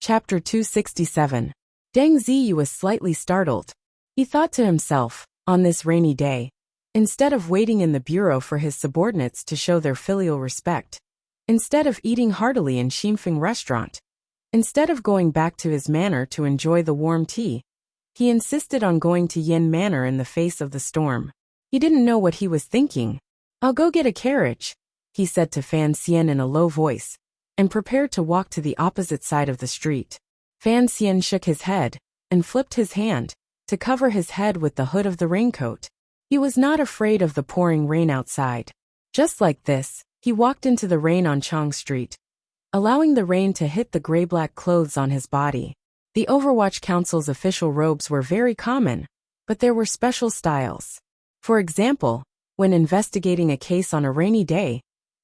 Chapter 267. Deng Ziyu was slightly startled. He thought to himself, on this rainy day, instead of waiting in the bureau for his subordinates to show their filial respect, instead of eating heartily in Xinfeng restaurant, instead of going back to his manor to enjoy the warm tea, he insisted on going to Yin Manor in the face of the storm. He didn't know what he was thinking. "I'll go get a carriage," he said to Fan Xian in a low voice, and prepared to walk to the opposite side of the street. Fan Xian shook his head and flipped his hand to cover his head with the hood of the raincoat. He was not afraid of the pouring rain outside. Just like this, he walked into the rain on Chang Street, allowing the rain to hit the gray-black clothes on his body. The Overwatch Council's official robes were very common, but there were special styles. For example, when investigating a case on a rainy day,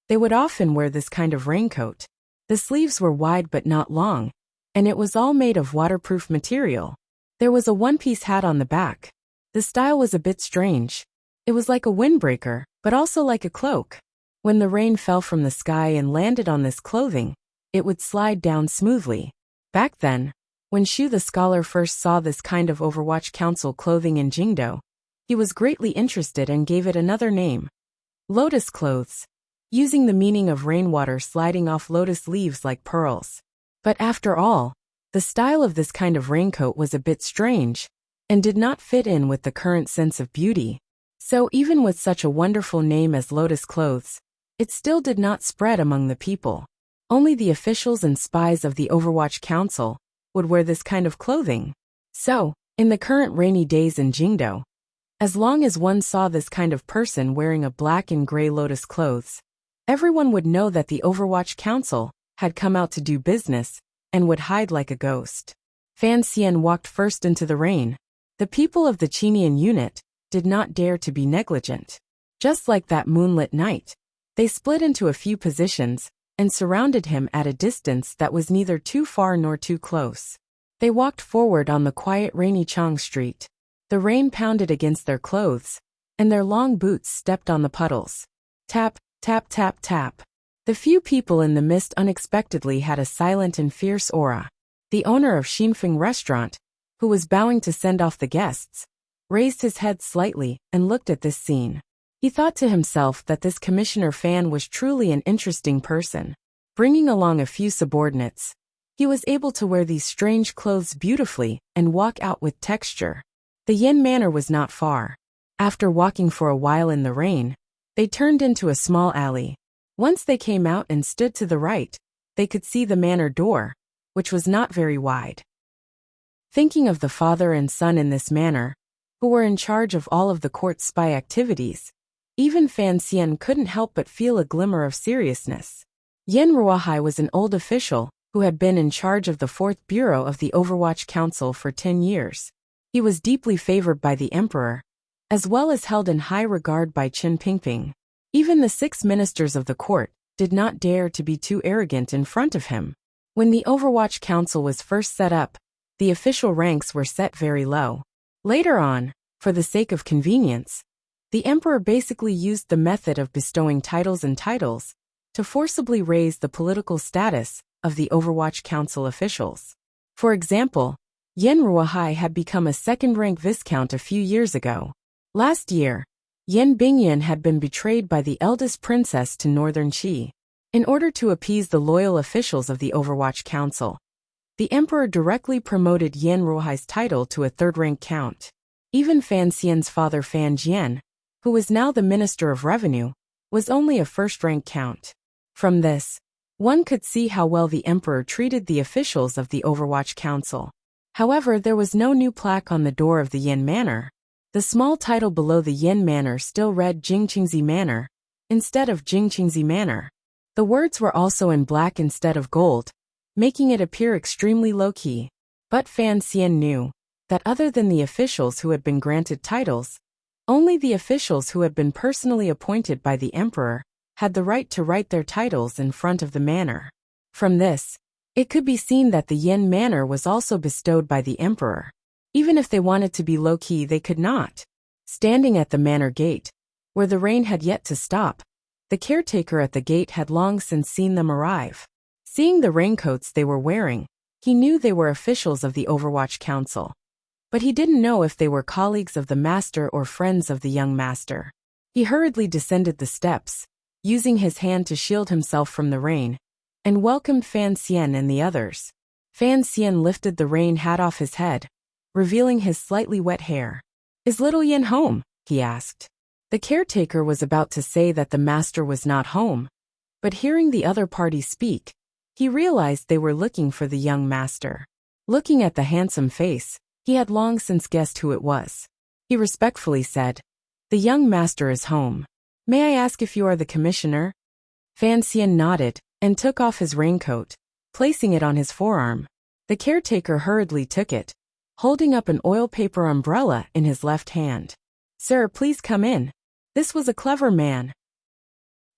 they would often wear this kind of raincoat. The sleeves were wide but not long, and it was all made of waterproof material. There was a one-piece hat on the back. The style was a bit strange. It was like a windbreaker, but also like a cloak. When the rain fell from the sky and landed on this clothing, it would slide down smoothly. Back then, when Shu the scholar first saw this kind of Overwatch Council clothing in Jingdo, he was greatly interested and gave it another name: lotus clothes, using the meaning of rainwater sliding off lotus leaves like pearls. But after all, the style of this kind of raincoat was a bit strange, and did not fit in with the current sense of beauty. So even with such a wonderful name as lotus clothes, it still did not spread among the people. Only the officials and spies of the Overwatch Council would wear this kind of clothing. So, in the current rainy days in Jingdo, as long as one saw this kind of person wearing a black and gray lotus clothes, everyone would know that the Overwatch Council had come out to do business and would hide like a ghost. Fan Xian walked first into the rain. The people of the Qinian unit did not dare to be negligent. Just like that moonlit night, they split into a few positions and surrounded him at a distance that was neither too far nor too close. They walked forward on the quiet rainy Chang Street. The rain pounded against their clothes, and their long boots stepped on the puddles. Tap, tap, tap, tap. The few people in the mist unexpectedly had a silent and fierce aura. The owner of Xinfeng restaurant, who was bowing to send off the guests, raised his head slightly and looked at this scene. He thought to himself that this Commissioner Fan was truly an interesting person. Bringing along a few subordinates, he was able to wear these strange clothes beautifully and walk out with texture. The Yin Manor was not far. After walking for a while in the rain, they turned into a small alley. Once they came out and stood to the right, they could see the manor door, which was not very wide. Thinking of the father and son in this manor, who were in charge of all of the court's spy activities, even Fan Xian couldn't help but feel a glimmer of seriousness. Yen Ruohai was an old official who had been in charge of the 4th Bureau of the Overwatch Council for 10 years. He was deeply favored by the emperor, as well as held in high regard by Qin Pingping. Even the 6 ministers of the court did not dare to be too arrogant in front of him. When the Overwatch Council was first set up, the official ranks were set very low. Later on, for the sake of convenience, the emperor basically used the method of bestowing titles to forcibly raise the political status of the Overwatch Council officials. For example, Yen Ruohai had become a second-rank viscount a few years ago. Last year, Yen Bingyan had been betrayed by the eldest princess to Northern Qi. In order to appease the loyal officials of the Overwatch Council, the emperor directly promoted Yen Ruohai's title to a third-rank count. Even Fan Xian's father Fan Jian, who was now the Minister of Revenue, was only a first-rank count. From this, one could see how well the emperor treated the officials of the Overwatch Council. However, there was no new plaque on the door of the Yin Manor. The small title below the Yin Manor still read Jingqingzi Manor, instead of Jingqingzi Manor. The words were also in black instead of gold, making it appear extremely low-key. But Fan Xian knew that other than the officials who had been granted titles, only the officials who had been personally appointed by the emperor had the right to write their titles in front of the manor. From this, it could be seen that the Yin Manor was also bestowed by the emperor. Even if they wanted to be low-key, they could not. Standing at the manor gate, where the rain had yet to stop, the caretaker at the gate had long since seen them arrive. Seeing the raincoats they were wearing, He knew they were officials of the Overwatch Council, but he didn't know if they were colleagues of the master or friends of the young master. He hurriedly descended the steps, using his hand to shield himself from the rain, and welcomed Fan Xian and the others. Fan Xian lifted the rain hat off his head, revealing his slightly wet hair. "Is little Yin home?" he asked. The caretaker was about to say that the master was not home, but hearing the other party speak, he realized they were looking for the young master. Looking at the handsome face, he had long since guessed who it was. He respectfully said, "The young master is home. May I ask if you are the commissioner?" Fan Xian nodded and took off his raincoat, placing it on his forearm. The caretaker hurriedly took it, holding up an oil paper umbrella in his left hand. "Sir, please come in." This was a clever man.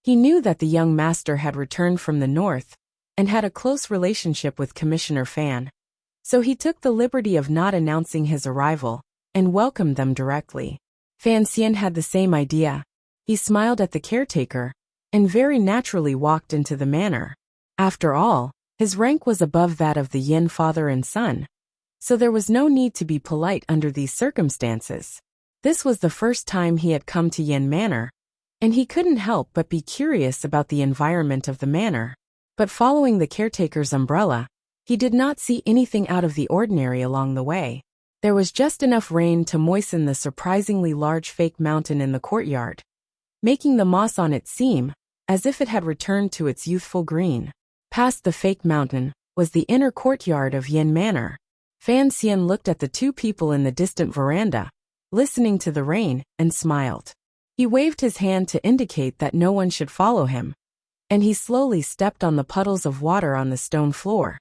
He knew that the young master had returned from the north and had a close relationship with Commissioner Fan, so he took the liberty of not announcing his arrival and welcomed them directly. Fan Xian had the same idea. He smiled at the caretaker and very naturally walked into the manor. After all, his rank was above that of the Yin father and son, so there was no need to be polite under these circumstances. This was the first time he had come to Yin Manor, and he couldn't help but be curious about the environment of the manor. But following the caretaker's umbrella, he did not see anything out of the ordinary along the way. There was just enough rain to moisten the surprisingly large fake mountain in the courtyard, making the moss on it seem as if it had returned to its youthful green. Past the fake mountain was the inner courtyard of Yin Manor. Fan Xian looked at the two people in the distant veranda, listening to the rain, and smiled. He waved his hand to indicate that no one should follow him, and he slowly stepped on the puddles of water on the stone floor,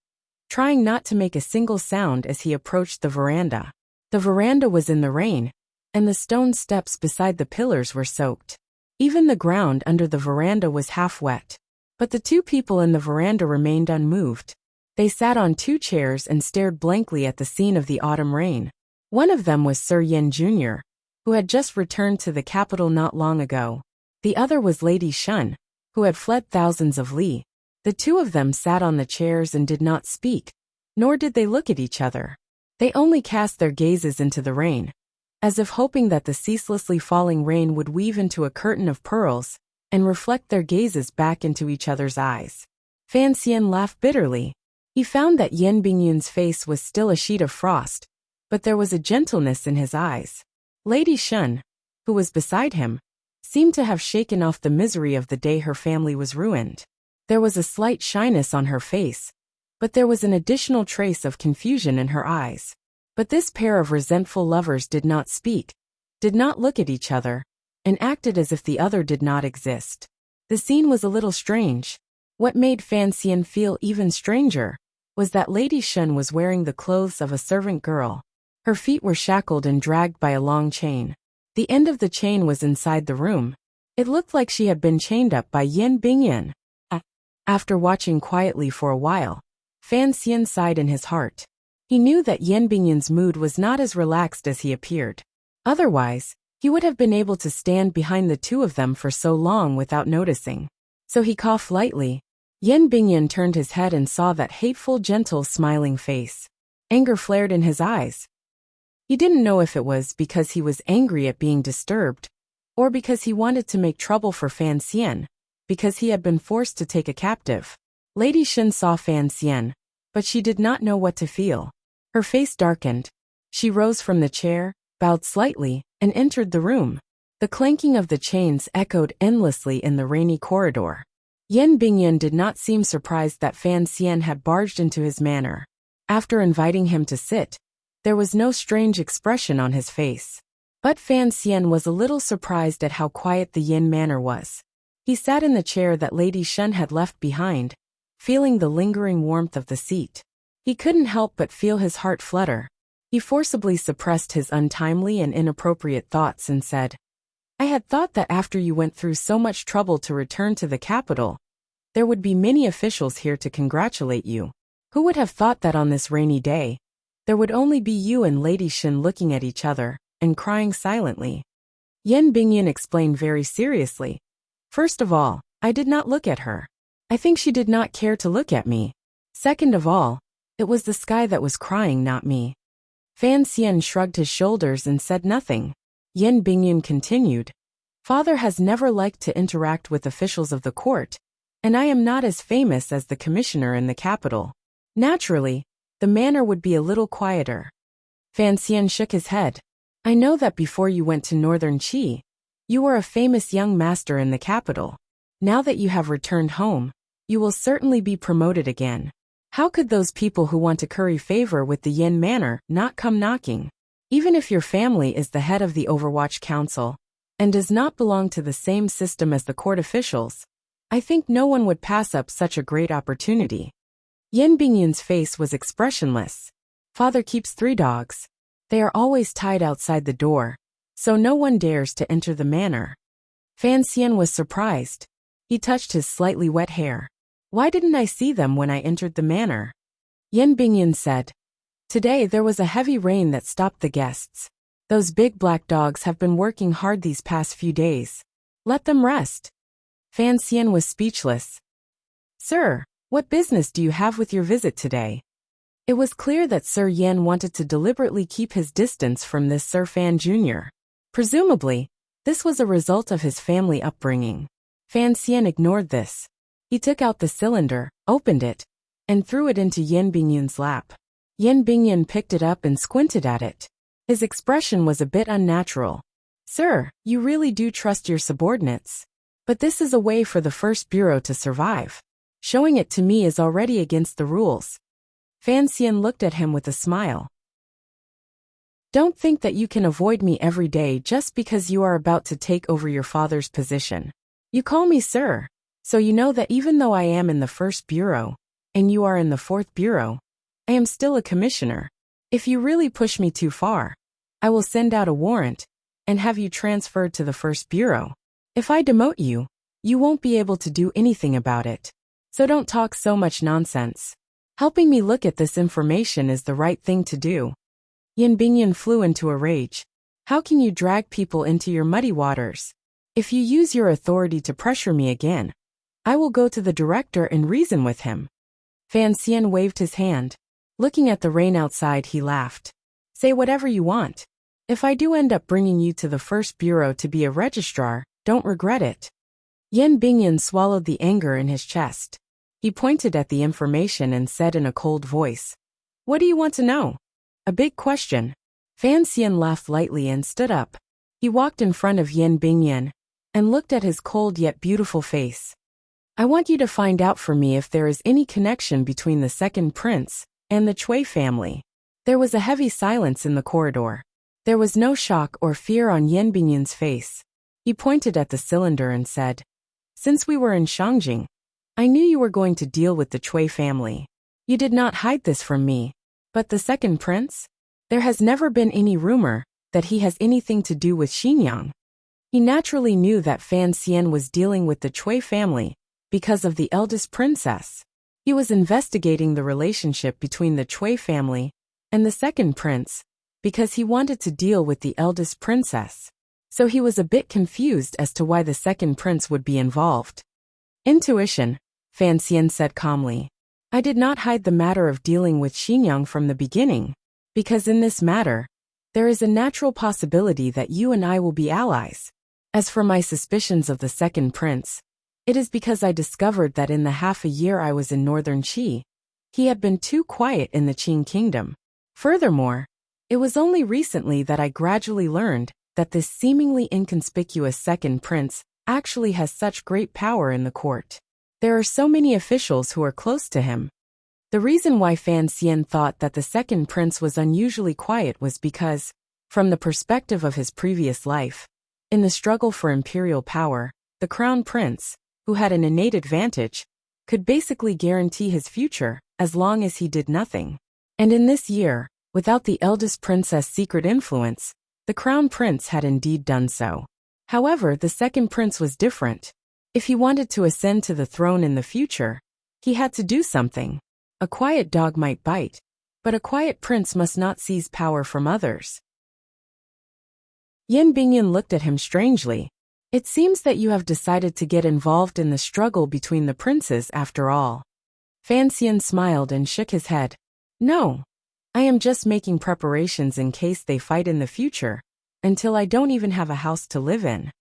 trying not to make a single sound as he approached the veranda. The veranda was in the rain, and the stone steps beside the pillars were soaked. Even the ground under the veranda was half wet. But the two people in the veranda remained unmoved. They sat on two chairs and stared blankly at the scene of the autumn rain. One of them was Sir Yin Jr., who had just returned to the capital not long ago. The other was Lady Shun, who had fled thousands of li. The two of them sat on the chairs and did not speak, nor did they look at each other. They only cast their gazes into the rain, as if hoping that the ceaselessly falling rain would weave into a curtain of pearls and reflect their gazes back into each other's eyes. Fan Xian laughed bitterly. He found that Yin Bingyun's face was still a sheet of frost, but there was a gentleness in his eyes. Lady Shun, who was beside him, seemed to have shaken off the misery of the day her family was ruined. There was a slight shyness on her face, but there was an additional trace of confusion in her eyes. But this pair of resentful lovers did not speak, did not look at each other, and acted as if the other did not exist. The scene was a little strange. What made Fan Xian feel even stranger was that Lady Shun was wearing the clothes of a servant girl. Her feet were shackled and dragged by a long chain. The end of the chain was inside the room. It looked like she had been chained up by Yin Bingyun. After watching quietly for a while, Fan Xian sighed in his heart. He knew that Yin Bingyun's mood was not as relaxed as he appeared. Otherwise, he would have been able to stand behind the two of them for so long without noticing. So he coughed lightly. Yin Bingyun turned his head and saw that hateful, gentle, smiling face. Anger flared in his eyes. He didn't know if it was because he was angry at being disturbed, or because he wanted to make trouble for Fan Xian, because he had been forced to take a captive. Lady Shun saw Fan Xian, but she did not know what to feel. Her face darkened. She rose from the chair, bowed slightly, and entered the room. The clanking of the chains echoed endlessly in the rainy corridor. Yin Bingyun did not seem surprised that Fan Xian had barged into his manor. After inviting him to sit, there was no strange expression on his face. But Fan Xian was a little surprised at how quiet the Yin manor was. He sat in the chair that Lady Shun had left behind, feeling the lingering warmth of the seat. He couldn't help but feel his heart flutter. He forcibly suppressed his untimely and inappropriate thoughts and said, "I had thought that after you went through so much trouble to return to the capital, there would be many officials here to congratulate you. Who would have thought that on this rainy day, there would only be you and Lady Shun looking at each other and crying silently?" Yin Bingyun explained very seriously. "First of all, I did not look at her. I think she did not care to look at me. Second of all, It was the sky that was crying, not me. Fan Xian shrugged his shoulders and said nothing. Yin Bingyun continued. Father has never liked to interact with officials of the court, and I am not as famous as the commissioner in the capital. Naturally, the manner would be a little quieter. Fan Xian shook his head. I know that before you went to Northern Qi, you were a famous young master in the capital. Now that you have returned home, you will certainly be promoted again. How could those people who want to curry favor with the Yin manor not come knocking? Even if your family is the head of the Overwatch Council and does not belong to the same system as the court officials, I think no one would pass up such a great opportunity. Yin Bingyun's face was expressionless. Father keeps 3 dogs. They are always tied outside the door, so no one dares to enter the manor. Fan Xian was surprised. He touched his slightly wet hair. Why didn't I see them when I entered the manor? Yin Bingyun said. Today there was a heavy rain that stopped the guests. Those big black dogs have been working hard these past few days. Let them rest. Fan Xian was speechless. Sir, what business do you have with your visit today? It was clear that Sir Yan wanted to deliberately keep his distance from this Sir Fan Jr. Presumably, this was a result of his family upbringing. Fan Xian ignored this. He took out the cylinder, opened it, and threw it into Yin Bingyun's lap. Yin Bingyun picked it up and squinted at it. His expression was a bit unnatural. Sir, you really do trust your subordinates. But this is a way for the first bureau to survive. Showing it to me is already against the rules. Fan Xian looked at him with a smile. Don't think that you can avoid me every day just because you are about to take over your father's position. You call me sir, so you know that even though I am in the first bureau, and you are in the 4th bureau, I am still a commissioner. If you really push me too far, I will send out a warrant and have you transferred to the 1st bureau. If I demote you, you won't be able to do anything about it. So don't talk so much nonsense. Helping me look at this information is the right thing to do. Yin Bingyun flew into a rage. How can you drag people into your muddy waters? If you use your authority to pressure me again, I will go to the director and reason with him. Fan Xian waved his hand. Looking at the rain outside, he laughed. Say whatever you want. If I do end up bringing you to the 1st bureau to be a registrar, don't regret it. Yin Bingyun swallowed the anger in his chest. He pointed at the information and said in a cold voice, What do you want to know? A big question. Fan Xian laughed lightly and stood up. He walked in front of Yin Bingyun and looked at his cold yet beautiful face. I want you to find out for me if there is any connection between the 2nd prince and the Cui family. There was a heavy silence in the corridor. There was no shock or fear on Yin Bingyun's face. He pointed at the cylinder and said, Since we were in Shangjing, I knew you were going to deal with the Cui family. You did not hide this from me. But the 2nd prince? There has never been any rumor that he has anything to do with Xinyang. He naturally knew that Fan Xian was dealing with the Cui family because of the eldest princess. He was investigating the relationship between the Cui family and the 2nd prince because he wanted to deal with the eldest princess. So he was a bit confused as to why the 2nd prince would be involved. Intuition, Fan Xian said calmly. I did not hide the matter of dealing with Xinyang from the beginning, because in this matter, there is a natural possibility that you and I will be allies. As for my suspicions of the 2nd prince, it is because I discovered that in the half a year I was in Northern Qi, he had been too quiet in the Qing kingdom. Furthermore, it was only recently that I gradually learned that this seemingly inconspicuous 2nd prince actually has such great power in the court. There are so many officials who are close to him. The reason why Fan Xian thought that the 2nd prince was unusually quiet was because, from the perspective of his previous life, in the struggle for imperial power, the crown prince, who had an innate advantage, could basically guarantee his future as long as he did nothing. And in this year, without the eldest princess' secret influence, the crown prince had indeed done so. However, the 2nd prince was different. If he wanted to ascend to the throne in the future, he had to do something. A quiet dog might bite, but a quiet prince must not seize power from others. Yin Bingyun looked at him strangely. It seems that you have decided to get involved in the struggle between the princes after all. Fan Xian smiled and shook his head. No. I am just making preparations in case they fight in the future, until I don't even have a house to live in.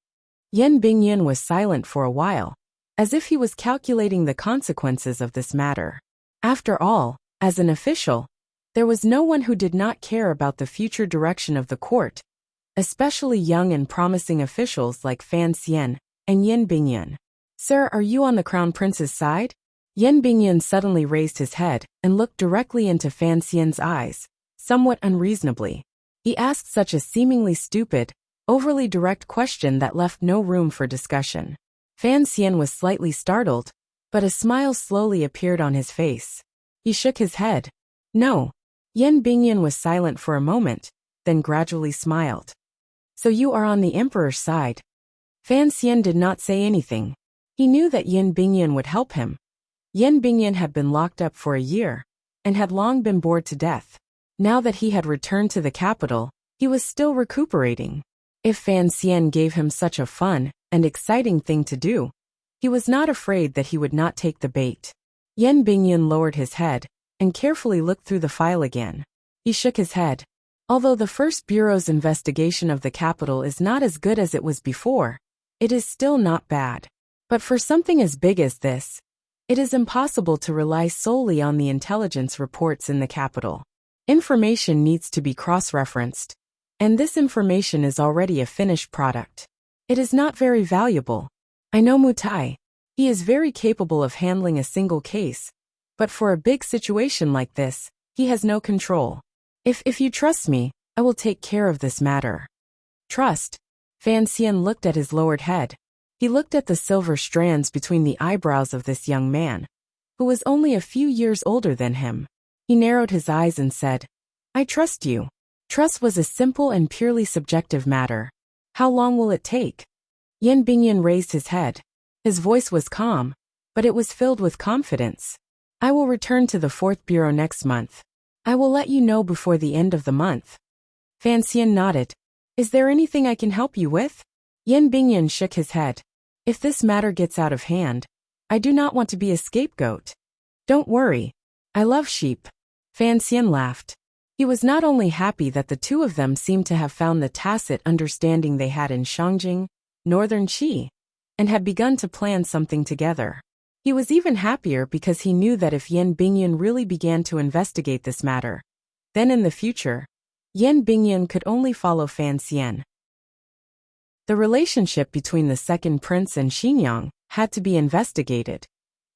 Yan Bingyan was silent for a while, as if he was calculating the consequences of this matter. After all, as an official, there was no one who did not care about the future direction of the court, especially young and promising officials like Fan Xian and Yan Bingyan. Sir, are you on the crown prince's side? Yan Bingyan suddenly raised his head and looked directly into Fan Xian's eyes, somewhat unreasonably. He asked such a seemingly stupid, overly direct question that left no room for discussion. Fan Xian was slightly startled, but a smile slowly appeared on his face. He shook his head. No. Yan Bingyan was silent for a moment, then gradually smiled. So you are on the emperor's side. Fan Xian did not say anything. He knew that Yan Bingyan would help him. Yan Bingyan had been locked up for a year, and had long been bored to death. Now that he had returned to the capital, he was still recuperating. If Fan Xian gave him such a fun and exciting thing to do, he was not afraid that he would not take the bait. Yan Bingyan lowered his head and carefully looked through the file again. He shook his head. Although the First Bureau's investigation of the capital is not as good as it was before, it is still not bad. But for something as big as this, it is impossible to rely solely on the intelligence reports in the capital. Information needs to be cross-referenced, and this information is already a finished product. It is not very valuable. I know Mutai. He is very capable of handling a single case, but for a big situation like this, he has no control. If you trust me, I will take care of this matter. Trust? Fan Xian looked at his lowered head. He looked at the silver strands between the eyebrows of this young man, who was only a few years older than him. He narrowed his eyes and said, I trust you. Trust was a simple and purely subjective matter. How long will it take? Yan Bingyan raised his head. His voice was calm, but it was filled with confidence. I will return to the Fourth Bureau next month. I will let you know before the end of the month. Fan Xian nodded. Is there anything I can help you with? Yan Bingyan shook his head. If this matter gets out of hand, I do not want to be a scapegoat. Don't worry. I love sheep. Fan Xian laughed. He was not only happy that the two of them seemed to have found the tacit understanding they had in Shangjing, northern Qi, and had begun to plan something together. He was even happier because he knew that if Yan Bingyan really began to investigate this matter, then in the future, Yan Bingyan could only follow Fan Xian. The relationship between the second prince and Xingyang had to be investigated,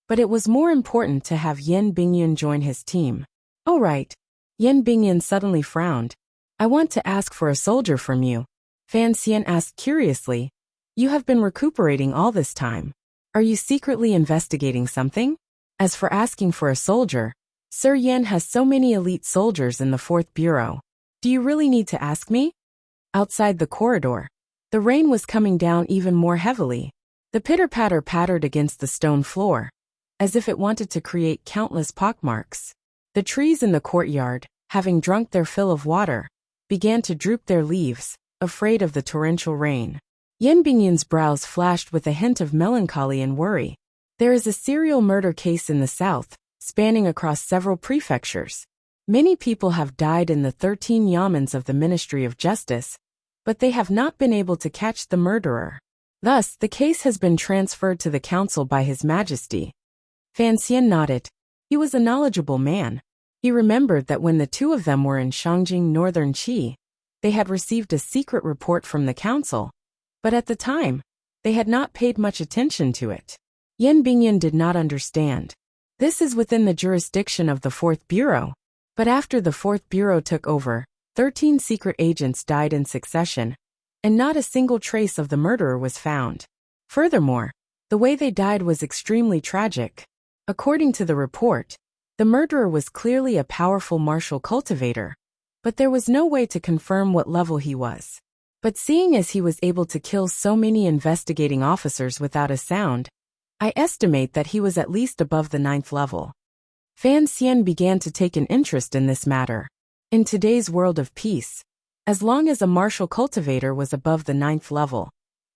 but it was more important to have Yan Bingyan join his team. Oh right. Yan Bingyan suddenly frowned. I want to ask for a soldier from you. Fan Xian asked curiously. You have been recuperating all this time. Are you secretly investigating something? As for asking for a soldier, Sir Yan has so many elite soldiers in the Fourth Bureau. Do you really need to ask me? Outside the corridor, the rain was coming down even more heavily. The pitter-patter pattered against the stone floor, as if it wanted to create countless pockmarks. The trees in the courtyard, having drunk their fill of water, began to droop their leaves, afraid of the torrential rain. Yan Bingyan's brows flashed with a hint of melancholy and worry. There is a serial murder case in the south, spanning across several prefectures. Many people have died in the 13 yamens of the Ministry of Justice, but they have not been able to catch the murderer. Thus, the case has been transferred to the council by His Majesty. Fan Xian nodded. He was a knowledgeable man. He remembered that when the two of them were in Shangjing northern Qi, they had received a secret report from the council, but at the time, they had not paid much attention to it. Yan Bingyan did not understand. This is within the jurisdiction of the Fourth Bureau, but after the Fourth Bureau took over, 13 secret agents died in succession, and not a single trace of the murderer was found. Furthermore, the way they died was extremely tragic. According to the report, the murderer was clearly a powerful martial cultivator, but there was no way to confirm what level he was. But seeing as he was able to kill so many investigating officers without a sound, I estimate that he was at least above the 9th level. Fan Xian began to take an interest in this matter. In today's world of peace, as long as a martial cultivator was above the 9th level,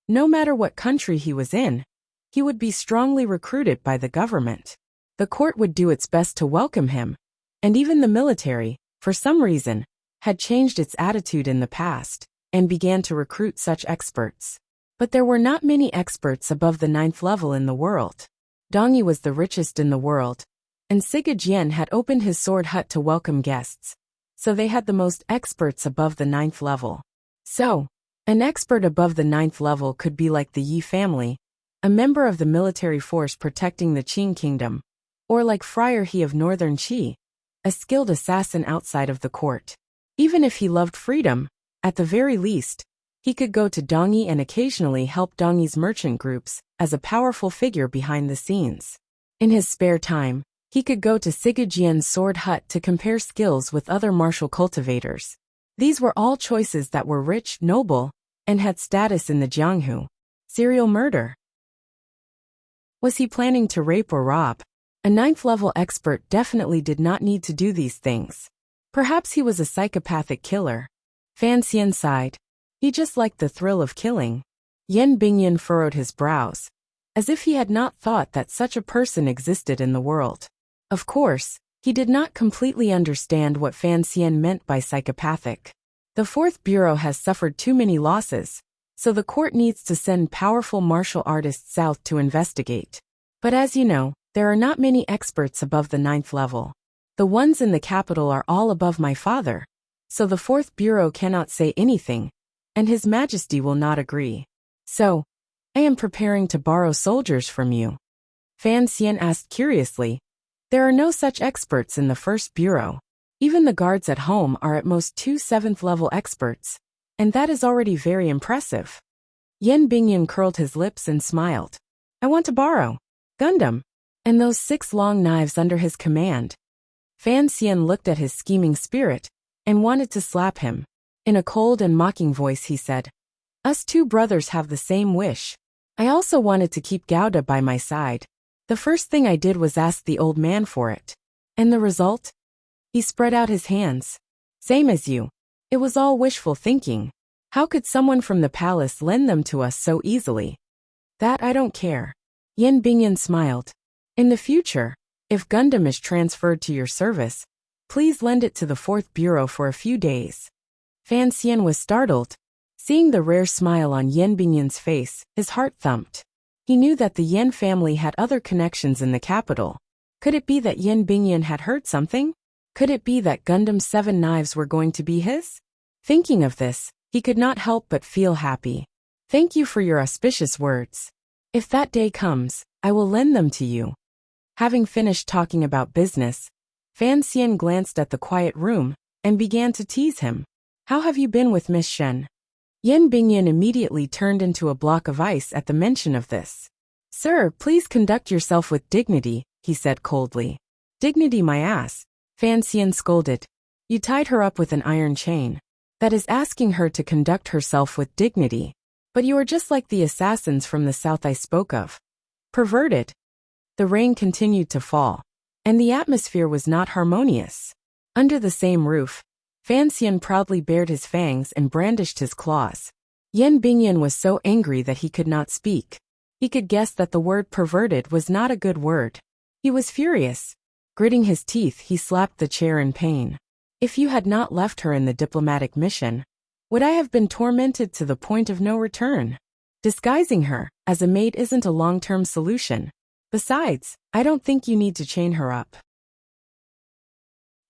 no matter what country he was in, he would be strongly recruited by the government. The court would do its best to welcome him, And even the military, for some reason, had changed its attitude in the past, and began to recruit such experts. But there were not many experts above the 9th level in the world. Dongyi was the richest in the world, and Sigurd had opened his sword hut to welcome guests, so they had the most experts above the 9th level. So, an expert above the 9th level could be like the Yi family, a member of the military force protecting the Qing kingdom, or like Friar He of Northern Qi, a skilled assassin outside of the court. Even if he loved freedom, at the very least, he could go to Dongyi and occasionally help Dongyi's merchant groups as a powerful figure behind the scenes. In his spare time, he could go to Sigurd sword hut to compare skills with other martial cultivators. These were all choices that were rich, noble, and had status in the Jianghu. Serial murder. Was he planning to rape or rob? A 9th level expert definitely did not need to do these things. Perhaps he was a psychopathic killer. Fan Xian sighed. He just liked the thrill of killing. Yan Bingyan furrowed his brows, as if he had not thought that such a person existed in the world. Of course, he did not completely understand what Fan Xian meant by psychopathic. The 4th Bureau has suffered too many losses, so the court needs to send powerful martial artists south to investigate. But as you know, there are not many experts above the 9th level. The ones in the capital are all above my father, so the 4th Bureau cannot say anything, and His Majesty will not agree. So, I am preparing to borrow soldiers from you. Fan Xian asked curiously. There are no such experts in the 1st Bureau. Even the guards at home are at most 2 7th level experts, and that is already very impressive. Yan Bingyan curled his lips and smiled. I want to borrow Gundam, and those 6 long knives under his command. Fan Xian looked at his scheming spirit, and wanted to slap him. In a cold and mocking voice he said, Us 2 brothers have the same wish. I also wanted to keep Gouda by my side. The first thing I did was ask the old man for it. And the result? He spread out his hands. Same as you. It was all wishful thinking. How could someone from the palace lend them to us so easily? That I don't care. Yan Bingyan smiled. In the future, if Gundam is transferred to your service, please lend it to the 4th Bureau for a few days. Fan Xian was startled. Seeing the rare smile on Yan Bingyan's face, his heart thumped. He knew that the Yan family had other connections in the capital. Could it be that Yan Bingyan had heard something? Could it be that Gundam's 7 knives were going to be his? Thinking of this, he could not help but feel happy. Thank you for your auspicious words. If that day comes, I will lend them to you. Having finished talking about business, Fan Xian glanced at the quiet room and began to tease him. How have you been with Miss Shen? Yan Bingyan immediately turned into a block of ice at the mention of this. Sir, please conduct yourself with dignity, he said coldly. Dignity my ass, Fan Xian scolded. You tied her up with an iron chain. That is asking her to conduct herself with dignity. But you are just like the assassins from the south I spoke of. Perverted. The rain continued to fall, and the atmosphere was not harmonious. Under the same roof, Fan Xian proudly bared his fangs and brandished his claws. Yan Bingyan was so angry that he could not speak. He could guess that the word perverted was not a good word. He was furious. Gritting his teeth, he slapped the chair in pain. If you had not left her in the diplomatic mission, would I have been tormented to the point of no return? Disguising her as a maid isn't a long-term solution. Besides, I don't think you need to chain her up.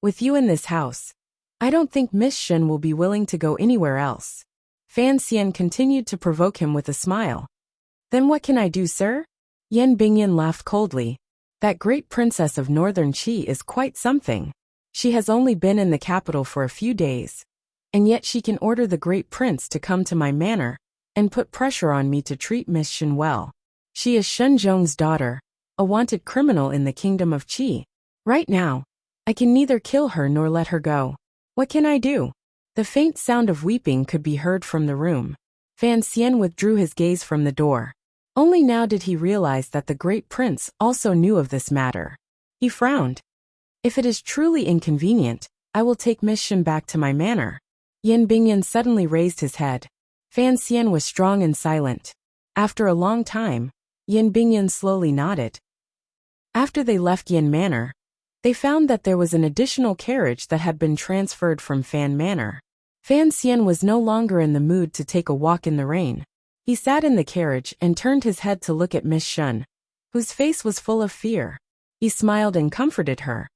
With you in this house, I don't think Miss Shen will be willing to go anywhere else. Fan Xian continued to provoke him with a smile. Then what can I do, sir? Yan Bingyan laughed coldly. That great princess of Northern Qi is quite something. She has only been in the capital for a few days, and yet she can order the great prince to come to my manor and put pressure on me to treat Miss Shen well. She is Shen Zhong's daughter, a wanted criminal in the kingdom of Qi. Right now, I can neither kill her nor let her go. What can I do? The faint sound of weeping could be heard from the room. Fan Xian withdrew his gaze from the door. Only now did he realize that the great prince also knew of this matter. He frowned. If it is truly inconvenient, I will take Miss Shen back to my manor. Yan Bingyan suddenly raised his head. Fan Xian was strong and silent. After a long time, Yan Bingyan slowly nodded. After they left Yan Manor, they found that there was an additional carriage that had been transferred from Fan Manor. Fan Xian was no longer in the mood to take a walk in the rain. He sat in the carriage and turned his head to look at Miss Shun, whose face was full of fear. He smiled and comforted her.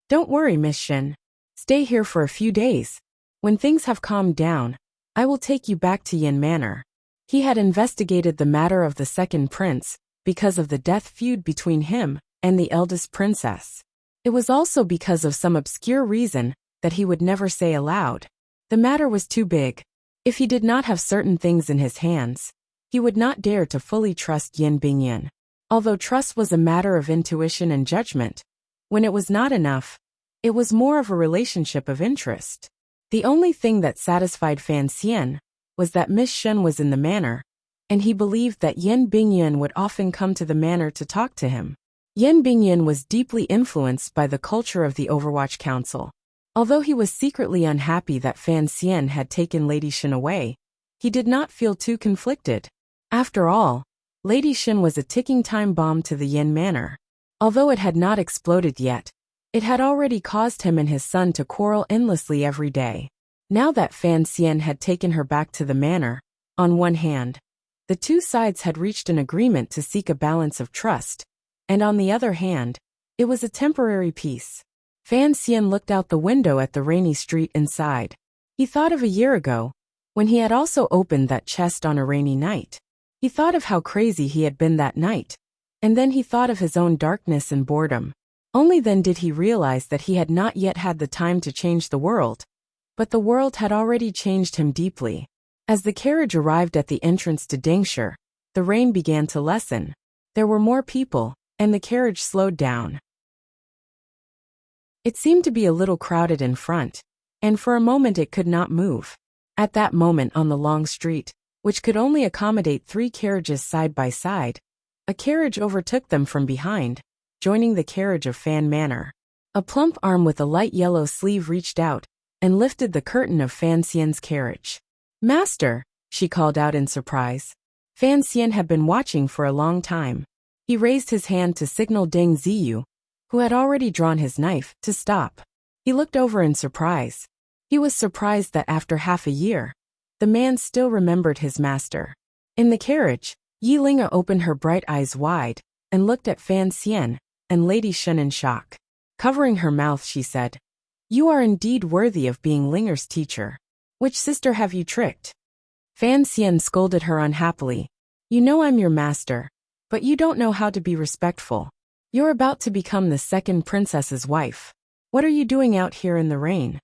"Don't worry, Miss Shun. Stay here for a few days. When things have calmed down, I will take you back to Yin Manor." He had investigated the matter of the second prince, because of the death feud between him and the eldest princess. It was also because of some obscure reason that he would never say aloud. The matter was too big. If he did not have certain things in his hands, he would not dare to fully trust Yin Bingyan. Although trust was a matter of intuition and judgment, when it was not enough, it was more of a relationship of interest. The only thing that satisfied Fan Xian was that Miss Shun was in the manor, and he believed that Yin Bingyan would often come to the manor to talk to him. Yin Bingyan was deeply influenced by the culture of the Overwatch Council. Although he was secretly unhappy that Fan Xian had taken Lady Shen away, he did not feel too conflicted. After all, Lady Shen was a ticking time bomb to the Yin Manor. Although it had not exploded yet, it had already caused him and his son to quarrel endlessly every day. Now that Fan Xian had taken her back to the manor, on one hand, the two sides had reached an agreement to seek a balance of trust, and on the other hand, it was a temporary peace. Fan Xian looked out the window at the rainy street inside. He thought of a year ago, when he had also opened that chest on a rainy night. He thought of how crazy he had been that night, and then he thought of his own darkness and boredom. Only then did he realize that he had not yet had the time to change the world, but the world had already changed him deeply. As the carriage arrived at the entrance to Dingshi, the rain began to lessen. There were more people, and the carriage slowed down. It seemed to be a little crowded in front, and for a moment it could not move. At that moment on the long street, which could only accommodate 3 carriages side by side, a carriage overtook them from behind, joining the carriage of Fan Manor. A plump arm with a light yellow sleeve reached out and lifted the curtain of Fan Xian's carriage. "Master," she called out in surprise. Fan Xian had been watching for a long time. He raised his hand to signal Deng Ziyu, who had already drawn his knife, to stop. He looked over in surprise. He was surprised that after half a year, the man still remembered his master. In the carriage, Yi Linga opened her bright eyes wide and looked at Fan Xian and Lady Shen in shock. Covering her mouth, she said, "You are indeed worthy of being Linger's teacher. Which sister have you tricked?" Fan Xian scolded her unhappily. "You know I'm your master, but you don't know how to be respectful. You're about to become the second princess's wife. What are you doing out here in the rain?"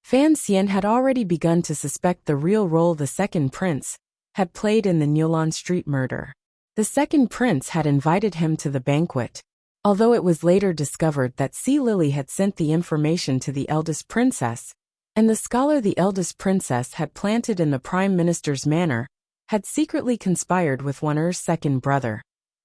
Fan Xian had already begun to suspect the real role the second prince had played in the Nyolan Street murder. The second prince had invited him to the banquet, although it was later discovered that Sea Lily had sent the information to the eldest princess, and the scholar the eldest princess had planted in the prime minister's manor had secretly conspired with Wan'er's second brother.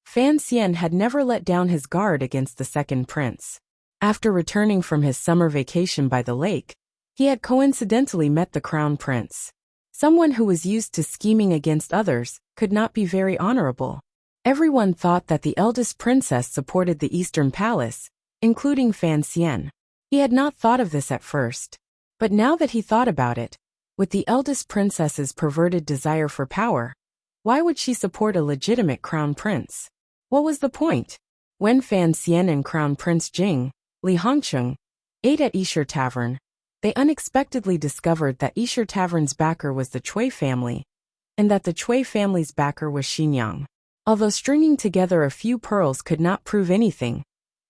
Fan Xian had never let down his guard against the second prince. After returning from his summer vacation by the lake, he had coincidentally met the crown prince. Someone who was used to scheming against others could not be very honorable. Everyone thought that the eldest princess supported the Eastern Palace, including Fan Xian. He had not thought of this at first, but now that he thought about it, with the eldest princess's perverted desire for power, why would she support a legitimate crown prince? What was the point? When Fan Xian and Crown Prince Jing, Li Hongcheng, ate at Yishir Tavern, they unexpectedly discovered that Yishir Tavern's backer was the Cui family, and that the Cui family's backer was Xinyang. Although stringing together a few pearls could not prove anything,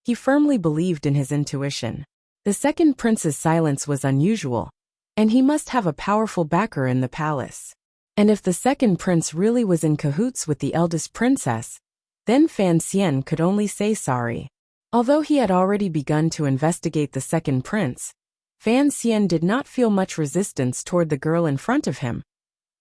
he firmly believed in his intuition. The second prince's silence was unusual, and he must have a powerful backer in the palace. And if the second prince really was in cahoots with the eldest princess, then Fan Xian could only say sorry. Although he had already begun to investigate the second prince, Fan Xian did not feel much resistance toward the girl in front of him,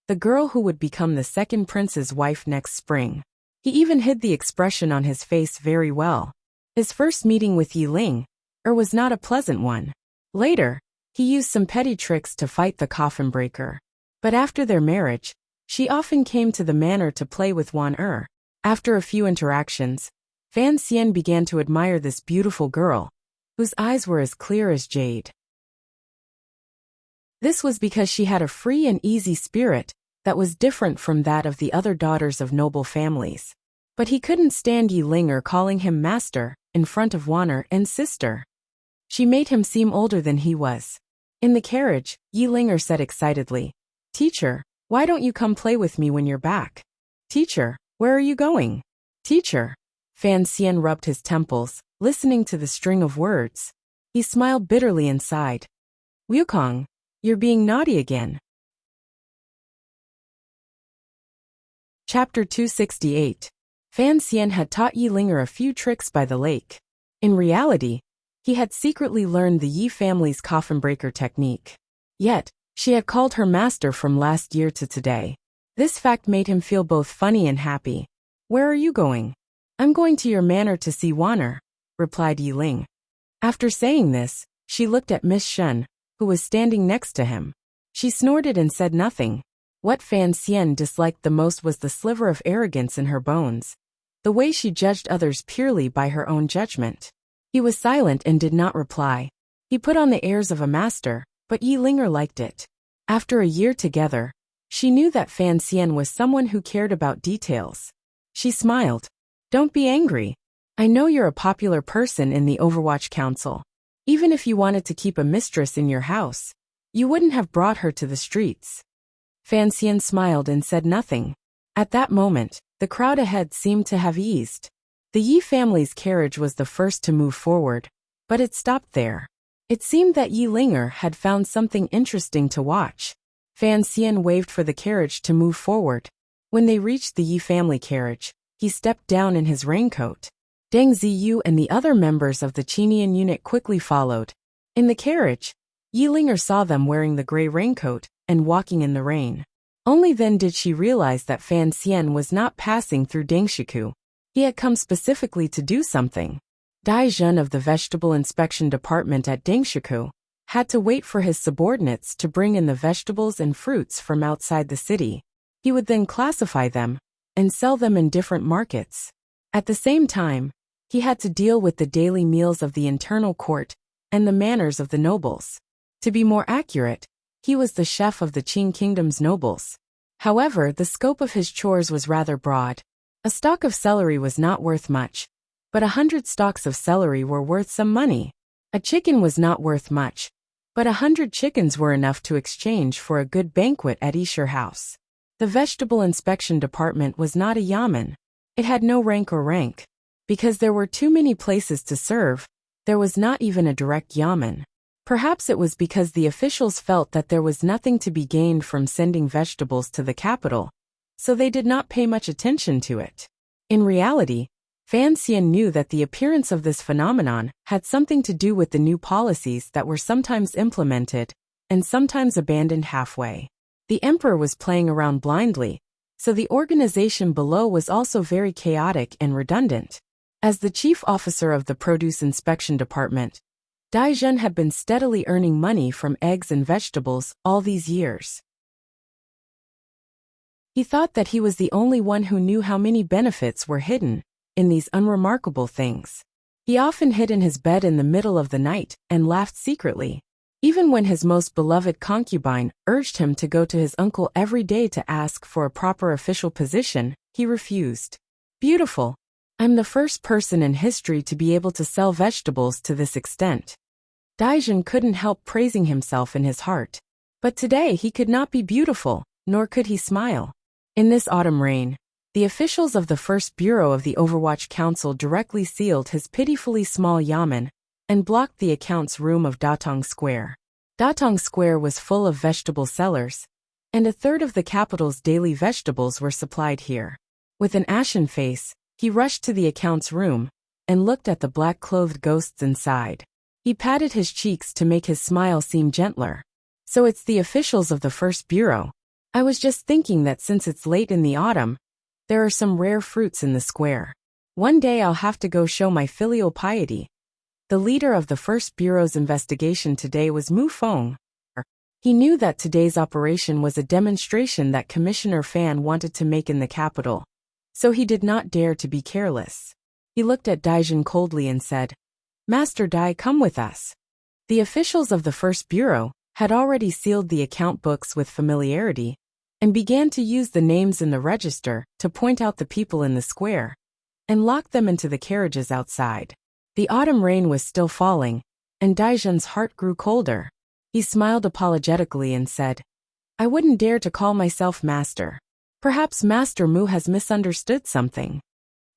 the girl who would become the second prince's wife next spring. He even hid the expression on his face very well. His first meeting with Yi Ling was not a pleasant one. Later, he used some petty tricks to fight the coffin breaker. But after their marriage, she often came to the manor to play with Wan'er. After a few interactions, Fan Xian began to admire this beautiful girl, whose eyes were as clear as jade. This was because she had a free and easy spirit that was different from that of the other daughters of noble families. But he couldn't stand Yi Linger calling him master in front of Wanner and sister. She made him seem older than he was. In the carriage, Yi Linger said excitedly, "Teacher, why don't you come play with me when you're back? Teacher, where are you going? Teacher." Fan Xian rubbed his temples, listening to the string of words. He smiled bitterly inside. "Wukong, you're being naughty again." Chapter 268. Fan Xian had taught Yi Linger a few tricks by the lake. In reality, he had secretly learned the Yi family's coffin breaker technique. Yet, she had called her master from last year to today. This fact made him feel both funny and happy. "Where are you going?" "I'm going to your manor to see Wanner," replied Yi Ling. After saying this, she looked at Miss Shen, who was standing next to him. She snorted and said nothing. What Fan Xian disliked the most was the sliver of arrogance in her bones, the way she judged others purely by her own judgment. He was silent and did not reply. He put on the airs of a master, but Yi Linger liked it. After a year together, she knew that Fan Xian was someone who cared about details. She smiled. "Don't be angry. I know you're a popular person in the Overwatch Council. Even if you wanted to keep a mistress in your house, you wouldn't have brought her to the streets." Fan Xian smiled and said nothing. At that moment, the crowd ahead seemed to have eased. The Yi family's carriage was the first to move forward, but it stopped there. It seemed that Yi Linger had found something interesting to watch. Fan Xian waved for the carriage to move forward. When they reached the Yi family carriage, he stepped down in his raincoat. Deng Ziyu and the other members of the Qinian unit quickly followed. In the carriage, Yi Linger saw them wearing the gray raincoat and walking in the rain. Only then did she realize that Fan Xian was not passing through Dangshiku. He had come specifically to do something. Dai Zhen of the Vegetable Inspection Department at Dangshiku had to wait for his subordinates to bring in the vegetables and fruits from outside the city. He would then classify them and sell them in different markets. At the same time, he had to deal with the daily meals of the internal court and the manners of the nobles. To be more accurate, he was the chef of the Qing Kingdom's nobles. However, the scope of his chores was rather broad. A stalk of celery was not worth much, but 100 stalks of celery were worth some money. A chicken was not worth much, but 100 chickens were enough to exchange for a good banquet at Isher House. The Vegetable Inspection Department was not a yamen. It had no rank or rank. Because there were too many places to serve, there was not even a direct yamen. Perhaps it was because the officials felt that there was nothing to be gained from sending vegetables to the capital, so they did not pay much attention to it. In reality, Fan Xian knew that the appearance of this phenomenon had something to do with the new policies that were sometimes implemented and sometimes abandoned halfway. The emperor was playing around blindly, so the organization below was also very chaotic and redundant. As the chief officer of the Produce Inspection Department, Dai Zhen had been steadily earning money from eggs and vegetables all these years. He thought that he was the only one who knew how many benefits were hidden in these unremarkable things. He often hid in his bed in the middle of the night and laughed secretly. Even when his most beloved concubine urged him to go to his uncle every day to ask for a proper official position, he refused. "Beautiful. I'm the first person in history to be able to sell vegetables to this extent." Dai Zhen couldn't help praising himself in his heart. But today he could not be beautiful, nor could he smile. In this autumn rain, the officials of the First Bureau of the Overwatch Council directly sealed his pitifully small yamen and blocked the accounts room of Datong Square. Datong Square was full of vegetable sellers, and a third of the capital's daily vegetables were supplied here. With an ashen face, he rushed to the accounts room and looked at the black-clothed ghosts inside. He patted his cheeks to make his smile seem gentler. "So it's the officials of the First Bureau. I was just thinking that since it's late in the autumn, there are some rare fruits in the square. One day I'll have to go show my filial piety." The leader of the First Bureau's investigation today was Mu Feng. He knew that today's operation was a demonstration that Commissioner Fan wanted to make in the capital, so he did not dare to be careless. He looked at Dai Zhen coldly and said, Master Dai, come with us. The officials of the first bureau had already sealed the account books with familiarity and began to use the names in the register to point out the people in the square and lock them into the carriages outside. The autumn rain was still falling, and Daijun's heart grew colder. He smiled apologetically and said, I wouldn't dare to call myself master. Perhaps Master Mu has misunderstood something.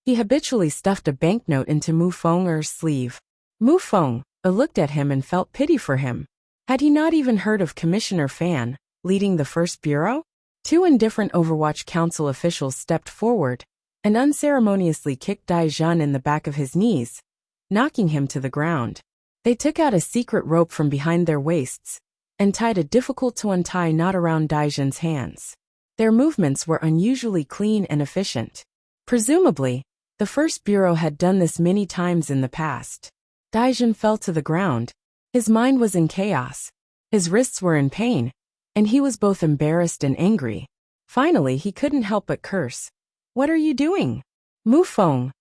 He habitually stuffed a banknote into Mu Feng'er's sleeve. Mu Feng looked at him and felt pity for him. Had he not even heard of Commissioner Fan leading the first bureau? Two indifferent Overwatch Council officials stepped forward and unceremoniously kicked Daijun in the back of his knees, knocking him to the ground. They took out a secret rope from behind their waists and tied a difficult-to-untie knot around Daijun's hands. Their movements were unusually clean and efficient. Presumably, the first bureau had done this many times in the past. Daijun fell to the ground. His mind was in chaos. His wrists were in pain, and he was both embarrassed and angry. Finally, he couldn't help but curse. What are you doing? Mu Feng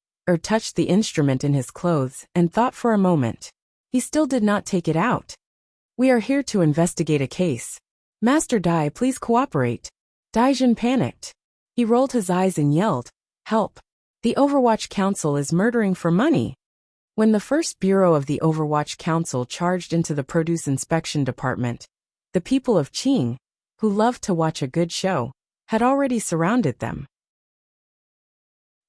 touched the instrument in his clothes and thought for a moment. He still did not take it out. We are here to investigate a case. Master Dai, please cooperate. Daijun panicked. He rolled his eyes and yelled, Help! The Overwatch Council is murdering for money. When the first bureau of the Overwatch Council charged into the Produce Inspection Department, the people of Qing, who loved to watch a good show, had already surrounded them.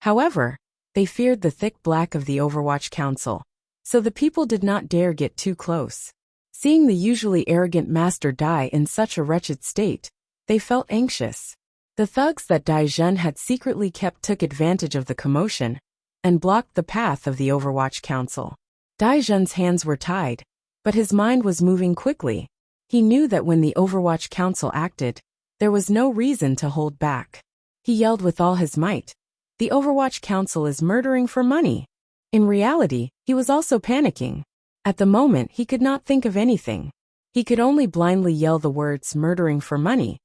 However, they feared the thick black of the Overwatch Council, so the people did not dare get too close. Seeing the usually arrogant Master Dai in such a wretched state, they felt anxious. The thugs that Daijun had secretly kept took advantage of the commotion and blocked the path of the Overwatch Council. Daijun's hands were tied, but his mind was moving quickly. He knew that when the Overwatch Council acted, there was no reason to hold back. He yelled with all his might, The Overwatch Council is murdering for money. In reality, he was also panicking. At the moment, he could not think of anything. He could only blindly yell the words murdering for money,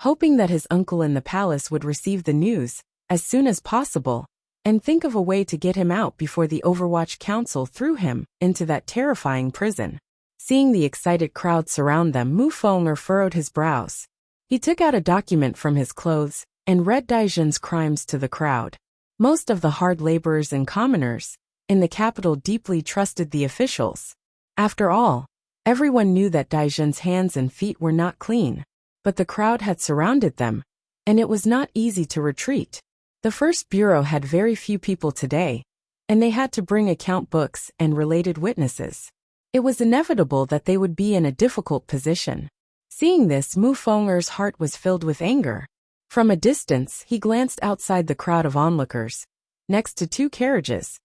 hoping that his uncle in the palace would receive the news as soon as possible and think of a way to get him out before the Overwatch Council threw him into that terrifying prison. Seeing the excited crowd surround them, Mu Feng'er furrowed his brows. He took out a document from his clothes and read Daijun's crimes to the crowd. Most of the hard laborers and commoners in the capital deeply trusted the officials. After all, everyone knew that Daijun's hands and feet were not clean, but the crowd had surrounded them, and it was not easy to retreat. The first bureau had very few people today, and they had to bring account books and related witnesses. It was inevitable that they would be in a difficult position. Seeing this, Mu Feng'er's heart was filled with anger. From a distance, he glanced outside the crowd of onlookers. Next to two carriages,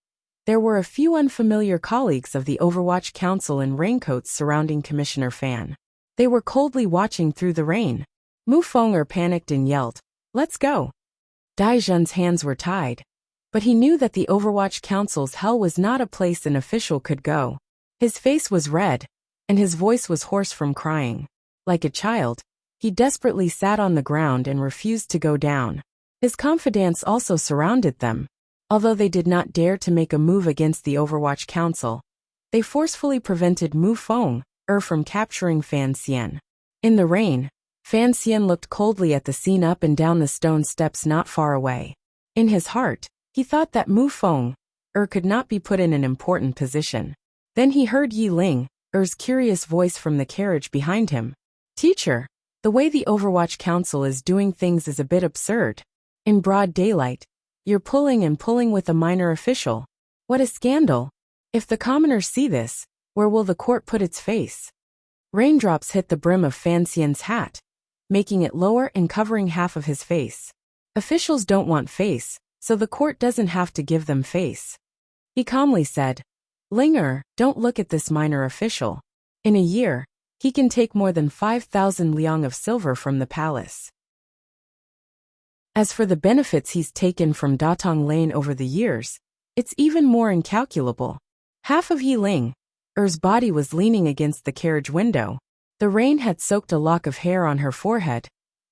there were a few unfamiliar colleagues of the Overwatch Council in raincoats surrounding Commissioner Fan. They were coldly watching through the rain. Mu Feng'er panicked and yelled, Let's go! Daijun's hands were tied, but he knew that the Overwatch Council's hell was not a place an official could go. His face was red, and his voice was hoarse from crying. Like a child, he desperately sat on the ground and refused to go down. His confidants also surrounded them. Although they did not dare to make a move against the Overwatch Council, they forcefully prevented Mu Feng'er from capturing Fan Xian. In the rain, Fan Xian looked coldly at the scene up and down the stone steps not far away. In his heart, he thought that Mu Feng'er could not be put in an important position. Then he heard Yi Ling's curious voice from the carriage behind him. Teacher, the way the Overwatch Council is doing things is a bit absurd. In broad daylight, you're pulling and pulling with a minor official. What a scandal! If the commoners see this, where will the court put its face? Raindrops hit the brim of Fan Xian's hat, making it lower and covering half of his face. Officials don't want face, so the court doesn't have to give them face. He calmly said, Linger, don't look at this minor official. In a year, he can take more than 5,000 liang of silver from the palace. As for the benefits he's taken from Datong Lane over the years, it's even more incalculable. Half of Yi Ling's body was leaning against the carriage window. The rain had soaked a lock of hair on her forehead,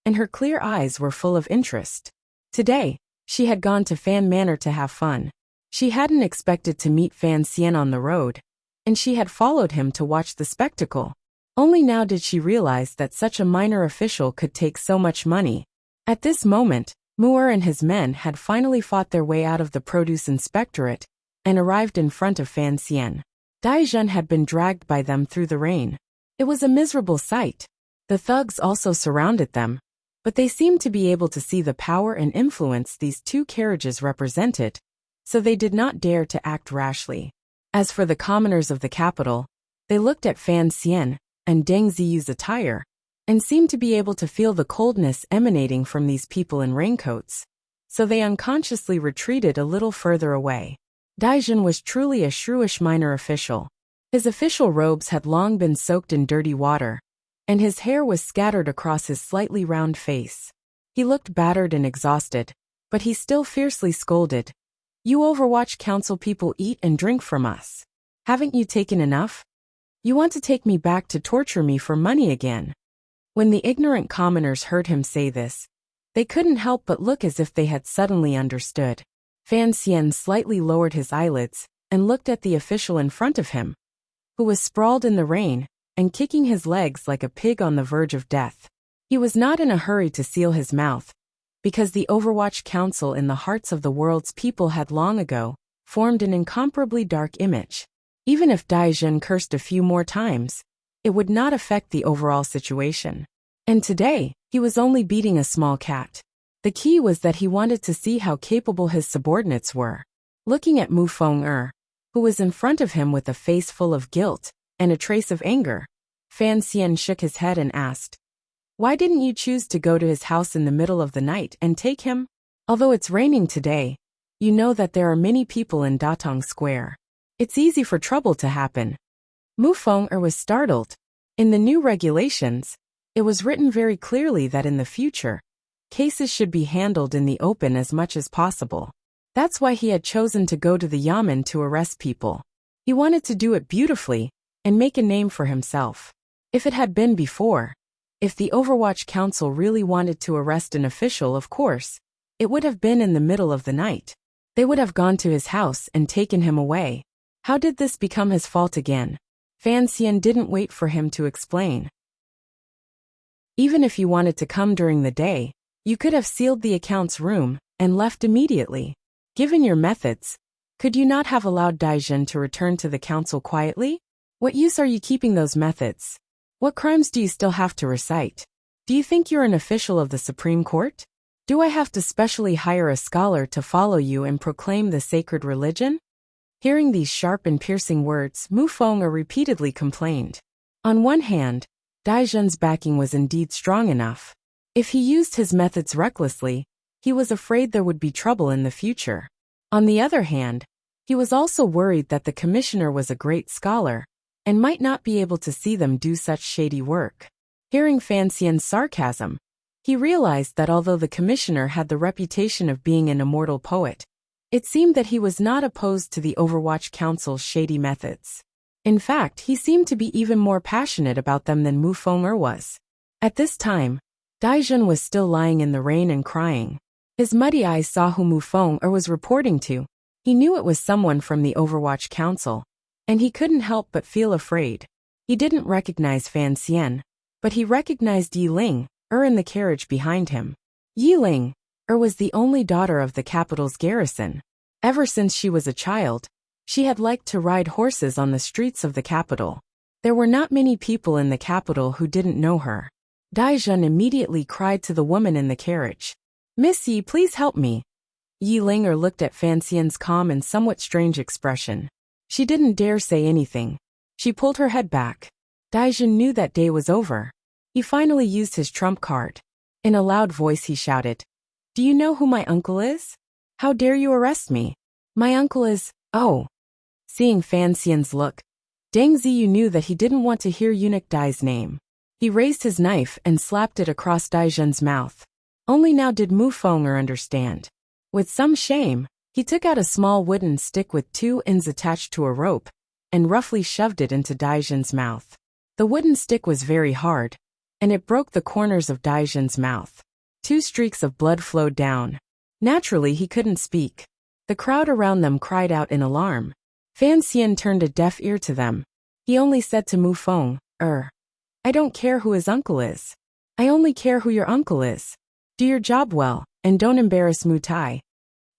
and her clear eyes were full of interest. Today, she had gone to Fan Manor to have fun. She hadn't expected to meet Fan Xian on the road, and she had followed him to watch the spectacle. Only now did she realize that such a minor official could take so much money. At this moment, Muir and his men had finally fought their way out of the produce inspectorate and arrived in front of Fan Xian. Daizhen had been dragged by them through the rain. It was a miserable sight. The thugs also surrounded them, but they seemed to be able to see the power and influence these two carriages represented, so they did not dare to act rashly. As for the commoners of the capital, they looked at Fan Xian and Deng Ziyu's attire, and seemed to be able to feel the coldness emanating from these people in raincoats, so they unconsciously retreated a little further away. Daizhen was truly a shrewish minor official. His official robes had long been soaked in dirty water, and his hair was scattered across his slightly round face. He looked battered and exhausted, but he still fiercely scolded. "You Overwatch Council people eat and drink from us. Haven't you taken enough? You want to take me back to torture me for money again?" When the ignorant commoners heard him say this, they couldn't help but look as if they had suddenly understood. Fan Xian slightly lowered his eyelids and looked at the official in front of him, who was sprawled in the rain and kicking his legs like a pig on the verge of death. He was not in a hurry to seal his mouth, because the Overwatch Council in the hearts of the world's people had long ago formed an incomparably dark image. Even if Daizhen cursed a few more times, it would not affect the overall situation. And today, he was only beating a small cat. The key was that he wanted to see how capable his subordinates were. Looking at Mu Feng-er, who was in front of him with a face full of guilt and a trace of anger, Fan Xian shook his head and asked, "Why didn't you choose to go to his house in the middle of the night and take him? Although it's raining today, you know that there are many people in Datong Square. It's easy for trouble to happen." Mu Feng-er was startled. In the new regulations, it was written very clearly that in the future, cases should be handled in the open as much as possible. That's why he had chosen to go to the Yamen to arrest people. He wanted to do it beautifully and make a name for himself. If it had been before, if the Overwatch Council really wanted to arrest an official, of course, it would have been in the middle of the night. They would have gone to his house and taken him away. How did this become his fault again? Fan Xian didn't wait for him to explain. Even if you wanted to come during the day, you could have sealed the account's room and left immediately. Given your methods, could you not have allowed Daizhen to return to the council quietly? What use are you keeping those methods? What crimes do you still have to recite? Do you think you're an official of the Supreme Court? Do I have to specially hire a scholar to follow you and proclaim the sacred religion? Hearing these sharp and piercing words, Mu Feng-er repeatedly complained. On one hand, Daizhen's backing was indeed strong enough. If he used his methods recklessly, he was afraid there would be trouble in the future. On the other hand, he was also worried that the commissioner was a great scholar and might not be able to see them do such shady work. Hearing Fan Xian's sarcasm, he realized that although the commissioner had the reputation of being an immortal poet, it seemed that he was not opposed to the Overwatch Council's shady methods. In fact, he seemed to be even more passionate about them than Mu Feng-er was. At this time, Daizhen was still lying in the rain and crying. His muddy eyes saw who Mu Feng-er was reporting to. He knew it was someone from the Overwatch Council, and he couldn't help but feel afraid. He didn't recognize Fan Xian, but he recognized Yi Ling-er in the carriage behind him. Yi Ling-er was the only daughter of the capital's garrison. Ever since she was a child, she had liked to ride horses on the streets of the capital. There were not many people in the capital who didn't know her. Daizhen immediately cried to the woman in the carriage, "Miss Yi, please help me." Yi Ling-er looked at Fan Xian's calm and somewhat strange expression. She didn't dare say anything. She pulled her head back. Daizhen knew that day was over. He finally used his trump card. In a loud voice he shouted, "Do you know who my uncle is? How dare you arrest me? My uncle is, oh." Seeing Fan Xian's look, Deng Ziyu knew that he didn't want to hear Eunuch Dai's name. He raised his knife and slapped it across Daizhen's mouth. Only now did Mu Feng-er understand. With some shame, he took out a small wooden stick with two ends attached to a rope and roughly shoved it into Daizhen's mouth. The wooden stick was very hard, and it broke the corners of Daizhen's mouth. 2 streaks of blood flowed down. Naturally, he couldn't speak. The crowd around them cried out in alarm. Fan Xian turned a deaf ear to them. He only said to Mu Feng, I don't care who his uncle is. I only care who your uncle is. Do your job well, and don't embarrass Mu Tai.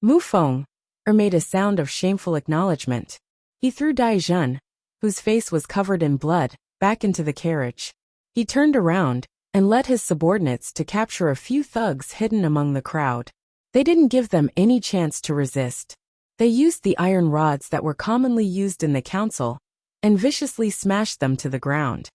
Mu Feng, made a sound of shameful acknowledgement. He threw Dai Zhen, whose face was covered in blood, back into the carriage. He turned around and led his subordinates to capture a few thugs hidden among the crowd. They didn't give them any chance to resist. They used the iron rods that were commonly used in the council and viciously smashed them to the ground.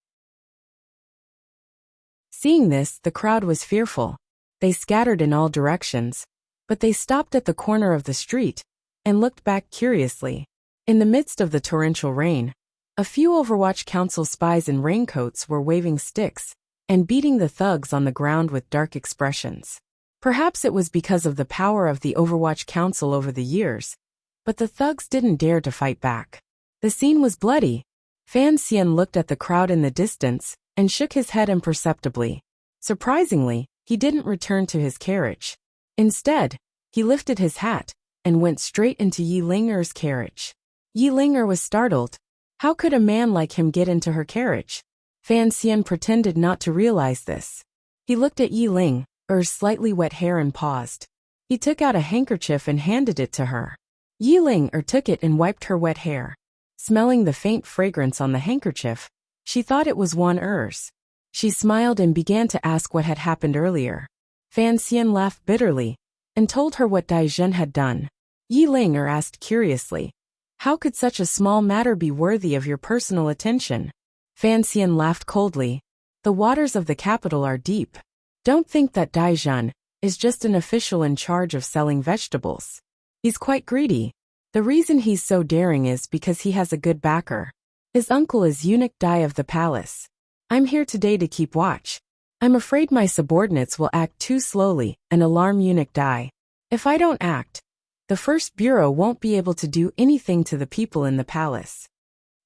Seeing this, the crowd was fearful. They scattered in all directions, but they stopped at the corner of the street and looked back curiously. In the midst of the torrential rain, a few Overwatch Council spies in raincoats were waving sticks and beating the thugs on the ground with dark expressions. Perhaps it was because of the power of the Overwatch Council over the years, but the thugs didn't dare to fight back. The scene was bloody. Fan Xian looked at the crowd in the distance and shook his head imperceptibly. Surprisingly, he didn't return to his carriage. Instead, he lifted his hat and went straight into Yi Ling'er's carriage. Yi Ling'er was startled. How could a man like him get into her carriage? Fan Xian pretended not to realize this. He looked at Yi Ling'er's slightly wet hair and paused. He took out a handkerchief and handed it to her. Yi Ling'er took it and wiped her wet hair. Smelling the faint fragrance on the handkerchief, she thought it was Wan Er's. She smiled and began to ask what had happened earlier. Fan Xian laughed bitterly and told her what Dai Zhen had done. Yi Ling'er asked curiously, how could such a small matter be worthy of your personal attention? Fan Xian laughed coldly. The waters of the capital are deep. Don't think that Dai Zhen is just an official in charge of selling vegetables. He's quite greedy. The reason he's so daring is because he has a good backer. His uncle is Eunuch Dai of the palace. I'm here today to keep watch. I'm afraid my subordinates will act too slowly and alarm Eunuch Dai. If I don't act, the first bureau won't be able to do anything to the people in the palace.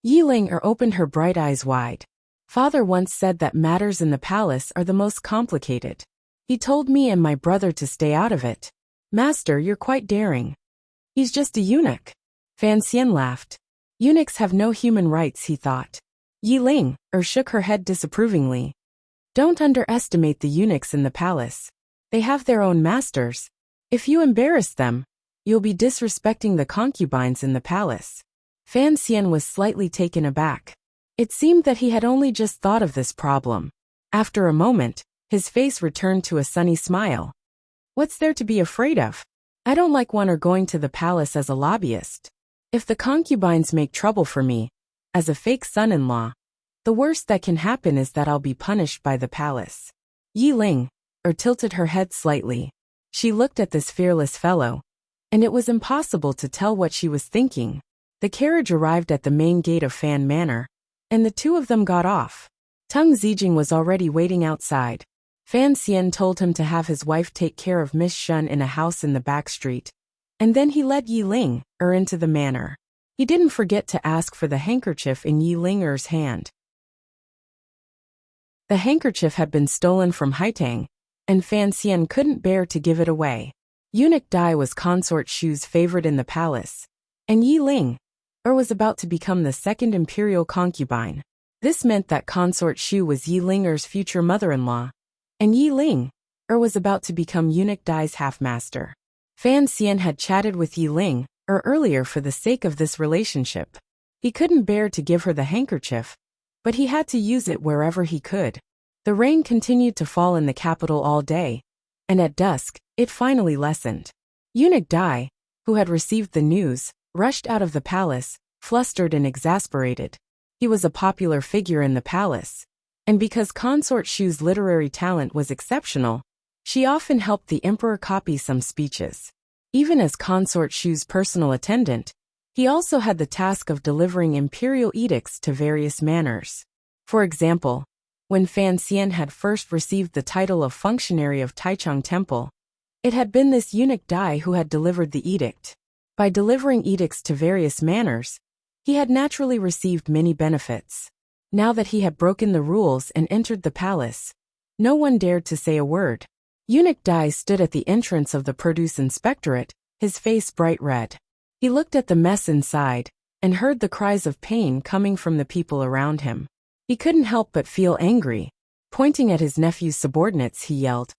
Yi Ling'er opened her bright eyes wide. Father once said that matters in the palace are the most complicated. He told me and my brother to stay out of it. Master, you're quite daring. He's just a eunuch. Fan Xian laughed. Eunuchs have no human rights, he thought. Yi Ling'er shook her head disapprovingly. Don't underestimate the eunuchs in the palace. They have their own masters. If you embarrass them, you'll be disrespecting the concubines in the palace. Fan Xian was slightly taken aback. It seemed that he had only just thought of this problem. After a moment, his face returned to a sunny smile. What's there to be afraid of? I don't like one or going to the palace as a lobbyist. If the concubines make trouble for me, as a fake son-in-law, the worst that can happen is that I'll be punished by the palace. Yi Ling'er tilted her head slightly. She looked at this fearless fellow, and it was impossible to tell what she was thinking. The carriage arrived at the main gate of Fan Manor, and the two of them got off. Tung Zijing was already waiting outside. Fan Xian told him to have his wife take care of Miss Shun in a house in the back street, and then he led Yi Ling'er into the manor. He didn't forget to ask for the handkerchief in Yi Ling'er's hand. The handkerchief had been stolen from Haitang, and Fan Xian couldn't bear to give it away. Eunuch Dai was Consort Shu's favorite in the palace, and Yi Ling'er was about to become the second imperial concubine. This meant that Consort Shu was Yi Ling'er's future mother-in-law, and Yi Ling'er was about to become Eunuch Dai's half-master. Fan Xian had chatted with Yi Ling'er earlier for the sake of this relationship. He couldn't bear to give her the handkerchief, but he had to use it wherever he could. The rain continued to fall in the capital all day, and at dusk, it finally lessened. Eunuch Dai, who had received the news, rushed out of the palace, flustered and exasperated. He was a popular figure in the palace, and because Consort Shu's literary talent was exceptional, she often helped the emperor copy some speeches. Even as Consort Shu's personal attendant, he also had the task of delivering imperial edicts to various manors. For example, when Fan Xian had first received the title of functionary of Taichung Temple, it had been this Eunuch Dai who had delivered the edict. By delivering edicts to various manors, he had naturally received many benefits. Now that he had broken the rules and entered the palace, no one dared to say a word. Eunuch Dai stood at the entrance of the produce inspectorate, his face bright red. He looked at the mess inside, and heard the cries of pain coming from the people around him. He couldn't help but feel angry. Pointing at his nephew's subordinates, he yelled,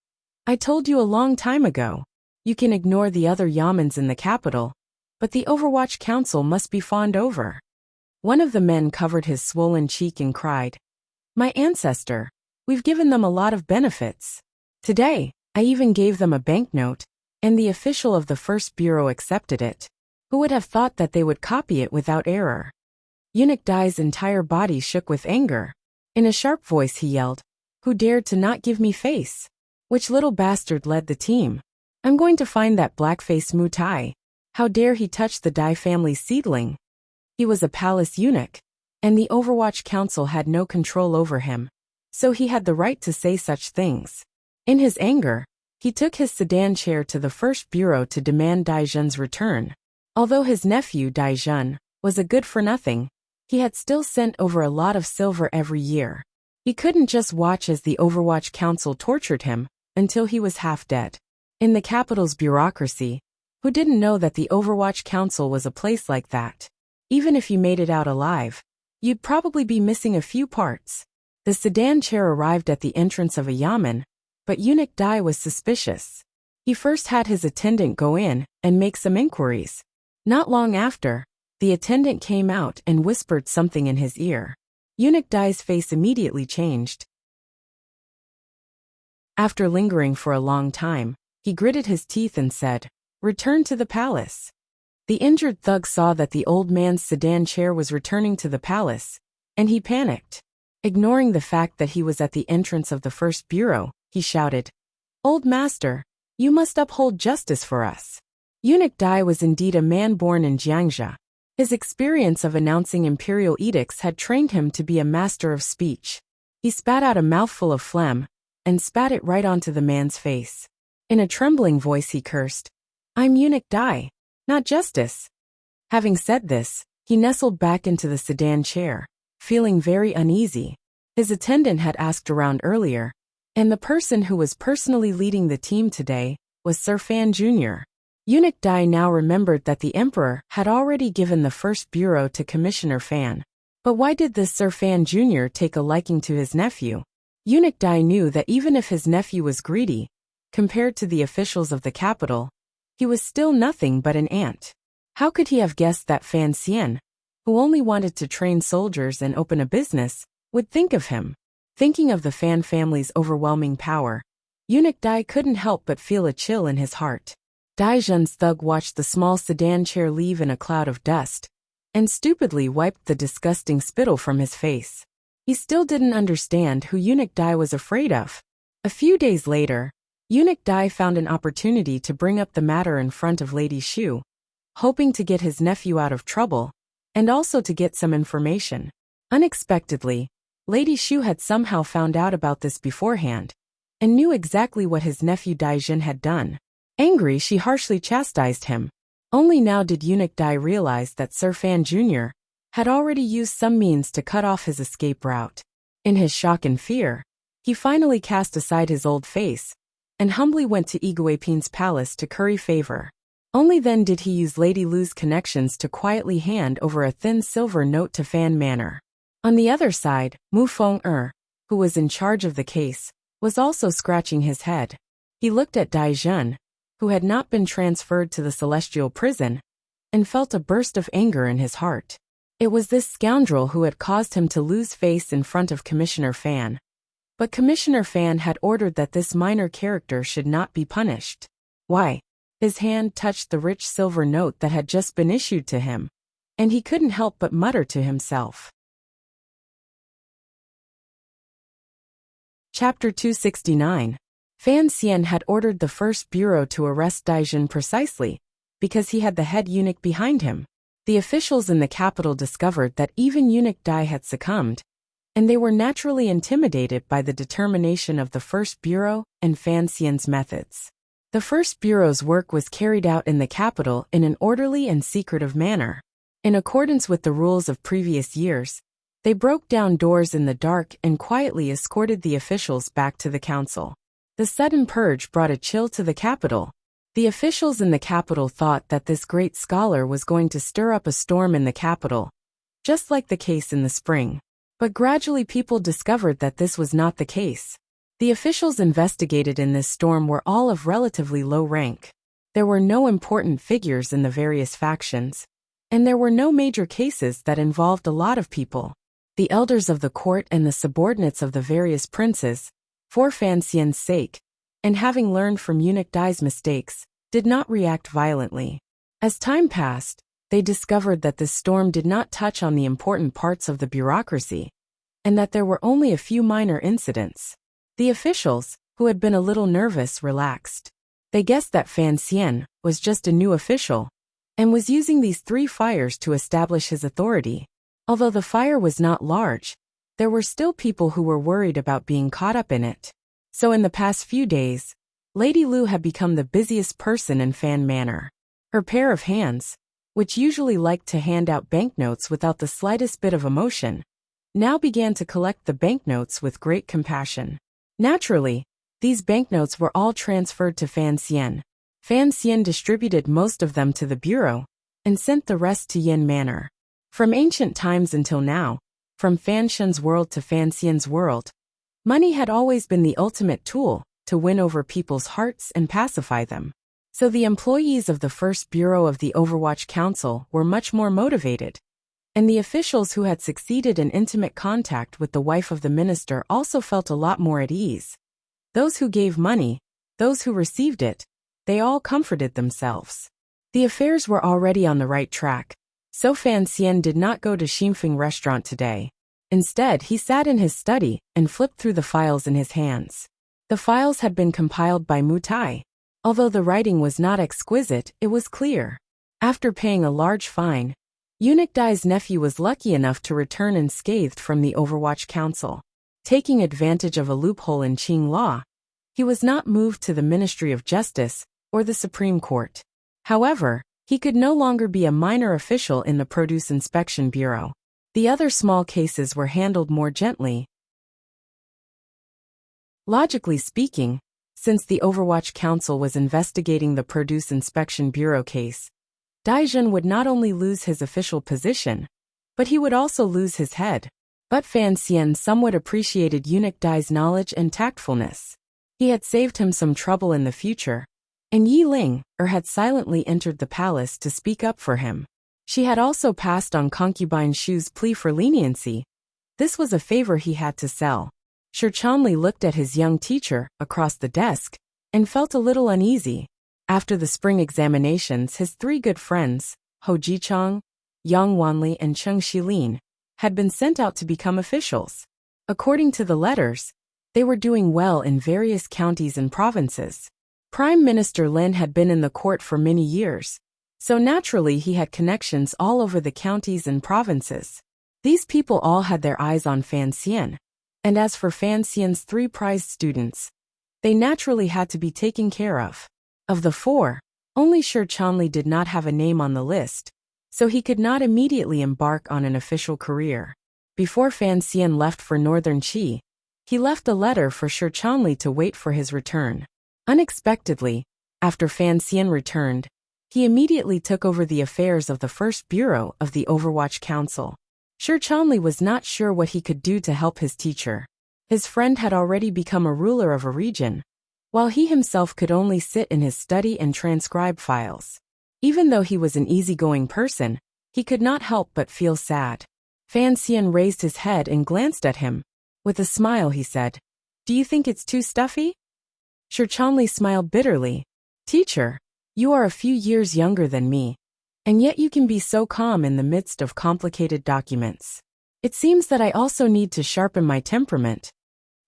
"I told you a long time ago. You can ignore the other yamens in the capital, but the Overwatch Council must be fawned over." One of the men covered his swollen cheek and cried, "My ancestor, we've given them a lot of benefits. Today, I even gave them a banknote, and the official of the first bureau accepted it. Who would have thought that they would copy it without error?" Eunuch Dai's entire body shook with anger. In a sharp voice he yelled, "Who dared to not give me face? Which little bastard led the team? I'm going to find that blackface Mutai. How dare he touch the Dai family's seedling?" He was a palace eunuch, and the Overwatch Council had no control over him, so he had the right to say such things. In his anger, he took his sedan chair to the first bureau to demand Dai Zhen's return. Although his nephew Dai Zhen was a good-for-nothing, he had still sent over a lot of silver every year. He couldn't just watch as the Overwatch Council tortured him until he was half dead. In the capital's bureaucracy, who didn't know that the Overwatch Council was a place like that? Even if you made it out alive, you'd probably be missing a few parts. The sedan chair arrived at the entrance of a yamen, but Eunuch Dai was suspicious. He first had his attendant go in and make some inquiries. Not long after, the attendant came out and whispered something in his ear. Eunuch Dai's face immediately changed. After lingering for a long time, he gritted his teeth and said, "Return to the palace." The injured thug saw that the old man's sedan chair was returning to the palace, and he panicked. Ignoring the fact that he was at the entrance of the first bureau, he shouted, "Old master, you must uphold justice for us." Eunuch Dai was indeed a man born in Jiangxia. His experience of announcing imperial edicts had trained him to be a master of speech. He spat out a mouthful of phlegm and spat it right onto the man's face. In a trembling voice he cursed, "I'm Eunuch Dai, not justice." Having said this, he nestled back into the sedan chair, feeling very uneasy. His attendant had asked around earlier, and the person who was personally leading the team today was Sir Fan Jr. Eunuch Dai now remembered that the Emperor had already given the first bureau to Commissioner Fan. But why did this Sir Fan Jr. take a liking to his nephew? Eunuch Dai knew that even if his nephew was greedy, compared to the officials of the capital, he was still nothing but an ant. How could he have guessed that Fan Xian, who only wanted to train soldiers and open a business, would think of him? Thinking of the Fan family's overwhelming power, Eunuch Dai couldn't help but feel a chill in his heart. Dai Zhen's thug watched the small sedan chair leave in a cloud of dust, and stupidly wiped the disgusting spittle from his face. He still didn't understand who Eunuch Dai was afraid of. A few days later, Eunuch Dai found an opportunity to bring up the matter in front of Lady Shu, hoping to get his nephew out of trouble, and also to get some information. Unexpectedly, Lady Shu had somehow found out about this beforehand, and knew exactly what his nephew Dai Zhen had done. Angry, she harshly chastised him. Only now did Eunuch Dai realize that Sir Fan Jr. had already used some means to cut off his escape route. In his shock and fear, he finally cast aside his old face, and humbly went to Iguipin's palace to curry favor. Only then did he use Lady Lu's connections to quietly hand over a thin silver note to Fan Manor. On the other side, Mu Feng who was in charge of the case, was also scratching his head. He looked at Dai Zhen, who had not been transferred to the celestial prison, and felt a burst of anger in his heart. It was this scoundrel who had caused him to lose face in front of Commissioner Fan. But Commissioner Fan had ordered that this minor character should not be punished. Why? His hand touched the rich silver note that had just been issued to him, and he couldn't help but mutter to himself. Chapter 269. Fan Xian had ordered the first bureau to arrest Dai Zhen precisely because he had the head eunuch behind him. The officials in the capital discovered that even Eunuch Dai had succumbed, and they were naturally intimidated by the determination of the first bureau and Fan Xian's methods. The first bureau's work was carried out in the capital in an orderly and secretive manner. In accordance with the rules of previous years, they broke down doors in the dark and quietly escorted the officials back to the council. The sudden purge brought a chill to the capital. The officials in the capital thought that this great scholar was going to stir up a storm in the capital, just like the case in the spring. But gradually people discovered that this was not the case. The officials investigated in this storm were all of relatively low rank. There were no important figures in the various factions, and there were no major cases that involved a lot of people. The elders of the court and the subordinates of the various princes, for Fan Xian's sake, and having learned from Eunuch Dai's mistakes, did not react violently. As time passed, they discovered that this storm did not touch on the important parts of the bureaucracy, and that there were only a few minor incidents. The officials, who had been a little nervous, relaxed. They guessed that Fan Xian was just a new official, and was using these 3 fires to establish his authority. Although the fire was not large, there were still people who were worried about being caught up in it. So in the past few days, Lady Lu had become the busiest person in Fan Manor. Her pair of hands, which usually liked to hand out banknotes without the slightest bit of emotion, now began to collect the banknotes with great compassion. Naturally, these banknotes were all transferred to Fan Xian. Fan Xian distributed most of them to the bureau, and sent the rest to Yin Manor. From ancient times until now, from Fan Shen's world to Fan Xian's world, money had always been the ultimate tool to win over people's hearts and pacify them. So the employees of the first bureau of the Overwatch Council were much more motivated. And the officials who had succeeded in intimate contact with the wife of the minister also felt a lot more at ease. Those who gave money, those who received it, they all comforted themselves. The affairs were already on the right track, so Fan Xian did not go to Xinfeng restaurant today. Instead, he sat in his study and flipped through the files in his hands. The files had been compiled by Mu Tai. Although the writing was not exquisite, it was clear. After paying a large fine, Eunuch Dai's nephew was lucky enough to return unscathed from the Overwatch Council. Taking advantage of a loophole in Qing law, he was not moved to the Ministry of Justice or the Supreme Court. However, he could no longer be a minor official in the Produce Inspection Bureau. The other small cases were handled more gently. Logically speaking, since the Overwatch Council was investigating the Produce Inspection Bureau case, Daijun would not only lose his official position, but he would also lose his head. But Fan Xian somewhat appreciated Eunuch Dai's knowledge and tactfulness. He had saved him some trouble in the future, and Yi Ling had silently entered the palace to speak up for him. She had also passed on concubine Shu's plea for leniency. This was a favor he had to sell. Shi Chanli looked at his young teacher across the desk and felt a little uneasy. After the spring examinations, his 3 good friends, Ho Jichang, Yang Wanli and Cheng Shilin, had been sent out to become officials. According to the letters, they were doing well in various counties and provinces. Prime Minister Lin had been in the court for many years, so naturally he had connections all over the counties and provinces. These people all had their eyes on Fan Xian, and as for Fan Xian's 3 prized students, they naturally had to be taken care of. Of the 4, only Shi Chanli did not have a name on the list, so he could not immediately embark on an official career. Before Fan Xian left for Northern Qi, he left a letter for Shi Chanli to wait for his return. Unexpectedly, after Fan Xian returned, he immediately took over the affairs of the first bureau of the Overwatch Council. Shi Chanli was not sure what he could do to help his teacher. His friend had already become a ruler of a region, while he himself could only sit in his study and transcribe files. Even though he was an easygoing person, he could not help but feel sad. Fan Xian raised his head and glanced at him. With a smile he said, "Do you think it's too stuffy?" Shi Chanli smiled bitterly. "Teacher, you are a few years younger than me, and yet you can be so calm in the midst of complicated documents. It seems that I also need to sharpen my temperament."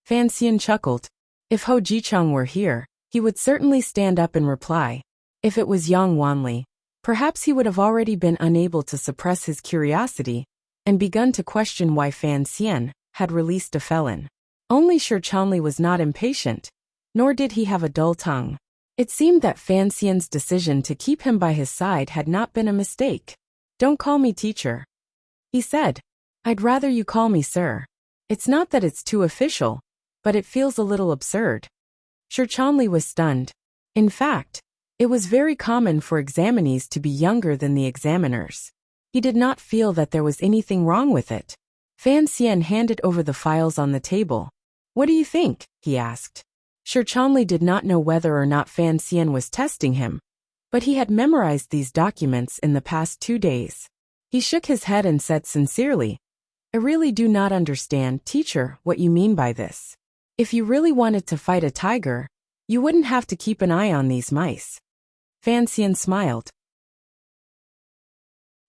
Fan Xian chuckled. If Ho Jichang were here, he would certainly stand up and reply. If it was Yang Wanli, perhaps he would have already been unable to suppress his curiosity and begun to question why Fan Xian had released a felon. Only Shi Chanli was not impatient, nor did he have a dull tongue. It seemed that Fan Xian's decision to keep him by his side had not been a mistake. "Don't call me teacher," he said. "I'd rather you call me sir. It's not that it's too official, but it feels a little absurd." Shi Chanli was stunned. In fact, It was very common for examinees to be younger than the examiners. He did not feel that there was anything wrong with it. Fan Xian handed over the files on the table. "What do you think?" he asked. Shi Chanli did not know whether or not Fan Xian was testing him, but he had memorized these documents in the past 2 days. He shook his head and said sincerely, "I really do not understand, teacher, what you mean by this. If you really wanted to fight a tiger, you wouldn't have to keep an eye on these mice." Fan Xian smiled.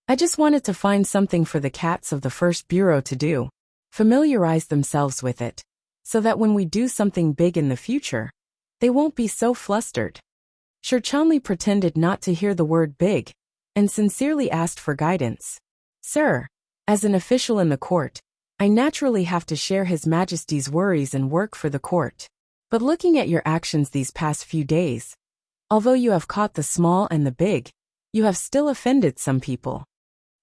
"I just wanted to find something for the cats of the first bureau to do, familiarize themselves with it, so that when we do something big in the future, they won't be so flustered." Shi Chanli pretended not to hear the word big, and sincerely asked for guidance. "Sir, as an official in the court, I naturally have to share His Majesty's worries and work for the court. But looking at your actions these past few days, although you have caught the small and the big, you have still offended some people.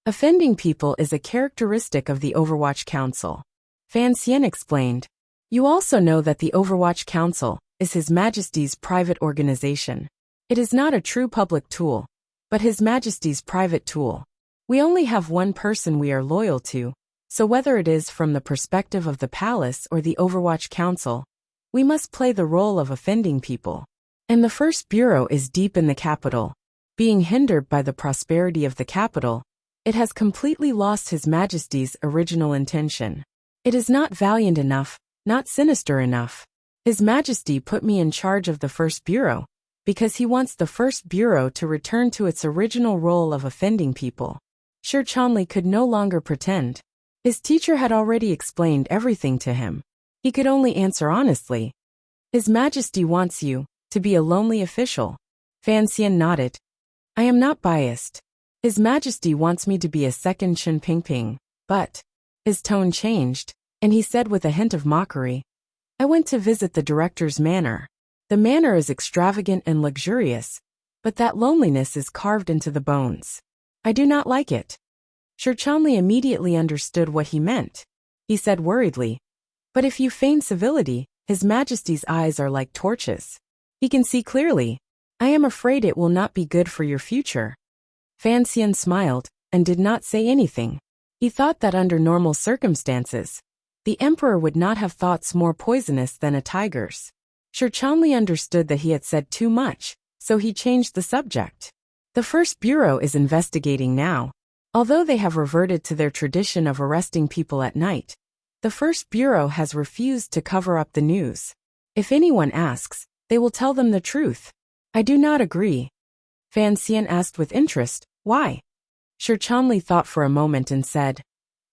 Offending people is a characteristic of the Overwatch Council." Fan Xian explained. "You also know that the Overwatch Council is His Majesty's private organization. It is not a true public tool, but His Majesty's private tool. We only have one person we are loyal to, so whether it is from the perspective of the palace or the Overwatch Council, we must play the role of offending people. And the first bureau is deep in the capital. Being hindered by the prosperity of the capital, it has completely lost His Majesty's original intention. It is not valiant enough, not sinister enough. His Majesty put me in charge of the first bureau, because He wants the first bureau to return to its original role of offending people." Shi Chanli could no longer pretend. His teacher had already explained everything to him. He could only answer honestly. "His Majesty wants you to be a lonely official." Fan Xian nodded. "I am not biased. His Majesty wants me to be a second Chen Pingping, but..." His tone changed, and he said with a hint of mockery, "I went to visit the director's manor. The manor is extravagant and luxurious, but that loneliness is carved into the bones. I do not like it." Shi Chanli immediately understood what he meant. He said worriedly, "But if you feign civility, His Majesty's eyes are like torches. He can see clearly. I am afraid it will not be good for your future." Fan Xian smiled, and did not say anything. He thought that under normal circumstances, the emperor would not have thoughts more poisonous than a tiger's. Shi Chanli understood that he had said too much, so he changed the subject. "The first bureau is investigating now. Although they have reverted to their tradition of arresting people at night, the first bureau has refused to cover up the news. If anyone asks, they will tell them the truth." "I do not agree." Fan Xian asked with interest, "Why?" Shi Chanli thought for a moment and said,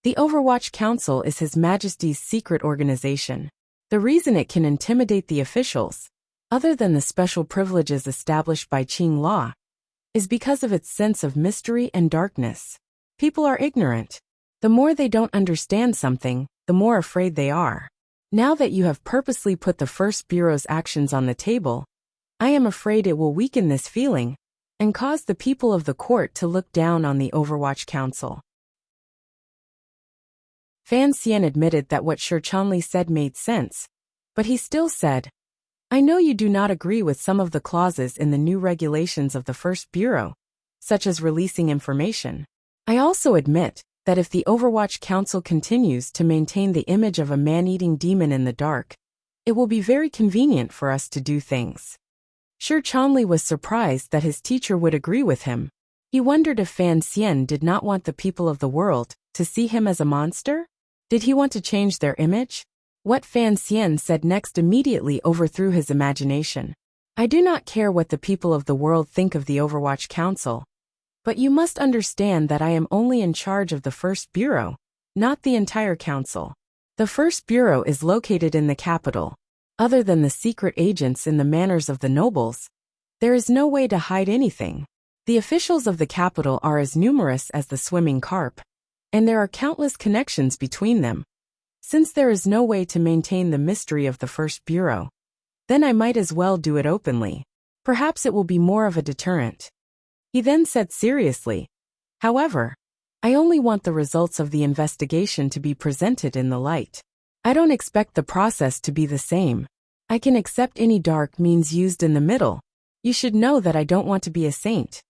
"The Overwatch Council is His Majesty's secret organization. The reason it can intimidate the officials, other than the special privileges established by Qing law, is because of its sense of mystery and darkness. People are ignorant. The more they don't understand something, the more afraid they are. Now that you have purposely put the first bureau's actions on the table, I am afraid it will weaken this feeling and cause the people of the court to look down on the Overwatch Council." Fan Xian admitted that what Shi Chanli said made sense, but he still said, "I know you do not agree with some of the clauses in the new regulations of the first bureau, such as releasing information. I also admit that if the Overwatch Council continues to maintain the image of a man-eating demon in the dark, it will be very convenient for us to do things." Shi Chanli was surprised that his teacher would agree with him. He wondered if Fan Xian did not want the people of the world to see him as a monster? Did he want to change their image? What Fan Xian said next immediately overthrew his imagination. "I do not care what the people of the world think of the Overwatch Council, but you must understand that I am only in charge of the first bureau, not the entire council. The first bureau is located in the capital. Other than the secret agents in the manors of the nobles, there is no way to hide anything. The officials of the capital are as numerous as the swimming carp, and there are countless connections between them. Since there is no way to maintain the mystery of the first bureau, then I might as well do it openly. Perhaps it will be more of a deterrent." He then said seriously, "However, I only want the results of the investigation to be presented in the light. I don't expect the process to be the same. I can accept any dark means used in the middle. You should know that I don't want to be a saint.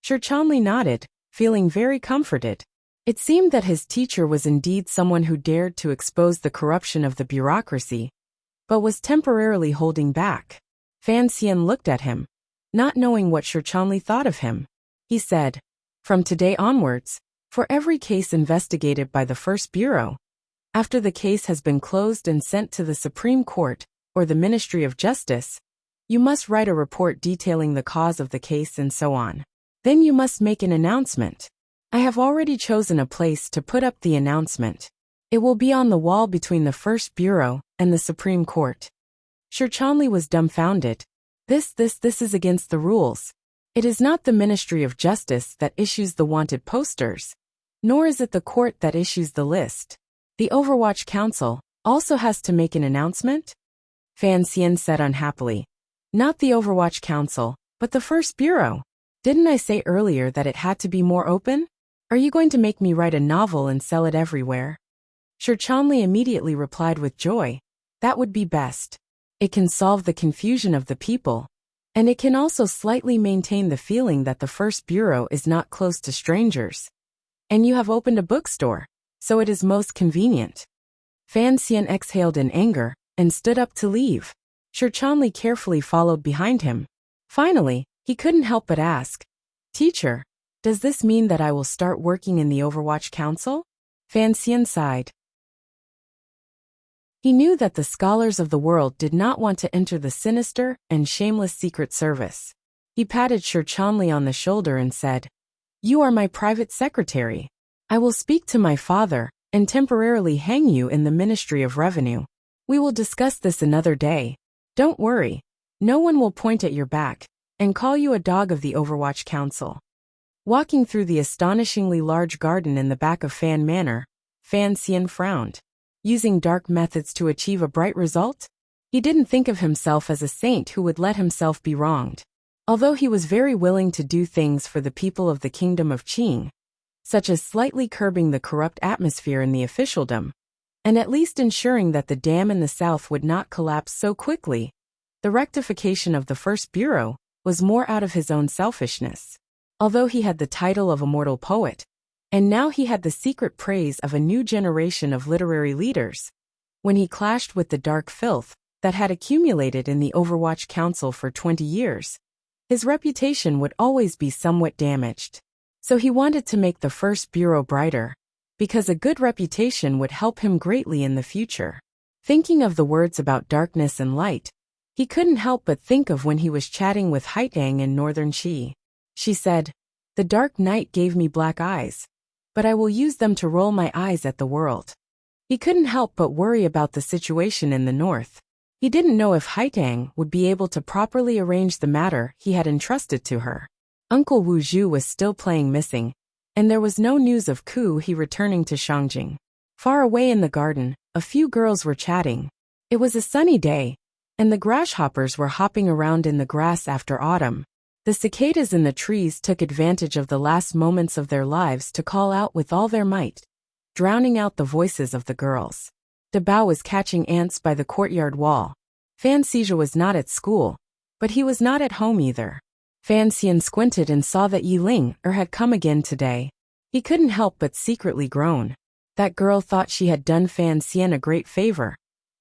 Shirchanli nodded, feeling very comforted. It seemed that his teacher was indeed someone who dared to expose the corruption of the bureaucracy, but was temporarily holding back. Fan Xian looked at him, not knowing what Shirchanli thought of him. He said, "From today onwards, for every case investigated by the First Bureau, after the case has been closed and sent to the Supreme Court or the Ministry of Justice, you must write a report detailing the cause of the case and so on. Then you must make an announcement. I have already chosen a place to put up the announcement. It will be on the wall between the First Bureau and the Supreme Court." Shirchanli was dumbfounded. This is against the rules. It is not the Ministry of Justice that issues the wanted posters, nor is it the court that issues the list. The Overwatch Council also has to make an announcement? Fan Xian said unhappily. Not the Overwatch Council, but the First Bureau. Didn't I say earlier that it had to be more open? Are you going to make me write a novel and sell it everywhere? Shirchanli immediately replied with joy. That would be best. It can solve the confusion of the people, and it can also slightly maintain the feeling that the First Bureau is not close to strangers. And you have opened a bookstore, so it is most convenient. Fan Xian exhaled in anger and stood up to leave. Shirchanli carefully followed behind him. Finally, he couldn't help but ask, "Teacher, does this mean that I will start working in the Overwatch Council?" Fan Xian sighed. He knew that the scholars of the world did not want to enter the sinister and shameless secret service. He patted Shirchanli on the shoulder and said, "You are my private secretary. I will speak to my father and temporarily hang you in the Ministry of Revenue. We will discuss this another day. Don't worry, no one will point at your back and call you a dog of the Overwatch Council." Walking through the astonishingly large garden in the back of Fan Manor, Fan Xian frowned. Using dark methods to achieve a bright result? He didn't think of himself as a saint who would let himself be wronged. Although he was very willing to do things for the people of the Kingdom of Qing, such as slightly curbing the corrupt atmosphere in the officialdom, and at least ensuring that the dam in the south would not collapse so quickly, the rectification of the First Bureau was more out of his own selfishness. Although he had the title of immortal poet, and now he had the secret praise of a new generation of literary leaders, when he clashed with the dark filth that had accumulated in the Overwatch Council for 20 years, his reputation would always be somewhat damaged. So he wanted to make the First Bureau brighter, because a good reputation would help him greatly in the future. Thinking of the words about darkness and light, he couldn't help but think of when he was chatting with Haitang in northern Qi. She said, "The dark night gave me black eyes, but I will use them to roll my eyes at the world." He couldn't help but worry about the situation in the north. He didn't know if Haitang would be able to properly arrange the matter he had entrusted to her. Uncle Wu Zhu was still playing missing, and there was no news of Ku He returning to Shangjing. Far away in the garden, a few girls were chatting. It was a sunny day, and the grasshoppers were hopping around in the grass after autumn. The cicadas in the trees took advantage of the last moments of their lives to call out with all their might, drowning out the voices of the girls. Dabao was catching ants by the courtyard wall. Fan Xizha was not at school, but he was not at home either. Fan Xian squinted and saw that Yiling had come again today. He couldn't help but secretly groan. That girl thought she had done Fan Xian a great favor,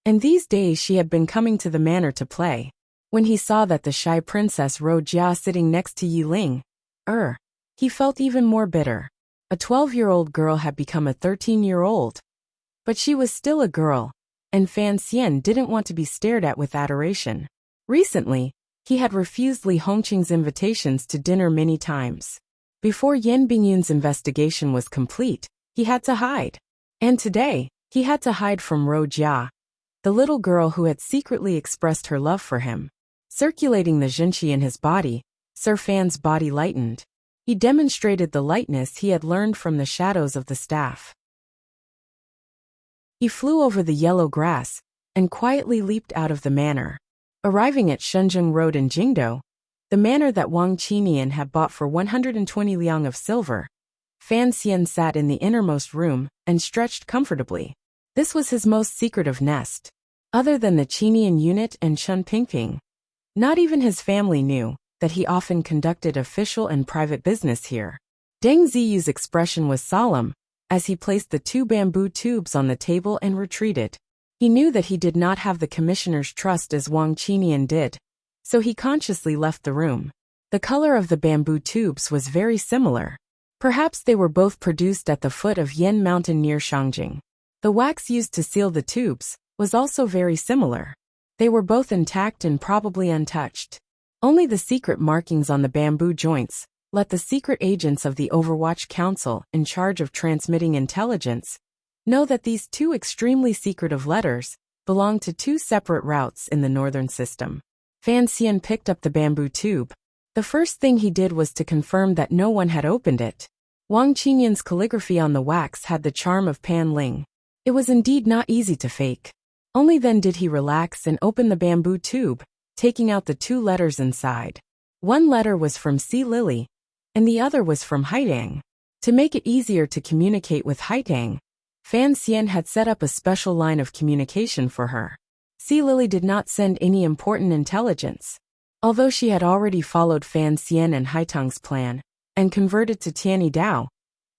and these days she had been coming to the manor to play. When he saw that the shy princess Ro Jia sitting next to Yiling, he felt even more bitter. A 12-year-old girl had become a 13-year-old. But she was still a girl, and Fan Xian didn't want to be stared at with adoration. Recently, he had refused Li Hongqing's invitations to dinner many times. Before Yan Bingyun's investigation was complete, he had to hide. And today, he had to hide from Ro Jia, the little girl who had secretly expressed her love for him. Circulating the zhenqi in his body, Sir Fan's body lightened. He demonstrated the lightness he had learned from the shadows of the staff. He flew over the yellow grass and quietly leaped out of the manor. Arriving at Shenzhen Road in Jingdo, the manor that Wang Qinian had bought for 120 liang of silver, Fan Xian sat in the innermost room and stretched comfortably. This was his most secretive nest. Other than the Qinian unit and Chun Pingping, not even his family knew that he often conducted official and private business here. Deng Ziyu's expression was solemn, as he placed the 2 bamboo tubes on the table and retreated. He knew that he did not have the commissioner's trust as Wang Qinian did, so he consciously left the room. The color of the bamboo tubes was very similar. Perhaps they were both produced at the foot of Yan Mountain near Shangjing. The wax used to seal the tubes was also very similar. They were both intact and probably untouched. Only the secret markings on the bamboo joints let the secret agents of the Overwatch Council in charge of transmitting intelligence know that these 2 extremely secretive letters belong to 2 separate routes in the northern system. Fan Xian picked up the bamboo tube. The first thing he did was to confirm that no one had opened it. Wang Qinian's calligraphy on the wax had the charm of Pan Ling. It was indeed not easy to fake. Only then did he relax and open the bamboo tube, taking out the 2 letters inside. One letter was from Sea Lily, and the other was from Haitang. To make it easier to communicate with Haitang, Fan Xian had set up a special line of communication for her. Sea Lily did not send any important intelligence. Although she had already followed Fan Xian and Haitang's plan, and converted to Tianyi Dao,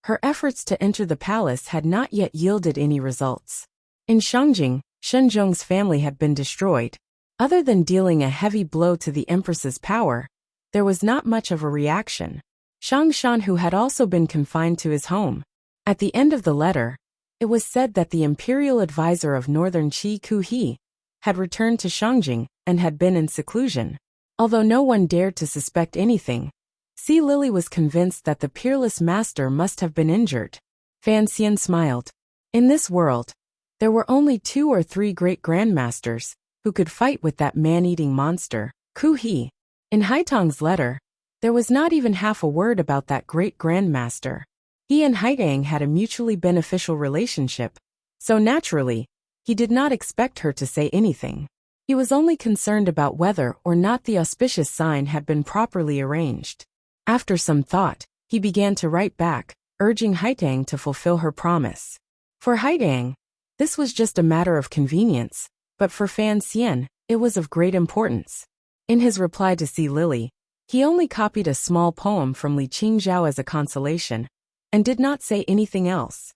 her efforts to enter the palace had not yet yielded any results. In Shangjing, Shenzhong's family had been destroyed. Other than dealing a heavy blow to the empress's power, there was not much of a reaction. Shang Shan, who had also been confined to his home. At the end of the letter, it was said that the imperial advisor of northern Qi Ku He had returned to Shangjing and had been in seclusion. Although no one dared to suspect anything, Sea Lily was convinced that the peerless master must have been injured. Fan Xian smiled. In this world, there were only 2 or 3 great grandmasters who could fight with that man-eating monster, Ku He. In Haitang's letter, there was not even half a word about that great grandmaster. He and Haitang had a mutually beneficial relationship, so naturally, he did not expect her to say anything. He was only concerned about whether or not the auspicious sign had been properly arranged. After some thought, he began to write back, urging Haitang to fulfill her promise. For Haitang, this was just a matter of convenience, but for Fan Xian, it was of great importance. In his reply to Sea Lily, he only copied a small poem from Li Qingzhao as a consolation, and did not say anything else.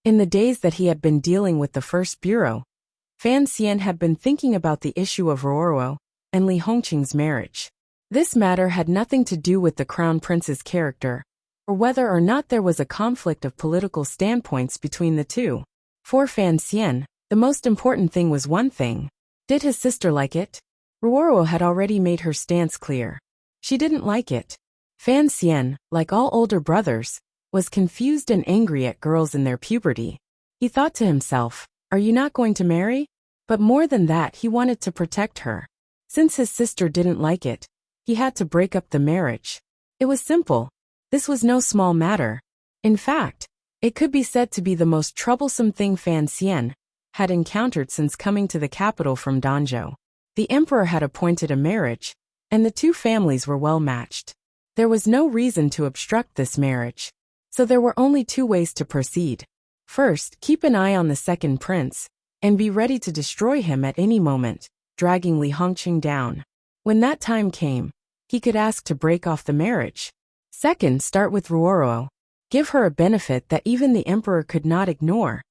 In the days that he had been dealing with the First Bureau, Fan Xian had been thinking about the issue of Ruoro and Li Hongqing's marriage. This matter had nothing to do with the crown prince's character, or whether or not there was a conflict of political standpoints between the two. For Fan Xian, the most important thing was one thing. Did his sister like it? Ruoro had already made her stance clear. She didn't like it. Fan Xian, like all older brothers, was confused and angry at girls in their puberty. He thought to himself, "Are you not going to marry?" But more than that, he wanted to protect her. Since his sister didn't like it, he had to break up the marriage. It was simple. This was no small matter. In fact, it could be said to be the most troublesome thing Fan Xian had encountered since coming to the capital from Danzhou. The emperor had appointed a marriage, and the 2 families were well matched. There was no reason to obstruct this marriage, so there were only 2 ways to proceed. First, keep an eye on the second prince, and be ready to destroy him at any moment, dragging Li Hongqing down. When that time came, he could ask to break off the marriage. Second, start with Ruoro. Give her a benefit that even the emperor could not ignore,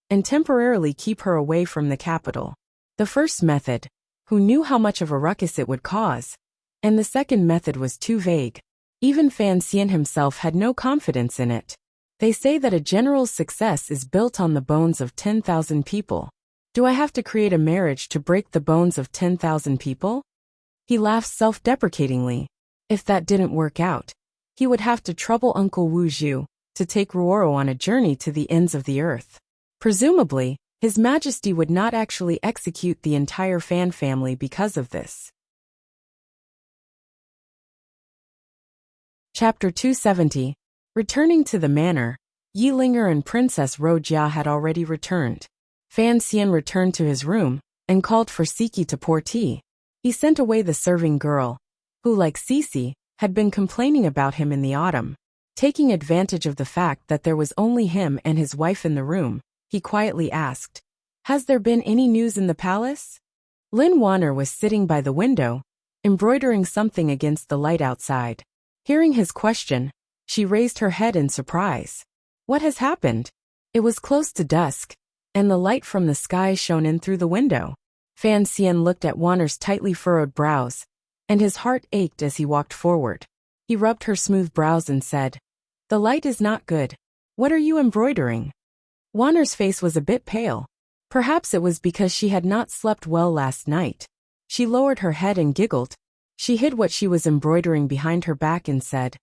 and temporarily keep her away from the capital. The first method, who knew how much of a ruckus it would cause, and the second method was too vague. Even Fan Xian himself had no confidence in it. They say that a general's success is built on the bones of 10,000 people. Do I have to create a marriage to break the bones of 10,000 people? He laughed self-deprecatingly. If that didn't work out, he would have to trouble Uncle Wu Zhu to take Ruoro on a journey to the ends of the earth. Presumably, His Majesty would not actually execute the entire Fan family because of this. Chapter 270. Returning to the manor, Yilinger and Princess Rojia had already returned. Fan Xian returned to his room and called for Siki to pour tea. He sent away the serving girl, who, like Sisi, had been complaining about him in the autumn. Taking advantage of the fact that there was only him and his wife in the room, he quietly asked, "Has there been any news in the palace?" Lin Wanner was sitting by the window, embroidering something against the light outside. Hearing his question, she raised her head in surprise. What has happened? It was close to dusk, and the light from the sky shone in through the window. Fan Xian looked at Wanner's tightly furrowed brows, and his heart ached as he walked forward. He rubbed her smooth brows and said, "The light is not good. What are you embroidering?" Wanner's face was a bit pale. Perhaps it was because she had not slept well last night. She lowered her head and giggled. She hid what she was embroidering behind her back and said,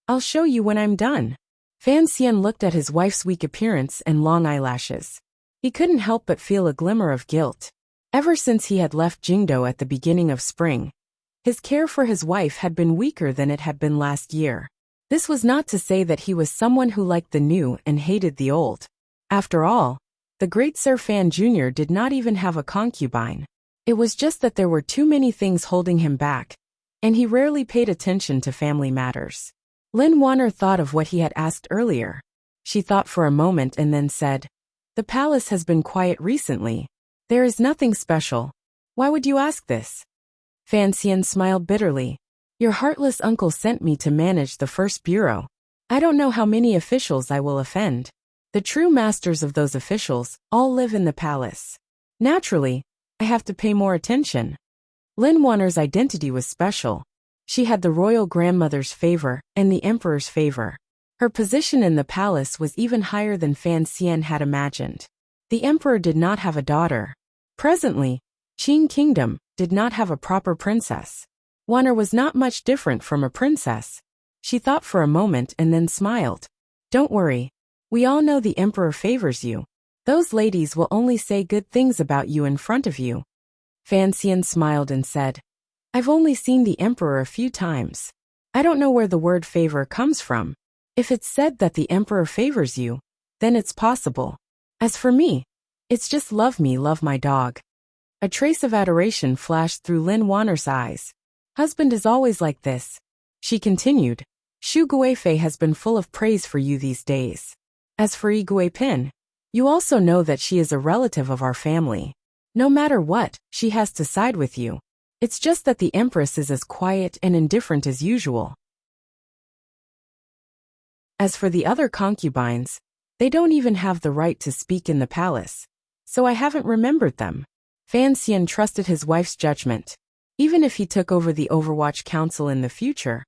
"I'll show you when I'm done." Fan Xian looked at his wife's weak appearance and long eyelashes. He couldn't help but feel a glimmer of guilt. Ever since he had left Jingdo at the beginning of spring, his care for his wife had been weaker than it had been last year. This was not to say that he was someone who liked the new and hated the old. After all, the great Sir Fan Jr. did not even have a concubine. It was just that there were too many things holding him back, and he rarely paid attention to family matters. Lin Wanner thought of what he had asked earlier. She thought for a moment and then said, "The palace has been quiet recently. There is nothing special. Why would you ask this?" Fan Xian smiled bitterly. "Your heartless uncle sent me to manage the first bureau. I don't know how many officials I will offend. The true masters of those officials all live in the palace. Naturally, I have to pay more attention." Lin Wanner's identity was special. She had the royal grandmother's favor and the emperor's favor. Her position in the palace was even higher than Fan Xian had imagined. The emperor did not have a daughter. Presently, Qing Kingdom did not have a proper princess. Wanner was not much different from a princess. She thought for a moment and then smiled. "Don't worry. We all know the emperor favors you. Those ladies will only say good things about you in front of you." Fan Xian smiled and said, "I've only seen the emperor a few times. I don't know where the word favor comes from. If it's said that the emperor favors you, then it's possible. As for me, it's just love me, love my dog." A trace of adoration flashed through Lin Wanner's eyes. "Husband is always like this," she continued. "Shu Guifei has been full of praise for you these days. As for Yi Guipin, you also know that she is a relative of our family. No matter what, she has to side with you. It's just that the empress is as quiet and indifferent as usual. As for the other concubines, they don't even have the right to speak in the palace, so I haven't remembered them." Fan Xian trusted his wife's judgment. Even if he took over the Overwatch Council in the future,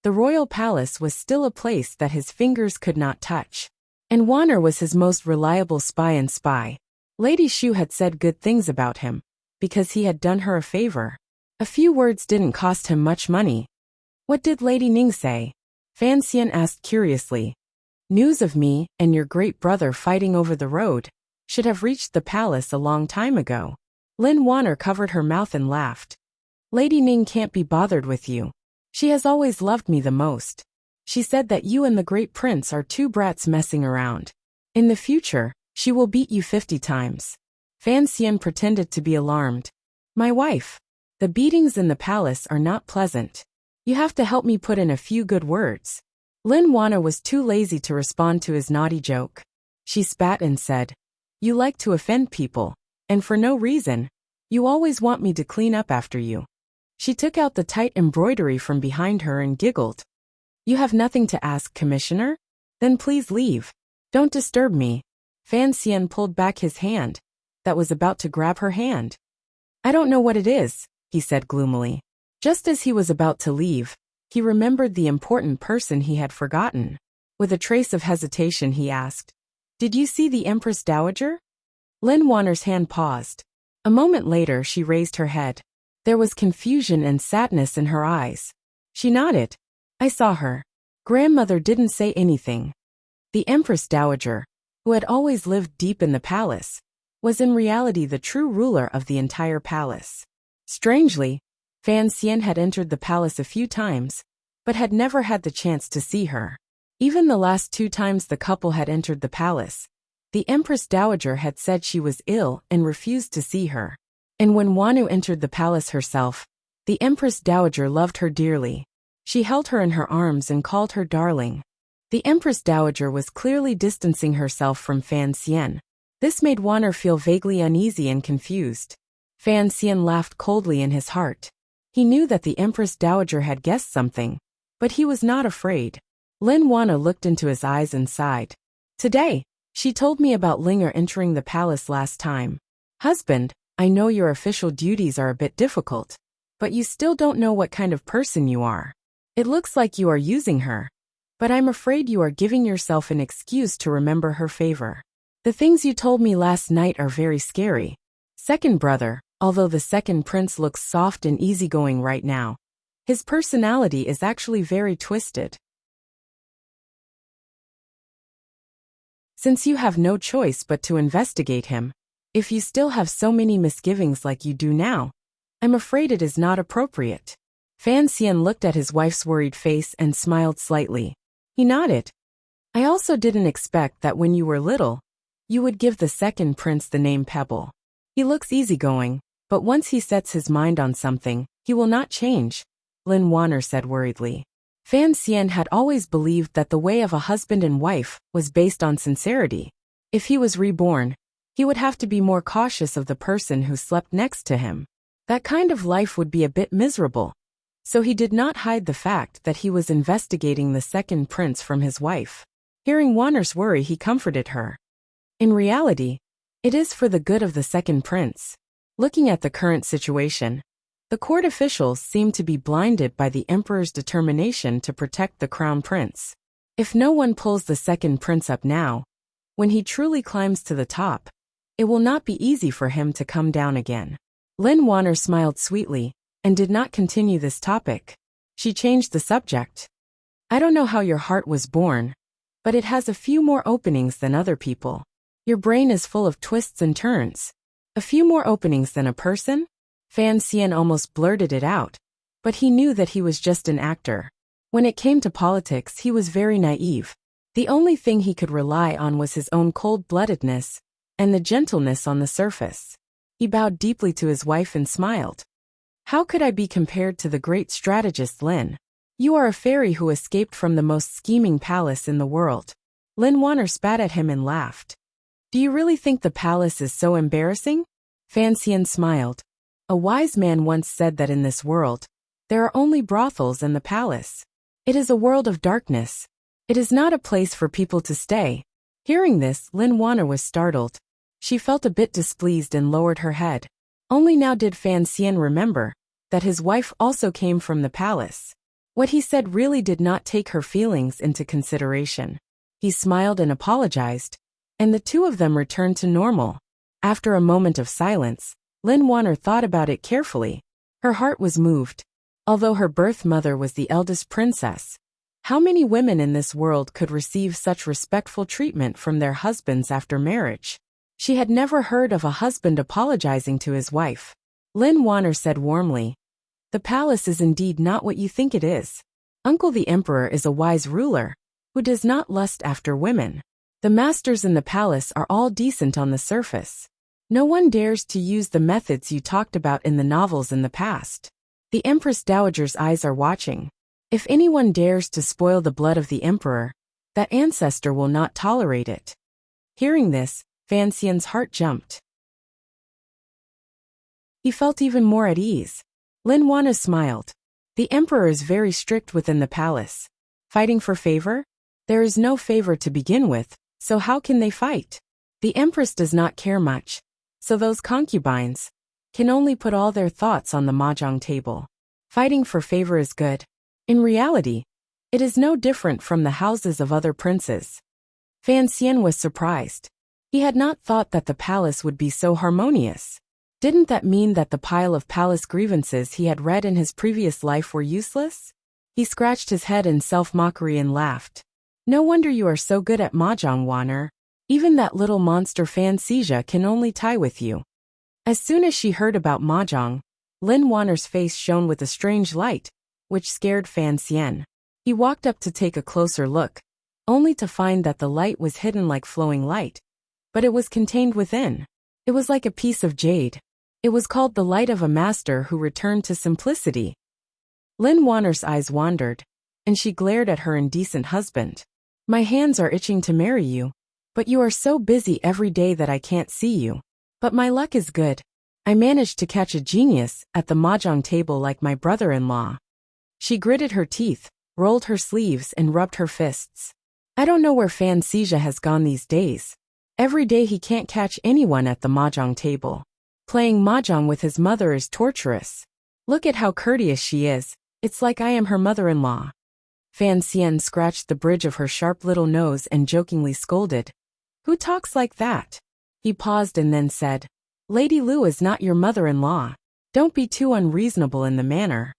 the royal palace was still a place that his fingers could not touch. And Wanner was his most reliable spy and spy. Lady Shu had said good things about him, because he had done her a favor. A few words didn't cost him much money. "What did Lady Ning say?" Fan Xian asked curiously. "News of me and your great brother fighting over the road should have reached the palace a long time ago." Lin Wanner covered her mouth and laughed. "Lady Ning can't be bothered with you. She has always loved me the most. She said that you and the great prince are two brats messing around. In the future, she will beat you 50 times. Fan Xian pretended to be alarmed. "My wife, the beatings in the palace are not pleasant. You have to help me put in a few good words." Lin Wanner was too lazy to respond to his naughty joke. She spat and said, "You like to offend people, and for no reason. You always want me to clean up after you." She took out the tight embroidery from behind her and giggled. "You have nothing to ask, Commissioner? Then please leave. Don't disturb me." Fan Xian pulled back his hand that was about to grab her hand. "I don't know what it is," he said gloomily. Just as he was about to leave, he remembered the important person he had forgotten. With a trace of hesitation he asked, "Did you see the Empress Dowager?" Lin Wanner's hand paused. A moment later she raised her head. There was confusion and sadness in her eyes. She nodded. "I saw her." Grandmother didn't say anything. The Empress Dowager, who had always lived deep in the palace, was in reality the true ruler of the entire palace. Strangely, Fan Xian had entered the palace a few times, but had never had the chance to see her. Even the last 2 times the couple had entered the palace, the Empress Dowager had said she was ill and refused to see her. And when Wanu entered the palace herself, the Empress Dowager loved her dearly. She held her in her arms and called her darling. The Empress Dowager was clearly distancing herself from Fan Xian. This made Wanner feel vaguely uneasy and confused. Fan Xian laughed coldly in his heart. He knew that the Empress Dowager had guessed something, but he was not afraid. Lin Wana looked into his eyes and sighed. Today, she told me about Linger entering the palace last time. Husband, I know your official duties are a bit difficult, but you still don't know what kind of person you are. It looks like you are using her, but I'm afraid you are giving yourself an excuse to remember her favor. The things you told me last night are very scary. Second brother, although the second prince looks soft and easygoing right now, his personality is actually very twisted. Since you have no choice but to investigate him, if you still have so many misgivings like you do now, I'm afraid it is not appropriate. Fan Xian looked at his wife's worried face and smiled slightly. He nodded. I also didn't expect that when you were little, you would give the second prince the name Pebble. He looks easygoing, but once he sets his mind on something, he will not change, Lin Wanner said worriedly. Fan Xian had always believed that the way of a husband and wife was based on sincerity. If he was reborn, he would have to be more cautious of the person who slept next to him. That kind of life would be a bit miserable. So he did not hide the fact that he was investigating the second prince from his wife. Hearing Wanner's worry, he comforted her. In reality, it is for the good of the second prince. Looking at the current situation, the court officials seem to be blinded by the emperor's determination to protect the crown prince. If no one pulls the second prince up now, when he truly climbs to the top, it will not be easy for him to come down again. Lin Wanner smiled sweetly and did not continue this topic. She changed the subject. I don't know how your heart was born, but it has a few more openings than other people. Your brain is full of twists and turns. A few more openings than a person? Fan Xian almost blurted it out, but he knew that he was just an actor. When it came to politics, he was very naive. The only thing he could rely on was his own cold-bloodedness and the gentleness on the surface. He bowed deeply to his wife and smiled. How could I be compared to the great strategist Lin? You are a fairy who escaped from the most scheming palace in the world. Lin Wanner spat at him and laughed. Do you really think the palace is so embarrassing? Fan Xian smiled. A wise man once said that in this world, there are only brothels and the palace. It is a world of darkness. It is not a place for people to stay. Hearing this, Lin Wanner was startled. She felt a bit displeased and lowered her head. Only now did Fan Xian remember that his wife also came from the palace. What he said really did not take her feelings into consideration. He smiled and apologized, and the two of them returned to normal. After a moment of silence, Lin Wanner thought about it carefully. Her heart was moved. Although her birth mother was the eldest princess, how many women in this world could receive such respectful treatment from their husbands after marriage? She had never heard of a husband apologizing to his wife. Lin Wanner said warmly, the palace is indeed not what you think it is. Uncle the Emperor is a wise ruler, who does not lust after women. The masters in the palace are all decent on the surface. No one dares to use the methods you talked about in the novels in the past. The Empress Dowager's eyes are watching. If anyone dares to spoil the blood of the Emperor, that ancestor will not tolerate it. Hearing this, Fan Xian's heart jumped. He felt even more at ease. Lin Wanner smiled. The Emperor is very strict within the palace. Fighting for favor? There is no favor to begin with, so how can they fight? The Empress does not care much, so those concubines can only put all their thoughts on the mahjong table. Fighting for favor is good. In reality, it is no different from the houses of other princes. Fan Xian was surprised. He had not thought that the palace would be so harmonious. Didn't that mean that the pile of palace grievances he had read in his previous life were useless? He scratched his head in self-mockery and laughed. No wonder you are so good at mahjong, Wanner. Even that little monster Fan Xia can only tie with you. As soon as she heard about mahjong, Lin Wanner's face shone with a strange light, which scared Fan Xian. He walked up to take a closer look, only to find that the light was hidden like flowing light, but it was contained within. It was like a piece of jade. It was called the light of a master who returned to simplicity. Lin Wanner's eyes wandered, and she glared at her indecent husband. My hands are itching to marry you, but you are so busy every day that I can't see you. But my luck is good. I managed to catch a genius at the mahjong table like my brother-in-law. She gritted her teeth, rolled her sleeves and rubbed her fists. I don't know where Fan Xija has gone these days. Every day he can't catch anyone at the mahjong table. Playing mahjong with his mother is torturous. Look at how courteous she is. It's like I am her mother-in-law. Fan Xian scratched the bridge of her sharp little nose and jokingly scolded. Who talks like that? He paused and then said, Lady Lu is not your mother-in-law. Don't be too unreasonable in the manner.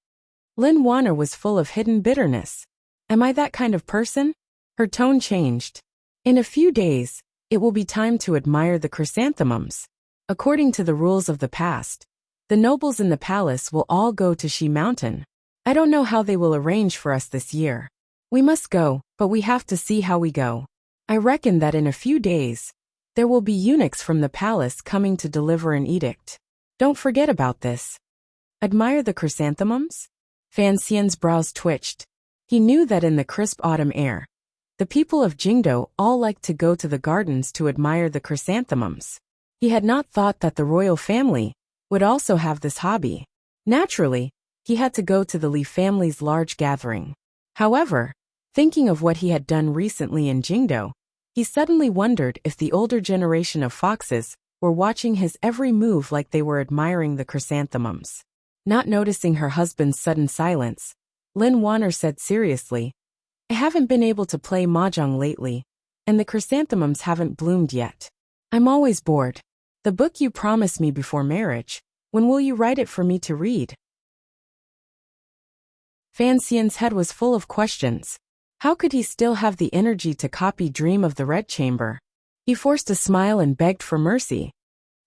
Lin Wanner was full of hidden bitterness. Am I that kind of person? Her tone changed. In a few days, it will be time to admire the chrysanthemums. According to the rules of the past, the nobles in the palace will all go to Shi Mountain. I don't know how they will arrange for us this year. We must go, but we have to see how we go. I reckon that in a few days, there will be eunuchs from the palace coming to deliver an edict. Don't forget about this. Admire the chrysanthemums? Fan Xian's brows twitched. He knew that in the crisp autumn air, the people of Jingdo all liked to go to the gardens to admire the chrysanthemums. He had not thought that the royal family would also have this hobby. Naturally, he had to go to the Li family's large gathering. However, thinking of what he had done recently in Jingdo, he suddenly wondered if the older generation of foxes were watching his every move like they were admiring the chrysanthemums. Not noticing her husband's sudden silence, Lin Wanner said seriously, I haven't been able to play mahjong lately, and the chrysanthemums haven't bloomed yet. I'm always bored. The book you promised me before marriage, when will you write it for me to read? Fan Xian's head was full of questions. How could he still have the energy to copy Dream of the Red Chamber? He forced a smile and begged for mercy.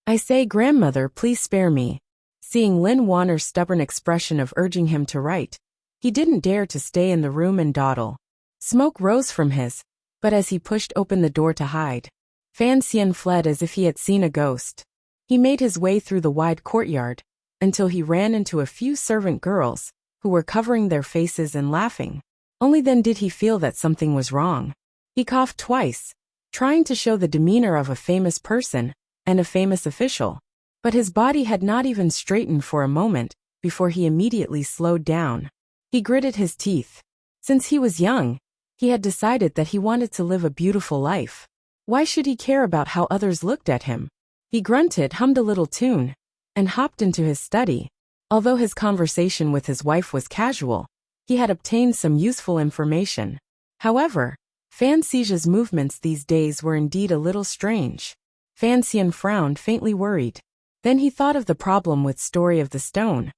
I say, grandmother, please spare me. Seeing Lin Wanner's stubborn expression of urging him to write, he didn't dare to stay in the room and dawdle. Smoke rose from his, but as he pushed open the door to hide, Fan Xian fled as if he had seen a ghost. He made his way through the wide courtyard, until he ran into a few servant girls, who were covering their faces and laughing. Only then did he feel that something was wrong. He coughed twice, trying to show the demeanor of a famous person and a famous official. But his body had not even straightened for a moment before he immediately slowed down. He gritted his teeth. Since he was young, he had decided that he wanted to live a beautiful life. Why should he care about how others looked at him? He grunted, hummed a little tune, and hopped into his study. Although his conversation with his wife was casual, he had obtained some useful information. However, Fan Xija's movements these days were indeed a little strange. Fan Xian frowned, faintly worried. Then he thought of the problem with Story of the Stone.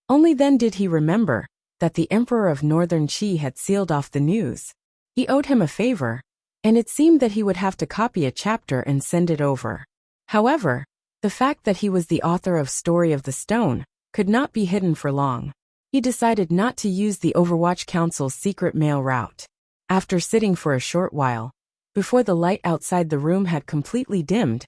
Only then did he remember that the Emperor of Northern Qi had sealed off the news. He owed him a favor, and it seemed that he would have to copy a chapter and send it over. However, the fact that he was the author of Story of the Stone could not be hidden for long. He decided not to use the Overwatch Council's secret mail route. After sitting for a short while, before the light outside the room had completely dimmed,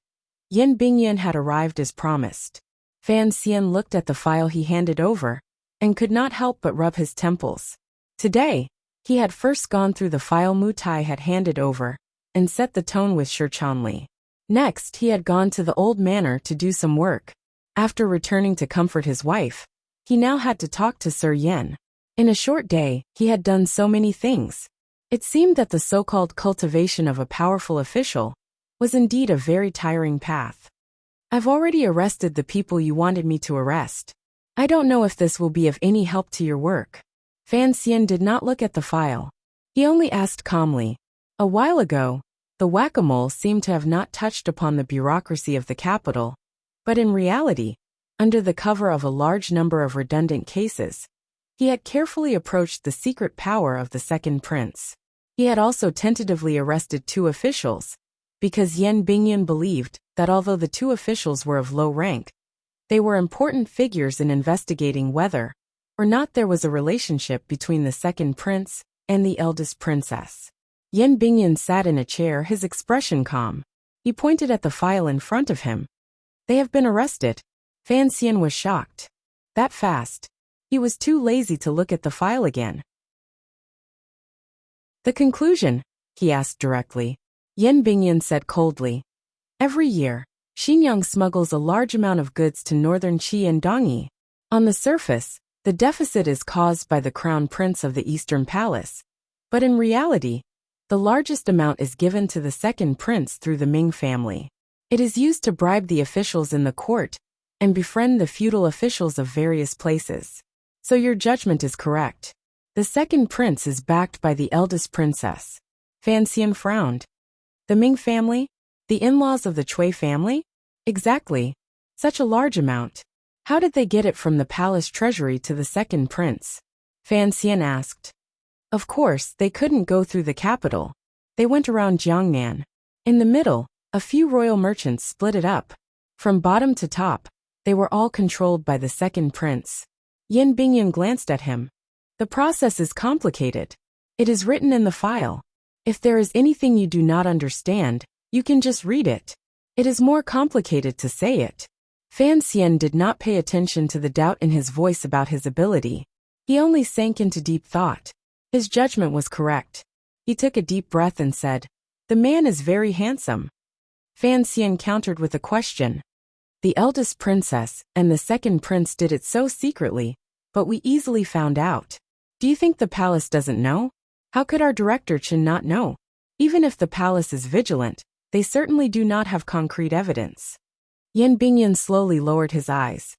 Yin Bingyan had arrived as promised. Fan Xian looked at the file he handed over, and could not help but rub his temples. Today, he had first gone through the file Mu Tai had handed over, and set the tone with Shi Chanli. Next, he had gone to the old manor to do some work. After returning to comfort his wife, he now had to talk to Sir Yen. In a short day, he had done so many things. It seemed that the so-called cultivation of a powerful official was indeed a very tiring path. I've already arrested the people you wanted me to arrest. I don't know if this will be of any help to your work. Fan Xian did not look at the file. He only asked calmly. A while ago, the whack-a-mole seemed to have not touched upon the bureaucracy of the capital, but in reality, under the cover of a large number of redundant cases, he had carefully approached the secret power of the second prince. He had also tentatively arrested 2 officials, because Yen Bingyan believed that although the 2 officials were of low rank, they were important figures in investigating whether or not there was a relationship between the second prince and the eldest princess. Yen Bingyan sat in a chair, his expression calm. He pointed at the file in front of him. They have been arrested. Fan Xian was shocked. That fast. He was too lazy to look at the file again. The conclusion? He asked directly. Yen Bingyan said coldly. Every year, Xinyang smuggles a large amount of goods to northern Qi and Dongyi. On the surface, the deficit is caused by the crown prince of the Eastern Palace, but in reality, the largest amount is given to the second prince through the Ming family. It is used to bribe the officials in the court and befriend the feudal officials of various places. So your judgment is correct. The second prince is backed by the eldest princess. Fan Xian frowned. The Ming family? The in-laws of the Cui family? Exactly. Such a large amount. How did they get it from the palace treasury to the second prince? Fan Xian asked. Of course, they couldn't go through the capital. They went around Jiangnan. In the middle, a few royal merchants split it up. From bottom to top, they were all controlled by the second prince. Yin Bingyan glanced at him. The process is complicated. It is written in the file. If there is anything you do not understand, you can just read it. It is more complicated to say it. Fan Xian did not pay attention to the doubt in his voice about his ability. He only sank into deep thought. His judgment was correct. He took a deep breath and said, "The man is very handsome." Fan Xian countered with a question. The eldest princess and the second prince did it so secretly, but we easily found out. Do you think the palace doesn't know? How could our director Chen not know? Even if the palace is vigilant, they certainly do not have concrete evidence. Yin Bingyan slowly lowered his eyes.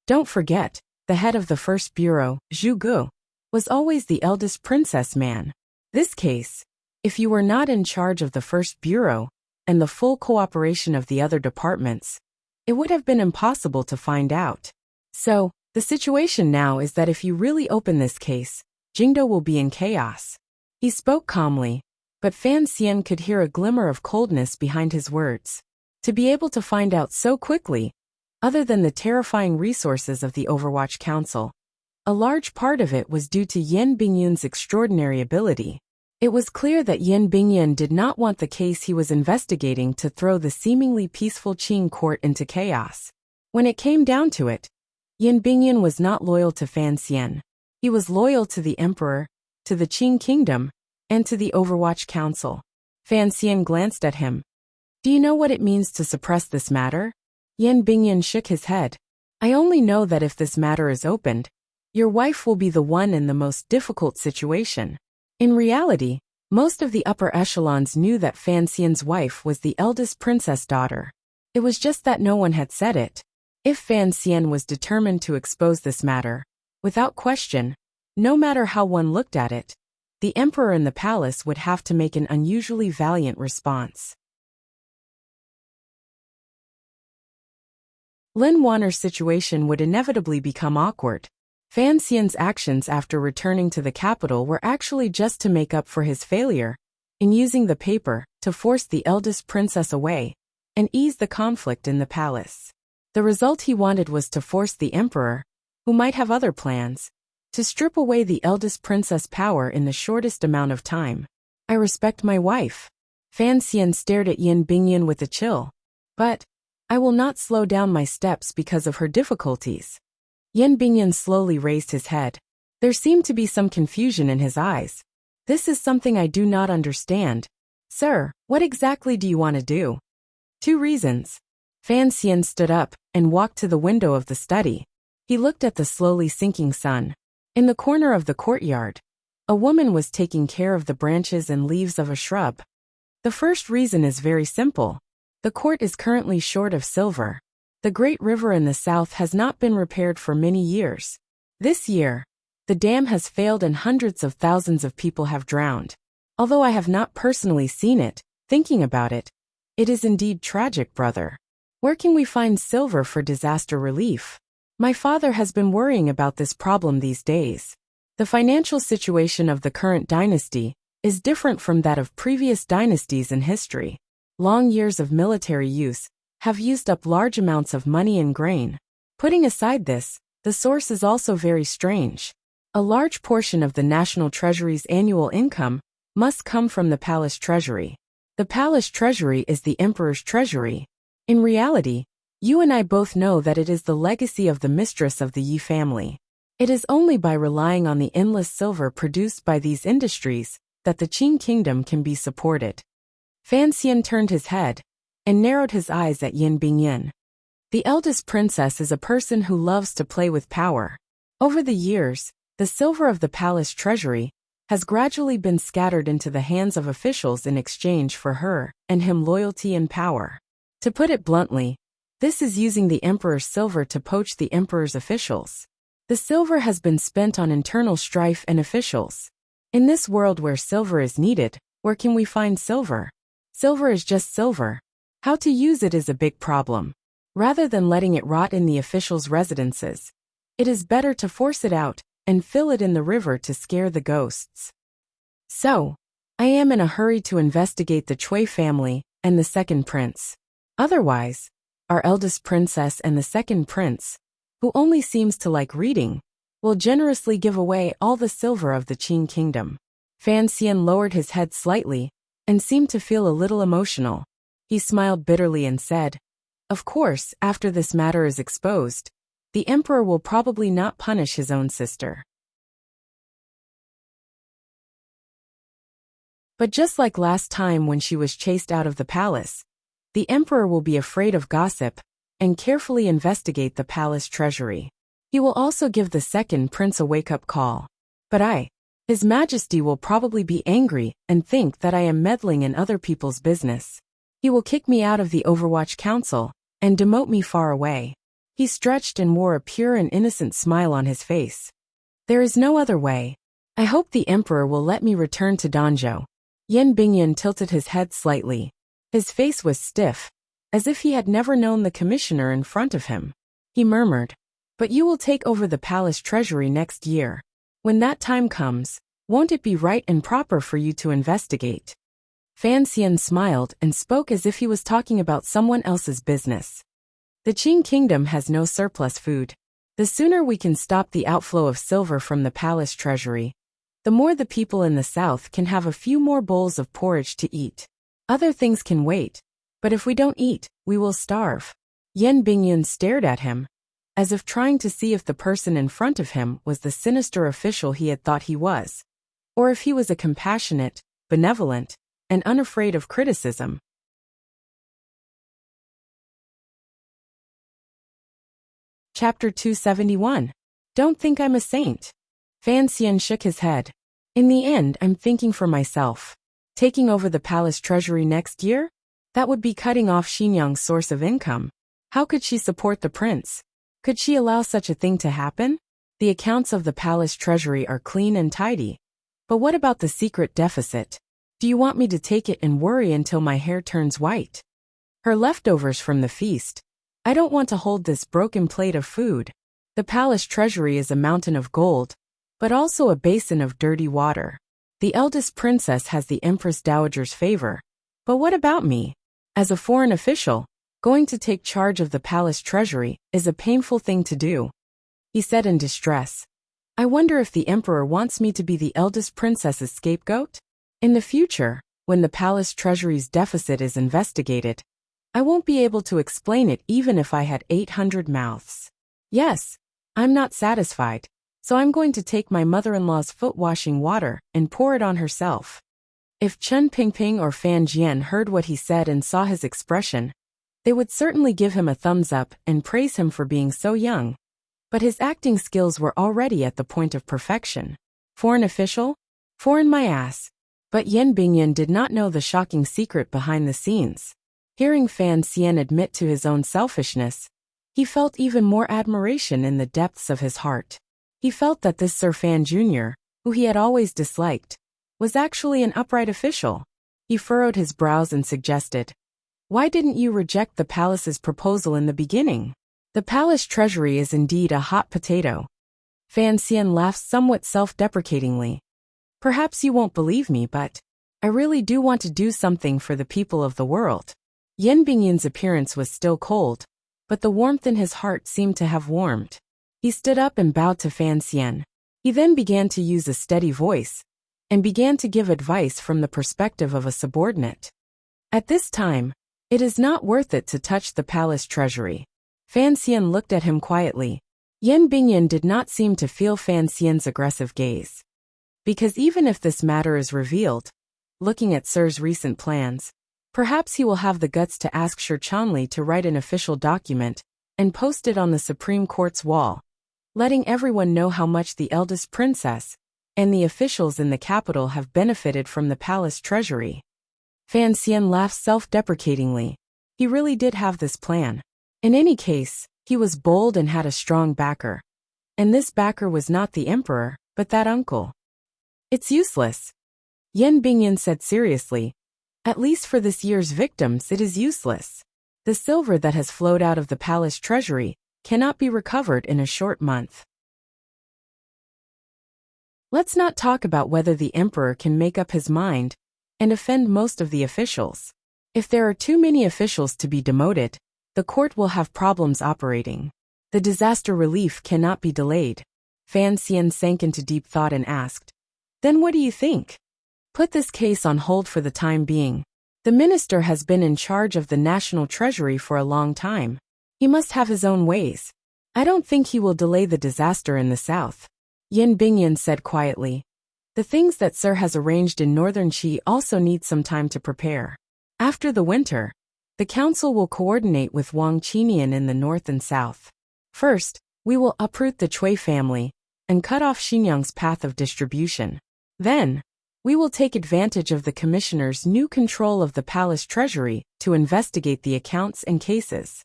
Don't forget, the head of the first bureau, Zhu Gu, was always the eldest princess man. This case, if you were not in charge of the first bureau and the full cooperation of the other departments, it would have been impossible to find out. So, the situation now is that if you really open this case, Jingdo will be in chaos. He spoke calmly, but Fan Xian could hear a glimmer of coldness behind his words. To be able to find out so quickly, other than the terrifying resources of the Overwatch Council, a large part of it was due to Yin Bingyan's extraordinary ability. It was clear that Yin Bingyan did not want the case he was investigating to throw the seemingly peaceful Qing court into chaos. When it came down to it, Yin Bingyan was not loyal to Fan Xian. He was loyal to the emperor, to the Qing kingdom, and to the Overwatch Council. Fan Xian glanced at him. Do you know what it means to suppress this matter? Yin Bingyan shook his head. I only know that if this matter is opened, your wife will be the one in the most difficult situation. In reality, most of the upper echelons knew that Fan Xian's wife was the eldest princess daughter. It was just that no one had said it. If Fan Xian was determined to expose this matter, without question, no matter how one looked at it, the emperor in the palace would have to make an unusually valiant response. Lin Wanner's situation would inevitably become awkward. Fan Xian's actions after returning to the capital were actually just to make up for his failure in using the paper to force the eldest princess away and ease the conflict in the palace. The result he wanted was to force the emperor, who might have other plans, to strip away the eldest princess' power in the shortest amount of time. I respect my wife. Fan Xian stared at Yin Bingyan with a chill. But I will not slow down my steps because of her difficulties. Yin Bingyan slowly raised his head. There seemed to be some confusion in his eyes. This is something I do not understand. Sir, what exactly do you want to do? 2 reasons. Fan Xian stood up and walked to the window of the study. He looked at the slowly sinking sun. In the corner of the courtyard, a woman was taking care of the branches and leaves of a shrub. The first reason is very simple. The court is currently short of silver. The great river in the south has not been repaired for many years. This year, the dam has failed and hundreds of thousands of people have drowned. Although I have not personally seen it, thinking about it, it is indeed tragic, brother. Where can we find silver for disaster relief? My father has been worrying about this problem these days. The financial situation of the current dynasty is different from that of previous dynasties in history. Long years of military use have used up large amounts of money and grain. Putting aside this, the source is also very strange. A large portion of the national treasury's annual income must come from the palace treasury. The palace treasury is the emperor's treasury. In reality, you and I both know that it is the legacy of the mistress of the Yi family. It is only by relying on the endless silver produced by these industries that the Qing kingdom can be supported. Fan Xian turned his head. and narrowed his eyes at Yin Bingyin. The eldest princess is a person who loves to play with power. Over the years, the silver of the palace treasury has gradually been scattered into the hands of officials in exchange for her and him loyalty and power. To put it bluntly, this is using the emperor's silver to poach the emperor's officials. The silver has been spent on internal strife and officials. In this world where silver is needed, where can we find silver? Silver is just silver. How to use it is a big problem. Rather than letting it rot in the officials' residences, it is better to force it out and fill it in the river to scare the ghosts. So, I am in a hurry to investigate the Cui family and the second prince. Otherwise, our eldest princess and the second prince, who only seems to like reading, will generously give away all the silver of the Qin kingdom. Fan Xian lowered his head slightly and seemed to feel a little emotional. He smiled bitterly and said, "Of course, after this matter is exposed, the emperor will probably not punish his own sister. But just like last time when she was chased out of the palace, the emperor will be afraid of gossip and carefully investigate the palace treasury. He will also give the second prince a wake-up call. But His Majesty will probably be angry and think that I am meddling in other people's business. He will kick me out of the Overwatch Council and demote me far away." He stretched and wore a pure and innocent smile on his face. "There is no other way. I hope the emperor will let me return to Danzhou." Yin Bingyan tilted his head slightly. His face was stiff, as if he had never known the commissioner in front of him. He murmured, "But you will take over the palace treasury next year. When that time comes, won't it be right and proper for you to investigate?" Fan Xian smiled and spoke as if he was talking about someone else's business. "The Qin kingdom has no surplus food. The sooner we can stop the outflow of silver from the palace treasury, the more the people in the south can have a few more bowls of porridge to eat. Other things can wait, but if we don't eat, we will starve." Yin Bingyan stared at him, as if trying to see if the person in front of him was the sinister official he had thought he was, or if he was a compassionate, benevolent, and unafraid of criticism. Chapter 271. Don't think I'm a saint. Fan Xian shook his head. "In the end, I'm thinking for myself. Taking over the palace treasury next year? That would be cutting off Xinyang's source of income. How could she support the prince? Could she allow such a thing to happen? The accounts of the palace treasury are clean and tidy. But what about the secret deficit? Do you want me to take it and worry until my hair turns white? Her leftovers from the feast. I don't want to hold this broken plate of food. The palace treasury is a mountain of gold, but also a basin of dirty water. The eldest princess has the Empress Dowager's favor. But what about me? As a foreign official, going to take charge of the palace treasury is a painful thing to do," he said in distress. "I wonder if the emperor wants me to be the eldest princess's scapegoat? In the future, when the palace treasury's deficit is investigated, I won't be able to explain it even if I had 800 mouths. Yes, I'm not satisfied, so I'm going to take my mother-in-law's foot-washing water and pour it on herself." If Chen Pingping or Fan Jian heard what he said and saw his expression, they would certainly give him a thumbs up and praise him for being so young. But his acting skills were already at the point of perfection. Foreign official? Foreign my ass. But Yin Bingyan did not know the shocking secret behind the scenes. Hearing Fan Xian admit to his own selfishness, he felt even more admiration in the depths of his heart. He felt that this Sir Fan Jr., who he had always disliked, was actually an upright official. He furrowed his brows and suggested, "Why didn't you reject the palace's proposal in the beginning? The palace treasury is indeed a hot potato." Fan Xian laughed somewhat self-deprecatingly. "Perhaps you won't believe me, but I really do want to do something for the people of the world." Yin Bingyan's appearance was still cold, but the warmth in his heart seemed to have warmed. He stood up and bowed to Fan Xian. He then began to use a steady voice, and began to give advice from the perspective of a subordinate. "At this time, it is not worth it to touch the palace treasury." Fan Xian looked at him quietly. Yin Bingyan did not seem to feel Fan Xian's aggressive gaze. Because even if this matter is revealed, looking at Sir's recent plans, Perhaps he will have the guts to ask Shi Chanli to write an official document and post it on the Supreme Court's wall, letting everyone know how much the eldest princess and the officials in the capital have benefited from the palace treasury. Fan Xian laughed self-deprecatingly. He really did have this plan. In any case, he was bold and had a strong backer. And this backer was not the emperor, but that uncle. It's useless, Yan Bingyan said seriously. At least for this year's victims it is useless. The silver that has flowed out of the palace treasury cannot be recovered in a short month. Let's not talk about whether the emperor can make up his mind and offend most of the officials. If there are too many officials to be demoted, the court will have problems operating. The disaster relief cannot be delayed. Fan Xian sank into deep thought and asked, "Then what do you think?" "Put this case on hold for the time being. The minister has been in charge of the national treasury for a long time. He must have his own ways. I don't think he will delay the disaster in the south," Yan Bingyan said quietly. "The things that Sir has arranged in northern Qi also need some time to prepare. After the winter, the council will coordinate with Wang Qinian in the north and south. First, we will uproot the Cui family and cut off Xinyang's path of distribution. Then, we will take advantage of the commissioner's new control of the palace treasury to investigate the accounts and cases.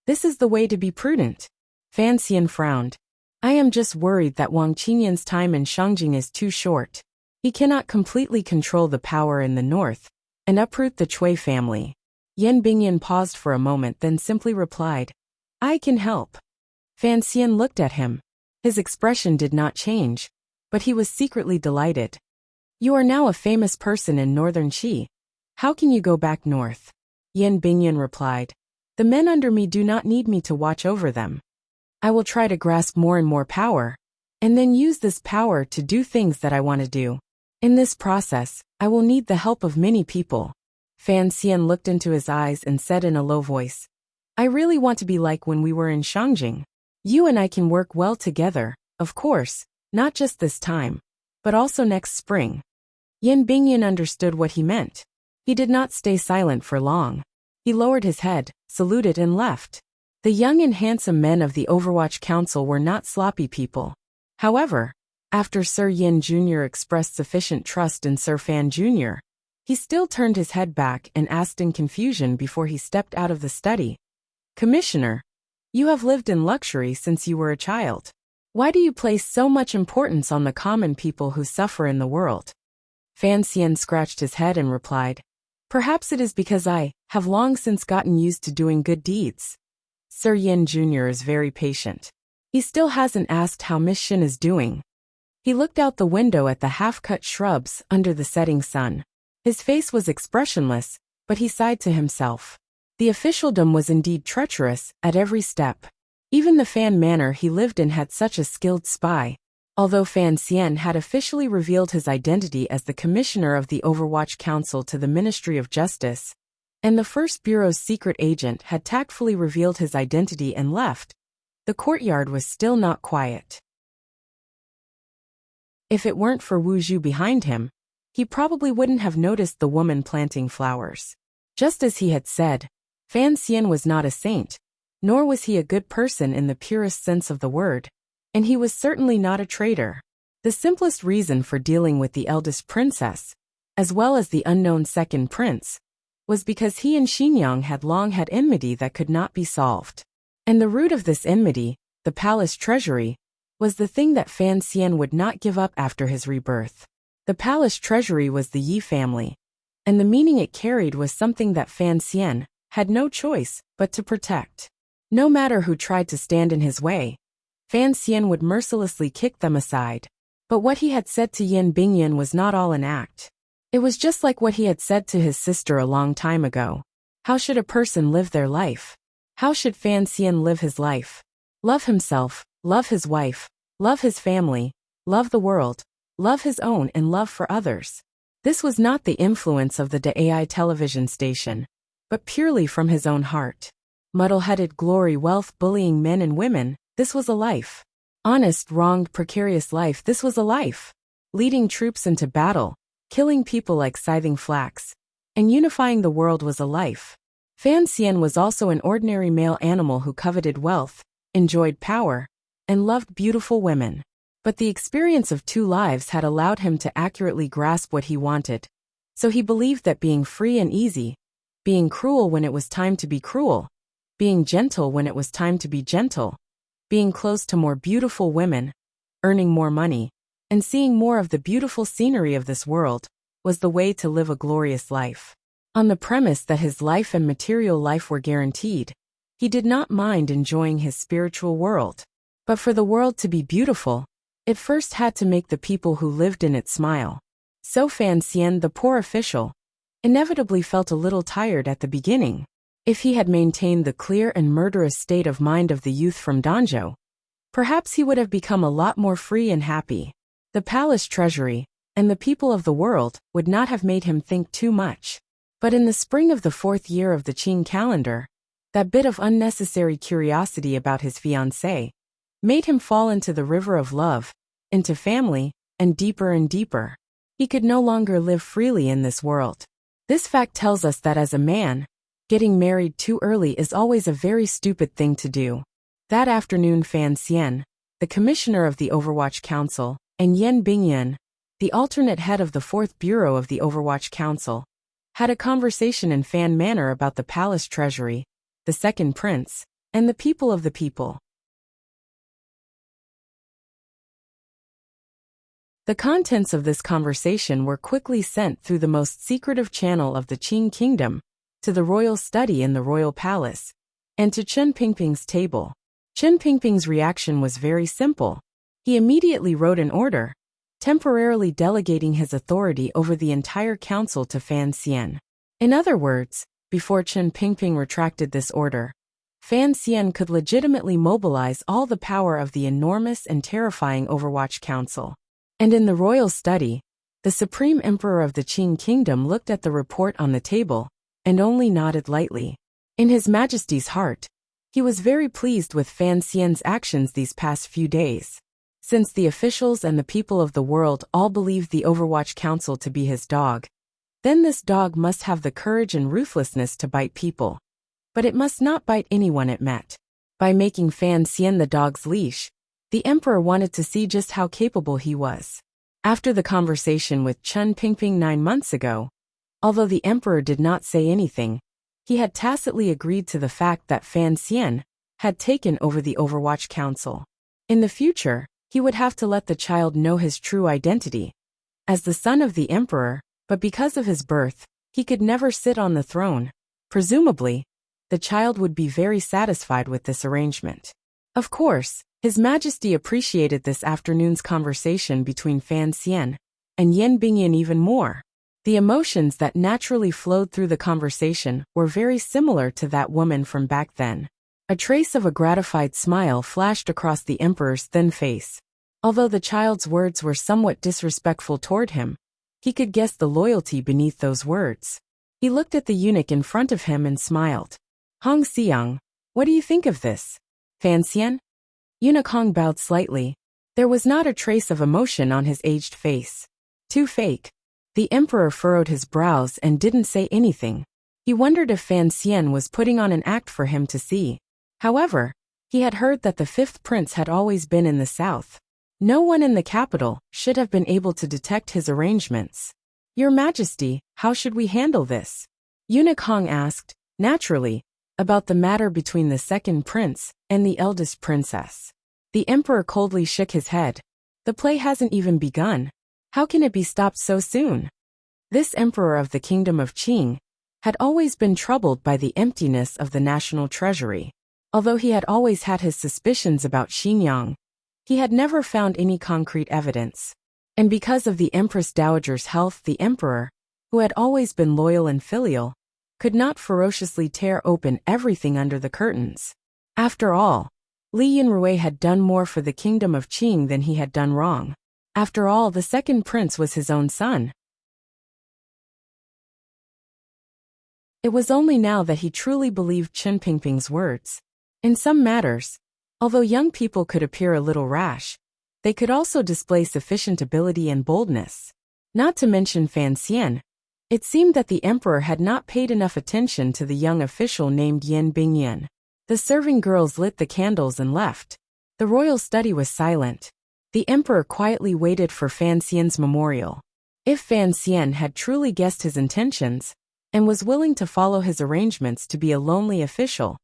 This is the way to be prudent." Fan Xian frowned. "I am just worried that Wang Qinian's time in Shangjing is too short. He cannot completely control the power in the north and uproot the Cui family." Yan Bingyan paused for a moment then simply replied, "I can help." Fan Xian looked at him. His expression did not change, but he was secretly delighted. "You are now a famous person in northern Qi. How can you go back north?" Yan Bingyan replied, "The men under me do not need me to watch over them. I will try to grasp more and more power, and then use this power to do things that I want to do. In this process, I will need the help of many people." Fan Xian looked into his eyes and said in a low voice, "I really want to be like when we were in Shangjing. You and I can work well together, of course, not just this time, but also next spring." Yan Bingyan understood what he meant. He did not stay silent for long. He lowered his head, saluted and left. The young and handsome men of the Overwatch Council were not sloppy people. However, after Sir Yin Jr. expressed sufficient trust in Sir Fan Jr., he still turned his head back and asked in confusion before he stepped out of the study, "Commissioner, you have lived in luxury since you were a child. Why do you place so much importance on the common people who suffer in the world?" Fan Xian scratched his head and replied, "Perhaps it is because I have long since gotten used to doing good deeds." Sir Yin Jr. is very patient. He still hasn't asked how Miss Shin is doing. He looked out the window at the half-cut shrubs under the setting sun. His face was expressionless, but he sighed to himself. The officialdom was indeed treacherous at every step. Even the Fan Manor he lived in had such a skilled spy. Although Fan Xian had officially revealed his identity as the commissioner of the Overwatch Council to the Ministry of Justice, and the First Bureau's secret agent had tactfully revealed his identity and left, the courtyard was still not quiet. If it weren't for Wu Zhu behind him, he probably wouldn't have noticed the woman planting flowers. Just as he had said, Fan Xian was not a saint, nor was he a good person in the purest sense of the word, and he was certainly not a traitor. The simplest reason for dealing with the eldest princess, as well as the unknown second prince, was because he and Xinyang had long had enmity that could not be solved. And the root of this enmity, the palace treasury, was the thing that Fan Xian would not give up after his rebirth. The palace treasury was the Yi family, and the meaning it carried was something that Fan Xian had no choice but to protect. No matter who tried to stand in his way, Fan Xian would mercilessly kick them aside. But what he had said to Yan Bingyan was not all an act. It was just like what he had said to his sister a long time ago. How should a person live their life? How should Fan Xian live his life? Love himself, love his wife, love his family, love the world, love his own and love for others. This was not the influence of the DAI television station, but purely from his own heart. Muddle-headed glory, wealth, bullying men and women, this was a life. Honest, wronged, precarious life, this was a life. Leading troops into battle, killing people like scything flax, and unifying the world was a life. Fan Xian was also an ordinary male animal who coveted wealth, enjoyed power, and loved beautiful women. But the experience of two lives had allowed him to accurately grasp what he wanted. So he believed that being free and easy, being cruel when it was time to be cruel, being gentle when it was time to be gentle, being close to more beautiful women, earning more money, and seeing more of the beautiful scenery of this world, was the way to live a glorious life. On the premise that his life and material life were guaranteed, he did not mind enjoying his spiritual world. But for the world to be beautiful, it first had to make the people who lived in it smile. So Fan Xian, the poor official, inevitably felt a little tired at the beginning. If he had maintained the clear and murderous state of mind of the youth from Danzhou, perhaps he would have become a lot more free and happy. The palace treasury, and the people of the world, would not have made him think too much. But in the spring of the 4th year of the Qing calendar, that bit of unnecessary curiosity about his fiancée made him fall into the river of love, into family, and deeper. He could no longer live freely in this world. This fact tells us that as a man, getting married too early is always a very stupid thing to do. That afternoon Fan Xian, the commissioner of the Overwatch Council, and Yan Bingyan, the alternate head of the 4th Bureau of the Overwatch Council, had a conversation in fan manner about the palace treasury, the second prince, and the people of the people. The contents of this conversation were quickly sent through the most secretive channel of the Qing kingdom, to the royal study in the royal palace, and to Chen Pingping's table. Chen Pingping's reaction was very simple. He immediately wrote an order, temporarily delegating his authority over the entire council to Fan Xian. In other words, before Chen Pingping retracted this order, Fan Xian could legitimately mobilize all the power of the enormous and terrifying Overwatch Council. And in the royal study, the Supreme Emperor of the Qing Kingdom looked at the report on the table, and only nodded lightly. In His Majesty's heart, he was very pleased with Fan Xian's actions these past few days. Since the officials and the people of the world all believed the Overwatch Council to be his dog, then this dog must have the courage and ruthlessness to bite people. But it must not bite anyone it met. By making Fan Xian the dog's leash, the emperor wanted to see just how capable he was. After the conversation with Chen Pingping 9 months ago, although the emperor did not say anything, he had tacitly agreed to the fact that Fan Xian had taken over the Overwatch Council. In the future, he would have to let the child know his true identity as the son of the emperor, but because of his birth, he could never sit on the throne. Presumably, the child would be very satisfied with this arrangement. Of course, His Majesty appreciated this afternoon's conversation between Fan Xian and Yan Bingyan even more. The emotions that naturally flowed through the conversation were very similar to that woman from back then. A trace of a gratified smile flashed across the emperor's thin face. Although the child's words were somewhat disrespectful toward him, he could guess the loyalty beneath those words. He looked at the eunuch in front of him and smiled. Hong Xiang, what do you think of this? Fan Xian? Eunuch Hong bowed slightly. There was not a trace of emotion on his aged face. Too fake. The emperor furrowed his brows and didn't say anything. He wondered if Fan Xian was putting on an act for him to see. However, he had heard that the 5th prince had always been in the south. No one in the capital should have been able to detect his arrangements. Your Majesty, how should we handle this? Eunuch Hong asked, naturally, about the matter between the 2nd prince and the eldest princess. The emperor coldly shook his head. The play hasn't even begun. How can it be stopped so soon? This emperor of the kingdom of Qing had always been troubled by the emptiness of the national treasury. Although he had always had his suspicions about Xinjiang, he had never found any concrete evidence. And because of the Empress Dowager's health, the emperor, who had always been loyal and filial, could not ferociously tear open everything under the curtains. After all, Li Yunrui had done more for the kingdom of Qing than he had done wrong. After all, the 2nd prince was his own son. It was only now that he truly believed Chen Pingping's words. In some matters, although young people could appear a little rash, they could also display sufficient ability and boldness. Not to mention Fan Xian, It seemed that the emperor had not paid enough attention to the young official named Yin Bingyan. The serving girls lit the candles and left. The royal study was silent. The emperor quietly waited for Fan Xian's memorial. If Fan Xian had truly guessed his intentions, and was willing to follow his arrangements to be a lonely official,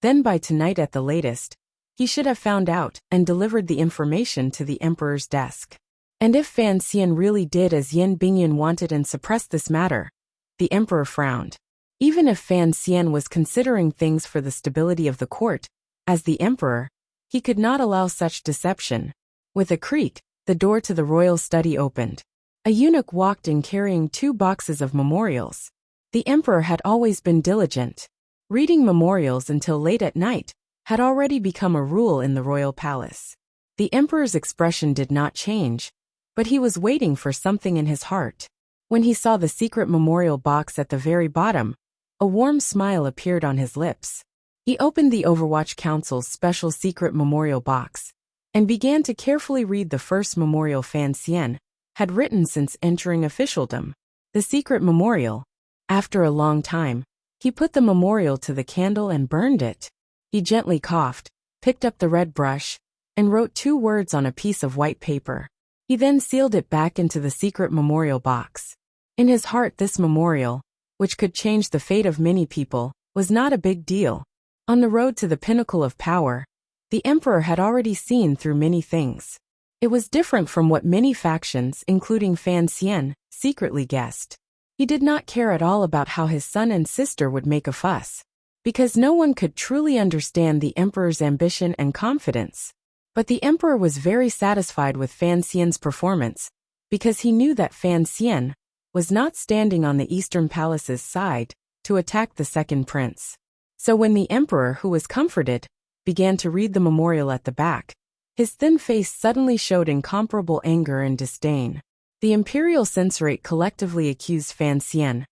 then by tonight at the latest, he should have found out and delivered the information to the emperor's desk. And if Fan Xian really did as Yin Bingyan wanted and suppressed this matter, the emperor frowned. Even if Fan Xian was considering things for the stability of the court, as the emperor, he could not allow such deception. With a creak, the door to the royal study opened. A eunuch walked in carrying 2 boxes of memorials. The emperor had always been diligent. Reading memorials until late at night had already become a rule in the royal palace. The emperor's expression did not change, but he was waiting for something in his heart. When he saw the secret memorial box at the very bottom, a warm smile appeared on his lips. He opened the Overwatch Council's special secret memorial box and began to carefully read the first memorial Fan Xian had written since entering officialdom. The secret memorial. After a long time, he put the memorial to the candle and burned it. He gently coughed, picked up the red brush, and wrote 2 words on a piece of white paper. He then sealed it back into the secret memorial box. In his heart, this memorial, which could change the fate of many people, was not a big deal. On the road to the pinnacle of power, the emperor had already seen through many things. It was different from what many factions, including Fan Xian, secretly guessed. He did not care at all about how his son and sister would make a fuss, because no one could truly understand the emperor's ambition and confidence. But the emperor was very satisfied with Fan Xian's performance, because he knew that Fan Xian was not standing on the Eastern Palace's side to attack the second prince. So when the emperor, who was comforted, began to read the memorial at the back, his thin face suddenly showed incomparable anger and disdain. The imperial censorate collectively accused Fan Xian,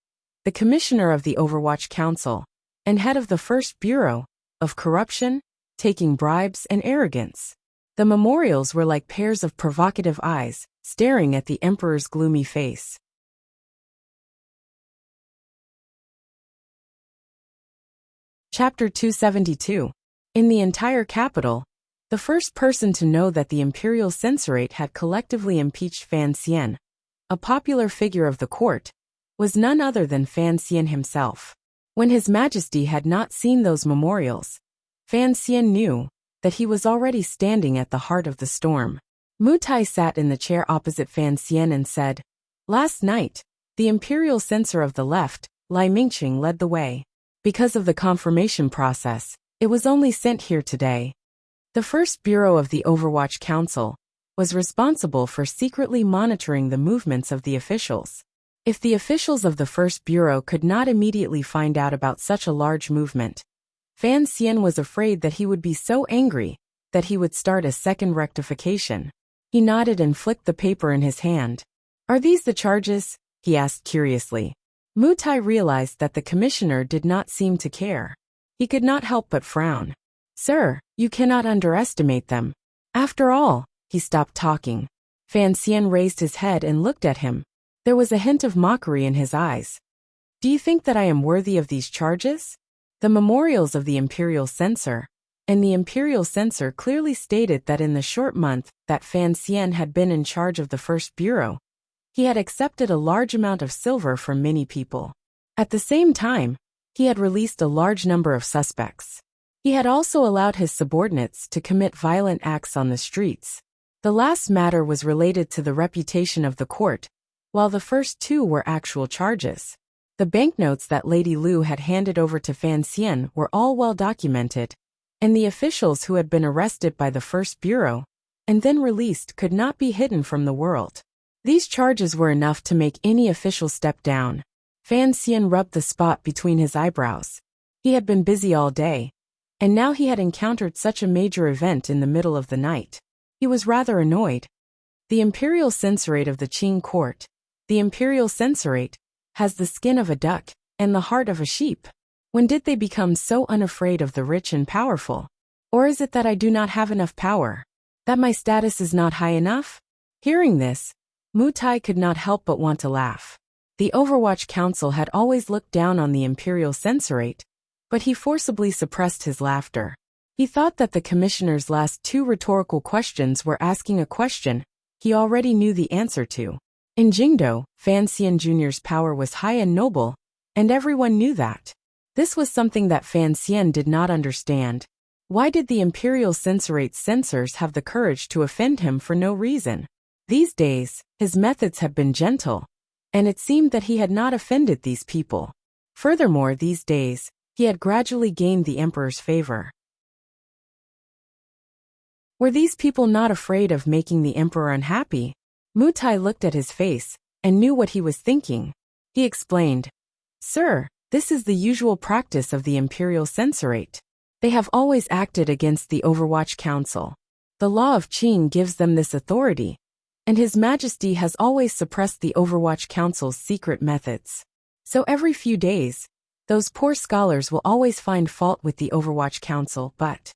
the commissioner of the Overwatch Council and head of the First Bureau, of corruption, taking bribes, and arrogance. The memorials were like pairs of provocative eyes, staring at the emperor's gloomy face. Chapter 272. In the entire capital, the first person to know that the imperial censorate had collectively impeached Fan Xian, a popular figure of the court, was none other than Fan Xian himself. When His Majesty had not seen those memorials, Fan Xian knew that he was already standing at the heart of the storm. Mu Tai sat in the chair opposite Fan Xian and said, "Last night, the imperial censor of the left, Lai Mingqing, led the way. Because of the confirmation process, it was only sent here today." The First Bureau of the Overwatch Council was responsible for secretly monitoring the movements of the officials. If the officials of the First Bureau could not immediately find out about such a large movement, Fan Xian was afraid that he would be so angry that he would start a second rectification. He nodded and flicked the paper in his hand. "Are these the charges?" he asked curiously. Mu Tai realized that the commissioner did not seem to care. He could not help but frown. "Sir, you cannot underestimate them. After all," he stopped talking. Fan Xian raised his head and looked at him. There was a hint of mockery in his eyes. "Do you think that I am worthy of these charges?" The memorials of the imperial censor, and the imperial censor clearly stated that in the short month that Fan Xian had been in charge of the First Bureau, he had accepted a large amount of silver from many people. At the same time, he had released a large number of suspects. He had also allowed his subordinates to commit violent acts on the streets. The last matter was related to the reputation of the court, while the first 2 were actual charges. The banknotes that Lady Lu had handed over to Fan Xian were all well documented, and the officials who had been arrested by the First Bureau and then released could not be hidden from the world. These charges were enough to make any official step down. Fan Xian rubbed the spot between his eyebrows. He had been busy all day, and now he had encountered such a major event in the middle of the night. He was rather annoyed. The imperial censorate of the Qing court, the imperial censorate, has the skin of a duck and the heart of a sheep. When did they become so unafraid of the rich and powerful? Or is it that I do not have enough power? That my status is not high enough? Hearing this, Mu Tai could not help but want to laugh. The Overwatch Council had always looked down on the Imperial Censorate, but he forcibly suppressed his laughter. He thought that the commissioner's last two rhetorical questions were asking a question he already knew the answer to. In Jingdo, Fan Xian Jr.'s power was high and noble, and everyone knew that. This was something that Fan Xian did not understand. Why did the Imperial Censorate's censors have the courage to offend him for no reason? These days, his methods had been gentle, and it seemed that he had not offended these people. Furthermore, these days, he had gradually gained the emperor's favor. Were these people not afraid of making the emperor unhappy? Mutai looked at his face and knew what he was thinking. He explained, "Sir, this is the usual practice of the Imperial Censorate. They have always acted against the Overwatch Council. The law of Qing gives them this authority, and His Majesty has always suppressed the Overwatch Council's secret methods. So every few days, those poor scholars will always find fault with the Overwatch Council, but..."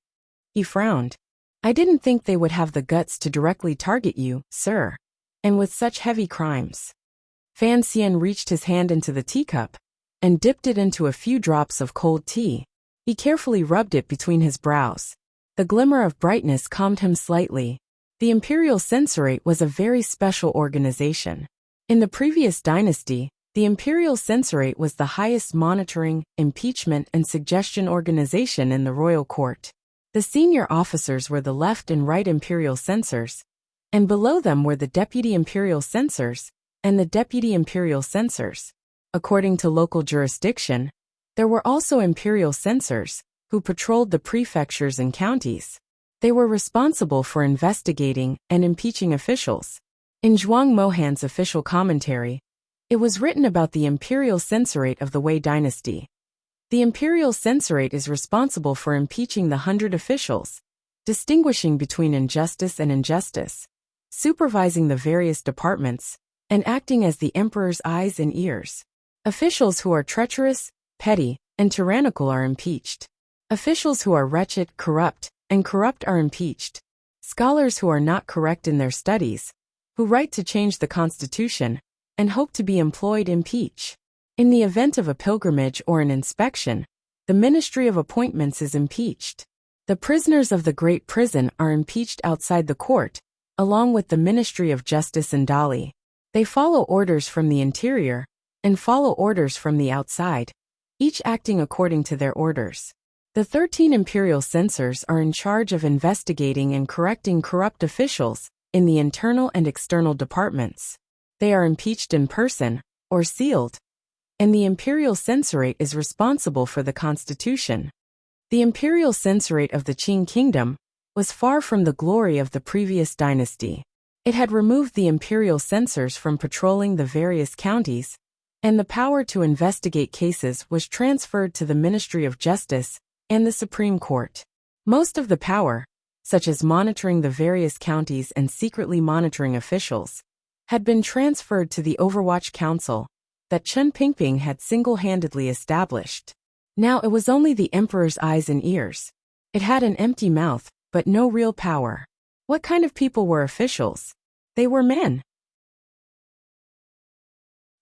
He frowned. "I didn't think they would have the guts to directly target you, sir. And with such heavy crimes." Fan Xian reached his hand into the teacup and dipped it into a few drops of cold tea. He carefully rubbed it between his brows. The glimmer of brightness calmed him slightly. The Imperial Censorate was a very special organization. In the previous dynasty, the Imperial Censorate was the highest monitoring, impeachment, and suggestion organization in the royal court. The senior officers were the left and right Imperial Censors, and below them were the Deputy Imperial Censors and the Deputy Imperial Censors. According to local jurisdiction, there were also Imperial Censors, who patrolled the prefectures and counties. They were responsible for investigating and impeaching officials. In Zhuang Mohan's official commentary, it was written about the Imperial Censorate of the Wei Dynasty. The Imperial Censorate is responsible for impeaching the 100 officials, distinguishing between injustice and injustice, supervising the various departments, and acting as the emperor's eyes and ears. Officials who are treacherous, petty, and tyrannical are impeached. Officials who are wretched, corrupt, and corrupt are impeached. Scholars who are not correct in their studies, who write to change the constitution, and hope to be employed impeach. In the event of a pilgrimage or an inspection, the Ministry of Appointments is impeached. The prisoners of the Great Prison are impeached outside the court, along with the Ministry of Justice and Dali. They follow orders from the interior, and follow orders from the outside, each acting according to their orders. The 13 imperial censors are in charge of investigating and correcting corrupt officials in the internal and external departments. They are impeached in person, or sealed, and the imperial censorate is responsible for the constitution. The imperial censorate of the Qing kingdom was far from the glory of the previous dynasty. It had removed the imperial censors from patrolling the various counties, and the power to investigate cases was transferred to the Ministry of Justice and the Supreme Court. Most of the power, such as monitoring the various counties and secretly monitoring officials, had been transferred to the Overwatch Council that Chen Pingping had single-handedly established. Now it was only the emperor's eyes and ears. It had an empty mouth, but no real power. What kind of people were officials? They were men.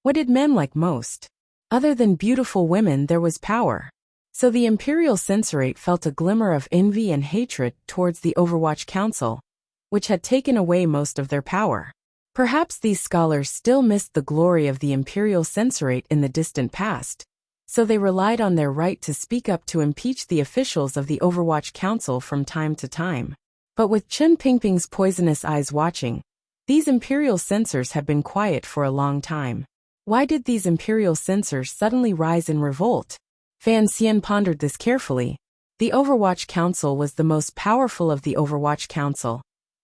What did men like most? Other than beautiful women, there was power. So the imperial censorate felt a glimmer of envy and hatred towards the Overwatch Council, which had taken away most of their power. Perhaps these scholars still missed the glory of the imperial censorate in the distant past, so they relied on their right to speak up to impeach the officials of the Overwatch Council from time to time. But with Chen Pingping's poisonous eyes watching, these imperial censors had been quiet for a long time. Why did these imperial censors suddenly rise in revolt? Fan Xian pondered this carefully. The Overwatch Council was the most powerful of the Overwatch Council,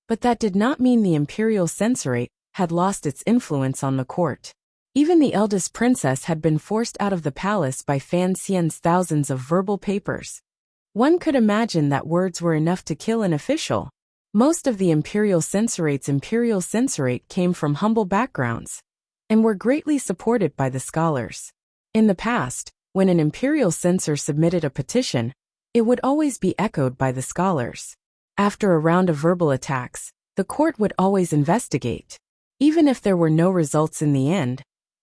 but that did not mean the imperial censorate had lost its influence on the court. Even the eldest princess had been forced out of the palace by Fan Xian's thousands of verbal papers. One could imagine that words were enough to kill an official. Most of the imperial censorate came from humble backgrounds, and were greatly supported by the scholars. In the past, when an imperial censor submitted a petition, it would always be echoed by the scholars. After a round of verbal attacks, the court would always investigate. Even if there were no results in the end,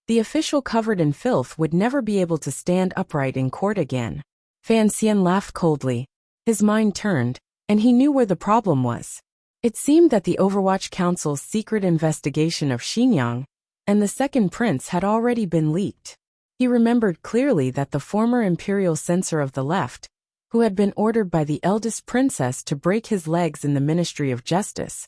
The official covered in filth would never be able to stand upright in court again. Fan Xian laughed coldly. His mind turned, and he knew where the problem was. It seemed that the Overwatch Council's secret investigation of Xinjiang and the second prince had already been leaked. He remembered clearly that the former imperial censor of the left, who had been ordered by the eldest princess to break his legs in the Ministry of Justice,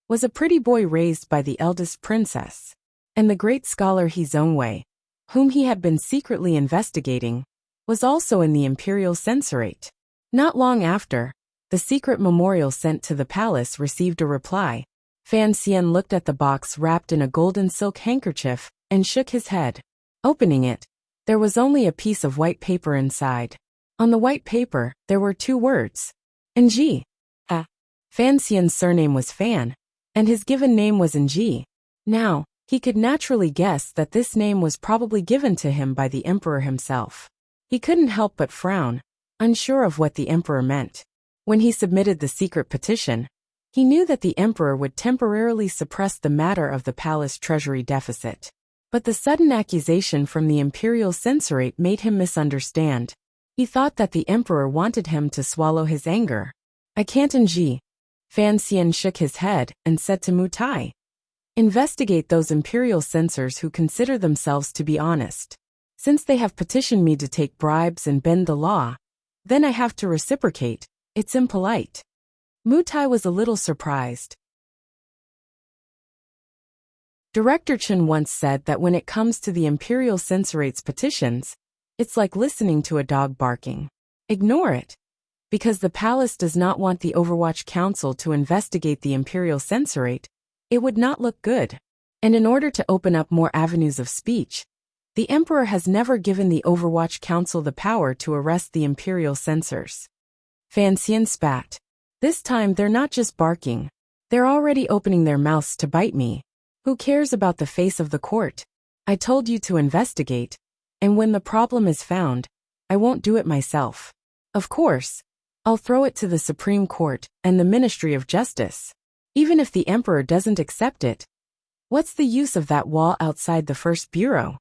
was a pretty boy raised by the eldest princess. And the great scholar He Zhongwei, whom he had been secretly investigating, was also in the imperial censorate. Not long after, the secret memorial sent to the palace received a reply. Fan Xian looked at the box wrapped in a golden silk handkerchief and shook his head. Opening it, there was only a piece of white paper inside. On the white paper, there were 2 words. Nji. Fan Xian's surname was Fan, and his given name was Nji. Now, he could naturally guess that this name was probably given to him by the emperor himself. He couldn't help but frown, unsure of what the emperor meant. When he submitted the secret petition, he knew that the emperor would temporarily suppress the matter of the palace treasury deficit. But the sudden accusation from the imperial censorate made him misunderstand. He thought that the emperor wanted him to swallow his anger. I can't Nji. Fan Xian shook his head and said to Mu Tai, investigate those imperial censors who consider themselves to be honest. Since they have petitioned me to take bribes and bend the law, then I have to reciprocate. It's impolite. Mu Tai was a little surprised. Director Chen once said that when it comes to the imperial censorate's petitions, it's like listening to a dog barking. Ignore it. Because the palace does not want the Overwatch Council to investigate the imperial censorate, it would not look good. And in order to open up more avenues of speech, the emperor has never given the Overwatch Council the power to arrest the imperial censors. Fan Xian spat. This time they're not just barking. They're already opening their mouths to bite me. Who cares about the face of the court? I told you to investigate, and when the problem is found, I won't do it myself. Of course, I'll throw it to the Supreme Court and the Ministry of Justice. Even if the emperor doesn't accept it, what's the use of that wall outside the first bureau?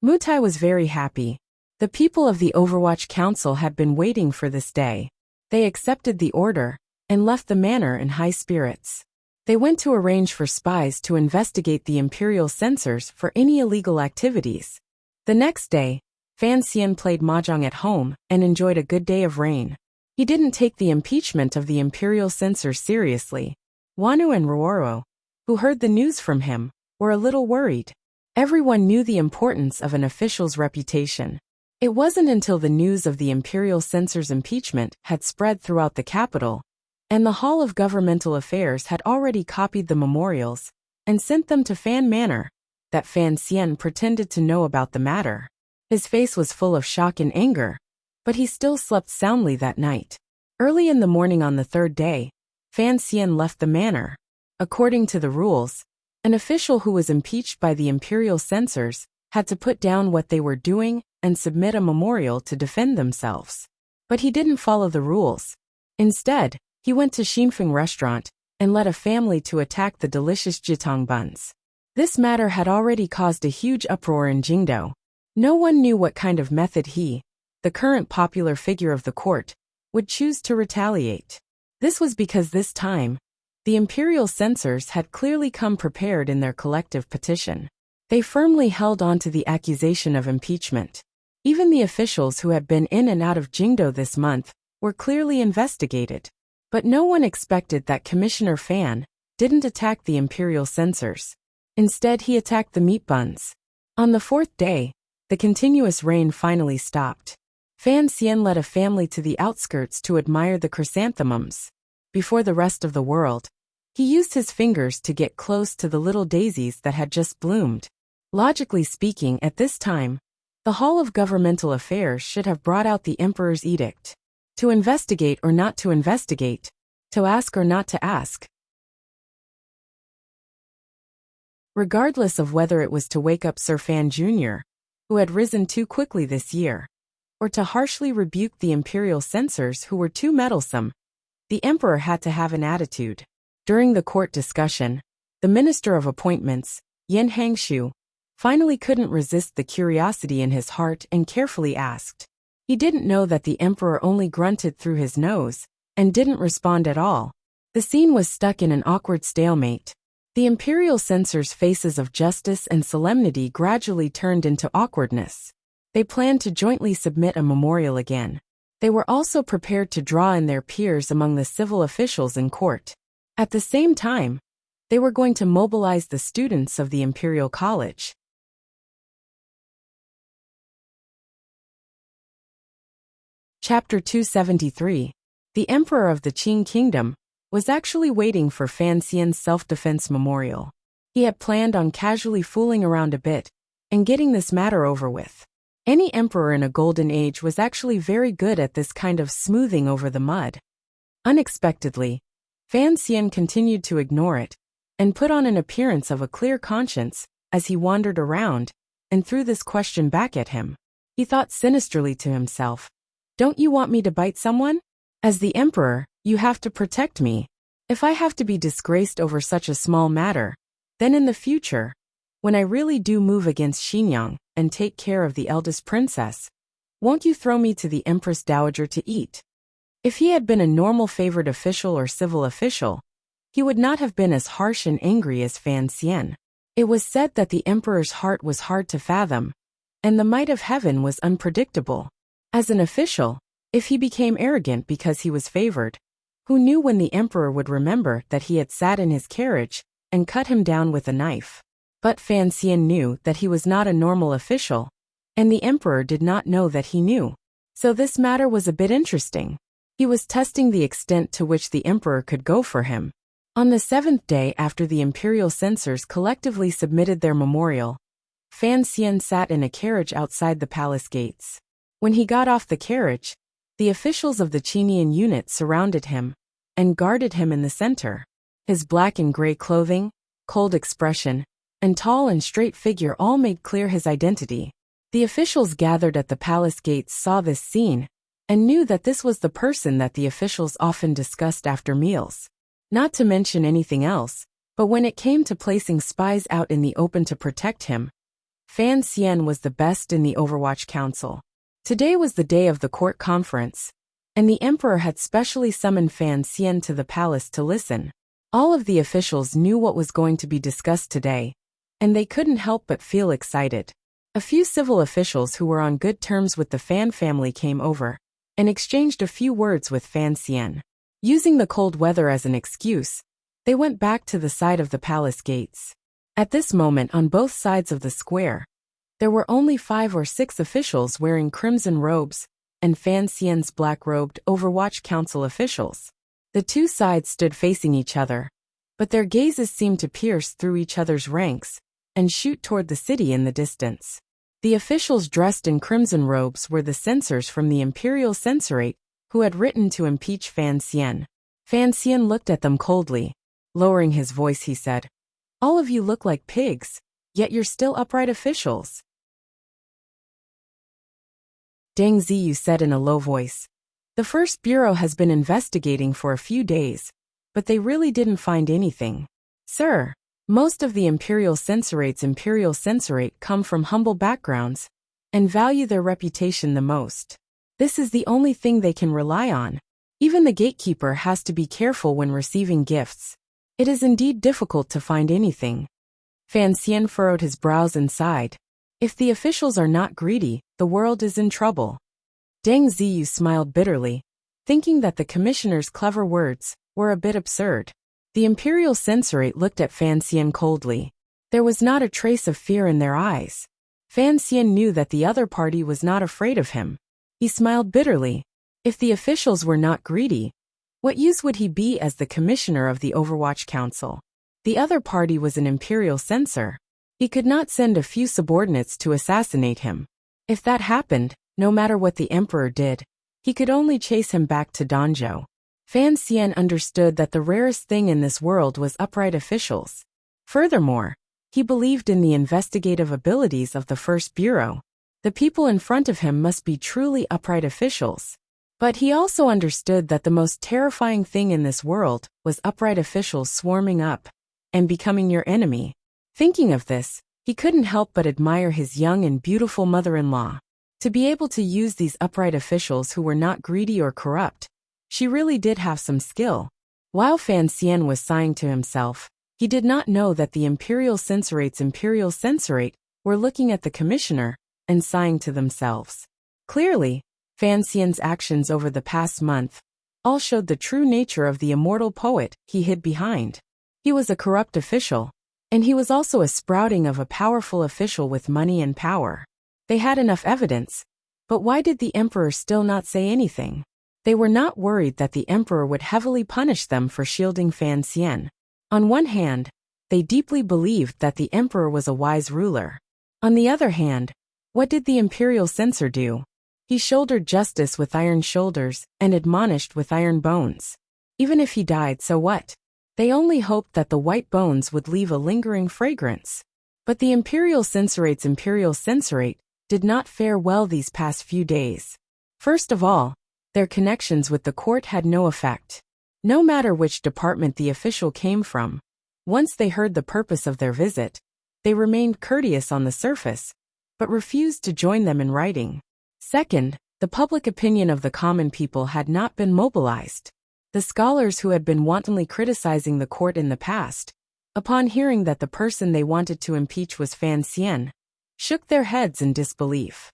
Mu Tai was very happy. The people of the Overwatch Council had been waiting for this day. They accepted the order and left the manor in high spirits. They went to arrange for spies to investigate the imperial censors for any illegal activities. The next day, Fan Xian played mahjong at home and enjoyed a good day of rain. He didn't take the impeachment of the imperial censors seriously. Wanu and Ruoro, who heard the news from him, were a little worried. Everyone knew the importance of an official's reputation. It wasn't until the news of the imperial censor's impeachment had spread throughout the capital, and the Hall of Governmental Affairs had already copied the memorials and sent them to Fan Manor, that Fan Xian pretended to know about the matter. His face was full of shock and anger, but he still slept soundly that night. Early in the morning on the 3rd day, Fan Xian left the manor. According to the rules, an official who was impeached by the imperial censors had to put down what they were doing and submit a memorial to defend themselves. But he didn't follow the rules. Instead, he went to Xinfeng restaurant and led a family to attack the delicious jitong buns. This matter had already caused a huge uproar in Jingdo. No one knew what kind of method he, the current popular figure of the court, would choose to retaliate. This was because this time, the imperial censors had clearly come prepared in their collective petition. They firmly held on to the accusation of impeachment. Even the officials who had been in and out of Jingdo this month were clearly investigated. But no one expected that Commissioner Fan didn't attack the imperial censors. Instead, he attacked the meat buns. On the 4th day, the continuous rain finally stopped. Fan Xian led a family to the outskirts to admire the chrysanthemums. Before the rest of the world, he used his fingers to get close to the little daisies that had just bloomed. Logically speaking, at this time, the Hall of Governmental Affairs should have brought out the Emperor's edict. To investigate or not to investigate. To ask or not to ask. Regardless of whether it was to wake up Sir Fan Jr., who had risen too quickly this year, or to harshly rebuke the imperial censors who were too meddlesome, the emperor had to have an attitude. During the court discussion, the Minister of Appointments, Yen Hangshu, finally couldn't resist the curiosity in his heart and carefully asked. He didn't know that the emperor only grunted through his nose and didn't respond at all. The scene was stuck in an awkward stalemate. The imperial censors' faces of justice and solemnity gradually turned into awkwardness. They planned to jointly submit a memorial again. They were also prepared to draw in their peers among the civil officials in court. At the same time, they were going to mobilize the students of the Imperial College. Chapter 273. The Emperor of the Qing Kingdom was actually waiting for Fan Xian's self-defense memorial. He had planned on casually fooling around a bit and getting this matter over with. Any emperor in a golden age was actually very good at this kind of smoothing over the mud. Unexpectedly, Fan Xian continued to ignore it and put on an appearance of a clear conscience as he wandered around and threw this question back at him. He thought sinisterly to himself, "Don't you want me to bite someone? As the emperor, you have to protect me. If I have to be disgraced over such a small matter, then in the future, when I really do move against Xinyang and take care of the eldest princess, won't you throw me to the Empress Dowager to eat?" If he had been a normal favored official or civil official, he would not have been as harsh and angry as Fan Xian. It was said that the emperor's heart was hard to fathom, and the might of heaven was unpredictable. As an official, if he became arrogant because he was favored, who knew when the emperor would remember that he had sat in his carriage and cut him down with a knife? But Fan Xian knew that he was not a normal official, and the emperor did not know that he knew. So this matter was a bit interesting. He was testing the extent to which the emperor could go for him. On the 7th day after the imperial censors collectively submitted their memorial, Fan Xian sat in a carriage outside the palace gates. When he got off the carriage, the officials of the Qinian unit surrounded him and guarded him in the center. His black and gray clothing, cold expression, and tall and straight figure all made clear his identity. The officials gathered at the palace gates saw this scene and knew that this was the person that the officials often discussed after meals. Not to mention anything else, but when it came to placing spies out in the open to protect him, Fan Xian was the best in the Overwatch Council. Today was the day of the court conference, and the emperor had specially summoned Fan Xian to the palace to listen. All of the officials knew what was going to be discussed today, and they couldn't help but feel excited. A few civil officials who were on good terms with the Fan family came over and exchanged a few words with Fan Xian. Using the cold weather as an excuse, they went back to the side of the palace gates. At this moment, on both sides of the square, there were only 5 or 6 officials wearing crimson robes and Fan Xian's black-robed Overwatch Council officials. The two sides stood facing each other, but their gazes seemed to pierce through each other's ranks and shoot toward the city in the distance. The officials dressed in crimson robes were the censors from the Imperial Censorate who had written to impeach Fan Xian. Fan Xian looked at them coldly. Lowering his voice, he said, "All of you look like pigs, yet you're still upright officials." Deng Ziyu said in a low voice, "The First Bureau has been investigating for a few days, but they really didn't find anything. Sir, most of the Imperial Censorate's Imperial Censorate come from humble backgrounds and value their reputation the most. This is the only thing they can rely on. Even the gatekeeper has to be careful when receiving gifts. It is indeed difficult to find anything." Fan Xian furrowed his brows and sighed. If the officials are not greedy, the world is in trouble. Deng Ziyu smiled bitterly, thinking that the commissioner's clever words were a bit absurd. The Imperial Censorate looked at Fan Xian coldly. There was not a trace of fear in their eyes. Fan Xian knew that the other party was not afraid of him. He smiled bitterly. If the officials were not greedy, what use would he be as the commissioner of the Overwatch Council? The other party was an imperial censor. He could not send a few subordinates to assassinate him. If that happened, no matter what the emperor did, he could only chase him back to Danzhou. Fan Xian understood that the rarest thing in this world was upright officials. Furthermore, he believed in the investigative abilities of the First Bureau. The people in front of him must be truly upright officials. But he also understood that the most terrifying thing in this world was upright officials swarming up and becoming your enemy. Thinking of this, He couldn't help but admire his young and beautiful mother-in-law. To be able to use these upright officials who were not greedy or corrupt, she really did have some skill. While Fan Xian was sighing to himself, he did not know that the Imperial Censorate's Imperial Censorate were looking at the commissioner and sighing to themselves. Clearly, Fan Xian's actions over the past month all showed the true nature of the immortal poet he hid behind. He was a corrupt official, and he was also a sprouting of a powerful official with money and power. They had enough evidence, but why did the emperor still not say anything? They were not worried that the emperor would heavily punish them for shielding Fan Xian. On one hand, they deeply believed that the emperor was a wise ruler. On the other hand, what did the imperial censor do? He shouldered justice with iron shoulders and admonished with iron bones. Even if he died, so what? They only hoped that the white bones would leave a lingering fragrance. But the Imperial Censorate's Imperial Censorate did not fare well these past few days. First of all, their connections with the court had no effect. No matter which department the official came from, once they heard the purpose of their visit, they remained courteous on the surface, but refused to join them in writing. Second, the public opinion of the common people had not been mobilized. The scholars who had been wantonly criticizing the court in the past, upon hearing that the person they wanted to impeach was Fan Xian, shook their heads in disbelief.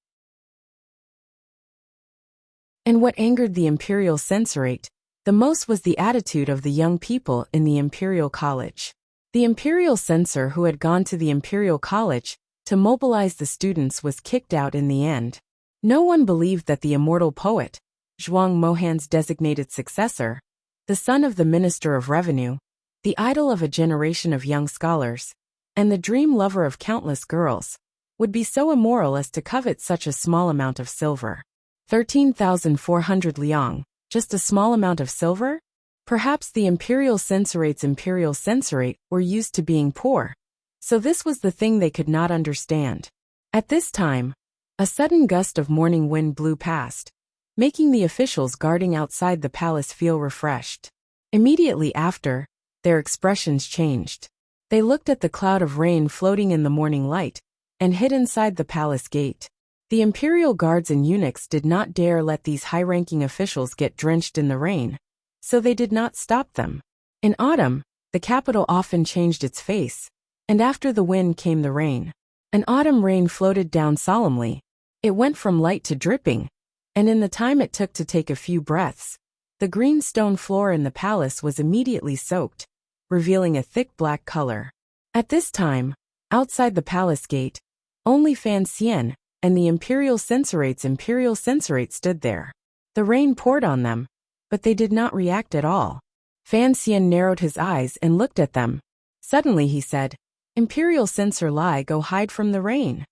And what angered the Imperial Censorate the most was the attitude of the young people in the Imperial College. The Imperial Censor who had gone to the Imperial College to mobilize the students was kicked out in the end. No one believed that the immortal poet, Zhuang Mohan's designated successor, the son of the Minister of Revenue, the idol of a generation of young scholars, and the dream lover of countless girls, would be so immoral as to covet such a small amount of silver. 13,400 liang, just a small amount of silver? Perhaps the Imperial Censorate's Imperial Censorate were used to being poor, so this was the thing they could not understand. At this time, a sudden gust of morning wind blew past, making the officials guarding outside the palace feel refreshed. Immediately after, their expressions changed. They looked at the cloud of rain floating in the morning light, and hid inside the palace gate. The imperial guards and eunuchs did not dare let these high-ranking officials get drenched in the rain, so they did not stop them. In autumn, the capital often changed its face, and after the wind came the rain. An autumn rain floated down solemnly. It went from light to dripping, and in the time it took to take a few breaths, the green stone floor in the palace was immediately soaked, revealing a thick black color. At this time, outside the palace gate, only Fan Xian and the Imperial Censorate's Imperial Censorate stood there. The rain poured on them, but they did not react at all. Fan Xian narrowed his eyes and looked at them. Suddenly he said, "Imperial Censor Lai, go hide from the rain."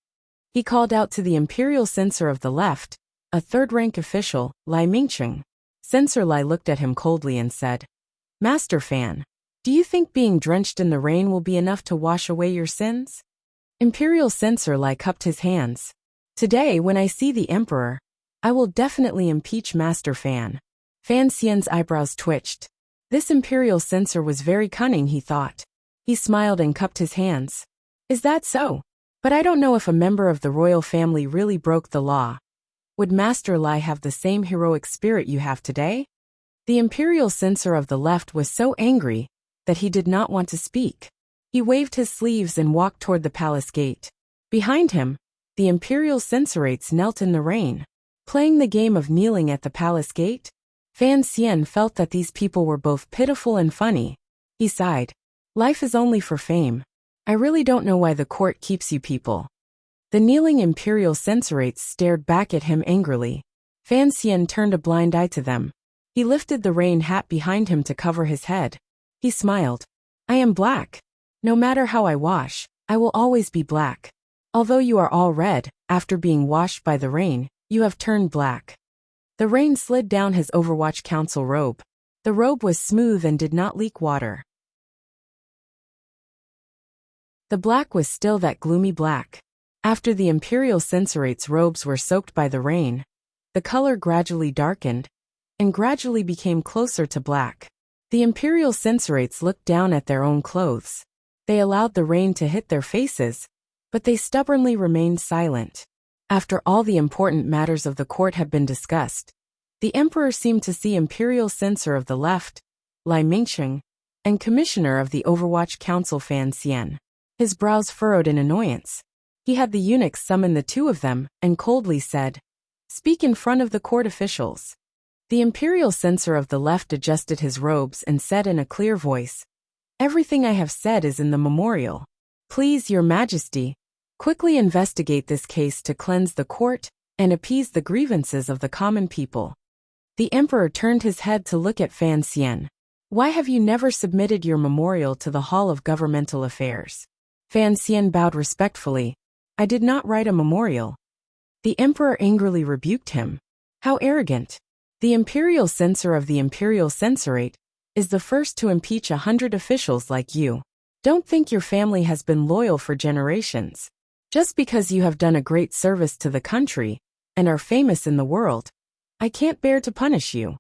He called out to the Imperial Censor of the left, a third-rank official, Lai Mingcheng. Censor Lai looked at him coldly and said, "Master Fan, do you think being drenched in the rain will be enough to wash away your sins?" Imperial Censor Lai cupped his hands. "Today, when I see the emperor, I will definitely impeach Master Fan." Fan Xian's eyebrows twitched. This imperial censor was very cunning, he thought. He smiled and cupped his hands. "Is that so? But I don't know if a member of the royal family really broke the law. Would Master Lai have the same heroic spirit you have today?" The imperial censor of the left was so angry that he did not want to speak. He waved his sleeves and walked toward the palace gate. Behind him, the Imperial Censorates knelt in the rain, playing the game of kneeling at the palace gate. Fan Xian felt that these people were both pitiful and funny. He sighed. "Life is only for fame. I really don't know why the court keeps you people." The kneeling Imperial Censorates stared back at him angrily. Fan Xian turned a blind eye to them. He lifted the rain hat behind him to cover his head. He smiled. "I am black. No matter how I wash, I will always be black. Although you are all red, after being washed by the rain, you have turned black." The rain slid down his Overwatch Council robe. The robe was smooth and did not leak water. The black was still that gloomy black. After the Imperial Censorate's robes were soaked by the rain, the color gradually darkened, and gradually became closer to black. The Imperial Censorates looked down at their own clothes. They allowed the rain to hit their faces, but they stubbornly remained silent. After all the important matters of the court had been discussed, the emperor seemed to see imperial censor of the left, Lai Mingsheng, and commissioner of the Overwatch Council Fan Xian. His brows furrowed in annoyance. He had the eunuchs summon the two of them and coldly said, "Speak in front of the court officials." The imperial censor of the left adjusted his robes and said in a clear voice, "Everything I have said is in the memorial. Please, Your Majesty, quickly investigate this case to cleanse the court and appease the grievances of the common people." The emperor turned his head to look at Fan Xian. "Why have you never submitted your memorial to the Hall of Governmental Affairs?" Fan Xian bowed respectfully. "I did not write a memorial." The emperor angrily rebuked him. "How arrogant! The imperial censor of the imperial censorate is the first to impeach 100 officials like you. Don't think your family has been loyal for generations. Just because you have done a great service to the country and are famous in the world, I can't bear to punish you."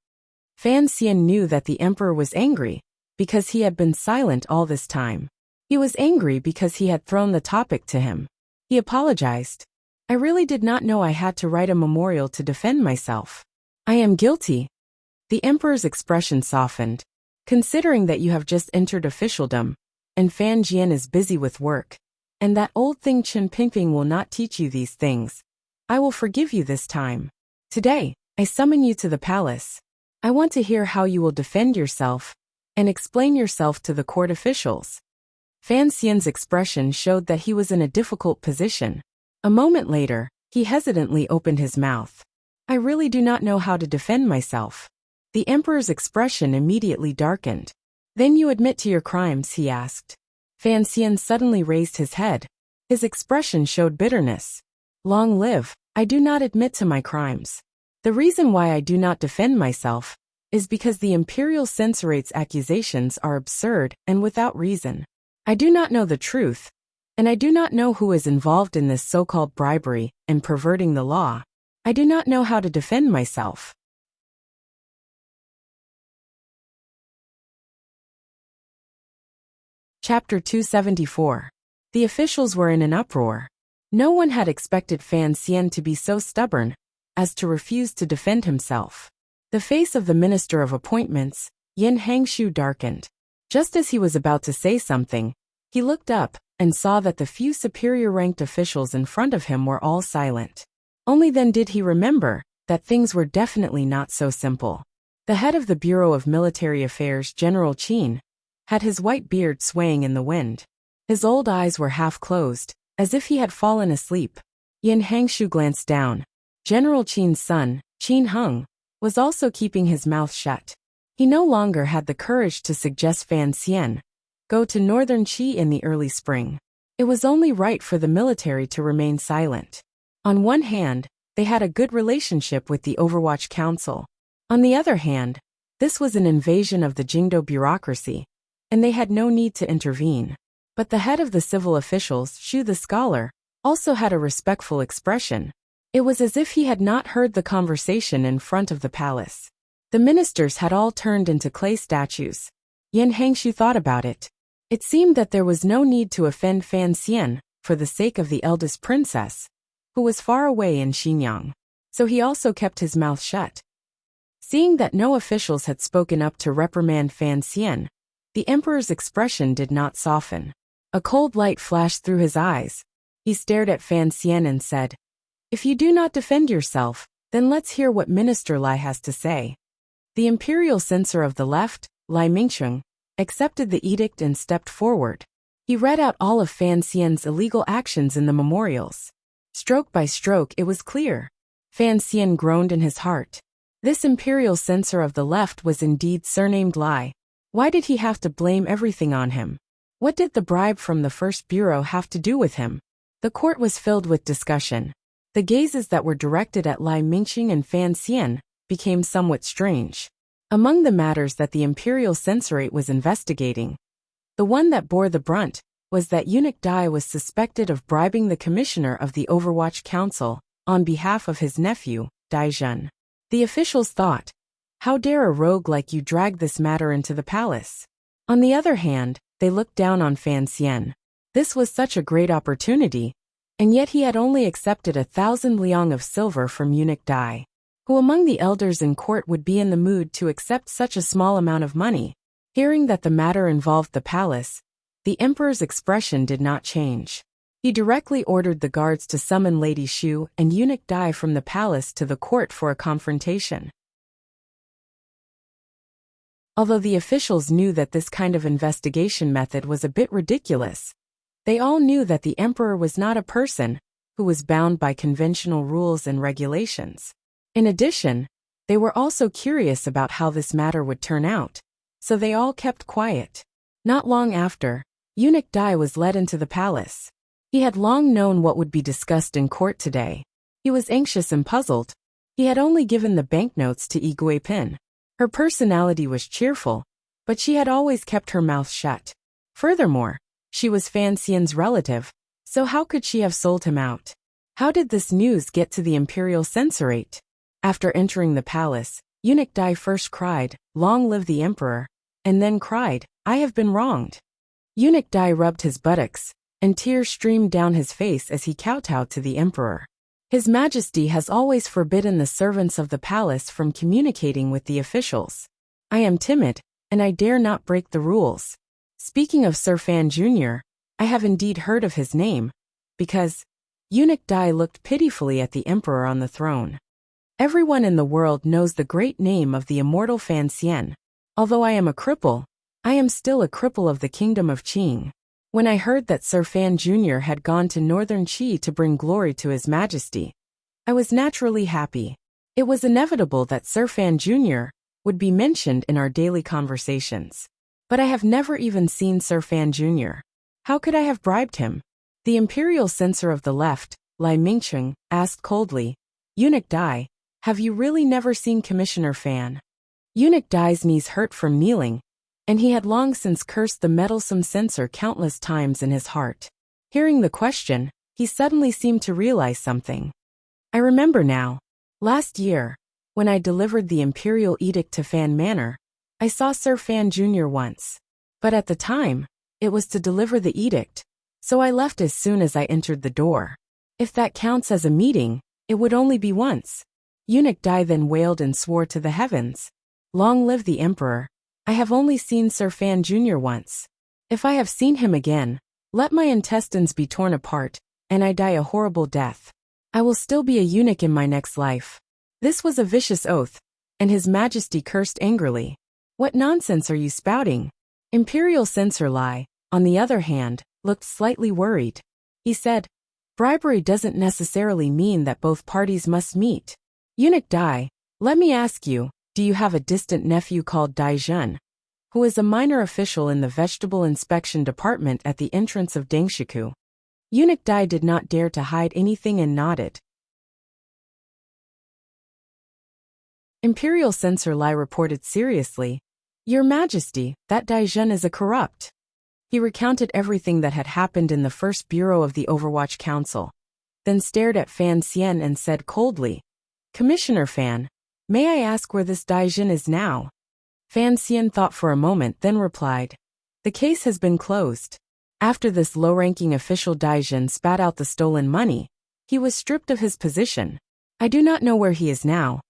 Fan Xian knew that the emperor was angry because he had been silent all this time. He was angry because he had thrown the topic to him. He apologized. "I really did not know I had to write a memorial to defend myself. I am guilty." The emperor's expression softened. "Considering that you have just entered officialdom, and Fan Jian is busy with work, and that old thing Chen Pingping will not teach you these things, I will forgive you this time. Today, I summon you to the palace. I want to hear how you will defend yourself and explain yourself to the court officials." Fan Xian's expression showed that he was in a difficult position. A moment later, he hesitantly opened his mouth. "I really do not know how to defend myself." The emperor's expression immediately darkened. "Then you admit to your crimes?" he asked. Fan Xian suddenly raised his head. His expression showed bitterness. "Long live, I do not admit to my crimes. The reason why I do not defend myself is because the imperial censorate's accusations are absurd and without reason. I do not know the truth, and I do not know who is involved in this so-called bribery and perverting the law. I do not know how to defend myself." Chapter 274. The officials were in an uproar. No one had expected Fan Xian to be so stubborn as to refuse to defend himself. The face of the Minister of Appointments, Yin Hangshu, darkened. Just as he was about to say something, he looked up and saw that the few superior-ranked officials in front of him were all silent. Only then did he remember that things were definitely not so simple. The head of the Bureau of Military Affairs, General Qin, had his white beard swaying in the wind. His old eyes were half closed, as if he had fallen asleep. Yin Hangshu glanced down. General Qin's son, Qin Heng, was also keeping his mouth shut. He no longer had the courage to suggest Fan Xian go to northern Qi in the early spring. It was only right for the military to remain silent. On one hand, they had a good relationship with the Overwatch Council. On the other hand, this was an invasion of the Jingdo bureaucracy, and they had no need to intervene. But the head of the civil officials, Xu the scholar, also had a respectful expression. It was as if he had not heard the conversation in front of the palace. The ministers had all turned into clay statues. Yin Hangshu thought about it. It seemed that there was no need to offend Fan Xian for the sake of the eldest princess, who was far away in Xinjiang. So he also kept his mouth shut. Seeing that no officials had spoken up to reprimand Fan Xian, the emperor's expression did not soften. A cold light flashed through his eyes. He stared at Fan Xian and said, "If you do not defend yourself, then let's hear what Minister Lai has to say." The imperial censor of the left, Lai Mingsheng, accepted the edict and stepped forward. He read out all of Fan Xian's illegal actions in the memorials. Stroke by stroke, it was clear. Fan Xian groaned in his heart. This imperial censor of the left was indeed surnamed Lai. Why did he have to blame everything on him? What did the bribe from the first bureau have to do with him? The court was filled with discussion. The gazes that were directed at Lai Mingxing and Fan Xian became somewhat strange. Among the matters that the imperial censorate was investigating, the one that bore the brunt was that eunuch Dai was suspected of bribing the commissioner of the Overwatch Council on behalf of his nephew, Dai Zhen. The officials thought, "How dare a rogue like you drag this matter into the palace?" On the other hand, they looked down on Fan Xian. This was such a great opportunity And yet he had only accepted 1,000 liang of silver from eunuch Dai. Who among the elders in court would be in the mood to accept such a small amount of money? Hearing that the matter involved the palace, the emperor's expression did not change. He directly ordered the guards to summon Lady Shu and eunuch Dai from the palace to the court for a confrontation. Although the officials knew that this kind of investigation method was a bit ridiculous, they all knew that the emperor was not a person who was bound by conventional rules and regulations. In addition, they were also curious about how this matter would turn out, so they all kept quiet. Not long after, eunuch Dai was led into the palace. He had long known what would be discussed in court today. He was anxious and puzzled. He had only given the banknotes to Yi Guipin. Her personality was cheerful, but she had always kept her mouth shut. Furthermore, she was Fan Xian's relative, so how could she have sold him out? How did this news get to the imperial censorate? After entering the palace, eunuch Dai first cried, "Long live the emperor," and then cried, "I have been wronged." Eunuch Dai rubbed his buttocks, and tears streamed down his face as he kowtowed to the emperor. His Majesty has always forbidden the servants of the palace from communicating with the officials. I am timid, and I dare not break the rules. Speaking of Sir Fan Jr., I have indeed heard of his name, because eunuch Dai looked pitifully at the emperor on the throne. Everyone in the world knows the great name of the immortal Fan Xian. Although I am a cripple, I am still a cripple of the kingdom of Qing. When I heard that Sir Fan Jr. had gone to northern Qi to bring glory to His Majesty, I was naturally happy. It was inevitable that Sir Fan Jr. would be mentioned in our daily conversations. But I have never even seen Sir Fan Jr. How could I have bribed him? The imperial censor of the left, Lai Mingcheng, asked coldly, "Eunuch Dai, have you really never seen Commissioner Fan?" Eunuch Dai's knees hurt from kneeling, and he had long since cursed the meddlesome censor countless times in his heart. Hearing the question, he suddenly seemed to realize something. I remember now. Last year, when I delivered the imperial edict to Fan Manor, I saw Sir Fan Jr. once. But at the time, it was to deliver the edict, so I left as soon as I entered the door. If that counts as a meeting, it would only be once. Eunuch Dai then wailed and swore to the heavens, "Long live the emperor. I have only seen Sir Fan Jr. once. If I have seen him again, let my intestines be torn apart, and I die a horrible death. I will still be a eunuch in my next life." This was a vicious oath, and His Majesty cursed angrily. "What nonsense are you spouting?" Imperial Censor Lai, on the other hand, looked slightly worried. He said, "Bribery doesn't necessarily mean that both parties must meet. Eunuch Dai, let me ask you, do you have a distant nephew called Dai Zhen, who is a minor official in the Vegetable Inspection Department at the entrance of Dangshiku?" Eunuch Dai did not dare to hide anything and nodded. Imperial Censor Lai reported seriously, "Your Majesty, that Dai Zhen is a corrupt." He recounted everything that had happened in the first bureau of the Overwatch Council, then stared at Fan Xian and said coldly, "Commissioner Fan, may I ask where this Dai Zhen is now?" Fan Xian thought for a moment, then replied, "The case has been closed." After this low-ranking official Dai Zhen spat out the stolen money, he was stripped of his position. "I do not know where he is now."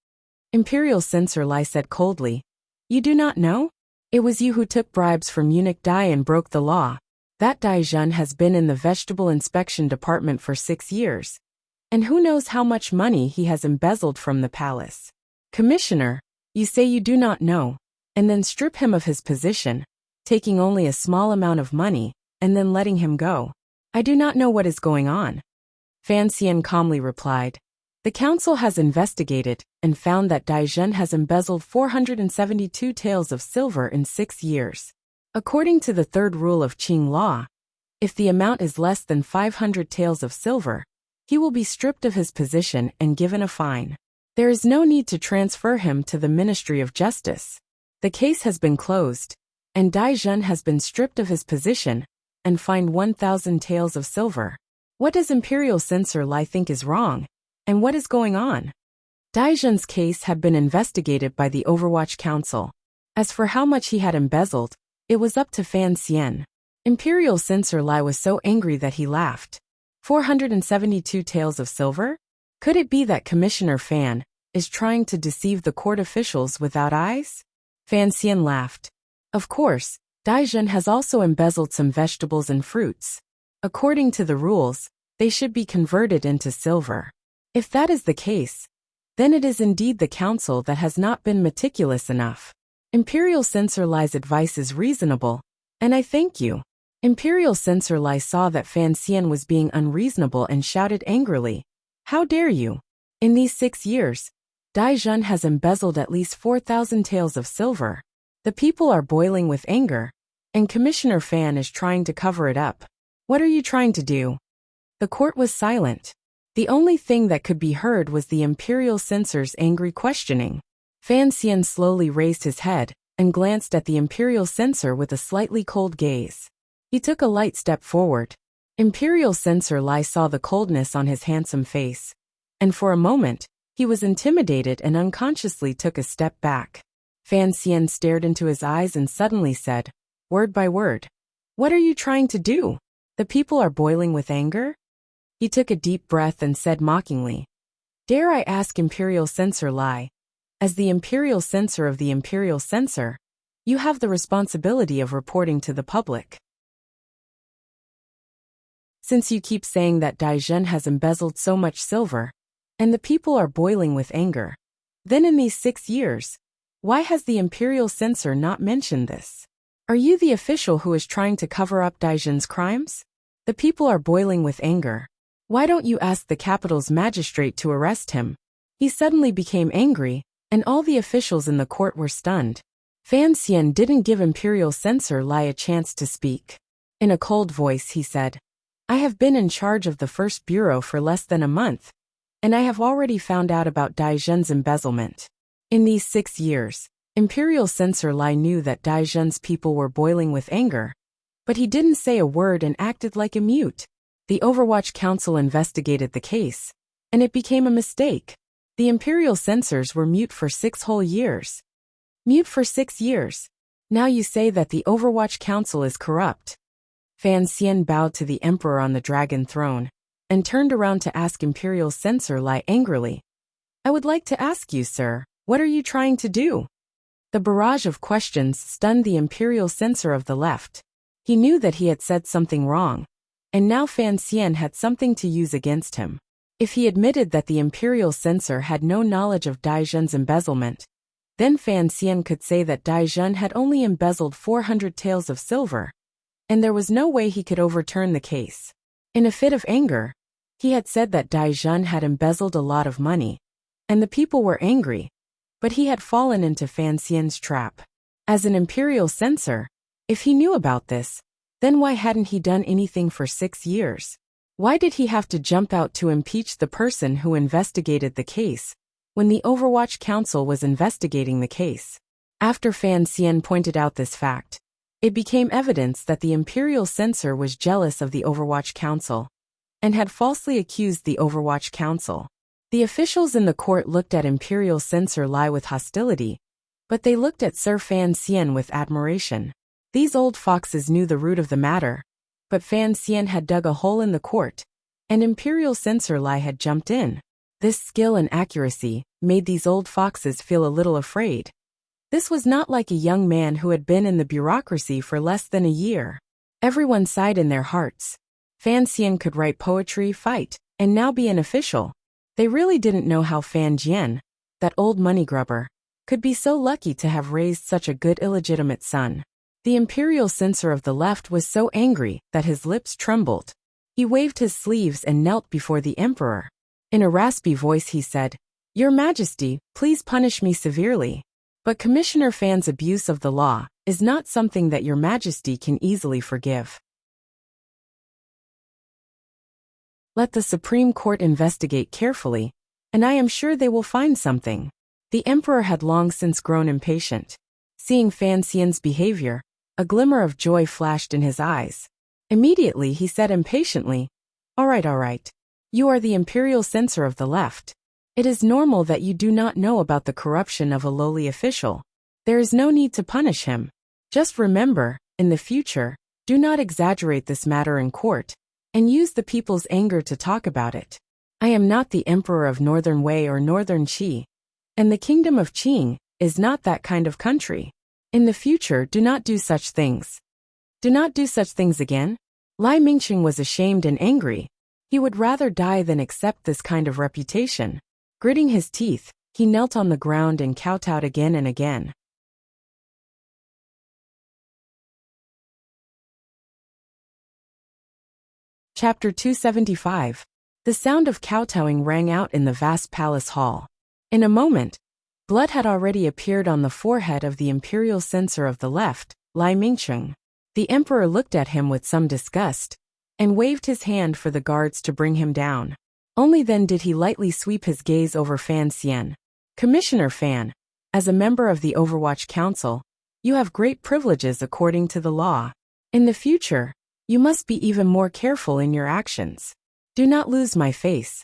Imperial Censor Lai said coldly, "You do not know? It was you who took bribes from eunuch Dai and broke the law. That Dai Zhen has been in the Vegetable Inspection Department for 6 years, and who knows how much money he has embezzled from the palace. Commissioner, you say you do not know, and then strip him of his position, taking only a small amount of money, and then letting him go. I do not know what is going on." Fan Xian calmly replied, "The council has investigated and found that Dai Zhen has embezzled 472 taels of silver in 6 years. According to the third rule of Qing law, if the amount is less than 500 taels of silver, he will be stripped of his position and given a fine. There is no need to transfer him to the Ministry of Justice. The case has been closed, and Dai Zhen has been stripped of his position and fined 1,000 taels of silver. What does Imperial Censor Lai think is wrong, and what is going on?" Dai Zhen's case had been investigated by the Overwatch Council. As for how much he had embezzled, it was up to Fan Xian. Imperial Censor Lai was so angry that he laughed. 472 taels of silver? Could it be that Commissioner Fan is trying to deceive the court officials without eyes? Fan Xian laughed. Of course, Daizhen has also embezzled some vegetables and fruits. According to the rules, they should be converted into silver. If that is the case, then it is indeed the council that has not been meticulous enough. Imperial Censor Lai's advice is reasonable, and I thank you. Imperial Censor Lai saw that Fan Xian was being unreasonable and shouted angrily, How dare you? In these 6 years, Daizhen has embezzled at least 4,000 taels of silver. The people are boiling with anger, and Commissioner Fan is trying to cover it up. What are you trying to do? The court was silent. The only thing that could be heard was the Imperial Censor's angry questioning. Fan Xian slowly raised his head and glanced at the Imperial Censor with a slightly cold gaze. He took a light step forward. Imperial Censor Lai saw the coldness on his handsome face, and for a moment, he was intimidated and unconsciously took a step back. Fan Xian stared into his eyes and suddenly said, word by word, What are you trying to do? The people are boiling with anger? He took a deep breath and said mockingly, Dare I ask Imperial Censor Lai, as the Imperial Censor of the Imperial Censor, you have the responsibility of reporting to the public. Since you keep saying that Daizhen has embezzled so much silver, and the people are boiling with anger, then in these 6 years, why has the Imperial Censor not mentioned this? Are you the official who is trying to cover up Daizhen's crimes? The people are boiling with anger. Why don't you ask the capital's magistrate to arrest him? He suddenly became angry, and all the officials in the court were stunned. Fan Xian didn't give Imperial Censor Lai a chance to speak. In a cold voice he said, I have been in charge of the first bureau for less than a month, and I have already found out about Daizhen's embezzlement. In these 6 years, Imperial Censor Lai knew that Daizhen's people were boiling with anger, but he didn't say a word and acted like a mute. The Overwatch Council investigated the case, and it became a mistake. The Imperial Censors were mute for 6 whole years. Mute for 6 years. Now you say that the Overwatch Council is corrupt. Fan Xian bowed to the Emperor on the dragon throne, and turned around to ask Imperial Censor Lai angrily, I would like to ask you, sir, what are you trying to do? The barrage of questions stunned the Imperial Censor of the left. He knew that he had said something wrong, and now Fan Xian had something to use against him. If he admitted that the Imperial Censor had no knowledge of Daizhen's embezzlement, then Fan Xian could say that Daizhen had only embezzled 400 taels of silver, and there was no way he could overturn the case. In a fit of anger, he had said that Daizhen had embezzled a lot of money, and the people were angry, but he had fallen into Fan Xian's trap. As an Imperial Censor, if he knew about this, then why hadn't he done anything for 6 years? Why did he have to jump out to impeach the person who investigated the case, when the Overwatch Council was investigating the case? After Fan Xian pointed out this fact, it became evidence that the Imperial Censor was jealous of the Overwatch Council, and had falsely accused the Overwatch Council. The officials in the court looked at Imperial Censor Lai with hostility, but they looked at Sir Fan Xian with admiration. These old foxes knew the root of the matter, but Fan Xian had dug a hole in the court, and Imperial Censor Lai had jumped in. This skill and accuracy made these old foxes feel a little afraid. This was not like a young man who had been in the bureaucracy for less than a year. Everyone sighed in their hearts. Fan Xian could write poetry, fight, and now be an official. They really didn't know how Fan Jian, that old money grubber, could be so lucky to have raised such a good illegitimate son. The Imperial Censor of the left was so angry that his lips trembled. He waved his sleeves and knelt before the Emperor. In a raspy voice he said, Your Majesty, please punish me severely. But Commissioner Fan's abuse of the law is not something that Your Majesty can easily forgive. Let the Supreme Court investigate carefully, and I am sure they will find something. The Emperor had long since grown impatient. Seeing Fan Xian's behavior, a glimmer of joy flashed in his eyes. Immediately he said impatiently, All right. You are the Imperial Censor of the left. It is normal that you do not know about the corruption of a lowly official. There is no need to punish him. Just remember, in the future, do not exaggerate this matter in court, and use the people's anger to talk about it. I am not the emperor of Northern Wei or Northern Qi, and the kingdom of Qing is not that kind of country. In the future, do not do such things. Do not do such things again? Lai Mingqing was ashamed and angry. He would rather die than accept this kind of reputation. Gritting his teeth, he knelt on the ground and kowtowed again and again. Chapter 275. The sound of kowtowing rang out in the vast palace hall. In a moment, blood had already appeared on the forehead of the imperial censor of the left, Lai Mingqing. The emperor looked at him with some disgust, and waved his hand for the guards to bring him down. Only then did he lightly sweep his gaze over Fan Xian. Commissioner Fan, as a member of the Overwatch Council, you have great privileges according to the law. In the future, you must be even more careful in your actions. Do not lose my face.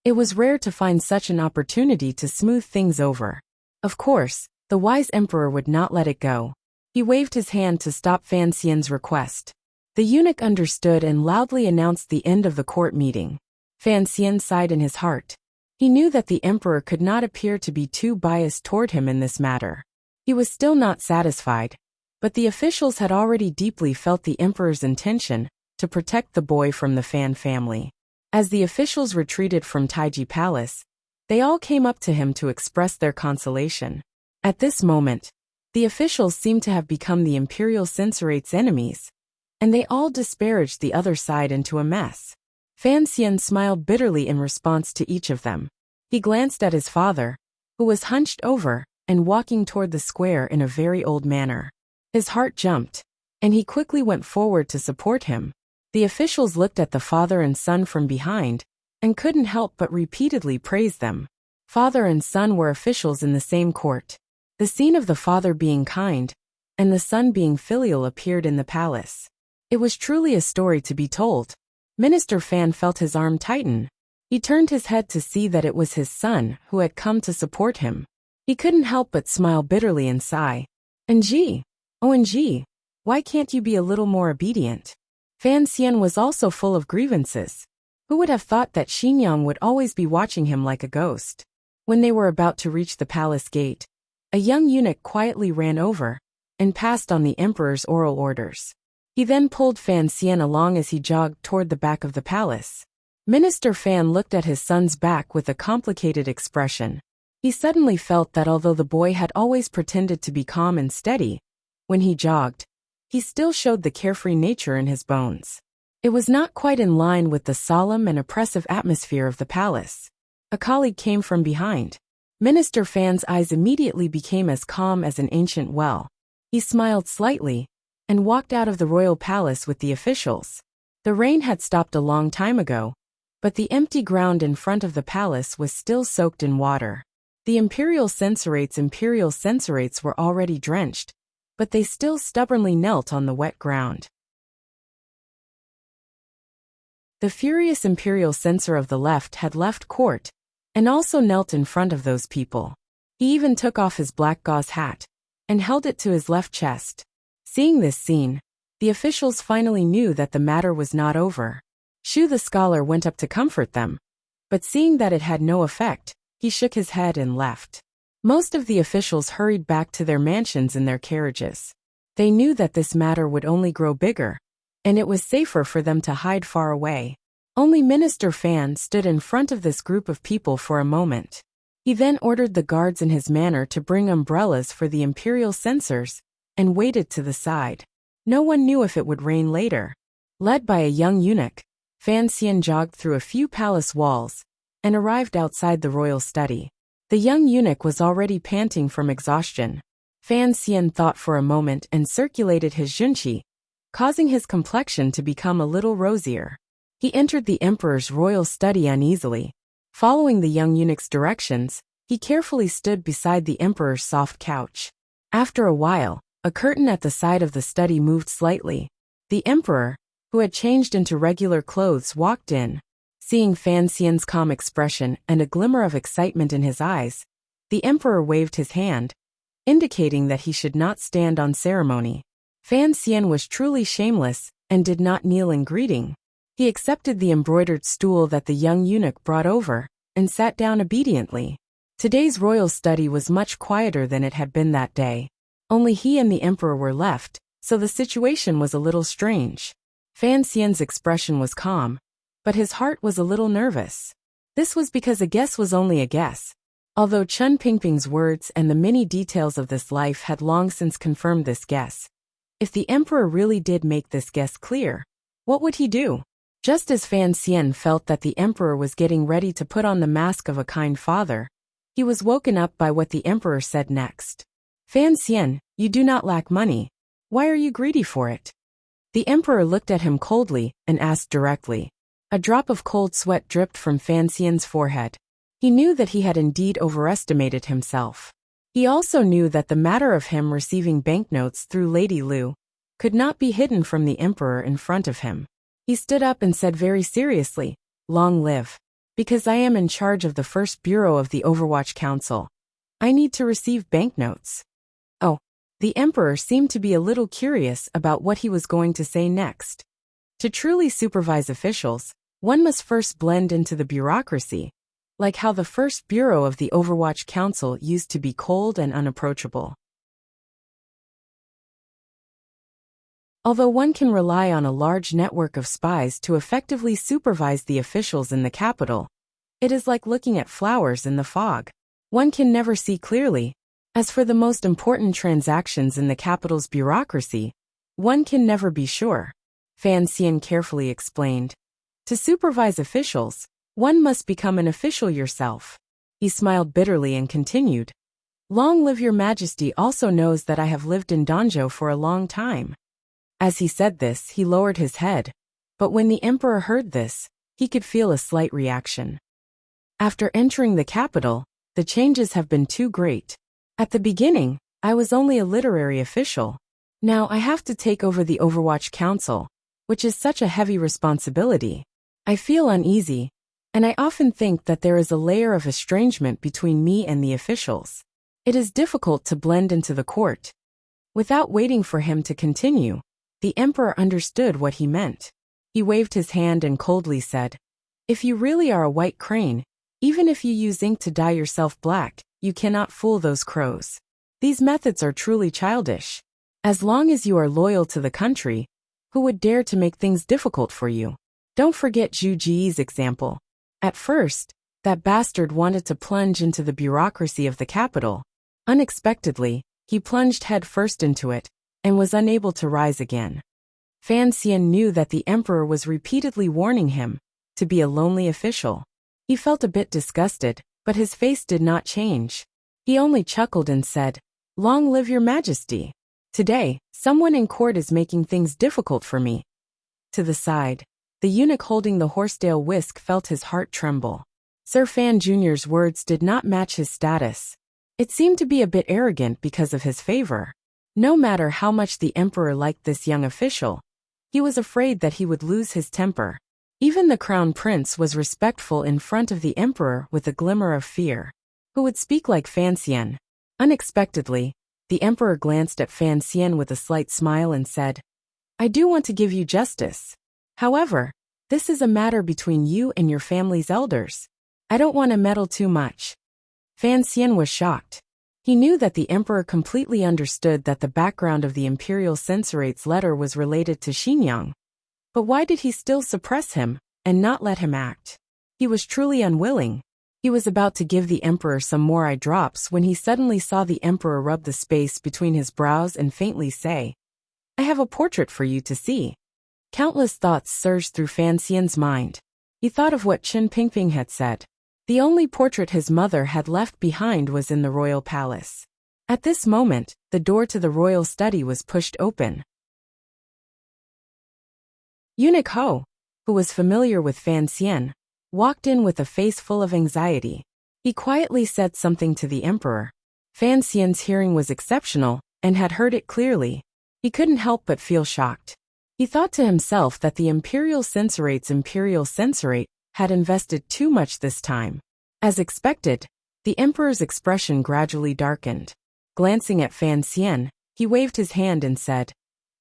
It was rare to find such an opportunity to smooth things over. Of course, the wise emperor would not let it go. He waved his hand to stop Fan Xian's request. The eunuch understood and loudly announced the end of the court meeting. Fan Xian sighed in his heart. He knew that the emperor could not appear to be too biased toward him in this matter. He was still not satisfied, but the officials had already deeply felt the emperor's intention to protect the boy from the Fan family. As the officials retreated from Taiji Palace, they all came up to him to express their consolation. At this moment, the officials seemed to have become the imperial censorate's enemies, and they all disparaged the other side into a mess. Fan Xian smiled bitterly in response to each of them. He glanced at his father, who was hunched over and walking toward the square in a very old manner. His heart jumped, and he quickly went forward to support him. The officials looked at the father and son from behind, and couldn't help but repeatedly praise them. Father and son were officials in the same court. The scene of the father being kind, and the son being filial appeared in the palace. It was truly a story to be told. Minister Fan felt his arm tighten. He turned his head to see that it was his son who had come to support him. He couldn't help but smile bitterly and sigh. "NG, oh NG, why can't you be a little more obedient?" Fan Xian was also full of grievances. Who would have thought that Xinjiang would always be watching him like a ghost? When they were about to reach the palace gate, a young eunuch quietly ran over and passed on the emperor's oral orders. He then pulled Fan Xian along as he jogged toward the back of the palace. Minister Fan looked at his son's back with a complicated expression. He suddenly felt that although the boy had always pretended to be calm and steady, when he jogged, he still showed the carefree nature in his bones. It was not quite in line with the solemn and oppressive atmosphere of the palace. A colleague came from behind. Minister Fan's eyes immediately became as calm as an ancient well. He smiled slightly and walked out of the royal palace with the officials. The rain had stopped a long time ago, but the empty ground in front of the palace was still soaked in water. The imperial censorates were already drenched, but they still stubbornly knelt on the wet ground. The furious imperial censor of the left had left court, and also knelt in front of those people. He even took off his black gauze hat and held it to his left chest. Seeing this scene, the officials finally knew that the matter was not over. Shu the scholar went up to comfort them, but seeing that it had no effect, he shook his head and left. Most of the officials hurried back to their mansions in their carriages. They knew that this matter would only grow bigger, and it was safer for them to hide far away. Only Minister Fan stood in front of this group of people for a moment. He then ordered the guards in his manor to bring umbrellas for the imperial censors, and waited to the side. No one knew if it would rain later. Led by a young eunuch, Fan Xian jogged through a few palace walls, and arrived outside the royal study. The young eunuch was already panting from exhaustion. Fan Xian thought for a moment and circulated his junqi, causing his complexion to become a little rosier. He entered the emperor's royal study uneasily. Following the young eunuch's directions, he carefully stood beside the emperor's soft couch. After a while, a curtain at the side of the study moved slightly. The emperor, who had changed into regular clothes, walked in. Seeing Fan Xian's calm expression and a glimmer of excitement in his eyes, the emperor waved his hand, indicating that he should not stand on ceremony. Fan Xian was truly shameless and did not kneel in greeting. He accepted the embroidered stool that the young eunuch brought over, and sat down obediently. Today's royal study was much quieter than it had been that day. Only he and the emperor were left, so the situation was a little strange. Fan Xian's expression was calm, but his heart was a little nervous. This was because a guess was only a guess. Although Chen Pingping's words and the many details of this life had long since confirmed this guess. If the emperor really did make this guess clear, what would he do? Just as Fan Xian felt that the emperor was getting ready to put on the mask of a kind father, he was woken up by what the emperor said next. Fan Xian, you do not lack money. Why are you greedy for it? The emperor looked at him coldly and asked directly. A drop of cold sweat dripped from Fan Xian's forehead. He knew that he had indeed overestimated himself. He also knew that the matter of him receiving banknotes through Lady Lu could not be hidden from the emperor in front of him. He stood up and said very seriously, "Long live. Because I am in charge of the first bureau of the Overwatch Council. I need to receive banknotes." Oh, the emperor seemed to be a little curious about what he was going to say next. To truly supervise officials, one must first blend into the bureaucracy, like how the first bureau of the Overwatch Council used to be cold and unapproachable. Although one can rely on a large network of spies to effectively supervise the officials in the capital, it is like looking at flowers in the fog. One can never see clearly. As for the most important transactions in the capital's bureaucracy, one can never be sure. Fan Xian carefully explained. To supervise officials, one must become an official yourself. He smiled bitterly and continued. Long live your majesty also knows that I have lived in Danzhou for a long time. As he said this, he lowered his head, but when the emperor heard this, he could feel a slight reaction. After entering the capital, the changes have been too great. At the beginning, I was only a literary official. Now I have to take over the Overwatch Council, which is such a heavy responsibility. I feel uneasy, and I often think that there is a layer of estrangement between me and the officials. It is difficult to blend into the court. Without waiting for him to continue, the emperor understood what he meant. He waved his hand and coldly said, "If you really are a white crane, even if you use ink to dye yourself black, you cannot fool those crows. These methods are truly childish. As long as you are loyal to the country, who would dare to make things difficult for you? Don't forget Zhu Ji's example. At first, that bastard wanted to plunge into the bureaucracy of the capital. Unexpectedly, he plunged head first into it, and was unable to rise again." Fan Xian knew that the emperor was repeatedly warning him to be a lonely official. He felt a bit disgusted, but his face did not change. He only chuckled and said, "Long live your majesty. Today, someone in court is making things difficult for me." To the side, the eunuch holding the horsetail whisk felt his heart tremble. Sir Fan Jr.'s words did not match his status. It seemed to be a bit arrogant because of his favor. No matter how much the emperor liked this young official, he was afraid that he would lose his temper. Even the crown prince was respectful in front of the emperor with a glimmer of fear. Who would speak like Fan Xian? Unexpectedly, the emperor glanced at Fan Xian with a slight smile and said, "I do want to give you justice. However, this is a matter between you and your family's elders. I don't want to meddle too much." Fan Xian was shocked. He knew that the emperor completely understood that the background of the imperial censorate's letter was related to Xinyang. But why did he still suppress him, and not let him act? He was truly unwilling. He was about to give the emperor some more eye drops when he suddenly saw the emperor rub the space between his brows and faintly say, "I have a portrait for you to see." Countless thoughts surged through Fan Xian's mind. He thought of what Chen Pingping had said. The only portrait his mother had left behind was in the royal palace. At this moment, the door to the royal study was pushed open. Eunuch Ho, who was familiar with Fan Xian, walked in with a face full of anxiety. He quietly said something to the emperor. Fan Xian's hearing was exceptional, and had heard it clearly. He couldn't help but feel shocked. He thought to himself that the imperial censorate had invested too much this time. As expected, the emperor's expression gradually darkened. Glancing at Fan Xian, he waved his hand and said,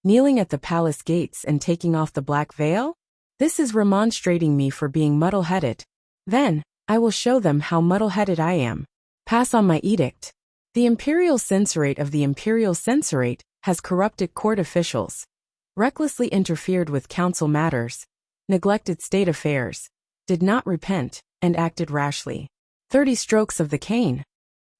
"Kneeling at the palace gates and taking off the black veil? This is remonstrating me for being muddle-headed. Then, I will show them how muddle-headed I am. Pass on my edict. The imperial censorate of the imperial censorate has corrupted court officials, recklessly interfered with council matters, neglected state affairs, did not repent, and acted rashly. 30 strokes of the cane.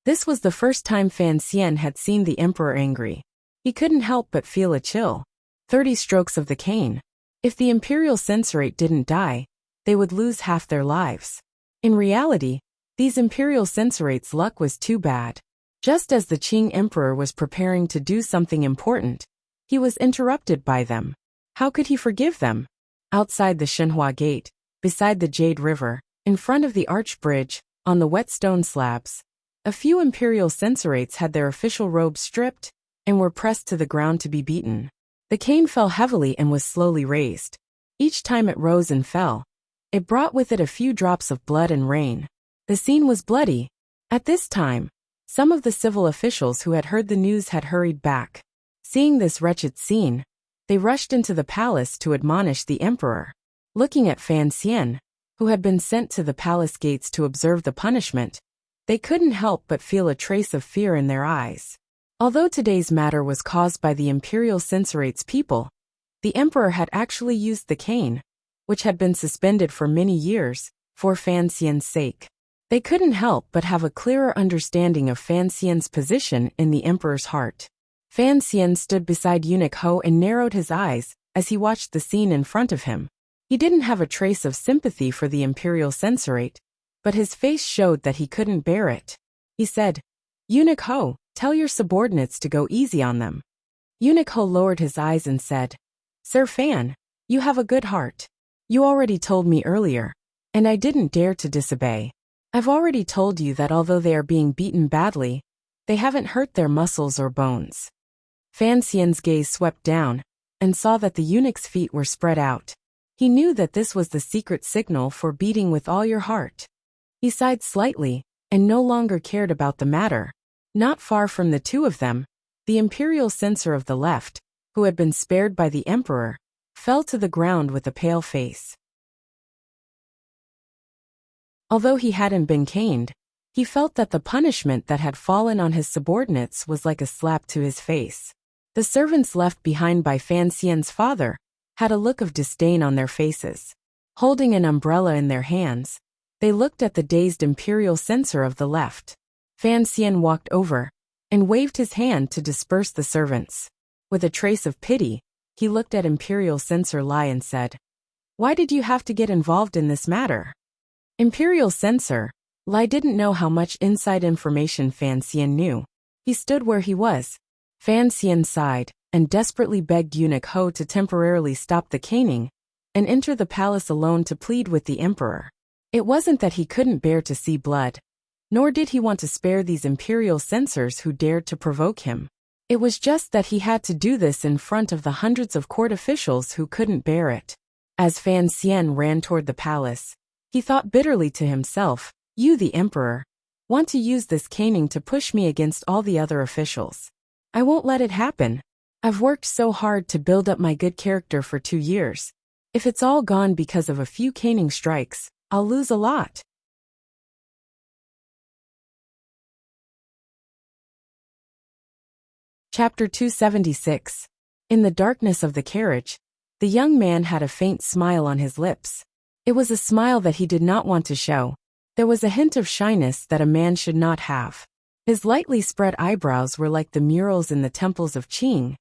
This was the first time Fan Xian had seen the emperor angry. He couldn't help but feel a chill. 30 strokes of the cane. If the imperial censorate didn't die, they would lose half their lives. In reality, these imperial censorate's luck was too bad. Just as the Qing emperor was preparing to do something important, he was interrupted by them. How could he forgive them? Outside the Shenhua Gate, beside the Jade River, in front of the arch bridge, on the wet stone slabs, a few imperial censorates had their official robes stripped and were pressed to the ground to be beaten. The cane fell heavily and was slowly raised. Each time it rose and fell, it brought with it a few drops of blood and rain. The scene was bloody. At this time, some of the civil officials who had heard the news had hurried back. Seeing this wretched scene, they rushed into the palace to admonish the emperor. Looking at Fan Xian, who had been sent to the palace gates to observe the punishment, they couldn't help but feel a trace of fear in their eyes. Although today's matter was caused by the imperial censorate's people, the emperor had actually used the cane, which had been suspended for many years, for Fan Xian's sake. They couldn't help but have a clearer understanding of Fan Xian's position in the emperor's heart. Fan Xian stood beside Eunuch Ho and narrowed his eyes as he watched the scene in front of him. He didn't have a trace of sympathy for the imperial censorate, but his face showed that he couldn't bear it. He said, "Eunuch Ho, tell your subordinates to go easy on them." Eunuch Ho lowered his eyes and said, "Sir Fan, you have a good heart. You already told me earlier, and I didn't dare to disobey. I've already told you that although they are being beaten badly, they haven't hurt their muscles or bones." Fan Xian's gaze swept down and saw that the eunuch's feet were spread out. He knew that this was the secret signal for beating with all your heart. He sighed slightly and no longer cared about the matter. Not far from the two of them, the imperial censor of the left, who had been spared by the emperor, fell to the ground with a pale face. Although he hadn't been caned, he felt that the punishment that had fallen on his subordinates was like a slap to his face. The servants left behind by Fan Xian's father had a look of disdain on their faces. Holding an umbrella in their hands, they looked at the dazed imperial censor of the left. Fan Xian walked over and waved his hand to disperse the servants. With a trace of pity, he looked at imperial censor Lai and said, "Why did you have to get involved in this matter?" Imperial censor Lai didn't know how much inside information Fan Xian knew. He stood where he was. Fan Xian sighed and desperately begged Eunuch Ho to temporarily stop the caning and enter the palace alone to plead with the emperor. It wasn't that he couldn't bear to see blood, nor did he want to spare these imperial censors who dared to provoke him. It was just that he had to do this in front of the hundreds of court officials who couldn't bear it. As Fan Xian ran toward the palace, he thought bitterly to himself, "You, the emperor, want to use this caning to push me against all the other officials. I won't let it happen. I've worked so hard to build up my good character for 2 years. If it's all gone because of a few caning strikes, I'll lose a lot." Chapter 276. In the darkness of the carriage, the young man had a faint smile on his lips. It was a smile that he did not want to show. There was a hint of shyness that a man should not have. His lightly spread eyebrows were like the murals in the temples of Qing,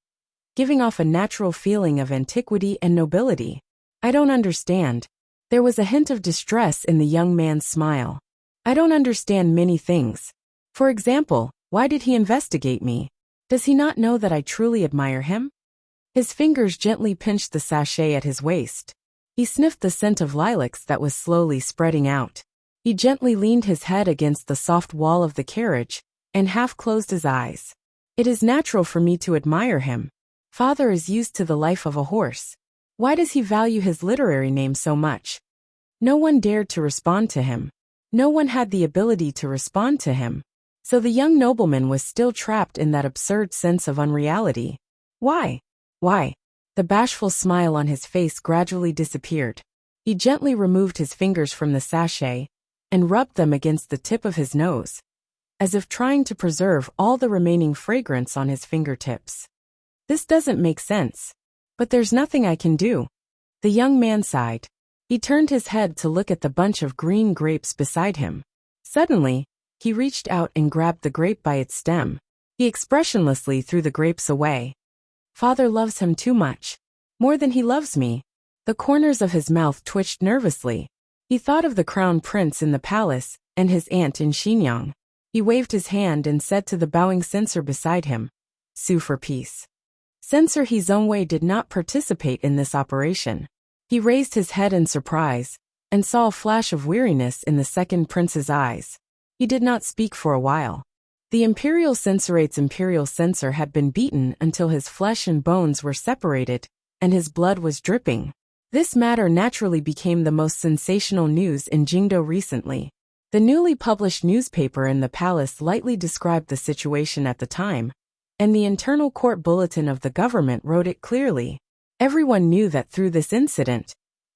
giving off a natural feeling of antiquity and nobility. "I don't understand." There was a hint of distress in the young man's smile. "I don't understand many things. For example, why did he investigate me? Does he not know that I truly admire him?" His fingers gently pinched the sachet at his waist. He sniffed the scent of lilacs that was slowly spreading out. He gently leaned his head against the soft wall of the carriage and half closed his eyes. "It is natural for me to admire him. Father is used to the life of a horse. Why does he value his literary name so much?" No one dared to respond to him. No one had the ability to respond to him. So the young nobleman was still trapped in that absurd sense of unreality. Why? The bashful smile on his face gradually disappeared. He gently removed his fingers from the sachet and rubbed them against the tip of his nose, as if trying to preserve all the remaining fragrance on his fingertips. This doesn't make sense, but there's nothing I can do. The young man sighed. He turned his head to look at the bunch of green grapes beside him. Suddenly, he reached out and grabbed the grape by its stem. He expressionlessly threw the grapes away. Father loves him too much. More than he loves me. The corners of his mouth twitched nervously. He thought of the crown prince in the palace and his aunt in Xinjiang. He waved his hand and said to the bowing censor beside him, "Sue for peace." Censor He Zhongwei did not participate in this operation. He raised his head in surprise and saw a flash of weariness in the second prince's eyes. He did not speak for a while. The imperial censorate's imperial censor had been beaten until his flesh and bones were separated, and his blood was dripping. This matter naturally became the most sensational news in Jingdo recently. The newly published newspaper in the palace lightly described the situation at the time, and the internal court bulletin of the government wrote it clearly. Everyone knew that through this incident,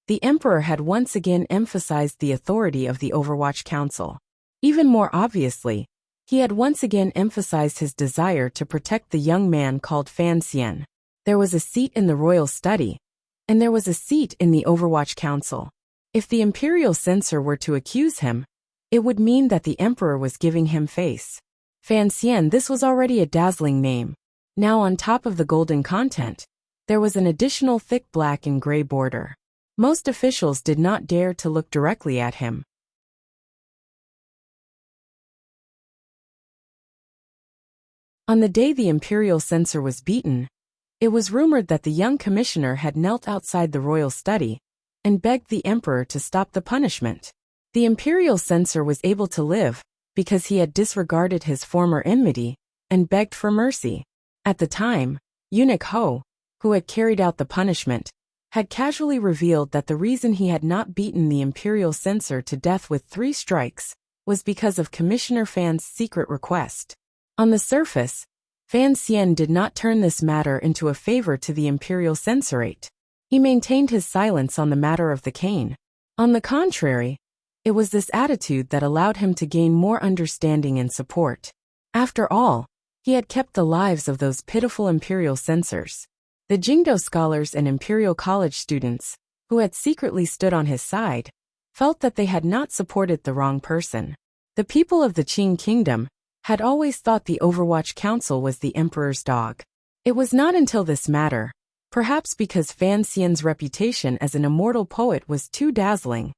the emperor had once again emphasized the authority of the Overwatch Council. Even more obviously, he had once again emphasized his desire to protect the young man called Fan Xian. There was a seat in the royal study, and there was a seat in the Overwatch Council. If the imperial censor were to accuse him, it would mean that the emperor was giving him face. Fan Xian, this was already a dazzling name. Now on top of the golden content, there was an additional thick black and gray border. Most officials did not dare to look directly at him. On the day the imperial censor was beaten, it was rumored that the young commissioner had knelt outside the royal study and begged the emperor to stop the punishment. The imperial censor was able to live because he had disregarded his former enmity and begged for mercy. At the time, Eunuch Ho, who had carried out the punishment, had casually revealed that the reason he had not beaten the imperial censor to death with 3 strikes was because of Commissioner Fan's secret request. On the surface, Fan Xian did not turn this matter into a favor to the imperial censorate. He maintained his silence on the matter of the cane. On the contrary, it was this attitude that allowed him to gain more understanding and support. After all, he had kept the lives of those pitiful imperial censors. The Jingdo scholars and imperial college students, who had secretly stood on his side, felt that they had not supported the wrong person. The people of the Qing kingdom had always thought the Overwatch Council was the emperor's dog. It was not until this matter, perhaps because Fan Xian's reputation as an immortal poet was too dazzling,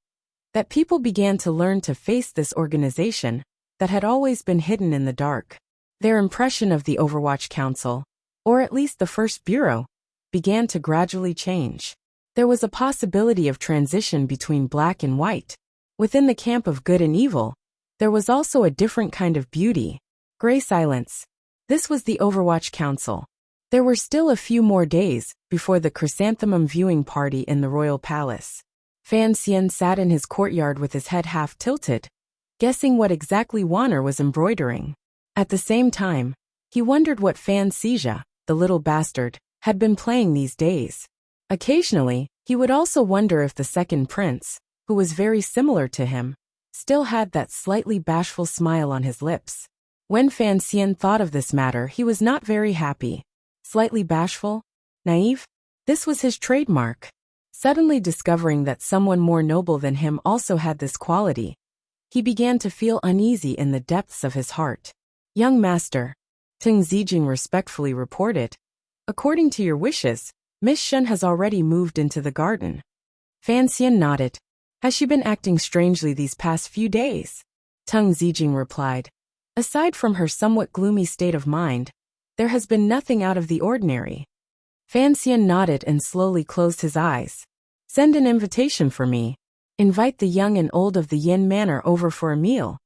that people began to learn to face this organization that had always been hidden in the dark. Their impression of the Overwatch Council, or at least the first bureau, began to gradually change. There was a possibility of transition between black and white. Within the camp of good and evil, there was also a different kind of beauty. Gray silence. This was the Overwatch Council. There were still a few more days before the chrysanthemum viewing party in the royal palace. Fan Xian sat in his courtyard with his head half tilted, guessing what exactly Wanner was embroidering. At the same time, he wondered what Fan Xija, the little bastard, had been playing these days. Occasionally, he would also wonder if the second prince, who was very similar to him, still had that slightly bashful smile on his lips. When Fan Xian thought of this matter, he was not very happy. Slightly bashful? Naive? This was his trademark. Suddenly discovering that someone more noble than him also had this quality, he began to feel uneasy in the depths of his heart. "Young master," Teng Zijing respectfully reported, "according to your wishes, Miss Shen has already moved into the garden." Fan Xian nodded. "Has she been acting strangely these past few days?" Teng Zijing replied. "Aside from her somewhat gloomy state of mind, there has been nothing out of the ordinary." Fan Xian nodded and slowly closed his eyes. "Send an invitation for me. Invite the young and old of the Yin Manor over for a meal."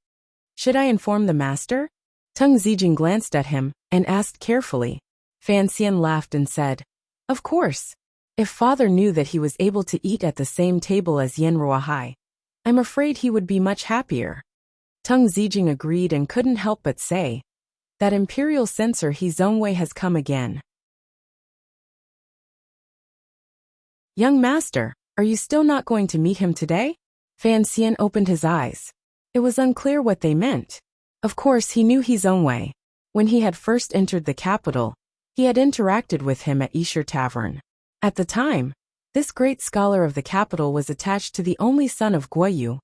"Should I inform the master?" Teng Zijing glanced at him and asked carefully. Fan Xian laughed and said, "Of course. If father knew that he was able to eat at the same table as Yen Ruahai, I'm afraid he would be much happier." Teng Zijing agreed and couldn't help but say, "That imperial censor He Zhongwei has come again." "Young master, Are you still not going to meet him today? Fan Xian opened his eyes. It was unclear what they meant. Of course, he knew He Zongwei. When he had first entered the capital, he had interacted with him at Yisher Tavern. At the time, this great scholar of the capital was attached to the only son of Guoyu,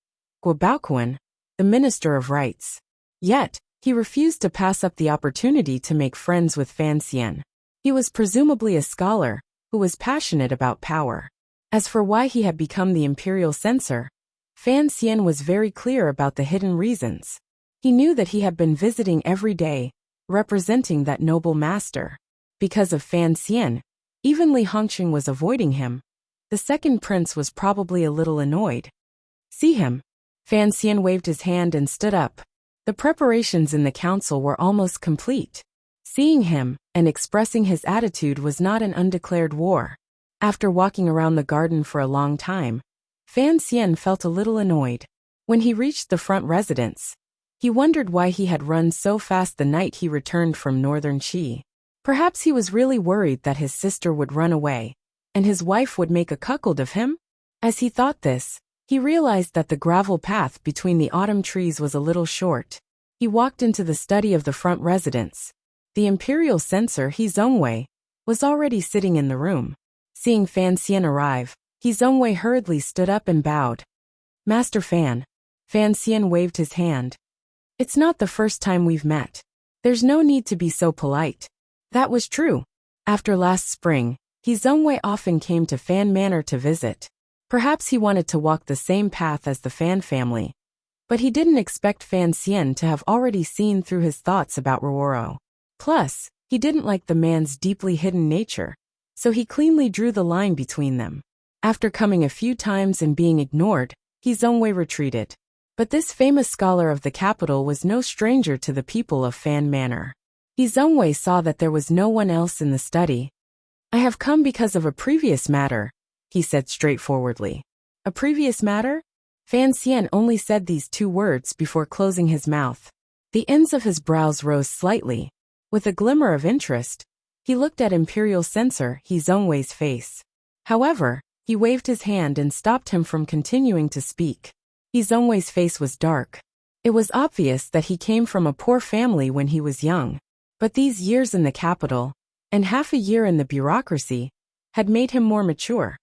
Guo Baoquan, the Minister of Rites. Yet, he refused to pass up the opportunity to make friends with Fan Xian. He was presumably a scholar who was passionate about power. As for why he had become the imperial censor, Fan Xian was very clear about the hidden reasons. He knew that he had been visiting every day, representing that noble master. Because of Fan Xian, even Li Hongqing was avoiding him. The second prince was probably a little annoyed. See him. Fan Xian waved his hand and stood up. The preparations in the council were almost complete. Seeing him and expressing his attitude was not an undeclared war. After walking around the garden for a long time, Fan Xian felt a little annoyed. When he reached the front residence, he wondered why he had run so fast the night he returned from northern Qi. Perhaps he was really worried that his sister would run away, and his wife would make a cuckold of him? As he thought this, he realized that the gravel path between the autumn trees was a little short. He walked into the study of the front residence. The imperial censor, He Zongwei, was already sitting in the room. Seeing Fan Xian arrive, He Zongwei hurriedly stood up and bowed. Master Fan. Fan Xian waved his hand. It's not the first time we've met. There's no need to be so polite. That was true. After last spring, He Zongwei often came to Fan Manor to visit. Perhaps he wanted to walk the same path as the Fan family. But he didn't expect Fan Xian to have already seen through his thoughts about Ruoro. Plus, he didn't like the man's deeply hidden nature, so he cleanly drew the line between them. After coming a few times and being ignored, He Zongwei retreated. But this famous scholar of the capital was no stranger to the people of Fan Manor. He Zongwei saw that there was no one else in the study. I have come because of a previous matter, he said straightforwardly. A previous matter? Fan Xian only said these two words before closing his mouth. The ends of his brows rose slightly. With a glimmer of interest, he looked at Imperial Censor He Zongwei's face. However, he waved his hand and stopped him from continuing to speak. He Zongwei's face was dark. It was obvious that he came from a poor family when he was young. But these years in the capital, and half a year in the bureaucracy, had made him more mature,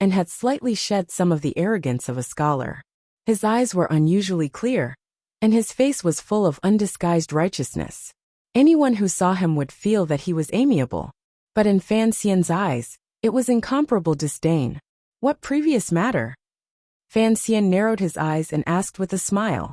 and had slightly shed some of the arrogance of a scholar. His eyes were unusually clear, and his face was full of undisguised righteousness. Anyone who saw him would feel that he was amiable. But in Fan Xian's eyes, it was incomparable disdain. What previous matter? Fan Xian narrowed his eyes and asked with a smile.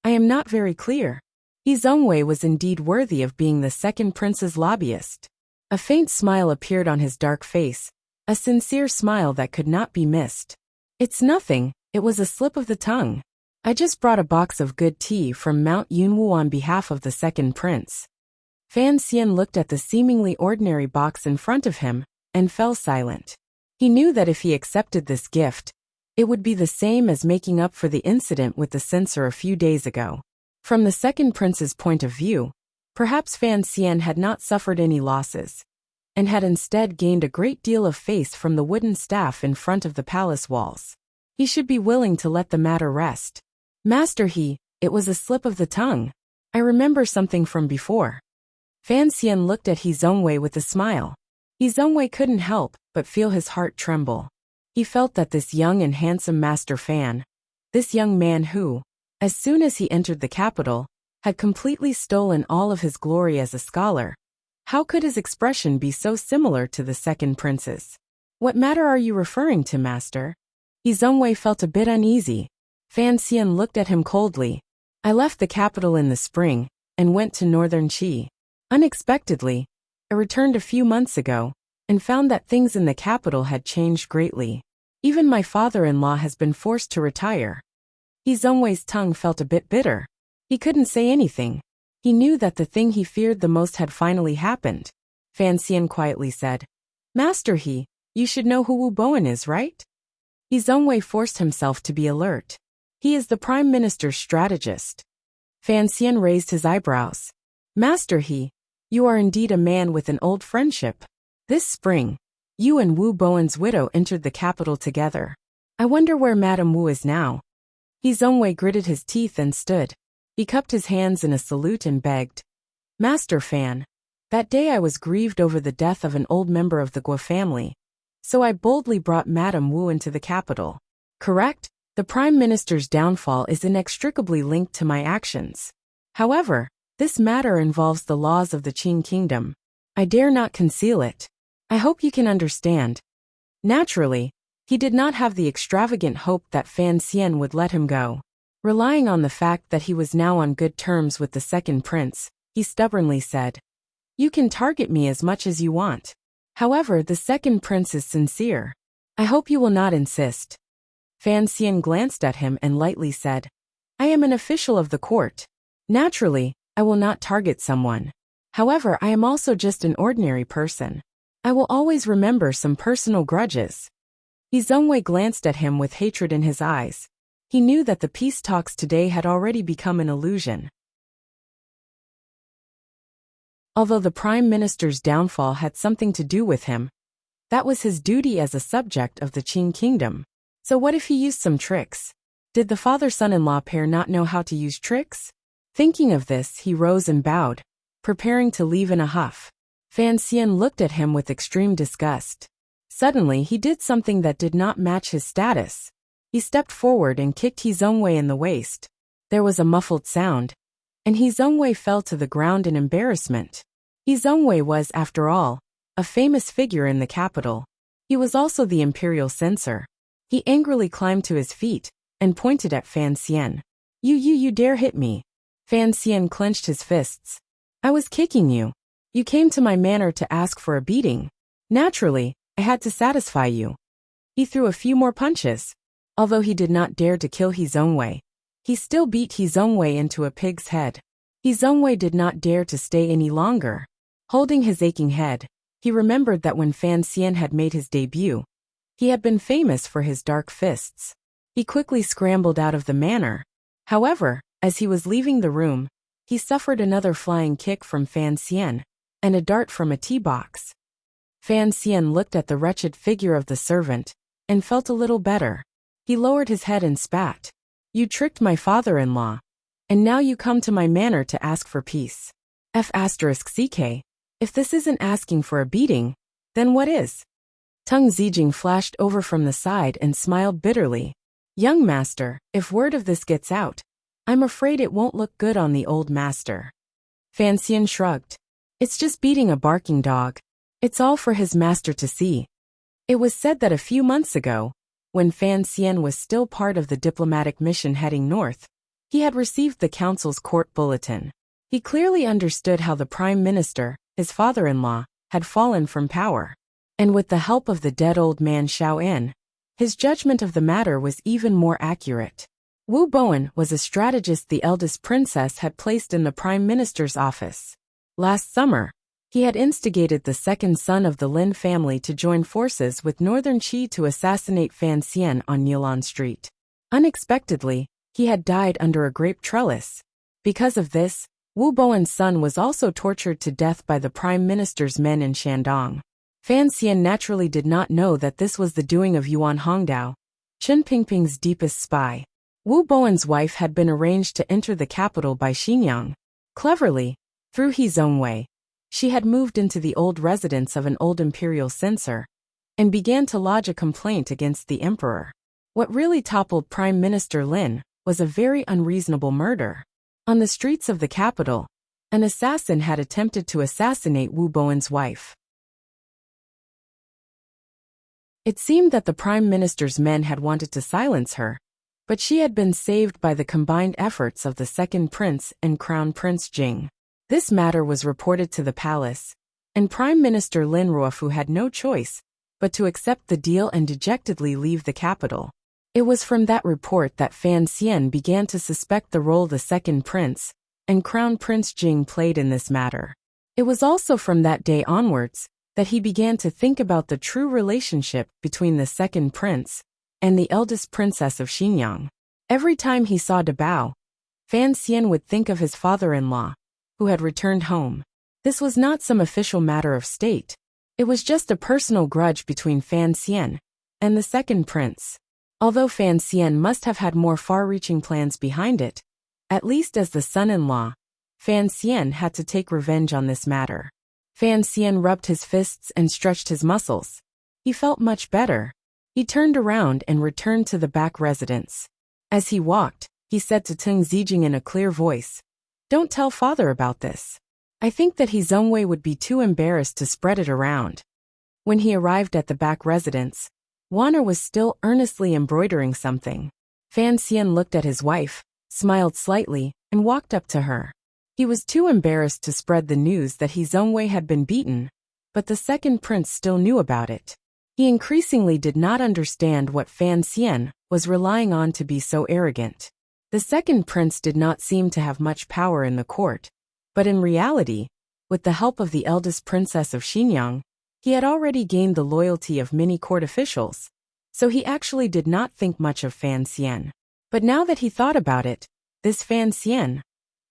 I am not very clear. He Zongwei was indeed worthy of being the second prince's lobbyist. A faint smile appeared on his dark face, a sincere smile that could not be missed. It's nothing, it was a slip of the tongue. I just brought a box of good tea from Mount Yunwu on behalf of the second prince. Fan Xian looked at the seemingly ordinary box in front of him, and fell silent. He knew that if he accepted this gift, it would be the same as making up for the incident with the censor a few days ago. From the second prince's point of view, perhaps Fan Xian had not suffered any losses, and had instead gained a great deal of face from the wooden staff in front of the palace walls. He should be willing to let the matter rest. Master it was a slip of the tongue. I remember something from before. Fan Xian looked at He Zongwei with a smile. He Zongwei couldn't help but feel his heart tremble. He felt that this young and handsome Master Fan, this young man who, as soon as he entered the capital, had completely stolen all of his glory as a scholar, how could his expression be so similar to the second prince's? What matter are you referring to, master? He Zongwei felt a bit uneasy. Fan Xian looked at him coldly. I left the capital in the spring, and went to northern Qi. Unexpectedly, I returned a few months ago, and found that things in the capital had changed greatly. Even my father-in-law has been forced to retire. He Zongwei's tongue felt a bit bitter. He couldn't say anything. He knew that the thing he feared the most had finally happened. Fan Xian quietly said, Master you should know who Wu Bowen is, right? He Zongwei forced himself to be alert. He is the Prime Minister's strategist. Fan Xian raised his eyebrows. Master you are indeed a man with an old friendship. This spring, Yu and Wu Bowen's widow entered the capital together. I wonder where Madame Wu is now. He Zhongwei gritted his teeth and stood. He cupped his hands in a salute and begged. Master Fan, that day I was grieved over the death of an old member of the Guo family, so I boldly brought Madame Wu into the capital. Correct? The Prime Minister's downfall is inextricably linked to my actions. However, this matter involves the laws of the Qing Kingdom. I dare not conceal it. I hope you can understand. Naturally, he did not have the extravagant hope that Fan Xian would let him go. Relying on the fact that he was now on good terms with the second prince, he stubbornly said, You can target me as much as you want. However, the second prince is sincere. I hope you will not insist. Fan Xian glanced at him and lightly said, I am an official of the court. Naturally, I will not target someone. However, I am also just an ordinary person. I will always remember some personal grudges. He Zhongwei glanced at him with hatred in his eyes. He knew that the peace talks today had already become an illusion. Although the Prime Minister's downfall had something to do with him, that was his duty as a subject of the Qing Kingdom. So what if he used some tricks? Did the father-son-in-law pair not know how to use tricks? Thinking of this, he rose and bowed, preparing to leave in a huff. Fan Xian looked at him with extreme disgust. Suddenly, he did something that did not match his status. He stepped forward and kicked He Zhongwei in the waist. There was a muffled sound, and He Zhongwei fell to the ground in embarrassment. He Zhongwei was, after all, a famous figure in the capital. He was also the imperial censor. He angrily climbed to his feet and pointed at Fan Xian. You dare hit me. Fan Xian clenched his fists. I was kicking you. You came to my manor to ask for a beating. Naturally, I had to satisfy you. He threw a few more punches. Although he did not dare to kill He Zhongwei, he still beat He Zhongwei into a pig's head. He Zhongwei did not dare to stay any longer. Holding his aching head, he remembered that when Fan Xian had made his debut, he had been famous for his dark fists. He quickly scrambled out of the manor. However, as he was leaving the room, he suffered another flying kick from Fan Xian and a dart from a tea box. Fan Xian looked at the wretched figure of the servant and felt a little better. He lowered his head and spat. You tricked my father-in-law, and now you come to my manor to ask for peace. F***ck. If this isn't asking for a beating, then what is? Tung Zijing flashed over from the side and smiled bitterly. Young master, if word of this gets out, I'm afraid it won't look good on the old master. Fan Xian shrugged. It's just beating a barking dog. It's all for his master to see. It was said that a few months ago, when Fan Xian was still part of the diplomatic mission heading north, he had received the council's court bulletin. He clearly understood how the prime minister, his father-in-law, had fallen from power. And with the help of the dead old man Xiao En, his judgment of the matter was even more accurate. Wu Bowen was a strategist the eldest princess had placed in the prime minister's office. Last summer, he had instigated the second son of the Lin family to join forces with Northern Qi to assassinate Fan Xian on Nilan Street. Unexpectedly, he had died under a grape trellis. Because of this, Wu Bowen's son was also tortured to death by the prime minister's men in Shandong. Fan Xian naturally did not know that this was the doing of Yuan Hongdao, Chen Pingping's deepest spy. Wu Bowen's wife had been arranged to enter the capital by Xinyang. Cleverly, through He Zhongwei, she had moved into the old residence of an old imperial censor and began to lodge a complaint against the emperor. What really toppled Prime Minister Lin was a very unreasonable murder. On the streets of the capital, an assassin had attempted to assassinate Wu Bowen's wife. It seemed that the Prime Minister's men had wanted to silence her, but she had been saved by the combined efforts of the second prince and Crown Prince Jing. This matter was reported to the palace, and Prime Minister Lin Ruofu had no choice but to accept the deal and dejectedly leave the capital. It was from that report that Fan Xian began to suspect the role the second prince and Crown Prince Jing played in this matter. It was also from that day onwards that he began to think about the true relationship between the second prince and the eldest princess of Xinyang. Every time he saw Dabao, Fan Xian would think of his father-in-law, who had returned home. This was not some official matter of state. It was just a personal grudge between Fan Xian and the second prince. Although Fan Xian must have had more far-reaching plans behind it, at least as the son-in-law, Fan Xian had to take revenge on this matter. Fan Xian rubbed his fists and stretched his muscles. He felt much better. He turned around and returned to the back residence. As he walked, he said to Teng Zijing in a clear voice, "Don't tell father about this. I think that He Zhongwei would be too embarrassed to spread it around." When he arrived at the back residence, Wanner was still earnestly embroidering something. Fan Xian looked at his wife, smiled slightly, and walked up to her. He was too embarrassed to spread the news that He Zhongwei had been beaten, but the second prince still knew about it. He increasingly did not understand what Fan Xian was relying on to be so arrogant. The second prince did not seem to have much power in the court, but in reality, with the help of the eldest princess of Xinyang, he had already gained the loyalty of many court officials, so he actually did not think much of Fan Xian. But now that he thought about it, this Fan Xian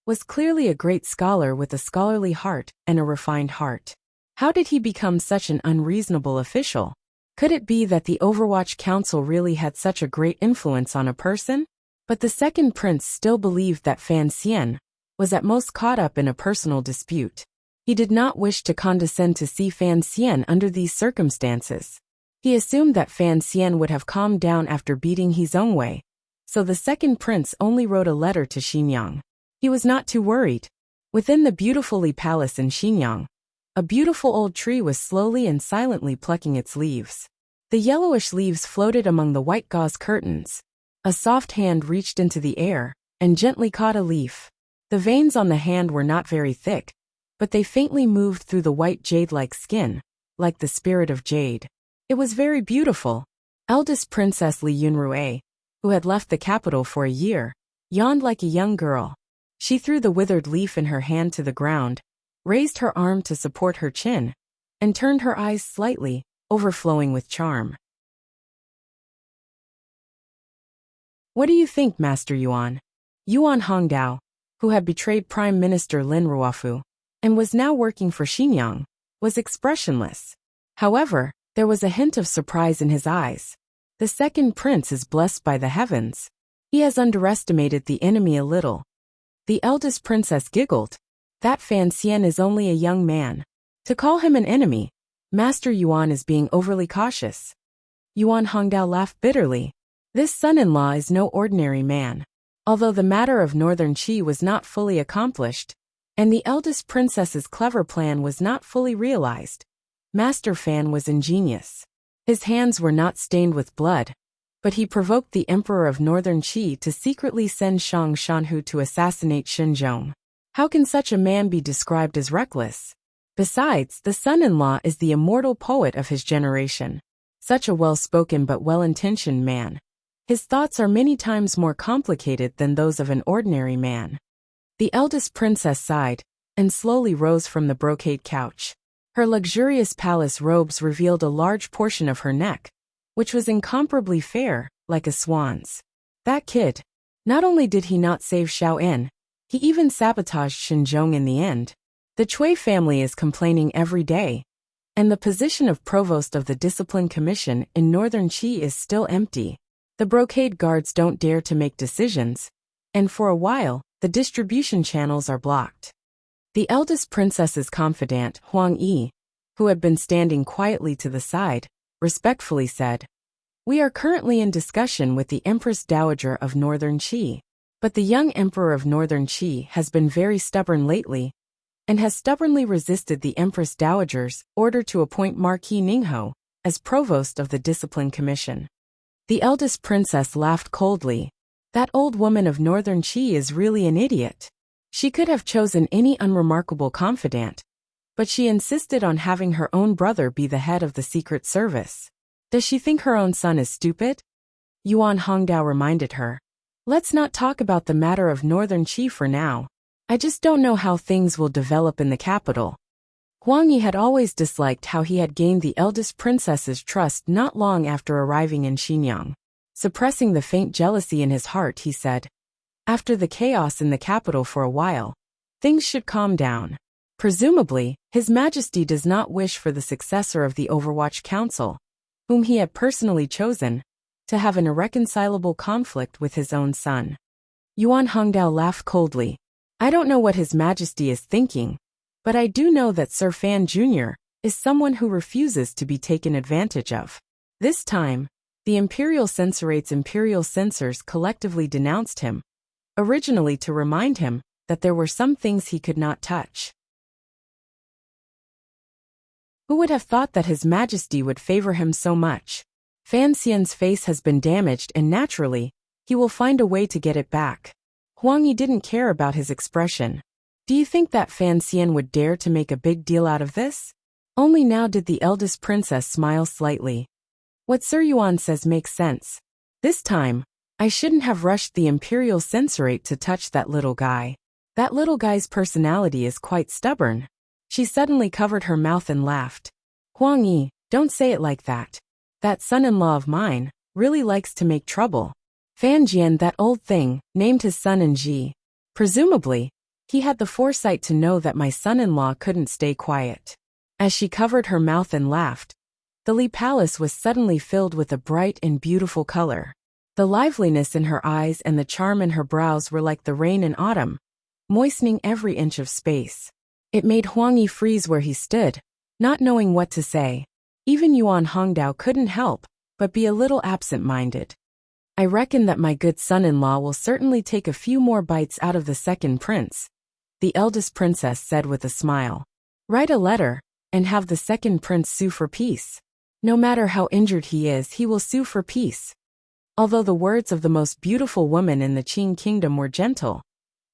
was clearly a great scholar with a scholarly heart and a refined heart. How did he become such an unreasonable official? Could it be that the Overwatch Council really had such a great influence on a person? But the second prince still believed that Fan Xian was at most caught up in a personal dispute. He did not wish to condescend to see Fan Xian under these circumstances. He assumed that Fan Xian would have calmed down after beating He Zhongwei, so the second prince only wrote a letter to Xinyang. He was not too worried. Within the beautiful Li Palace in Xinyang, a beautiful old tree was slowly and silently plucking its leaves. The yellowish leaves floated among the white gauze curtains. A soft hand reached into the air and gently caught a leaf. The veins on the hand were not very thick, but they faintly moved through the white jade-like skin, like the spirit of jade. It was very beautiful. Eldest Princess Li Yunrui, who had left the capital for a year, yawned like a young girl. She threw the withered leaf in her hand to the ground, raised her arm to support her chin, and turned her eyes slightly, overflowing with charm. "What do you think, Master Yuan?" Yuan Hongdao, who had betrayed Prime Minister Lin Ruofu and was now working for Xinyang, was expressionless. However, there was a hint of surprise in his eyes. The second prince is blessed by the heavens. He has underestimated the enemy a little. The eldest princess giggled. That Fan Xian is only a young man. To call him an enemy, Master Yuan is being overly cautious. Yuan Hongdao laughed bitterly. This son-in-law is no ordinary man. Although the matter of Northern Qi was not fully accomplished, and the eldest princess's clever plan was not fully realized, Master Fan was ingenious. His hands were not stained with blood, but he provoked the emperor of Northern Qi to secretly send Shang Shanhu to assassinate Xinzhong. How can such a man be described as reckless? Besides, the son-in-law is the immortal poet of his generation. Such a well-spoken but well-intentioned man. His thoughts are many times more complicated than those of an ordinary man. The eldest princess sighed, and slowly rose from the brocade couch. Her luxurious palace robes revealed a large portion of her neck, which was incomparably fair, like a swan's. That kid. Not only did he not save Xiao'en, he even sabotaged Xinzhong in the end. The Cui family is complaining every day, and the position of provost of the Discipline Commission in Northern Qi is still empty. The brocade guards don't dare to make decisions, and for a while, the distribution channels are blocked. The eldest princess's confidant, Huang Yi, who had been standing quietly to the side, respectfully said, "We are currently in discussion with the Empress Dowager of Northern Qi, but the young emperor of Northern Qi has been very stubborn lately, and has stubbornly resisted the Empress Dowager's order to appoint Marquis Ningho as provost of the Discipline Commission." The eldest princess laughed coldly. That old woman of Northern Qi is really an idiot. She could have chosen any unremarkable confidant, but she insisted on having her own brother be the head of the Secret Service. Does she think her own son is stupid? Yuan Hongdao reminded her. Let's not talk about the matter of Northern Qi for now. I just don't know how things will develop in the capital. Huang Yi had always disliked how he had gained the eldest princess's trust not long after arriving in Xinyang. Suppressing the faint jealousy in his heart, he said, "After the chaos in the capital for a while, things should calm down. Presumably, His Majesty does not wish for the successor of the Overwatch Council, whom he had personally chosen, to have an irreconcilable conflict with his own son. Yuan Hongdao laughed coldly. I don't know what His Majesty is thinking, but I do know that Sir Fan Jr. is someone who refuses to be taken advantage of. This time, the Imperial Censorate's Imperial Censors collectively denounced him, originally to remind him that there were some things he could not touch. Who would have thought that His Majesty would favor him so much? Fan Xian's face has been damaged and naturally, he will find a way to get it back. Huang Yi didn't care about his expression. Do you think that Fan Xian would dare to make a big deal out of this? Only now did the eldest princess smile slightly. What Sir Yuan says makes sense. This time, I shouldn't have rushed the Imperial Censorate to touch that little guy. That little guy's personality is quite stubborn. She suddenly covered her mouth and laughed. Huang Yi, don't say it like that. That son-in-law of mine really likes to make trouble. Fan Jian, that old thing, named his son Nji. Presumably, he had the foresight to know that my son-in-law couldn't stay quiet. As she covered her mouth and laughed, the Li Palace was suddenly filled with a bright and beautiful color. The liveliness in her eyes and the charm in her brows were like the rain in autumn, moistening every inch of space. It made Huang Yi freeze where he stood, not knowing what to say. Even Yuan Hongdao couldn't help but be a little absent-minded. I reckon that my good son-in-law will certainly take a few more bites out of the second prince, the eldest princess said with a smile. Write a letter, and have the second prince sue for peace. No matter how injured he is, he will sue for peace. Although the words of the most beautiful woman in the Qing kingdom were gentle,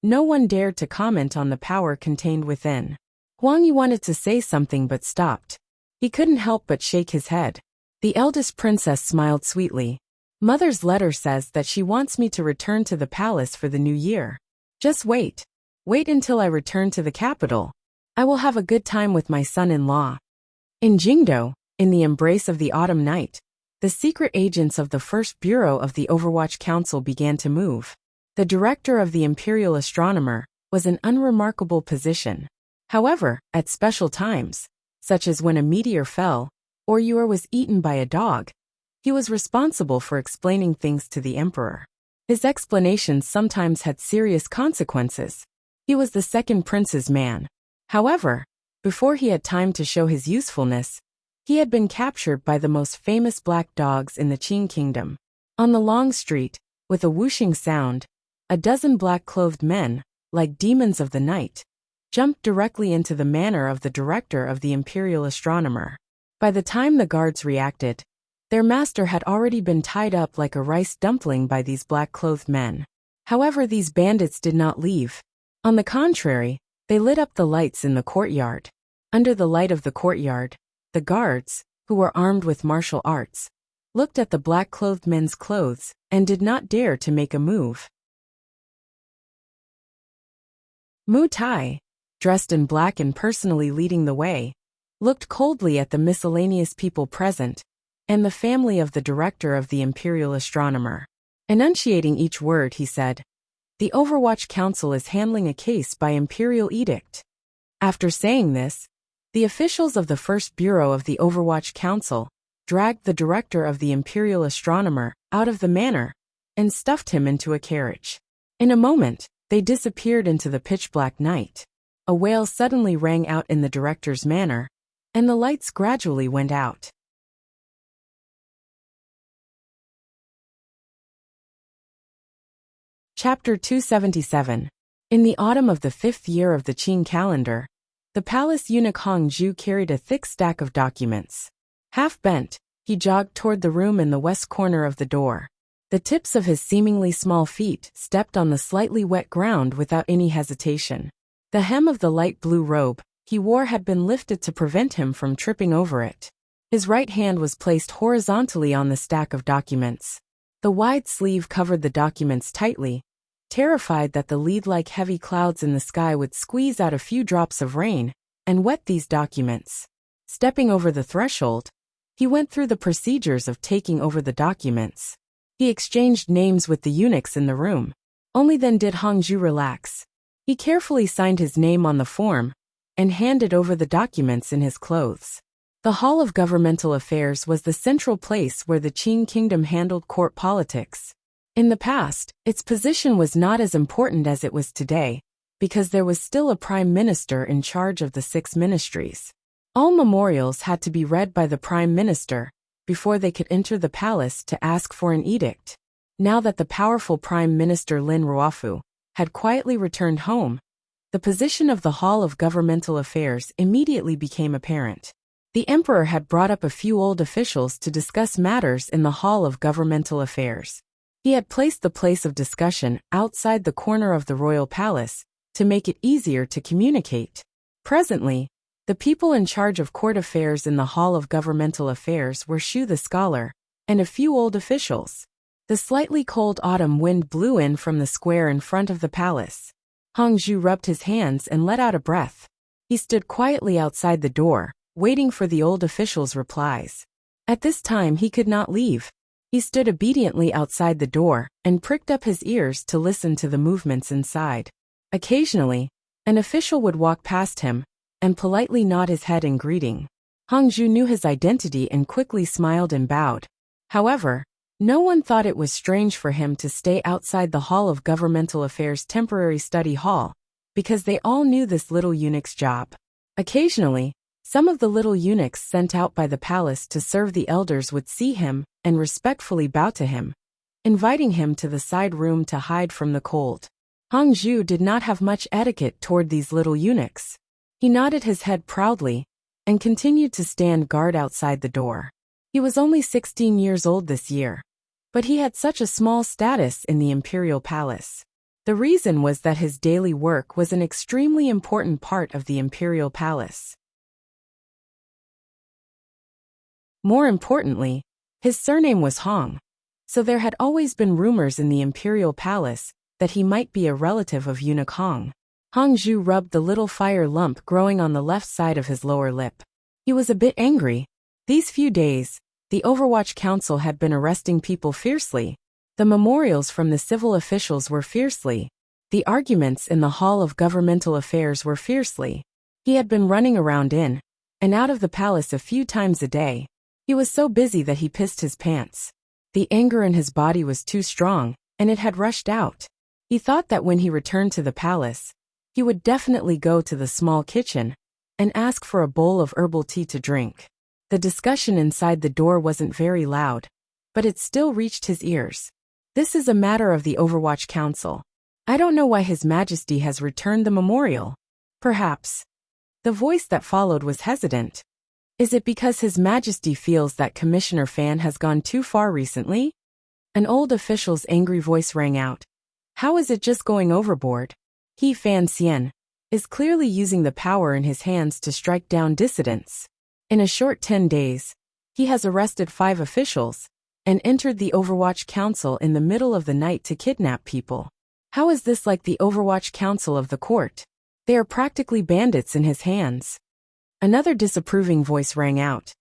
no one dared to comment on the power contained within. Huang Yi wanted to say something but stopped. He couldn't help but shake his head. The eldest princess smiled sweetly. Mother's letter says that she wants me to return to the palace for the new year. Just wait. Wait until I return to the capital. I will have a good time with my son-in-law. In Jingdo, in the embrace of the autumn night, the secret agents of the First Bureau of the Overwatch Council began to move. The director of the Imperial Astronomer was an unremarkable position. However, at special times, such as when a meteor fell, or Yue was eaten by a dog, he was responsible for explaining things to the emperor. His explanations sometimes had serious consequences. He was the second prince's man. However, before he had time to show his usefulness, he had been captured by the most famous black dogs in the Qing kingdom. On the long street, with a whooshing sound, a dozen black-clothed men, like demons of the night, jumped directly into the manor of the director of the Imperial Astronomer. By the time the guards reacted, their master had already been tied up like a rice dumpling by these black-clothed men. However, these bandits did not leave. On the contrary, they lit up the lights in the courtyard. Under the light of the courtyard, the guards, who were armed with martial arts, looked at the black-clothed men's clothes and did not dare to make a move. Mu Tai, dressed in black and personally leading the way, looked coldly at the miscellaneous people present and the family of the director of the Imperial Astronomer. Enunciating each word, he said, "The Overwatch Council is handling a case by imperial edict." After saying this, the officials of the First Bureau of the Overwatch Council dragged the director of the Imperial Astronomer out of the manor and stuffed him into a carriage. In a moment, they disappeared into the pitch-black night. A wail suddenly rang out in the director's manor, and the lights gradually went out. Chapter 277. In the autumn of the 5th year of the Qing calendar, the palace eunuch Hong Zhu carried a thick stack of documents. Half bent, he jogged toward the room in the west corner of the door. The tips of his seemingly small feet stepped on the slightly wet ground without any hesitation. The hem of the light blue robe he wore had been lifted to prevent him from tripping over it. His right hand was placed horizontally on the stack of documents. The wide sleeve covered the documents tightly, terrified that the lead-like heavy clouds in the sky would squeeze out a few drops of rain and wet these documents. Stepping over the threshold, he went through the procedures of taking over the documents. He exchanged names with the eunuchs in the room. Only then did Hong Zhu relax. He carefully signed his name on the form, and handed over the documents in his clothes. The Hall of Governmental Affairs was the central place where the Qing kingdom handled court politics. In the past, its position was not as important as it was today, because there was still a prime minister in charge of the 6 ministries. All memorials had to be read by the prime minister before they could enter the palace to ask for an edict. Now that the powerful Prime Minister Lin Ruofu had quietly returned home, the position of the Hall of Governmental Affairs immediately became apparent. The emperor had brought up a few old officials to discuss matters in the Hall of Governmental Affairs. He had placed the place of discussion outside the corner of the royal palace to make it easier to communicate. Presently, the people in charge of court affairs in the Hall of Governmental Affairs were Shu the scholar and a few old officials. The slightly cold autumn wind blew in from the square in front of the palace. Hongzhu rubbed his hands and let out a breath. He stood quietly outside the door, waiting for the old official's replies. At this time he could not leave. He stood obediently outside the door and pricked up his ears to listen to the movements inside. Occasionally, an official would walk past him and politely nod his head in greeting. Hongzhu knew his identity and quickly smiled and bowed. However, no one thought it was strange for him to stay outside the Hall of Governmental Affairs temporary study hall, because they all knew this little eunuch's job. Occasionally, some of the little eunuchs sent out by the palace to serve the elders would see him and respectfully bow to him, inviting him to the side room to hide from the cold. Hongzhu did not have much etiquette toward these little eunuchs. He nodded his head proudly and continued to stand guard outside the door. He was only 16 years old this year, but he had such a small status in the imperial palace. The reason was that his daily work was an extremely important part of the imperial palace. More importantly, his surname was Hong, so there had always been rumors in the imperial palace that he might be a relative of eunuch Hong. Hongzhu rubbed the little fire lump growing on the left side of his lower lip. He was a bit angry. These few days, the Overwatch Council had been arresting people fiercely. The memorials from the civil officials were fiercely. The arguments in the Hall of Governmental Affairs were fiercely. He had been running around in and out of the palace a few times a day. He was so busy that he pissed his pants. The anger in his body was too strong, and it had rushed out. He thought that when he returned to the palace, he would definitely go to the small kitchen and ask for a bowl of herbal tea to drink. The discussion inside the door wasn't very loud, but it still reached his ears. This is a matter of the Overwatch Council. I don't know why His Majesty has returned the memorial. Perhaps. The voice that followed was hesitant. Is it because His Majesty feels that Commissioner Fan has gone too far recently? An old official's angry voice rang out. How is it just going overboard? He Fan Xian is clearly using the power in his hands to strike down dissidents. In a short 10 days, he has arrested 5 officials and entered the Overwatch Council in the middle of the night to kidnap people. How is this like the Overwatch Council of the court? They are practically bandits in his hands. Another disapproving voice rang out.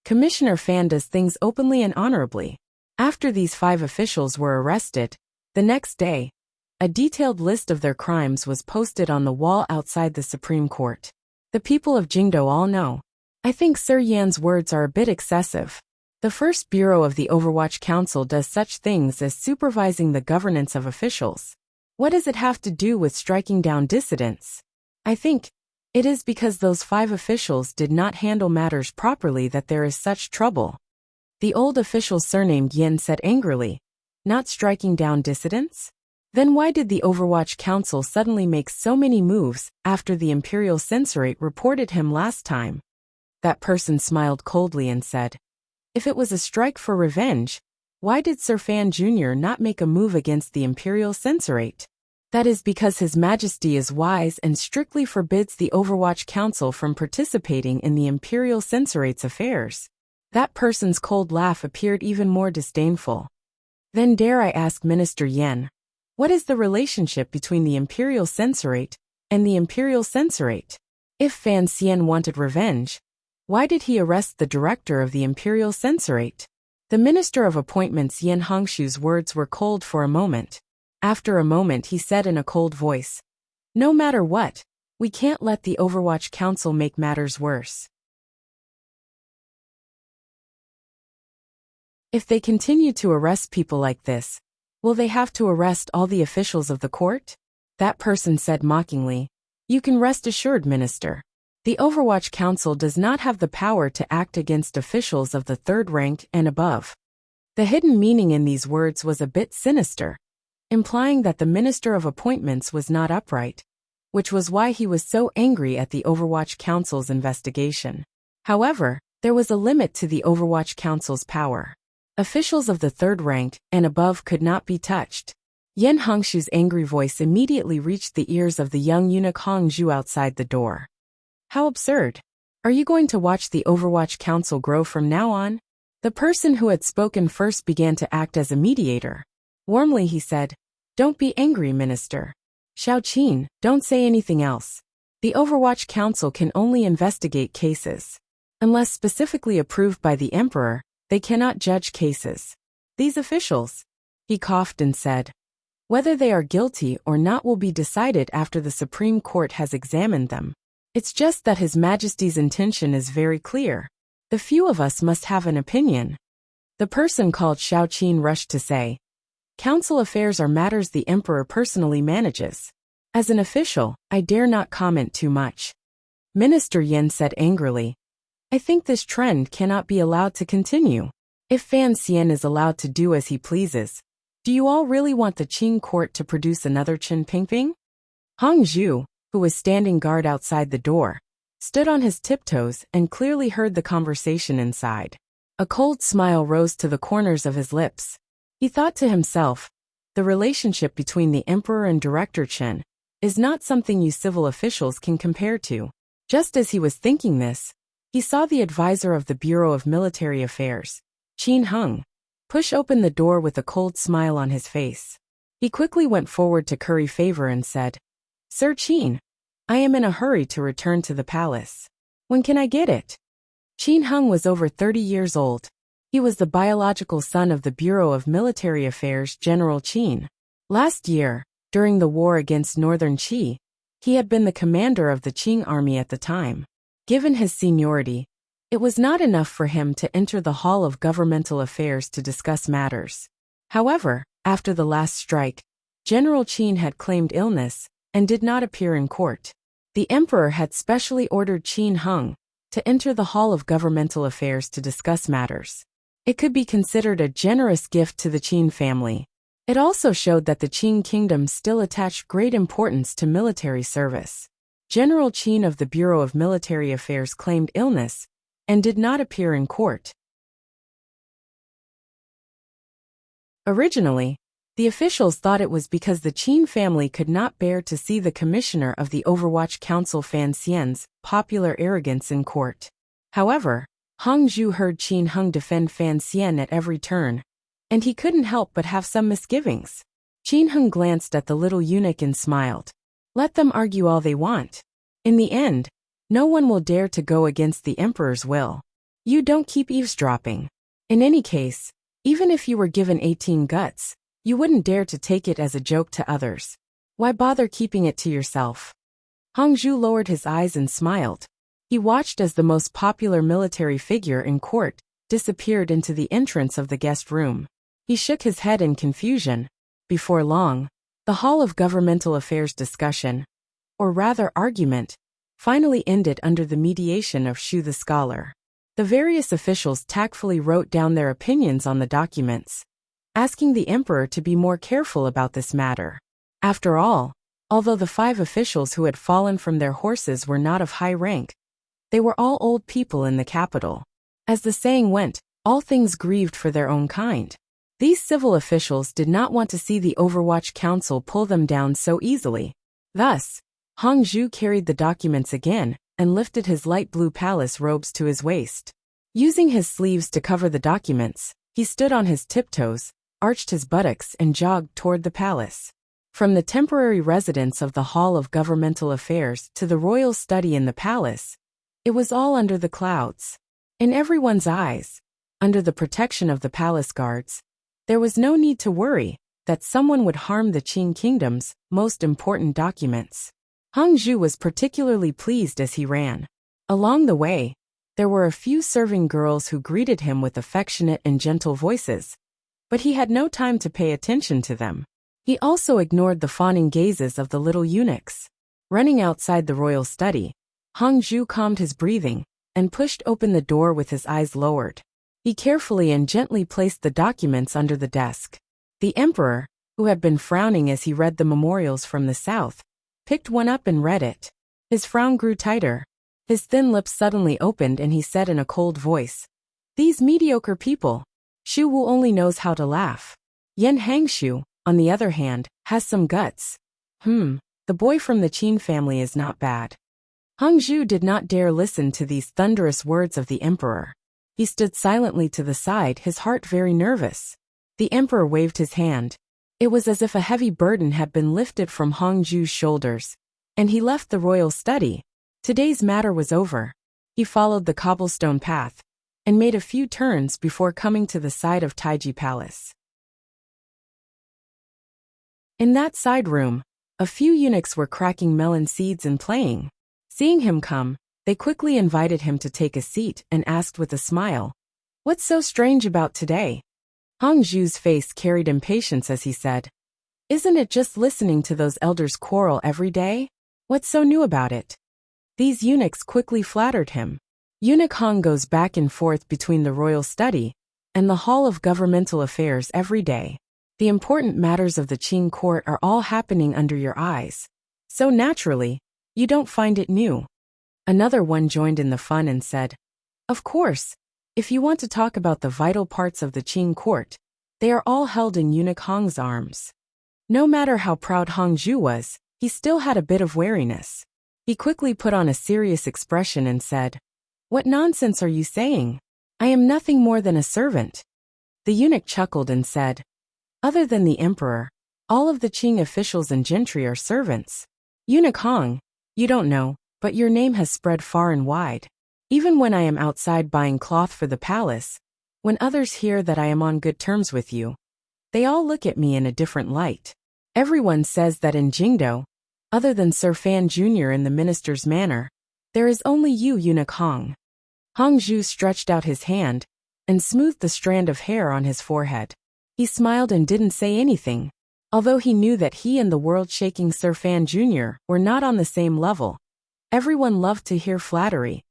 Commissioner Fan does things openly and honorably. After these 5 officials were arrested, the next day, a detailed list of their crimes was posted on the wall outside the Supreme Court. The people of Jingdo all know. I think Sir Yan's words are a bit excessive. The first bureau of the Overwatch Council does such things as supervising the governance of officials. What does it have to do with striking down dissidents? I think it is because those 5 officials did not handle matters properly that there is such trouble. The old official surnamed Yin said angrily. Not striking down dissidents? Then why did the Overwatch Council suddenly make so many moves after the Imperial Censorate reported him last time? That person smiled coldly and said, if it was a strike for revenge, why did Sir Fan Jr. not make a move against the Imperial Censorate? That is because His Majesty is wise and strictly forbids the Overwatch Council from participating in the Imperial Censorate's affairs. That person's cold laugh appeared even more disdainful. Then dare I ask Minister Yen, what is the relationship between the Imperial Censorate and the Imperial Censorate? If Fan Xian wanted revenge, why did he arrest the director of the Imperial Censorate? The Minister of Appointments Yin Hongshu's words were cold for a moment. After a moment he said in a cold voice, no matter what, We can't let the Overwatch Council make matters worse. If they continue to arrest people like this, will they have to arrest all the officials of the court? That person said mockingly. You can rest assured, Minister. The Overwatch Council does not have the power to act against officials of the third rank and above. The hidden meaning in these words was a bit sinister, implying that the Minister of Appointments was not upright, which was why he was so angry at the Overwatch Council's investigation. However, there was a limit to the Overwatch Council's power. Officials of the third rank and above could not be touched. Yen Hongshu's angry voice immediately reached the ears of the young eunuch Hongzhu outside the door. How absurd! Are you going to watch the Overwatch Council grow from now on? The person who had spoken first began to act as a mediator. Warmly he said, Don't be angry, Minister. Xiao Qin, don't say anything else. The Overwatch Council can only investigate cases. Unless specifically approved by the Emperor, they cannot judge cases. These officials, he coughed and said, whether they are guilty or not will be decided after the Supreme Court has examined them. It's just that His Majesty's intention is very clear. The few of us must have an opinion. The person called Xiao Qin rushed to say, Council affairs are matters the Emperor personally manages. As an official, I dare not comment too much. Minister Yen said angrily, I think this trend cannot be allowed to continue. If Fan Xian is allowed to do as he pleases, do you all really want the Qing court to produce another Chen Pingping? Hongzhu, who was standing guard outside the door, stood on his tiptoes and clearly heard the conversation inside. A cold smile rose to the corners of his lips. He thought to himself, the relationship between the Emperor and Director Chen is not something you civil officials can compare to. Just as he was thinking this, he saw the advisor of the Bureau of Military Affairs, Qin Heng, push open the door with a cold smile on his face. He quickly went forward to curry favor and said, Sir Qin, I am in a hurry to return to the palace. When can I get it? Qin Heng was over 30 years old. He was the biological son of the Bureau of Military Affairs General Qin. Last year, during the war against Northern Qi, he had been the commander of the Qing army at the time. Given his seniority, it was not enough for him to enter the Hall of Governmental Affairs to discuss matters. However, after the last strike, General Qin had claimed illness and did not appear in court. The Emperor had specially ordered Qin Heng to enter the Hall of Governmental Affairs to discuss matters. It could be considered a generous gift to the Qin family. It also showed that the Qing kingdom still attached great importance to military service. General Qin of the Bureau of Military Affairs claimed illness and did not appear in court. Originally, the officials thought it was because the Qin family could not bear to see the commissioner of the Overwatch Council Fan Xian's popular arrogance in court. However, Hongzhu heard Qin Heng defend Fan Xian at every turn, and he couldn't help but have some misgivings. Qin Heng glanced at the little eunuch and smiled. Let them argue all they want. In the end, no one will dare to go against the Emperor's will. You don't keep eavesdropping. In any case, even if you were given 18 guts, you wouldn't dare to take it as a joke to others. Why bother keeping it to yourself? Hongzhu lowered his eyes and smiled. He watched as the most popular military figure in court disappeared into the entrance of the guest room. He shook his head in confusion. Before long, the Hall of Governmental Affairs discussion, or rather argument, finally ended under the mediation of Shu the scholar. The various officials tactfully wrote down their opinions on the documents, asking the Emperor to be more careful about this matter. After all, although the 5 officials who had fallen from their horses were not of high rank, they were all old people in the capital. As the saying went, all things grieved for their own kind. These civil officials did not want to see the Overwatch Council pull them down so easily. Thus, Hongzhu carried the documents again and lifted his light blue palace robes to his waist. Using his sleeves to cover the documents, he stood on his tiptoes, arched his buttocks and jogged toward the palace. From the temporary residence of the Hall of Governmental Affairs to the royal study in the palace, it was all under the clouds. In everyone's eyes, under the protection of the palace guards, there was no need to worry that someone would harm the Qing kingdom's most important documents. Hangzhu was particularly pleased as he ran. Along the way, there were a few serving girls who greeted him with affectionate and gentle voices, but he had no time to pay attention to them. He also ignored the fawning gazes of the little eunuchs. Running outside the royal study, Hangzhu calmed his breathing and pushed open the door with his eyes lowered. He carefully and gently placed the documents under the desk. The emperor, who had been frowning as he read the memorials from the south, picked one up and read it. His frown grew tighter. His thin lips suddenly opened and he said in a cold voice, "These mediocre people. Xu Wu only knows how to laugh. Yan Hangshu, on the other hand, has some guts. The boy from the Qin family is not bad." Hangzhu did not dare listen to these thunderous words of the emperor. He stood silently to the side, his heart very nervous. The emperor waved his hand. It was as if a heavy burden had been lifted from Hangzhu's shoulders, and he left the royal study. Today's matter was over. He followed the cobblestone path and made a few turns before coming to the side of Taiji Palace. In that side room, a few eunuchs were cracking melon seeds and playing. Seeing him come, they quickly invited him to take a seat and asked with a smile, "What's so strange about today?" Hangzhu's face carried impatience as he said, "Isn't it just listening to those elders quarrel every day? What's so new about it?" These eunuchs quickly flattered him. Eunuch Hang goes back and forth between the royal study and the hall of governmental affairs every day. The important matters of the Qin court are all happening under your eyes. So naturally, you don't find it new. Another one joined in the fun and said, "Of course, if you want to talk about the vital parts of the Qin court, they are all held in Eunuch Hang's arms." No matter how proud Hangzhu was, he still had a bit of wariness. He quickly put on a serious expression and said, "What nonsense are you saying? I am nothing more than a servant." The eunuch chuckled and said, "Other than the emperor, all of the Qing officials and gentry are servants. Eunuch Hang, you don't know, but your name has spread far and wide. Even when I am outside buying cloth for the palace, when others hear that I am on good terms with you, they all look at me in a different light. Everyone says that in Jingdo, other than Sir Fan Jr. in the minister's manor, there is only you, Eunuch Hang." Hangzhu stretched out his hand and smoothed the strand of hair on his forehead. He smiled and didn't say anything, although he knew that he and the world-shaking Sir Fan Jr. were not on the same level. Everyone loved to hear flattery,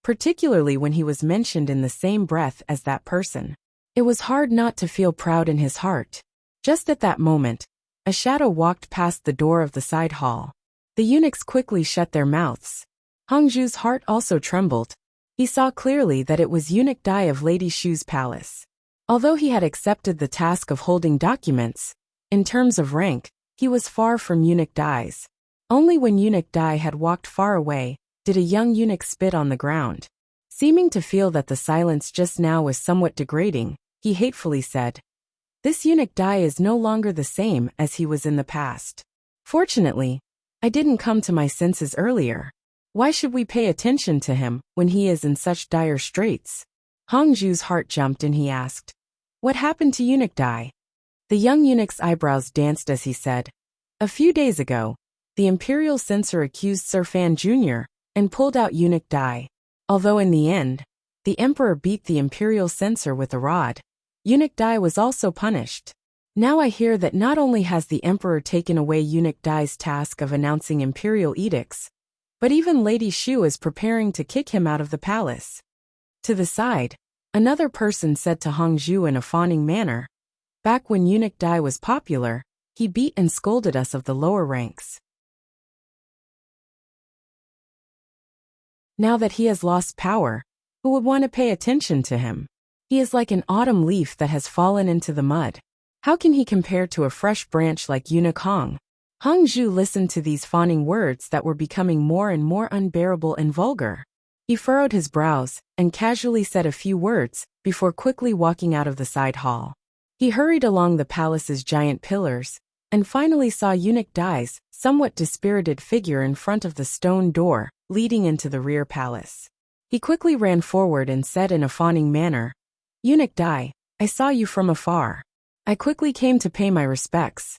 particularly when he was mentioned in the same breath as that person. It was hard not to feel proud in his heart. Just at that moment, a shadow walked past the door of the side hall. The eunuchs quickly shut their mouths. Hangzhu's heart also trembled. He saw clearly that it was Eunuch Dai of Lady Shu's palace. Although he had accepted the task of holding documents, in terms of rank, he was far from Eunuch Dai's. Only when Eunuch Dai had walked far away, did a young eunuch spit on the ground. Seeming to feel that the silence just now was somewhat degrading, he hatefully said, "This Eunuch Dai is no longer the same as he was in the past. Fortunately, I didn't come to my senses earlier. Why should we pay attention to him when he is in such dire straits?" Hangzhu's heart jumped and he asked, "What happened to Eunuch Dai?" The young eunuch's eyebrows danced as he said, "A few days ago, the imperial censor accused Sir Fan Jr. and pulled out Eunuch Dai. Although in the end, the emperor beat the imperial censor with a rod, Eunuch Dai was also punished. Now I hear that not only has the emperor taken away Eunuch Dai's task of announcing imperial edicts, but even Lady Shu is preparing to kick him out of the palace." To the side, another person said to Hangzhu in a fawning manner, "Back when Eunuch Dai was popular, he beat and scolded us of the lower ranks. Now that he has lost power, who would want to pay attention to him? He is like an autumn leaf that has fallen into the mud. How can he compare to a fresh branch like Eunuch Hang?" Hangzhu listened to these fawning words that were becoming more and more unbearable and vulgar. He furrowed his brows and casually said a few words before quickly walking out of the side hall. He hurried along the palace's giant pillars and finally saw Eunuch Dai's somewhat dispirited figure in front of the stone door leading into the rear palace. He quickly ran forward and said in a fawning manner, "Eunuch Dai, I saw you from afar. I quickly came to pay my respects."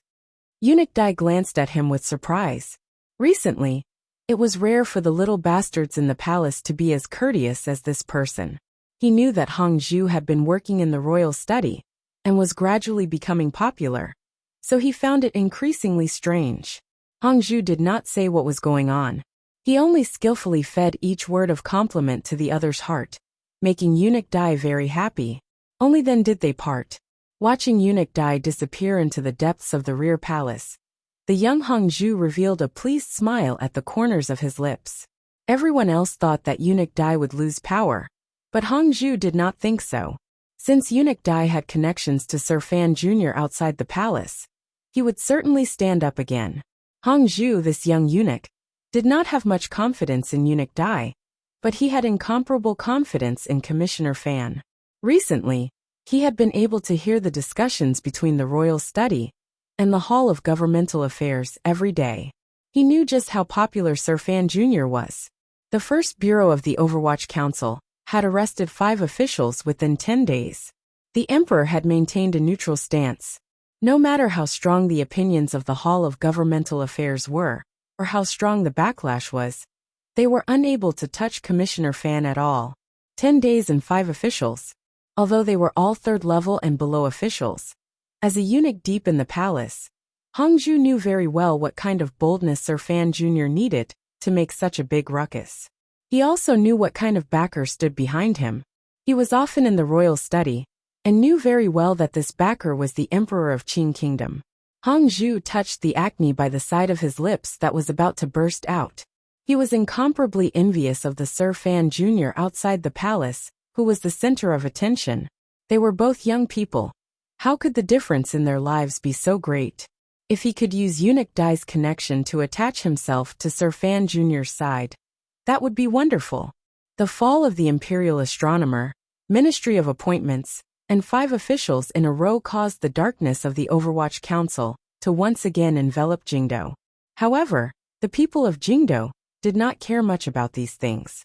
Eunuch Dai glanced at him with surprise. Recently, It was rare for the little bastards in the palace to be as courteous as this person. He knew that Hongzhu had been working in the royal study and was gradually becoming popular, so he found it increasingly strange. Hongzhu did not say what was going on. He only skillfully fed each word of compliment to the other's heart, making Eunuch Dai very happy. Only then did they part. Watching Eunuch Dai disappear into the depths of the rear palace, the young Hongzhu revealed a pleased smile at the corners of his lips. Everyone else thought that Eunuch Dai would lose power, but Hongzhu did not think so. Since Eunuch Dai had connections to Sir Fan Jr. outside the palace, he would certainly stand up again. Hongzhu, this young eunuch, did not have much confidence in Eunuch Dai, but he had incomparable confidence in Commissioner Fan. Recently, he had been able to hear the discussions between the royal study and the Hall of Governmental Affairs every day. He knew just how popular Sir Fan Jr. was. The first bureau of the Overwatch Council had arrested 5 officials within 10 days. The emperor had maintained a neutral stance. No matter how strong the opinions of the Hall of Governmental Affairs were, or how strong the backlash was, they were unable to touch Commissioner Fan at all. 10 days and 5 officials. Although they were all third-level and below officials. As a eunuch deep in the palace, Hongzhu knew very well what kind of boldness Sir Fan Jr. needed to make such a big ruckus. He also knew what kind of backer stood behind him. He was often in the royal study, and knew very well that this backer was the Emperor of Qing Kingdom. Hongzhu touched the acne by the side of his lips that was about to burst out. He was incomparably envious of the Sir Fan Jr. outside the palace, who was the center of attention. They were both young people. How could the difference in their lives be so great? If he could use Eunuch Dai's connection to attach himself to Sir Fan Jr.'s side, that would be wonderful. The fall of the Imperial Astronomer, Ministry of Appointments, and 5 officials in a row caused the darkness of the Overwatch Council to once again envelop Jingdo. However, the people of Jingdo did not care much about these things.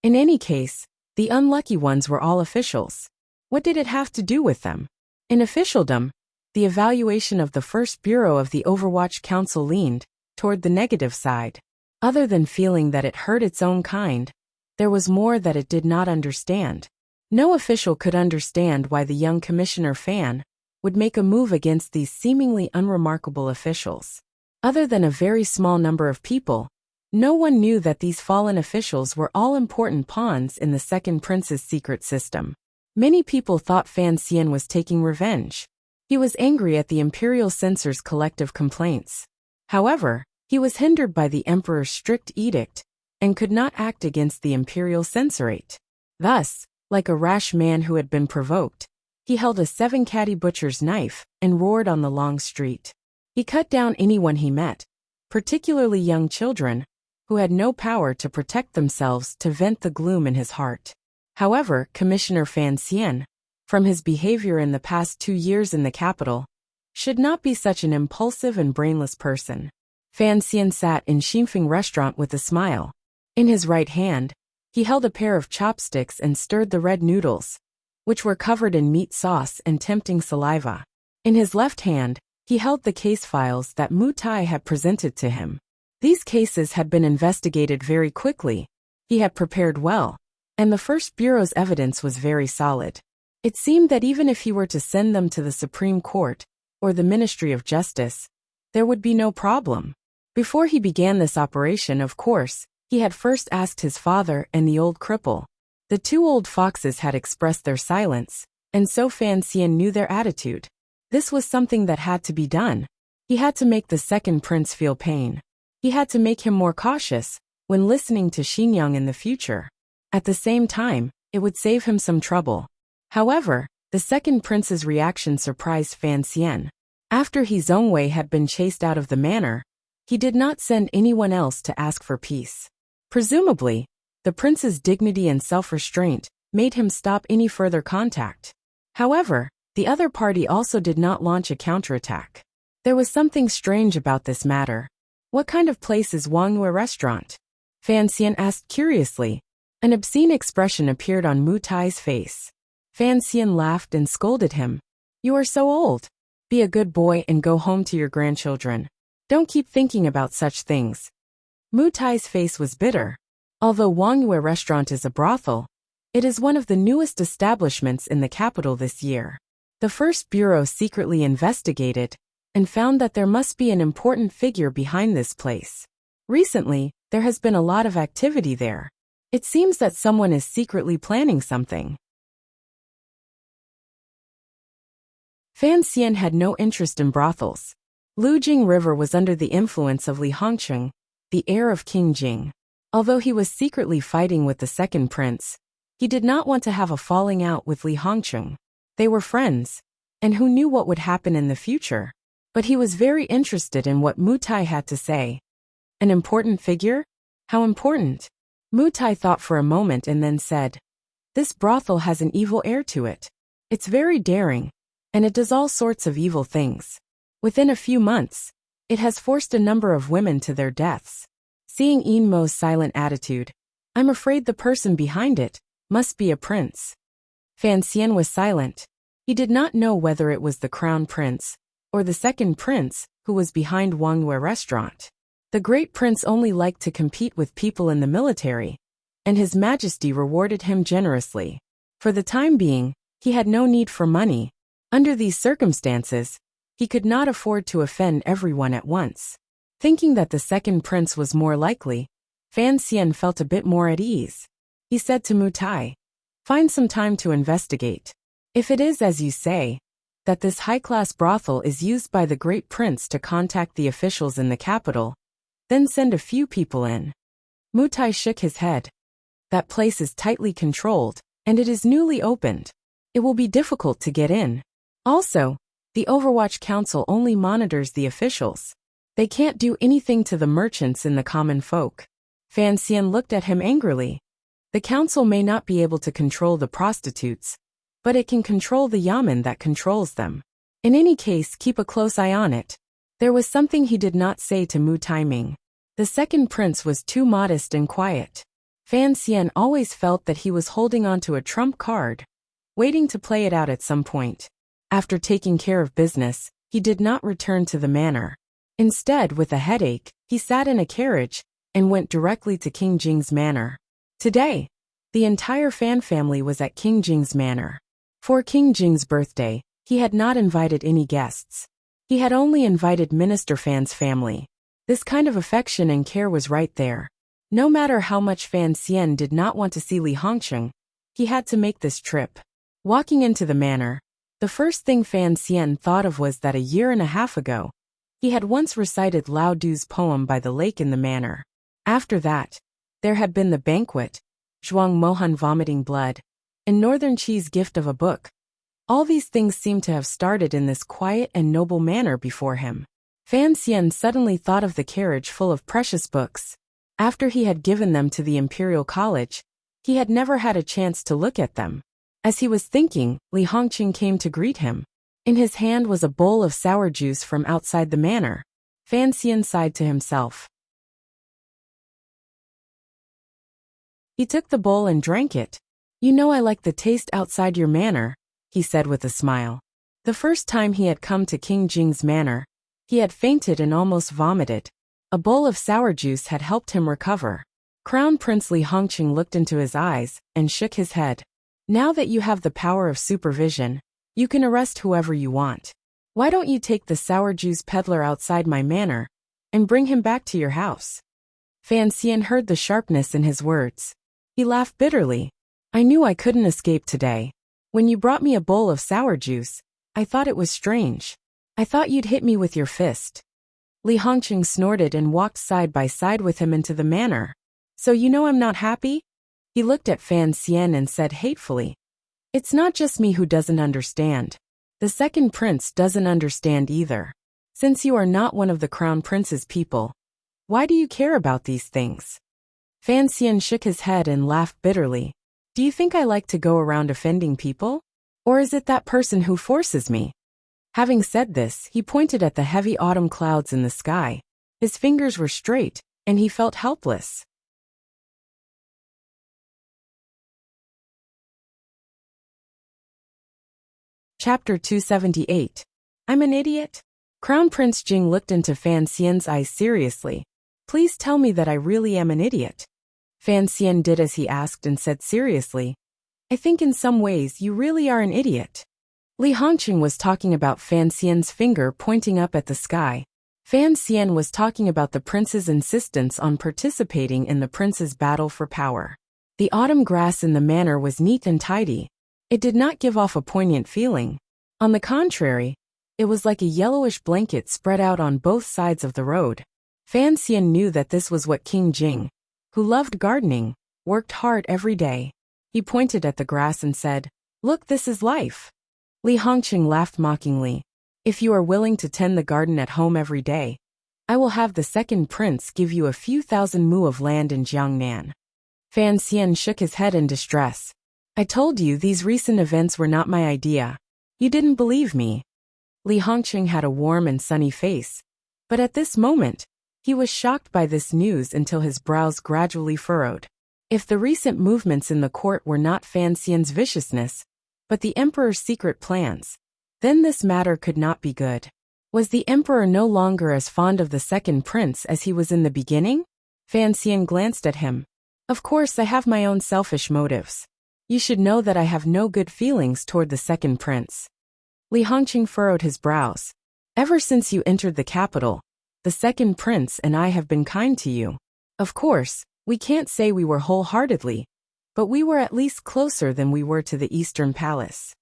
In any case, the unlucky ones were all officials. What did it have to do with them? In officialdom, the evaluation of the first bureau of the Overwatch Council leaned toward the negative side. Other than feeling that it hurt its own kind, there was more that it did not understand. No official could understand why the young Commissioner Fan would make a move against these seemingly unremarkable officials. Other than a very small number of people, no one knew that these fallen officials were all important pawns in the second prince's secret system. Many people thought Fan Xian was taking revenge. He was angry at the imperial censor's collective complaints. However, he was hindered by the emperor's strict edict and could not act against the imperial censorate. Thus, like a rash man who had been provoked, he held a 7-caddy butcher's knife and roared on the long street. He cut down anyone he met, particularly young children, who had no power to protect themselves to vent the gloom in his heart. However, Commissioner Fan Xian, from his behavior in the past 2 years in the capital, should not be such an impulsive and brainless person. Fan Xian sat in Xinfeng restaurant with a smile. In his right hand, he held a pair of chopsticks and stirred the red noodles, which were covered in meat sauce and tempting saliva. In his left hand, he held the case files that Mu Tai had presented to him. These cases had been investigated very quickly. He had prepared well, and the first bureau's evidence was very solid. It seemed that even if he were to send them to the Supreme Court or the Ministry of Justice, there would be no problem. Before he began this operation, of course, he had first asked his father and the old cripple. The 2 old foxes had expressed their silence, and so Fan Xian knew their attitude. This was something that had to be done. He had to make the second prince feel pain. He had to make him more cautious when listening to Xingyang in the future. At the same time, it would save him some trouble. However, the second prince's reaction surprised Fan Xian. After He Zhongwei had been chased out of the manor, he did not send anyone else to ask for peace. Presumably, the prince's dignity and self-restraint made him stop any further contact. However, the other party also did not launch a counterattack. There was something strange about this matter. What kind of place is Wangyue restaurant? Fan Xian asked curiously. An obscene expression appeared on Mu Tai's face. Fan Xian laughed and scolded him. You are so old. Be a good boy and go home to your grandchildren. Don't keep thinking about such things. Mu Tai's face was bitter. Although Wangyue restaurant is a brothel, it is one of the newest establishments in the capital this year. The first bureau secretly investigated and found that there must be an important figure behind this place. Recently, there has been a lot of activity there. It seems that someone is secretly planning something. Fan Xian had no interest in brothels. Lujing River was under the influence of Li Hongcheng, the heir of King Jing. Although he was secretly fighting with the second prince, he did not want to have a falling out with Li Hongcheng. They were friends, and who knew what would happen in the future? But he was very interested in what Mu Tai had to say. An important figure? How important? Mu Tai thought for a moment and then said, "This brothel has an evil air to it. It's very daring, and it does all sorts of evil things. Within a few months, it has forced a number of women to their deaths." Seeing Yin Mo's silent attitude, "I'm afraid the person behind it must be a prince." Fan Xian was silent. He did not know whether it was the crown prince or the second prince who was behind Wangyue restaurant. The great prince only liked to compete with people in the military, and His Majesty rewarded him generously. For the time being, he had no need for money. Under these circumstances, he could not afford to offend everyone at once. Thinking that the second prince was more likely, Fan Xian felt a bit more at ease. He said to Mu Tai, "Find some time to investigate. If it is as you say, that this high-class brothel is used by the great prince to contact the officials in the capital, then send a few people in." Mu Tai shook his head. "That place is tightly controlled, and it is newly opened. It will be difficult to get in. Also, the Overwatch Council only monitors the officials. They can't do anything to the merchants and the common folk." Fan Xian looked at him angrily. "The council may not be able to control the prostitutes, but it can control the yamen that controls them. In any case, keep a close eye on it." There was something he did not say to Mu Taiming. The second prince was too modest and quiet. Fan Xian always felt that he was holding on to a trump card, waiting to play it out at some point. After taking care of business, he did not return to the manor. Instead, with a headache, he sat in a carriage and went directly to King Jing's manor. Today, the entire Fan family was at King Jing's manor. For King Jing's birthday, he had not invited any guests. He had only invited Minister Fan's family. This kind of affection and care was right there. No matter how much Fan Xian did not want to see Li Hongcheng, he had to make this trip. Walking into the manor, the first thing Fan Xian thought of was that a year and a half ago, he had once recited Lao Du's poem by the lake in the manor. After that, there had been the banquet, Zhuang Mohan vomiting blood, and Northern Chi's gift of a book. All these things seemed to have started in this quiet and noble manner before him. Fan Xian suddenly thought of the carriage full of precious books. After he had given them to the Imperial College, he had never had a chance to look at them. As he was thinking, Li Hongqing came to greet him. In his hand was a bowl of sour juice from outside the manor. Fan Xian sighed to himself. He took the bowl and drank it. "You know I like the taste outside your manor," he said with a smile. The first time he had come to King Jing's manor, he had fainted and almost vomited. A bowl of sour juice had helped him recover. Crown Prince Li Hongqing looked into his eyes and shook his head. "Now that you have the power of supervision, you can arrest whoever you want. Why don't you take the sour juice peddler outside my manor and bring him back to your house?" Fan Xian heard the sharpness in his words. He laughed bitterly. "I knew I couldn't escape today. When you brought me a bowl of sour juice, I thought it was strange. I thought you'd hit me with your fist." Li Hongqing snorted and walked side by side with him into the manor. "So you know I'm not happy?" He looked at Fan Xian and said hatefully, "It's not just me who doesn't understand. The second prince doesn't understand either. Since you are not one of the crown prince's people, why do you care about these things?" Fan Xian shook his head and laughed bitterly. "Do you think I like to go around offending people? Or is it that person who forces me?" Having said this, he pointed at the heavy autumn clouds in the sky. His fingers were straight, and he felt helpless. Chapter 278. I'm an idiot? Crown Prince Jing looked into Fan Xian's eyes seriously. Please tell me that I really am an idiot. Fan Xian did as he asked and said seriously, I think in some ways you really are an idiot. Li Hongqing was talking about Fan Xian's finger pointing up at the sky. Fan Xian was talking about the prince's insistence on participating in the prince's battle for power. The autumn grass in the manor was neat and tidy. It did not give off a poignant feeling. On the contrary, it was like a yellowish blanket spread out on both sides of the road. Fan Xian knew that this was what King Jing, who loved gardening, worked hard every day. He pointed at the grass and said, Look, this is life. Li Hongqing laughed mockingly. If you are willing to tend the garden at home every day, I will have the second prince give you a few thousand mu of land in Jiangnan. Fan Xian shook his head in distress. I told you these recent events were not my idea. You didn't believe me. Li Hongqing had a warm and sunny face. But at this moment, he was shocked by this news until his brows gradually furrowed. If the recent movements in the court were not Fan Xian's viciousness, but the emperor's secret plans, then this matter could not be good. Was the emperor no longer as fond of the second prince as he was in the beginning? Fan Xian glanced at him. Of course I have my own selfish motives. You should know that I have no good feelings toward the second prince. Li Hongqing furrowed his brows. Ever since you entered the capital, the second prince and I have been kind to you. Of course, we can't say we were wholeheartedly, but we were at least closer than we were to the Eastern Palace.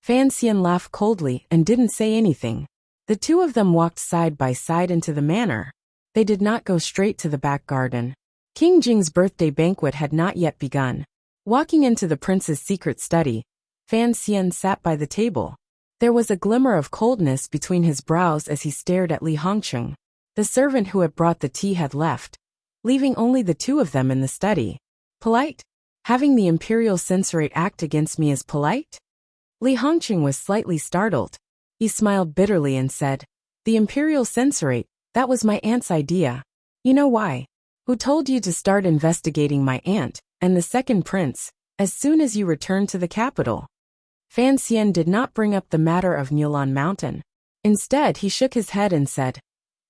Fan Xian laughed coldly and didn't say anything. The two of them walked side by side into the manor. They did not go straight to the back garden. King Jing's birthday banquet had not yet begun. Walking into the prince's secret study, Fan Xian sat by the table. There was a glimmer of coldness between his brows as he stared at Li Hongqing. The servant who had brought the tea had left, leaving only the two of them in the study. Polite? Having the imperial censorate act against me is polite? Li Hongqing was slightly startled. He smiled bitterly and said, The imperial censorate, that was my aunt's idea. You know why? Who told you to start investigating my aunt and the second prince as soon as you returned to the capital? Fan Xian did not bring up the matter of Mulan Mountain. Instead, he shook his head and said,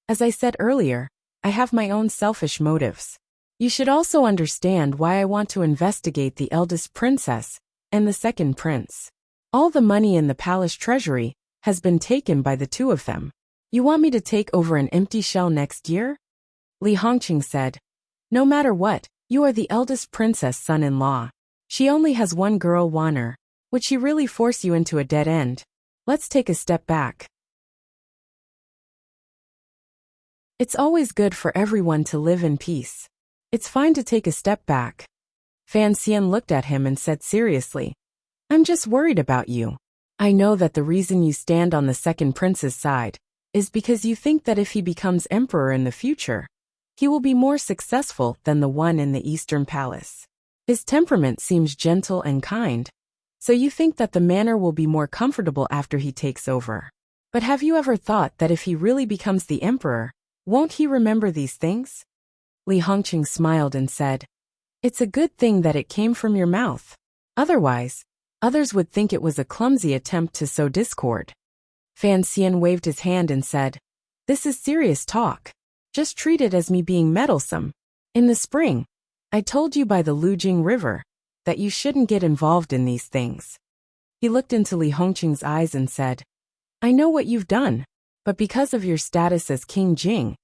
As I said earlier, I have my own selfish motives. You should also understand why I want to investigate the eldest princess and the second prince. All the money in the palace treasury has been taken by the two of them. You want me to take over an empty shell next year? Li Hongqing said, No matter what, you are the eldest princess son-in-law. She only has one girl, Wanner. Would she really force you into a dead end? Let's take a step back. It's always good for everyone to live in peace. It's fine to take a step back. Fan Xian looked at him and said seriously, I'm just worried about you. I know that the reason you stand on the second prince's side is because you think that if he becomes emperor in the future, he will be more successful than the one in the Eastern Palace. His temperament seems gentle and kind, so you think that the manor will be more comfortable after he takes over. But have you ever thought that if he really becomes the emperor, won't he remember these things? Li Hongqing smiled and said, It's a good thing that it came from your mouth. Otherwise, others would think it was a clumsy attempt to sow discord. Fan Xian waved his hand and said, This is serious talk. Just treat it as me being meddlesome. In the spring, I told you by the Lujing River that you shouldn't get involved in these things. He looked into Li Hongqing's eyes and said, I know what you've done, but because of your status as King Jing,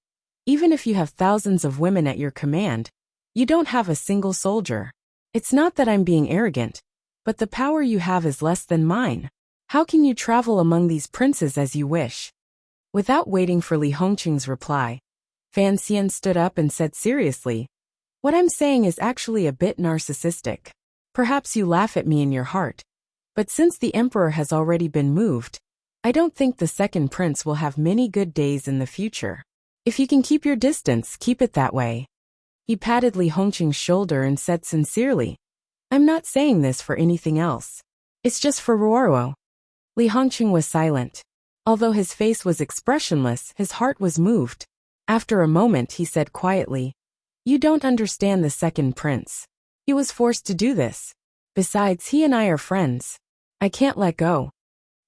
even if you have thousands of women at your command, you don't have a single soldier. It's not that I'm being arrogant, but the power you have is less than mine. How can you travel among these princes as you wish? Without waiting for Li Hongqing's reply, Fan Xian stood up and said seriously, What I'm saying is actually a bit narcissistic. Perhaps you laugh at me in your heart, but since the emperor has already been moved, I don't think the second prince will have many good days in the future. If you can keep your distance, keep it that way. He patted Li Hongqing's shoulder and said sincerely, I'm not saying this for anything else. It's just for Ruoro. Li Hongqing was silent. Although his face was expressionless, his heart was moved. After a moment he said quietly, You don't understand the second prince. He was forced to do this. Besides, he and I are friends. I can't let go.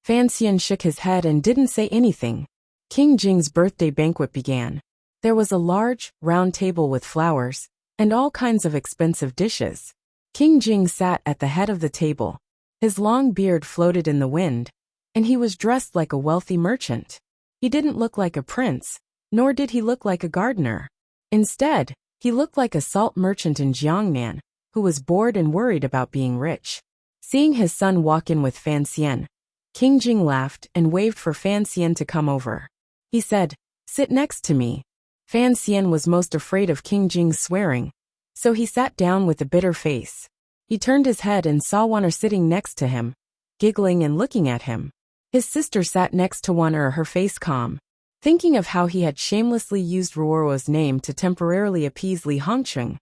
Fan Xian shook his head and didn't say anything. King Jing's birthday banquet began. There was a large, round table with flowers and all kinds of expensive dishes. King Jing sat at the head of the table. His long beard floated in the wind, and he was dressed like a wealthy merchant. He didn't look like a prince, nor did he look like a gardener. Instead, he looked like a salt merchant in Jiangnan, who was bored and worried about being rich. Seeing his son walk in with Fan Xian, King Jing laughed and waved for Fan Xian to come over. He said, "Sit next to me." Fan Xian was most afraid of King Jing's swearing, so he sat down with a bitter face. He turned his head and saw Wan'er sitting next to him, giggling and looking at him. His sister sat next to Wan'er, her face calm. Thinking of how he had shamelessly used Ruoro's name to temporarily appease Li Hongcheng,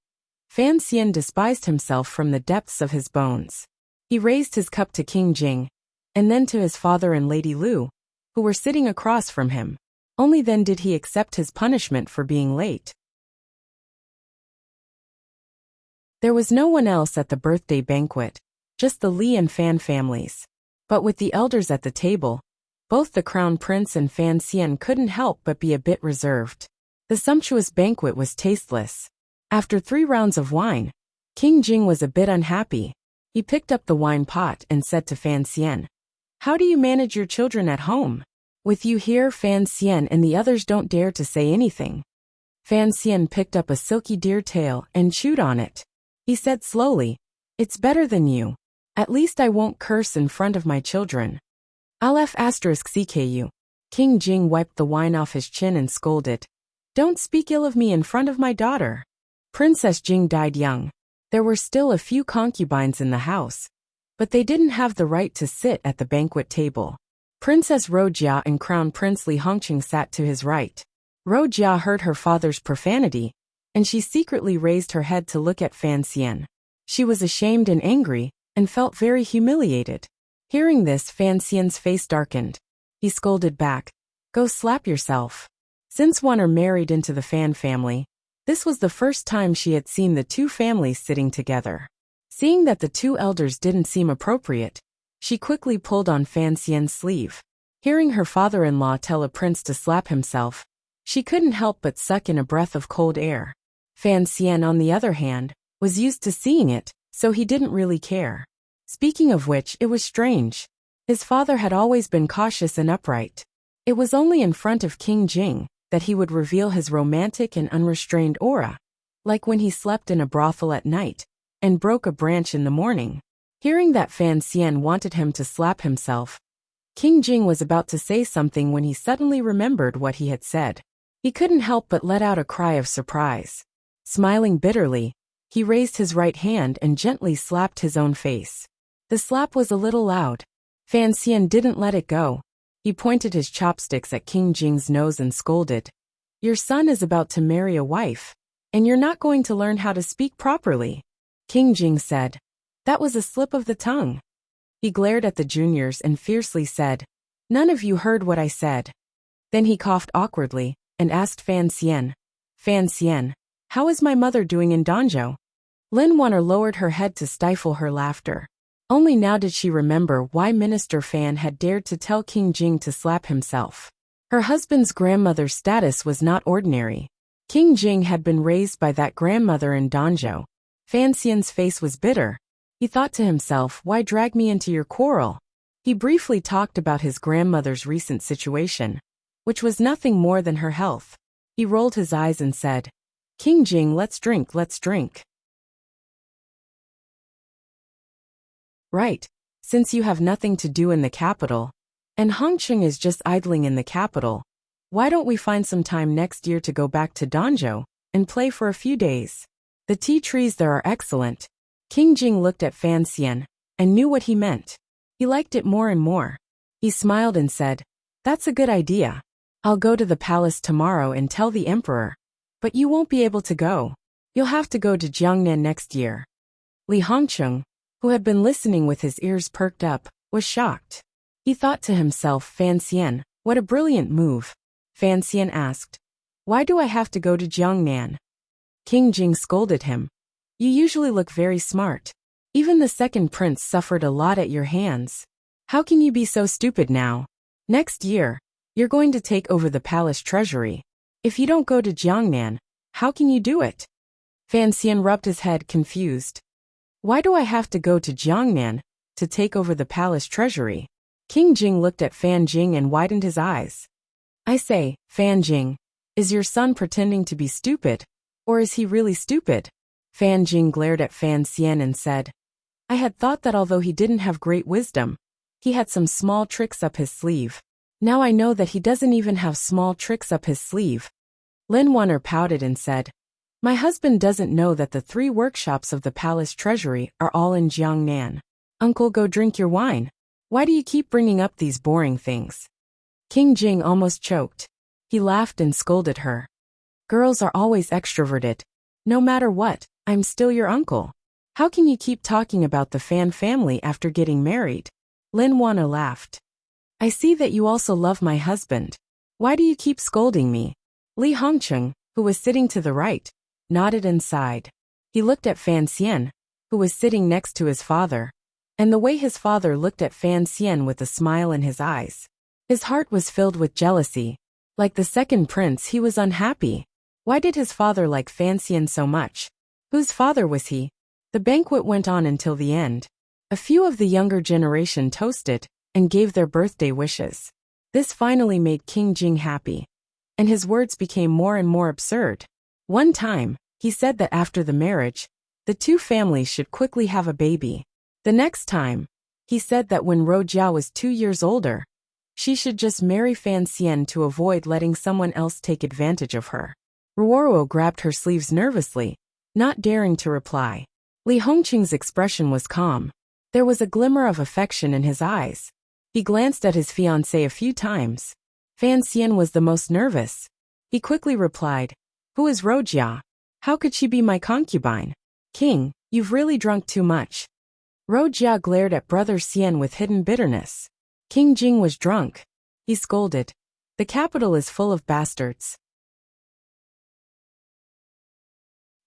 Fan Xian despised himself from the depths of his bones. He raised his cup to King Jing, and then to his father and Lady Lu, who were sitting across from him. Only then did he accept his punishment for being late. There was no one else at the birthday banquet, just the Li and Fan families. But with the elders at the table, both the Crown Prince and Fan Xian couldn't help but be a bit reserved. The sumptuous banquet was tasteless. After 3 rounds of wine, King Jing was a bit unhappy. He picked up the wine pot and said to Fan Xian, "How do you manage your children at home? With you here, Fan Xian and the others don't dare to say anything." Fan Xian picked up a silky deer tail and chewed on it. He said slowly, "It's better than you. At least I won't curse in front of my children." *CKU. King Jing wiped the wine off his chin and scolded, "Don't speak ill of me in front of my daughter." Princess Jing died young. There were still a few concubines in the house, but they didn't have the right to sit at the banquet table. Princess Rojia and Crown Prince Li Hongqing sat to his right. Rojia heard her father's profanity, and she secretly raised her head to look at Fan Xian. She was ashamed and angry, and felt very humiliated. Hearing this, Fan Xian's face darkened. He scolded back, "Go slap yourself." Since Wan'er married into the Fan family, this was the first time she had seen the 2 families sitting together. Seeing that the 2 elders didn't seem appropriate, she quickly pulled on Fan Xian's sleeve. Hearing her father-in-law tell a prince to slap himself, she couldn't help but suck in a breath of cold air. Fan Xian, on the other hand, was used to seeing it, so he didn't really care. Speaking of which, it was strange. His father had always been cautious and upright. It was only in front of King Jing that he would reveal his romantic and unrestrained aura, like when he slept in a brothel at night and broke a branch in the morning. Hearing that Fan Xian wanted him to slap himself, King Jing was about to say something when he suddenly remembered what he had said. He couldn't help but let out a cry of surprise. Smiling bitterly, he raised his right hand and gently slapped his own face. The slap was a little loud. Fan Xian didn't let it go. He pointed his chopsticks at King Jing's nose and scolded, "Your son is about to marry a wife, and you're not going to learn how to speak properly." King Jing said, "That was a slip of the tongue." He glared at the juniors and fiercely said, "None of you heard what I said." Then he coughed awkwardly and asked Fan Xian, "Fan Xian, how is my mother doing in Danzhou?" Lin Wan'er lowered her head to stifle her laughter. Only now did she remember why Minister Fan had dared to tell King Jing to slap himself. Her husband's grandmother's status was not ordinary. King Jing had been raised by that grandmother in Danzhou. Fan Xian's face was bitter. He thought to himself, "Why drag me into your quarrel?" He briefly talked about his grandmother's recent situation, which was nothing more than her health. He rolled his eyes and said, "King Jing, let's drink, let's drink." "Right, since you have nothing to do in the capital, and Hongqing is just idling in the capital, why don't we find some time next year to go back to Danzhou and play for a few days? The tea trees there are excellent." King Jing looked at Fan Xian and knew what he meant. He liked it more and more. He smiled and said, "That's a good idea. I'll go to the palace tomorrow and tell the emperor. But you won't be able to go. You'll have to go to Jiangnan next year." Li Hongcheng, who had been listening with his ears perked up, was shocked. He thought to himself, "Fan Xian, what a brilliant move." Fan Xian asked, "Why do I have to go to Jiangnan?" King Jing scolded him, "You usually look very smart. Even the second prince suffered a lot at your hands. How can you be so stupid now? Next year, You're going to take over the palace treasury. If you don't go to Jiangnan, how can you do it? Fan Xian rubbed his head, confused. Why do I have to go to Jiangnan to take over the palace treasury? King Jing looked at Fan Jing and widened his eyes. I say, Fan Jing, is your son pretending to be stupid, or is he really stupid? Fan Jing glared at Fan Xian and said, I had thought that although he didn't have great wisdom, he had some small tricks up his sleeve. Now I know that he doesn't even have small tricks up his sleeve. Lin Wanner pouted and said, My husband doesn't know that the 3 workshops of the palace treasury are all in Jiangnan. Uncle, go drink your wine. Why do you keep bringing up these boring things? King Jing almost choked. He laughed and scolded her. Girls are always extroverted. No matter what, I'm still your uncle. How can you keep talking about the Fan family after getting married? Lin Wanner laughed. I see that you also love my husband. Why do you keep scolding me? Li Hongcheng, who was sitting to the right, nodded and sighed. He looked at Fan Xian, who was sitting next to his father, and the way his father looked at Fan Xian with a smile in his eyes. His heart was filled with jealousy. Like the second prince, he was unhappy. Why did his father like Fan Xian so much? Whose father was he? The banquet went on until the end. A few of the younger generation toasted and gave their birthday wishes. This finally made King Jing happy, and his words became more and more absurd. One time, he said that after the marriage, the 2 families should quickly have a baby. The next time, he said that when Rojia was 2 years older, she should just marry Fan Xian to avoid letting someone else take advantage of her. Ruoro grabbed her sleeves nervously, not daring to reply. Li Hongqing's expression was calm. There was a glimmer of affection in his eyes. He glanced at his fiancée a few times. Fan Xian was the most nervous. He quickly replied, Who is Rojia? How could she be my concubine? King, you've really drunk too much. Rojia glared at Brother Xian with hidden bitterness. King Jing was drunk. He scolded. The capital is full of bastards.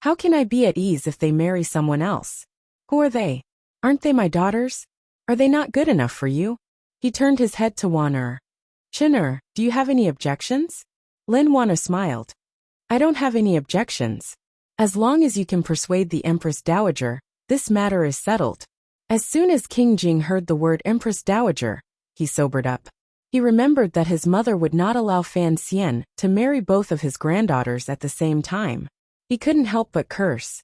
How can I be at ease if they marry someone else? Who are they? Aren't they my daughters? Are they not good enough for you? He turned his head to Wanner. Chinner, do you have any objections? Lin Wanner smiled. I don't have any objections. As long as you can persuade the Empress Dowager, this matter is settled. As soon as King Jing heard the word Empress Dowager, he sobered up. He remembered that his mother would not allow Fan Xian to marry both of his granddaughters at the same time. He couldn't help but curse.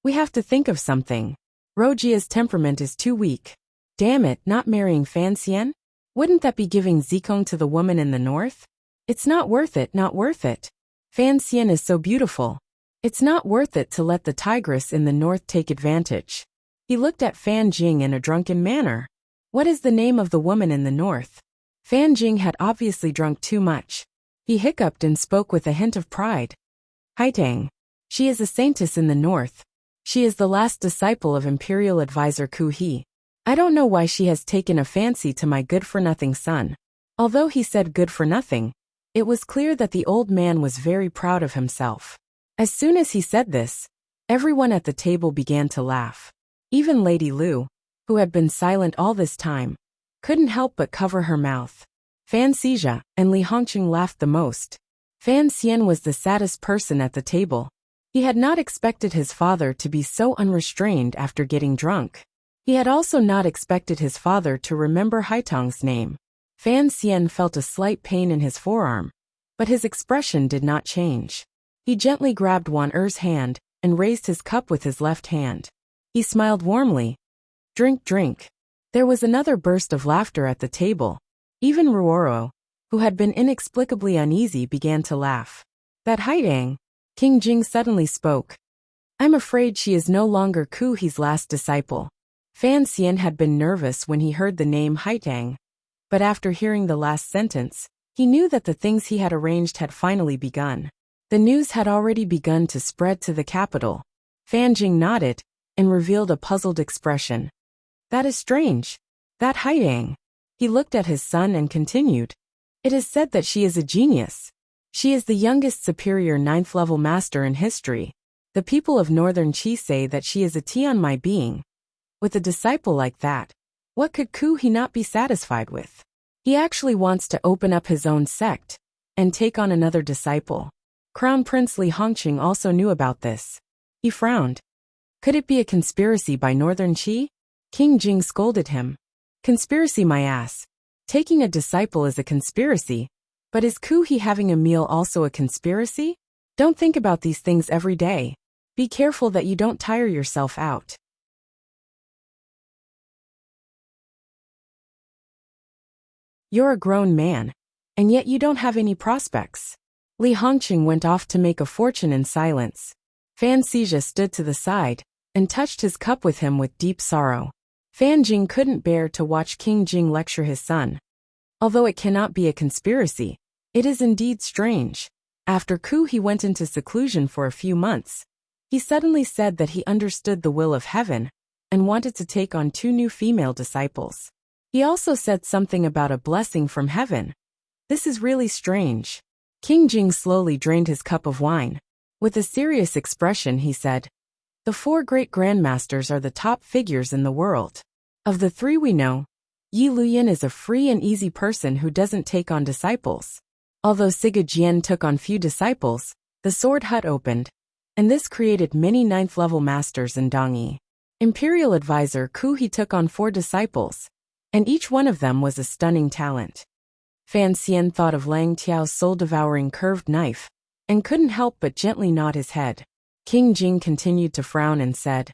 We have to think of something. Rojia's temperament is too weak. Damn it, not marrying Fan Xian? Wouldn't that be giving Zikong to the woman in the north? It's not worth it, not worth it. Fan Xian is so beautiful. It's not worth it to let the tigress in the north take advantage. He looked at Fan Jing in a drunken manner. What is the name of the woman in the north? Fan Jing had obviously drunk too much. He hiccuped and spoke with a hint of pride. Haitang. She is a saintess in the north. She is the last disciple of Imperial Advisor Ku He. I don't know why she has taken a fancy to my good-for-nothing son. Although he said good-for-nothing, it was clear that the old man was very proud of himself. As soon as he said this, everyone at the table began to laugh. Even Lady Lu, who had been silent all this time, couldn't help but cover her mouth. Fan Xizha and Li Hongqing laughed the most. Fan Xian was the saddest person at the table. He had not expected his father to be so unrestrained after getting drunk. He had also not expected his father to remember Haitang's name. Fan Xian felt a slight pain in his forearm, but his expression did not change. He gently grabbed Wan Er's hand and raised his cup with his left hand. He smiled warmly. Drink, drink. There was another burst of laughter at the table. Even Ruoro, who had been inexplicably uneasy, began to laugh. That Haitang, King Jing suddenly spoke. I'm afraid she is no longer Ku He's last disciple. Fan Xian had been nervous when he heard the name Haitang, but after hearing the last sentence, he knew that the things he had arranged had finally begun. The news had already begun to spread to the capital. Fan Jing nodded and revealed a puzzled expression. That is strange. That Haitang. He looked at his son and continued. It is said that she is a genius. She is the youngest superior 9th-level master in history. The people of Northern Qi say that she is a Tian Mai being. With a disciple like that, what could Ku He not be satisfied with? He actually wants to open up his own sect and take on another disciple. Crown Prince Li Hongqing also knew about this. He frowned. Could it be a conspiracy by Northern Qi? King Jing scolded him. Conspiracy, my ass. Taking a disciple is a conspiracy, but is Ku He having a meal also a conspiracy? Don't think about these things every day. Be careful that you don't tire yourself out. You're a grown man, and yet you don't have any prospects. Li Hongqing went off to make a fortune in silence. Fan Xizhi stood to the side and touched his cup with him with deep sorrow. Fan Jing couldn't bear to watch King Jing lecture his son. Although it cannot be a conspiracy, it is indeed strange. After Ku He went into seclusion for a few months, he suddenly said that he understood the will of heaven and wanted to take on 2 new female disciples. He also said something about a blessing from heaven. This is really strange. King Jing slowly drained his cup of wine. With a serious expression he said, "The 4 great grandmasters are the top figures in the world. Of the 3 we know, Yi Luyan is a free and easy person who doesn't take on disciples. Although Siga Jian took on few disciples, the sword hut opened, and this created many 9th-level masters in Dongyi. Imperial advisor Ku He took on 4 disciples, and each one of them was a stunning talent." Fan Xian thought of Lang Tiao's soul-devouring curved knife, and couldn't help but gently nod his head. King Jing continued to frown and said,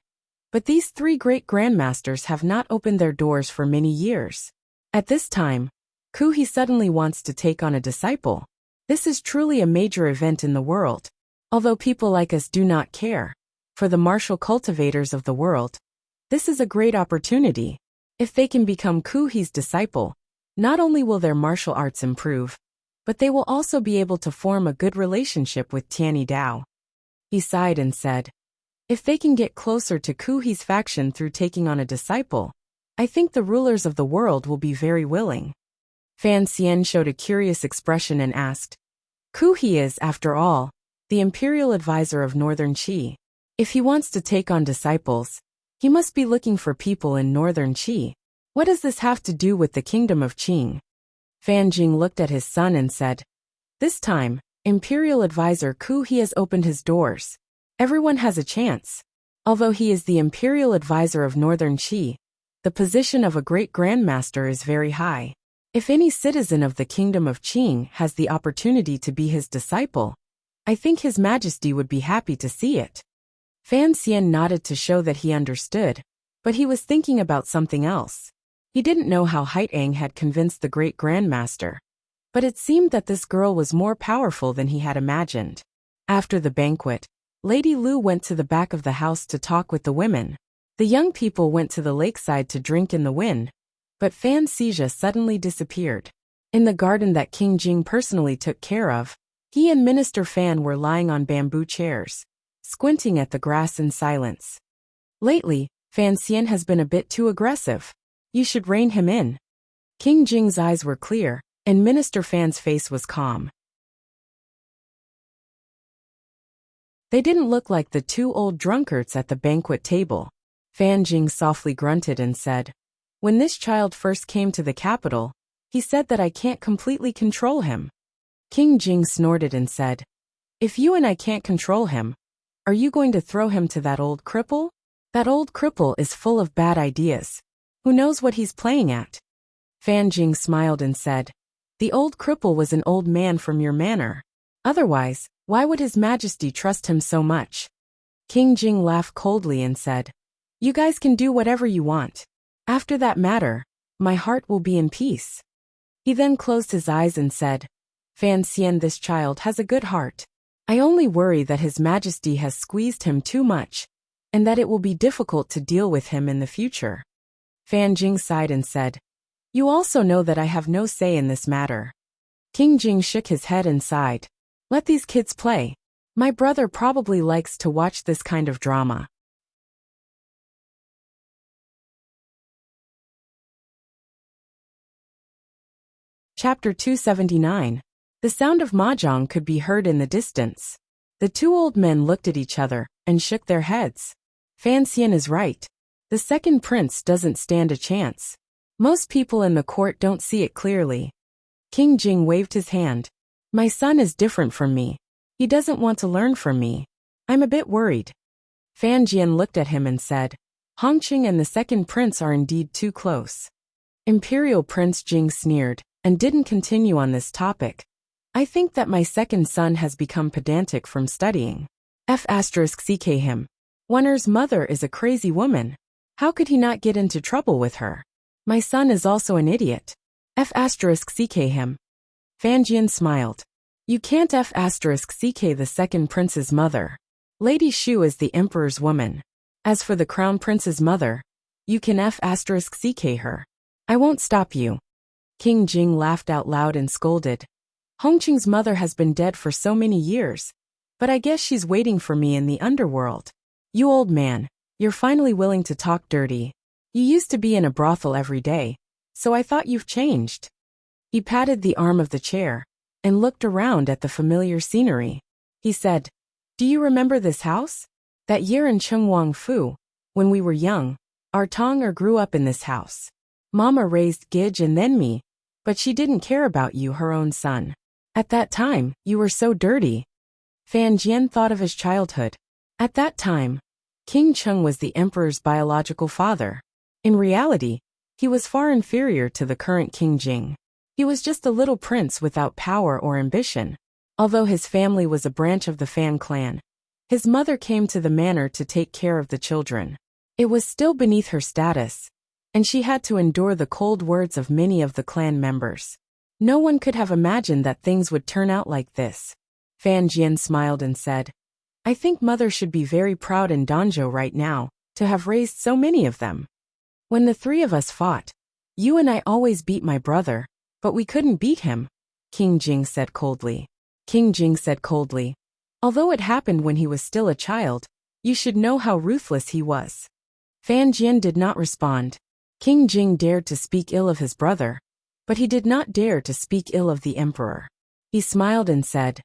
"But these 3 great grandmasters have not opened their doors for many years. At this time, Ku He suddenly wants to take on a disciple. This is truly a major event in the world, although people like us do not care. For the martial cultivators of the world, this is a great opportunity. If they can become Ku He's disciple, not only will their martial arts improve, but they will also be able to form a good relationship with Tianyi Dao." He sighed and said, "If they can get closer to Ku He's faction through taking on a disciple, I think the rulers of the world will be very willing." Fan Xian showed a curious expression and asked, "Ku He is, after all, the imperial advisor of Northern Qi. If he wants to take on disciples, he must be looking for people in Northern Qi. What does this have to do with the kingdom of Qing?" Fan Jing looked at his son and said, "This time, Imperial Advisor Ku He has opened his doors. Everyone has a chance. Although he is the Imperial Advisor of Northern Qi, the position of a great grandmaster is very high. If any citizen of the kingdom of Qing has the opportunity to be his disciple, I think His Majesty would be happy to see it." Fan Xian nodded to show that he understood, but he was thinking about something else. He didn't know how Haitang had convinced the great grandmaster, but it seemed that this girl was more powerful than he had imagined. After the banquet, Lady Lu went to the back of the house to talk with the women. The young people went to the lakeside to drink in the wind, but Fan Xizhi suddenly disappeared. In the garden that King Jing personally took care of, he and Minister Fan were lying on bamboo chairs, squinting at the grass in silence. "Lately, Fan Xian has been a bit too aggressive. You should rein him in." King Jing's eyes were clear, and Minister Fan's face was calm. They didn't look like the 2 old drunkards at the banquet table. Fan Jing softly grunted and said, "When this child first came to the capital, he said that I can't completely control him." King Jing snorted and said, "If you and I can't control him, are you going to throw him to that old cripple? That old cripple is full of bad ideas. Who knows what he's playing at?" Fan Jing smiled and said, "The old cripple was an old man from your manor. Otherwise, why would His Majesty trust him so much?" King Jing laughed coldly and said, "You guys can do whatever you want. After that matter, my heart will be in peace." He then closed his eyes and said, "Fan Xian, this child has a good heart. I only worry that His Majesty has squeezed him too much, and that it will be difficult to deal with him in the future." Fan Jing sighed and said, "You also know that I have no say in this matter." King Jing shook his head and sighed. "Let these kids play. My brother probably likes to watch this kind of drama." Chapter 279. The sound of mahjong could be heard in the distance. The 2 old men looked at each other and shook their heads. Fan Xian is right. The second prince doesn't stand a chance. Most people in the court don't see it clearly. King Jing waved his hand. My son is different from me. He doesn't want to learn from me. I'm a bit worried. Fan Jian looked at him and said, Hongqing and the second prince are indeed too close. Imperial Prince Jing sneered, and didn't continue on this topic. I think that my second son has become pedantic from studying. Ck him. Wenner's mother is a crazy woman. How could he not get into trouble with her? My son is also an idiot. Ck him. Fan Jian smiled. You can't F*** the second prince's mother. Lady Shu is the emperor's woman. As for the crown prince's mother, you can F*** her. I won't stop you. King Jing laughed out loud and scolded. Hongqing's mother has been dead for so many years, but I guess she's waiting for me in the underworld. You old man, you're finally willing to talk dirty. You used to be in a brothel every day, so I thought you've changed. He patted the arm of the chair and looked around at the familiar scenery. He said, Do you remember this house? That year in Chengwang Fu, when we were young, our Tonger grew up in this house. Mama raised Gidge and then me, but she didn't care about you, her own son. At that time, you were so dirty. Fan Jian thought of his childhood. At that time, King Cheng was the emperor's biological father. In reality, he was far inferior to the current King Jing. He was just a little prince without power or ambition. Although his family was a branch of the Fan clan, his mother came to the manor to take care of the children. It was still beneath her status, and she had to endure the cold words of many of the clan members. No one could have imagined that things would turn out like this. Fan Jian smiled and said, I think mother should be very proud in Danzhou right now, to have raised so many of them. When the three of us fought, you and I always beat my brother, but we couldn't beat him, King Jing said coldly. King Jing said coldly, although it happened when he was still a child, you should know how ruthless he was. Fan Jian did not respond. King Jing dared to speak ill of his brother, but he did not dare to speak ill of the emperor. He smiled and said,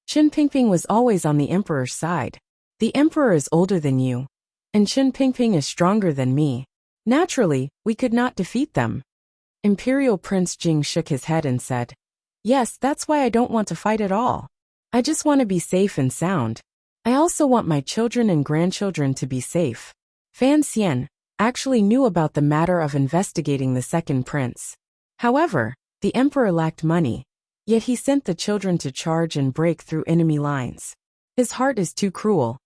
Qin Pingping was always on the emperor's side. The emperor is older than you, and Qin Pingping is stronger than me. Naturally, we could not defeat them. Imperial Prince Jing shook his head and said, Yes, that's why I don't want to fight at all. I just want to be safe and sound. I also want my children and grandchildren to be safe. Fan Xian actually knew about the matter of investigating the second prince. However, the emperor lacked money, yet he sent the children to charge and break through enemy lines. His heart is too cruel.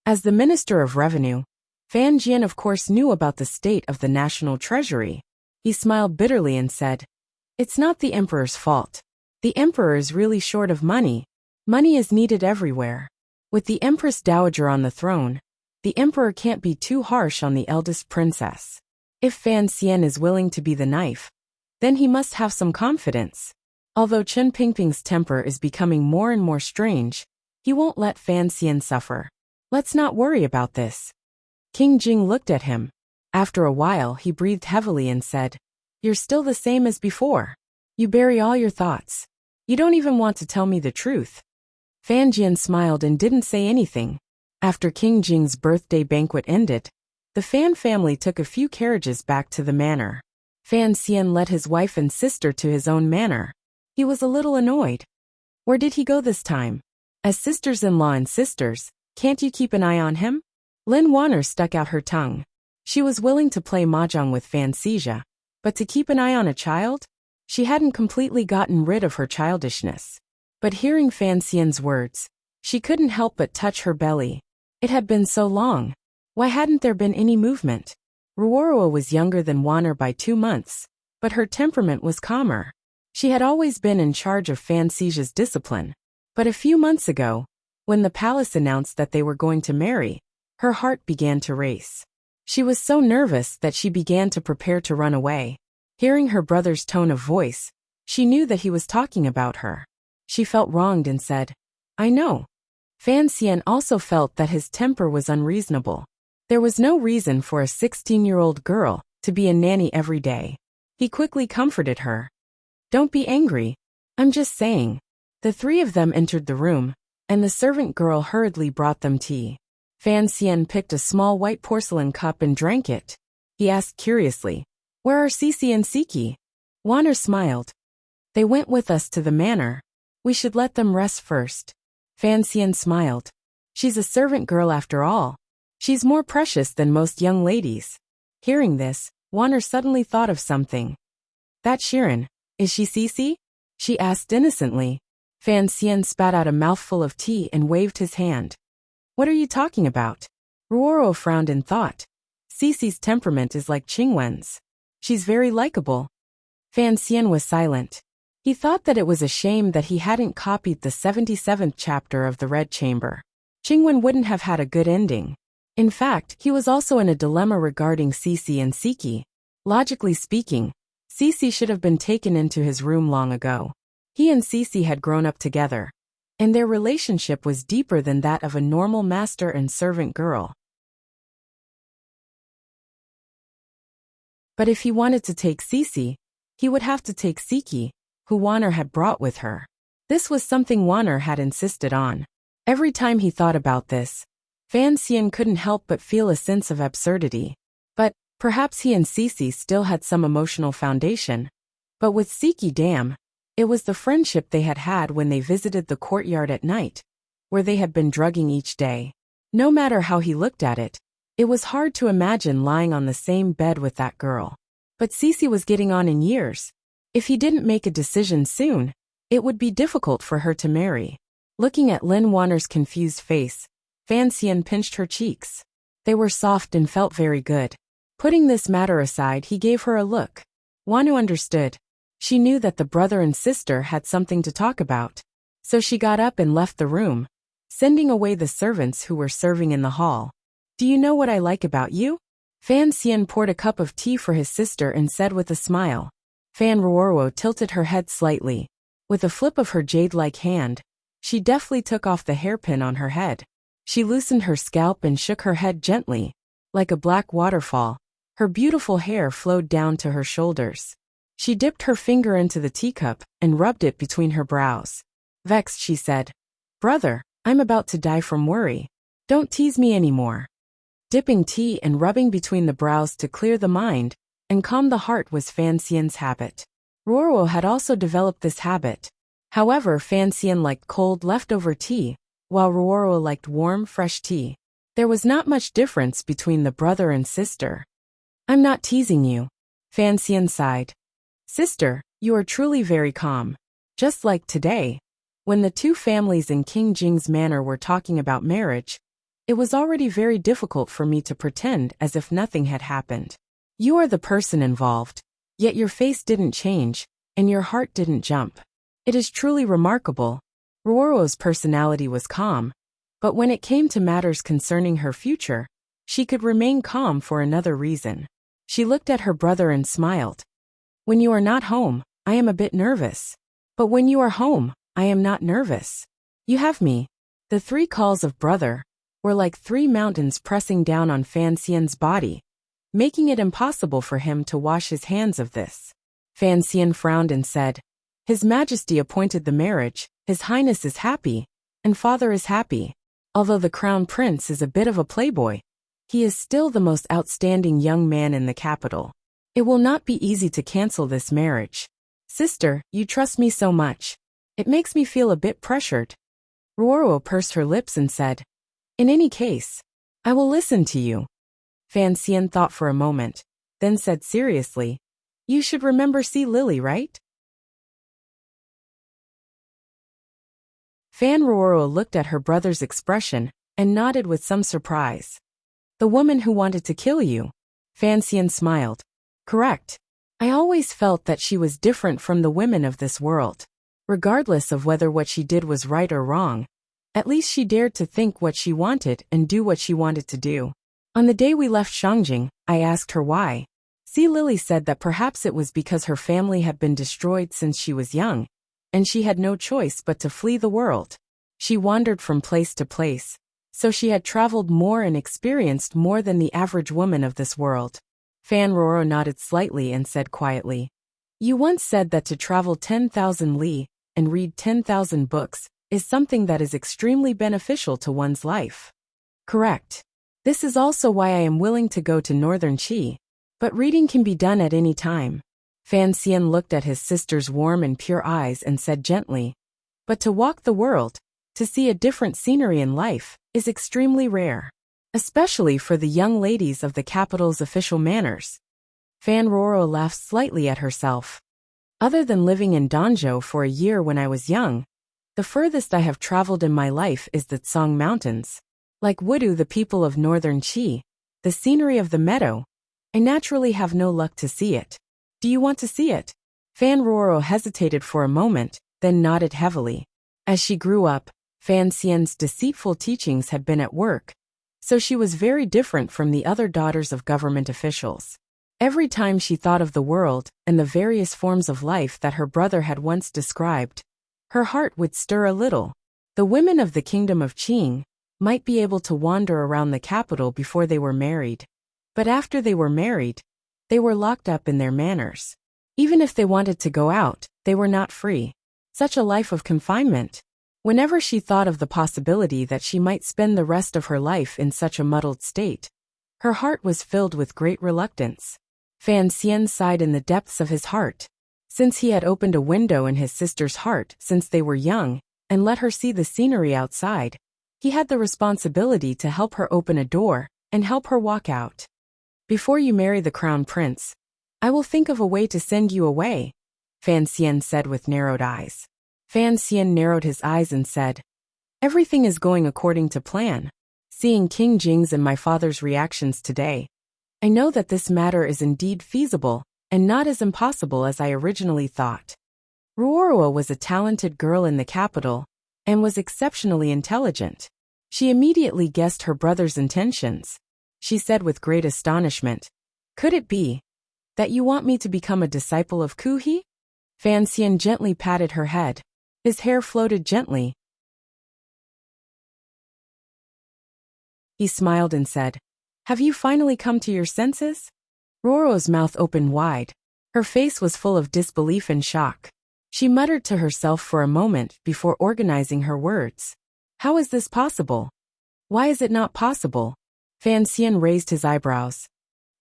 As the Minister of Revenue, Fan Jian of course knew about the state of the national treasury. He smiled bitterly and said, It's not the emperor's fault. The emperor is really short of money. Money is needed everywhere. With the Empress Dowager on the throne, the emperor can't be too harsh on the eldest princess. If Fan Xian is willing to be the knife, then he must have some confidence. Although Qin Pingping's temper is becoming more and more strange, he won't let Fan Xian suffer. Let's not worry about this. King Jing looked at him. After a while he breathed heavily and said, You're still the same as before. You bury all your thoughts. You don't even want to tell me the truth. Fan Jian smiled and didn't say anything. After King Jing's birthday banquet ended, the Fan family took a few carriages back to the manor. Fan Xian led his wife and sister to his own manor. He was a little annoyed. Where did he go this time? As sisters-in-law and sisters, can't you keep an eye on him? Lin Wanner stuck out her tongue. She was willing to play mahjong with Fan Xizha, but to keep an eye on a child? She hadn't completely gotten rid of her childishness. But hearing Fan Xian's words, she couldn't help but touch her belly. It had been so long. Why hadn't there been any movement? Ruorua was younger than Wanner by 2 months, but her temperament was calmer. She had always been in charge of Fan Xizha's discipline. But a few months ago, when the palace announced that they were going to marry, her heart began to race. She was so nervous that she began to prepare to run away. Hearing her brother's tone of voice, she knew that he was talking about her. She felt wronged and said, I know. Fan Xian also felt that his temper was unreasonable. There was no reason for a 16-year-old girl to be a nanny every day. He quickly comforted her. Don't be angry. I'm just saying. The three of them entered the room, and the servant girl hurriedly brought them tea. Fan Xian picked a small white porcelain cup and drank it. He asked curiously, "Where are Cici and Siki?" Wanner smiled. "They went with us to the manor. We should let them rest first." Fan Xian smiled. "She's a servant girl after all. She's more precious than most young ladies." Hearing this, Wanner suddenly thought of something. "That Shirin, is she Cici?" she asked innocently. Fan Xian spat out a mouthful of tea and waved his hand. "What are you talking about?" Ruoro frowned in thought. "Cici's temperament is like Qingwen's. She's very likable." Fan Xian was silent. He thought that it was a shame that he hadn't copied the 77th chapter of the Red Chamber. Qingwen wouldn't have had a good ending. In fact, he was also in a dilemma regarding Cici and Siki. Logically speaking, Cici should have been taken into his room long ago. He and Cici had grown up together, and their relationship was deeper than that of a normal master and servant girl. But if he wanted to take Cici, he would have to take Siki, who Wanner had brought with her. This was something Wanner had insisted on. Every time he thought about this, Fan Xian couldn't help but feel a sense of absurdity. But perhaps he and Cici still had some emotional foundation. But with Siki, damn, it was the friendship they had had when they visited the courtyard at night, where they had been drugging each day. No matter how he looked at it, it was hard to imagine lying on the same bed with that girl. But Cici was getting on in years. If he didn't make a decision soon, it would be difficult for her to marry. Looking at Lin Wanner's confused face, Fan Xian pinched her cheeks. They were soft and felt very good. Putting this matter aside, he gave her a look. Wanu understood. She knew that the brother and sister had something to talk about. So she got up and left the room, sending away the servants who were serving in the hall. "Do you know what I like about you?" Fan Xian poured a cup of tea for his sister and said with a smile. Fan Ruoro tilted her head slightly. With a flip of her jade-like hand, she deftly took off the hairpin on her head. She loosened her scalp and shook her head gently. Like a black waterfall, her beautiful hair flowed down to her shoulders. She dipped her finger into the teacup and rubbed it between her brows. Vexed, she said, "Brother, I'm about to die from worry. Don't tease me anymore." Dipping tea and rubbing between the brows to clear the mind and calm the heart was Fan Xian's habit. Ruoro had also developed this habit. However, Fan Xian liked cold leftover tea, while Ruoro liked warm, fresh tea. There was not much difference between the brother and sister. "I'm not teasing you," Fan Xian sighed. "Sister, you are truly very calm. Just like today, when the two families in King Jing's manor were talking about marriage, it was already very difficult for me to pretend as if nothing had happened. You are the person involved, yet your face didn't change, and your heart didn't jump. It is truly remarkable." Ruoro's personality was calm, but when it came to matters concerning her future, she could remain calm for another reason. She looked at her brother and smiled. "When you are not home, I am a bit nervous. But when you are home, I am not nervous. You have me." The three calls of brother were like three mountains pressing down on Fan Xian's body, making it impossible for him to wash his hands of this. Fan Xian frowned and said, "His Majesty appointed the marriage, His Highness is happy, and Father is happy. Although the Crown Prince is a bit of a playboy, he is still the most outstanding young man in the capital. It will not be easy to cancel this marriage. Sister, you trust me so much. It makes me feel a bit pressured." Ruoro pursed her lips and said, "In any case, I will listen to you." Fan Xian thought for a moment, then said seriously, "You should remember Sea Lily, right?" Fan Ruoro looked at her brother's expression and nodded with some surprise. "The woman who wanted to kill you?" Fan Xian smiled. "Correct. I always felt that she was different from the women of this world. Regardless of whether what she did was right or wrong, at least she dared to think what she wanted and do what she wanted to do. On the day we left Shangjing, I asked her why. Sea Lily said that perhaps it was because her family had been destroyed since she was young, and she had no choice but to flee the world. She wandered from place to place, so she had traveled more and experienced more than the average woman of this world." Fan Ruoro nodded slightly and said quietly, "You once said that to travel 10,000 li and read 10,000 books is something that is extremely beneficial to one's life." Correct. This is also why I am willing to go to Northern Qi. But reading can be done at any time. Fan Xian looked at his sister's warm and pure eyes and said gently, but to walk the world, to see a different scenery in life, is extremely rare. Especially for the young ladies of the capital's official manners. Fan Roro laughed slightly at herself. Other than living in Danzhou for a year when I was young, the furthest I have traveled in my life is the Tsang Mountains. Like Wudu, the people of Northern Qi, the scenery of the meadow, I naturally have no luck to see it. Do you want to see it? Fan Roro hesitated for a moment, then nodded heavily. As she grew up, Fan Xian's deceitful teachings had been at work, so she was very different from the other daughters of government officials. Every time she thought of the world and the various forms of life that her brother had once described, her heart would stir a little. The women of the kingdom of Qing might be able to wander around the capital before they were married. But after they were married, they were locked up in their manors. Even if they wanted to go out, they were not free. Such a life of confinement. Whenever she thought of the possibility that she might spend the rest of her life in such a muddled state, her heart was filled with great reluctance. Fan Xian sighed in the depths of his heart. Since he had opened a window in his sister's heart since they were young and let her see the scenery outside, he had the responsibility to help her open a door and help her walk out. Before you marry the crown prince, I will think of a way to send you away, Fan Xian said with narrowed eyes. Fan Xian narrowed his eyes and said, everything is going according to plan. Seeing King Jing's and my father's reactions today, I know that this matter is indeed feasible and not as impossible as I originally thought. Ruorua was a talented girl in the capital and was exceptionally intelligent. She immediately guessed her brother's intentions. She said with great astonishment, could it be that you want me to become a disciple of Ku He? Fan Xian gently patted her head. His hair floated gently. He smiled and said, have you finally come to your senses? Roro's mouth opened wide. Her face was full of disbelief and shock. She muttered to herself for a moment before organizing her words. How is this possible? Why is it not possible? Fan Xian raised his eyebrows.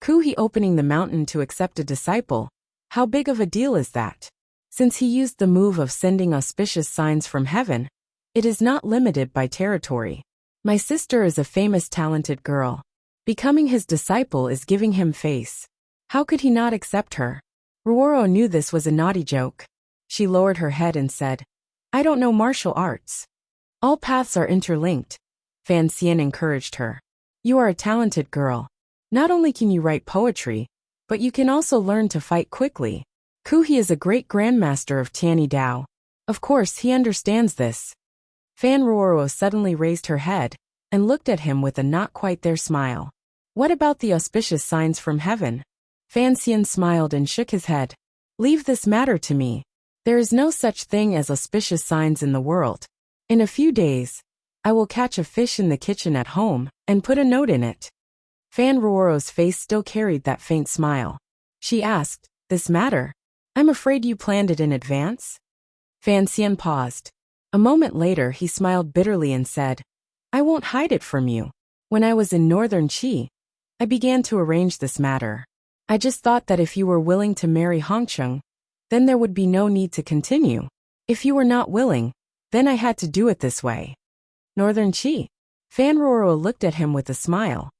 Ku He opening the mountain to accept a disciple. How big of a deal is that? Since he used the move of sending auspicious signs from heaven, it is not limited by territory. My sister is a famous talented girl. Becoming his disciple is giving him face. How could he not accept her? Ruoro knew this was a naughty joke. She lowered her head and said, I don't know martial arts. All paths are interlinked. Fan Xian encouraged her. You are a talented girl. Not only can you write poetry, but you can also learn to fight quickly. Ku He is a great grandmaster of Tianyi Dao. Of course, he understands this. Fan Ruoro suddenly raised her head and looked at him with a not quite there smile. What about the auspicious signs from heaven? Fan Xian smiled and shook his head. Leave this matter to me. There is no such thing as auspicious signs in the world. In a few days, I will catch a fish in the kitchen at home and put a note in it. Fan Ruoro's face still carried that faint smile. She asked, this matter? I'm afraid you planned it in advance? Fan Xian paused. A moment later he smiled bitterly and said, I won't hide it from you. When I was in Northern Qi, I began to arrange this matter. I just thought that if you were willing to marry Hongcheng, then there would be no need to continue. If you were not willing, then I had to do it this way. Northern Qi. Fan Ruoro looked at him with a smile.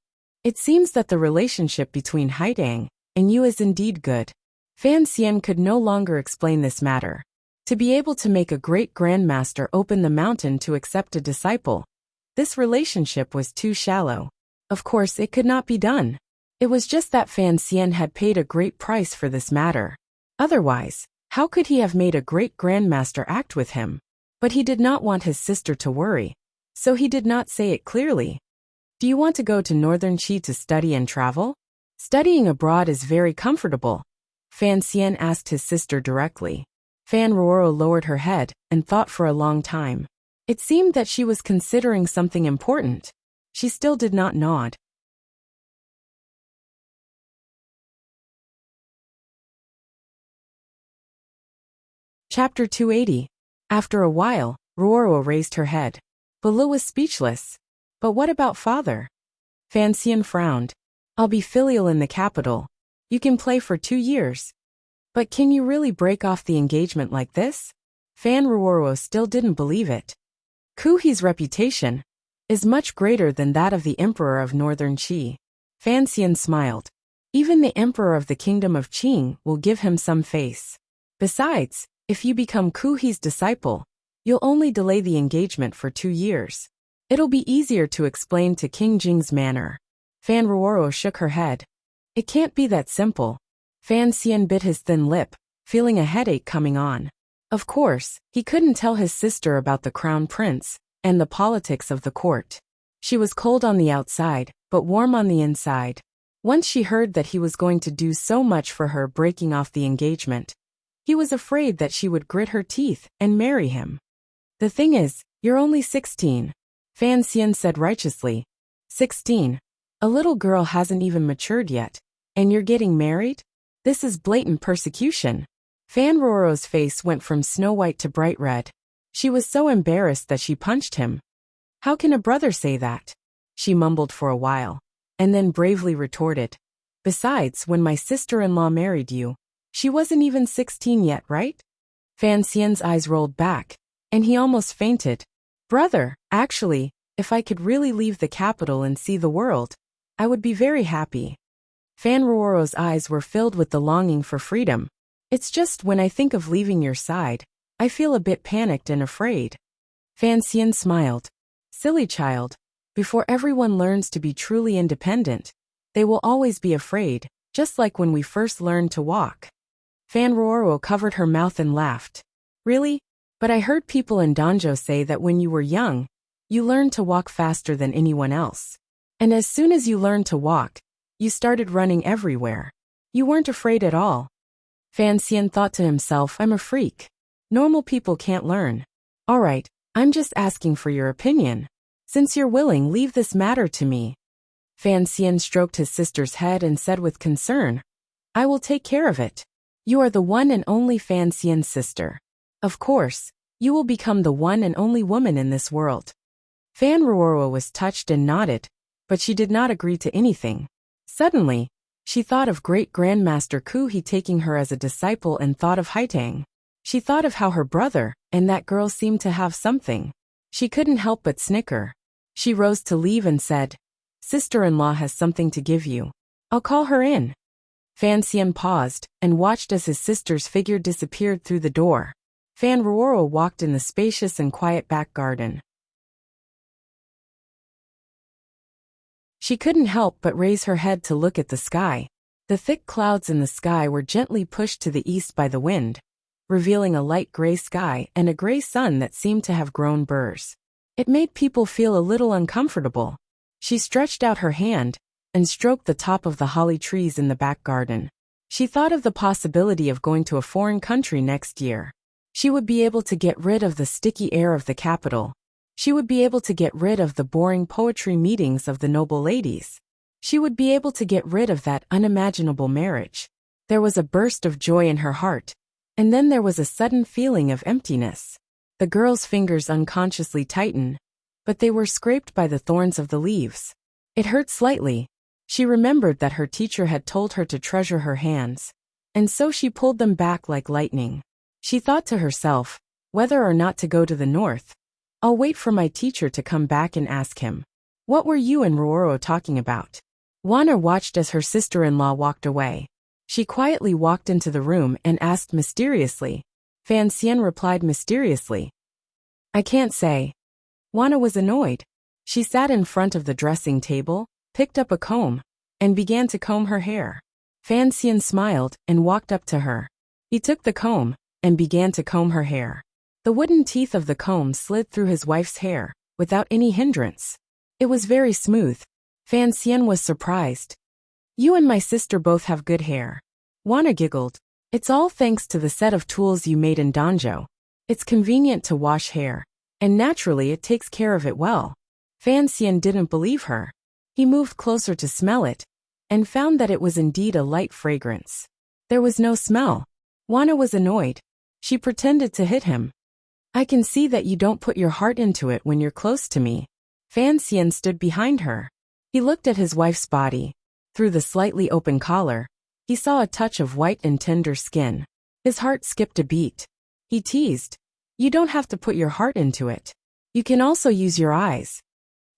It seems that the relationship between Haidang and you is indeed good. Fan Xian could no longer explain this matter. To be able to make a great grandmaster open the mountain to accept a disciple, this relationship was too shallow. Of course, it could not be done. It was just that Fan Xian had paid a great price for this matter. Otherwise, how could he have made a great grandmaster act with him? But he did not want his sister to worry, so he did not say it clearly. Do you want to go to Northern Qi to study and travel? Studying abroad is very comfortable. Fan Xian asked his sister directly. Fan Ruoro lowered her head and thought for a long time. It seemed that she was considering something important. She still did not nod. Chapter 280. After a while, Ruoro raised her head. Baloo was speechless. But what about father? Fan Xian frowned. I'll be filial in the capital. You can play for 2 years. But can you really break off the engagement like this? Fan Ruoro still didn't believe it. Ku He's reputation is much greater than that of the Emperor of Northern Qi. Fan Xian smiled. Even the Emperor of the Kingdom of Qing will give him some face. Besides, if you become Ku He's disciple, you'll only delay the engagement for 2 years. It'll be easier to explain to King Jing's manner. Fan Ruoro shook her head. It can't be that simple. Fan Xian bit his thin lip, feeling a headache coming on. Of course, he couldn't tell his sister about the crown prince and the politics of the court. She was cold on the outside, but warm on the inside. Once she heard that he was going to do so much for her breaking off the engagement, he was afraid that she would grit her teeth and marry him. The thing is, you're only 16. Fan Xian said righteously. 16. A little girl hasn't even matured yet, and you're getting married? This is blatant persecution. Fan Ruoro's face went from snow white to bright red. She was so embarrassed that she punched him. How can a brother say that? She mumbled for a while, and then bravely retorted. Besides, when my sister-in-law married you, she wasn't even 16 yet, right? Fan Xian's eyes rolled back, and he almost fainted. Brother, actually, if I could really leave the capital and see the world, I would be very happy. Fan Ruoro's eyes were filled with the longing for freedom. It's just when I think of leaving your side, I feel a bit panicked and afraid. Fan Xian smiled. Silly child. Before everyone learns to be truly independent, they will always be afraid, just like when we first learned to walk. Fan Ruoro covered her mouth and laughed. Really? But I heard people in Danzhou say that when you were young, you learned to walk faster than anyone else. And as soon as you learned to walk, you started running everywhere. You weren't afraid at all. Fan Xian thought to himself, I'm a freak. Normal people can't learn. All right, I'm just asking for your opinion. Since you're willing, leave this matter to me. Fan Xian stroked his sister's head and said with concern, I will take care of it. You are the one and only Fan Xian's sister. Of course, you will become the one and only woman in this world. Fan Ruoro was touched and nodded, but she did not agree to anything. Suddenly, she thought of Great Grandmaster Ku He taking her as a disciple and thought of Haitang. She thought of how her brother and that girl seemed to have something. She couldn't help but snicker. She rose to leave and said, Sister-in-law has something to give you. I'll call her in. Fan Xian paused and watched as his sister's figure disappeared through the door. Fan Ruoro walked in the spacious and quiet back garden. She couldn't help but raise her head to look at the sky. The thick clouds in the sky were gently pushed to the east by the wind, revealing a light gray sky and a gray sun that seemed to have grown burrs. It made people feel a little uncomfortable. She stretched out her hand and stroked the top of the holly trees in the back garden. She thought of the possibility of going to a foreign country next year. She would be able to get rid of the sticky air of the capital. She would be able to get rid of the boring poetry meetings of the noble ladies. She would be able to get rid of that unimaginable marriage. There was a burst of joy in her heart, and then there was a sudden feeling of emptiness. The girl's fingers unconsciously tightened, but they were scraped by the thorns of the leaves. It hurt slightly. She remembered that her teacher had told her to treasure her hands, and so she pulled them back like lightning. She thought to herself, whether or not to go to the north, I'll wait for my teacher to come back and ask him. What were you and Ruoro talking about? Wana watched as her sister-in-law walked away. She quietly walked into the room and asked mysteriously. Fan Xian replied mysteriously. I can't say. Wana was annoyed. She sat in front of the dressing table, picked up a comb, and began to comb her hair. Fan Xian smiled and walked up to her. He took the comb and began to comb her hair. The wooden teeth of the comb slid through his wife's hair, without any hindrance. It was very smooth. Fan Xian was surprised. You and my sister both have good hair. Wana giggled. It's all thanks to the set of tools you made in Danzhou. It's convenient to wash hair, and naturally it takes care of it well. Fan Xian didn't believe her. He moved closer to smell it, and found that it was indeed a light fragrance. There was no smell. Wana was annoyed. She pretended to hit him. I can see that you don't put your heart into it when you're close to me. Fan Xian stood behind her. He looked at his wife's body. Through the slightly open collar, he saw a touch of white and tender skin. His heart skipped a beat. He teased, "You don't have to put your heart into it. You can also use your eyes."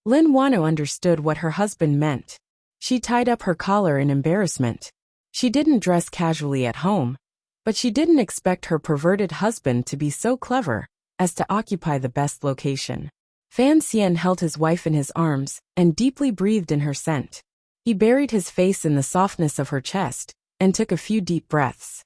Lin Wano understood what her husband meant. She tied up her collar in embarrassment. She didn't dress casually at home, but she didn't expect her perverted husband to be so clever as to occupy the best location. Fan Xian held his wife in his arms and deeply breathed in her scent. He buried his face in the softness of her chest and took a few deep breaths.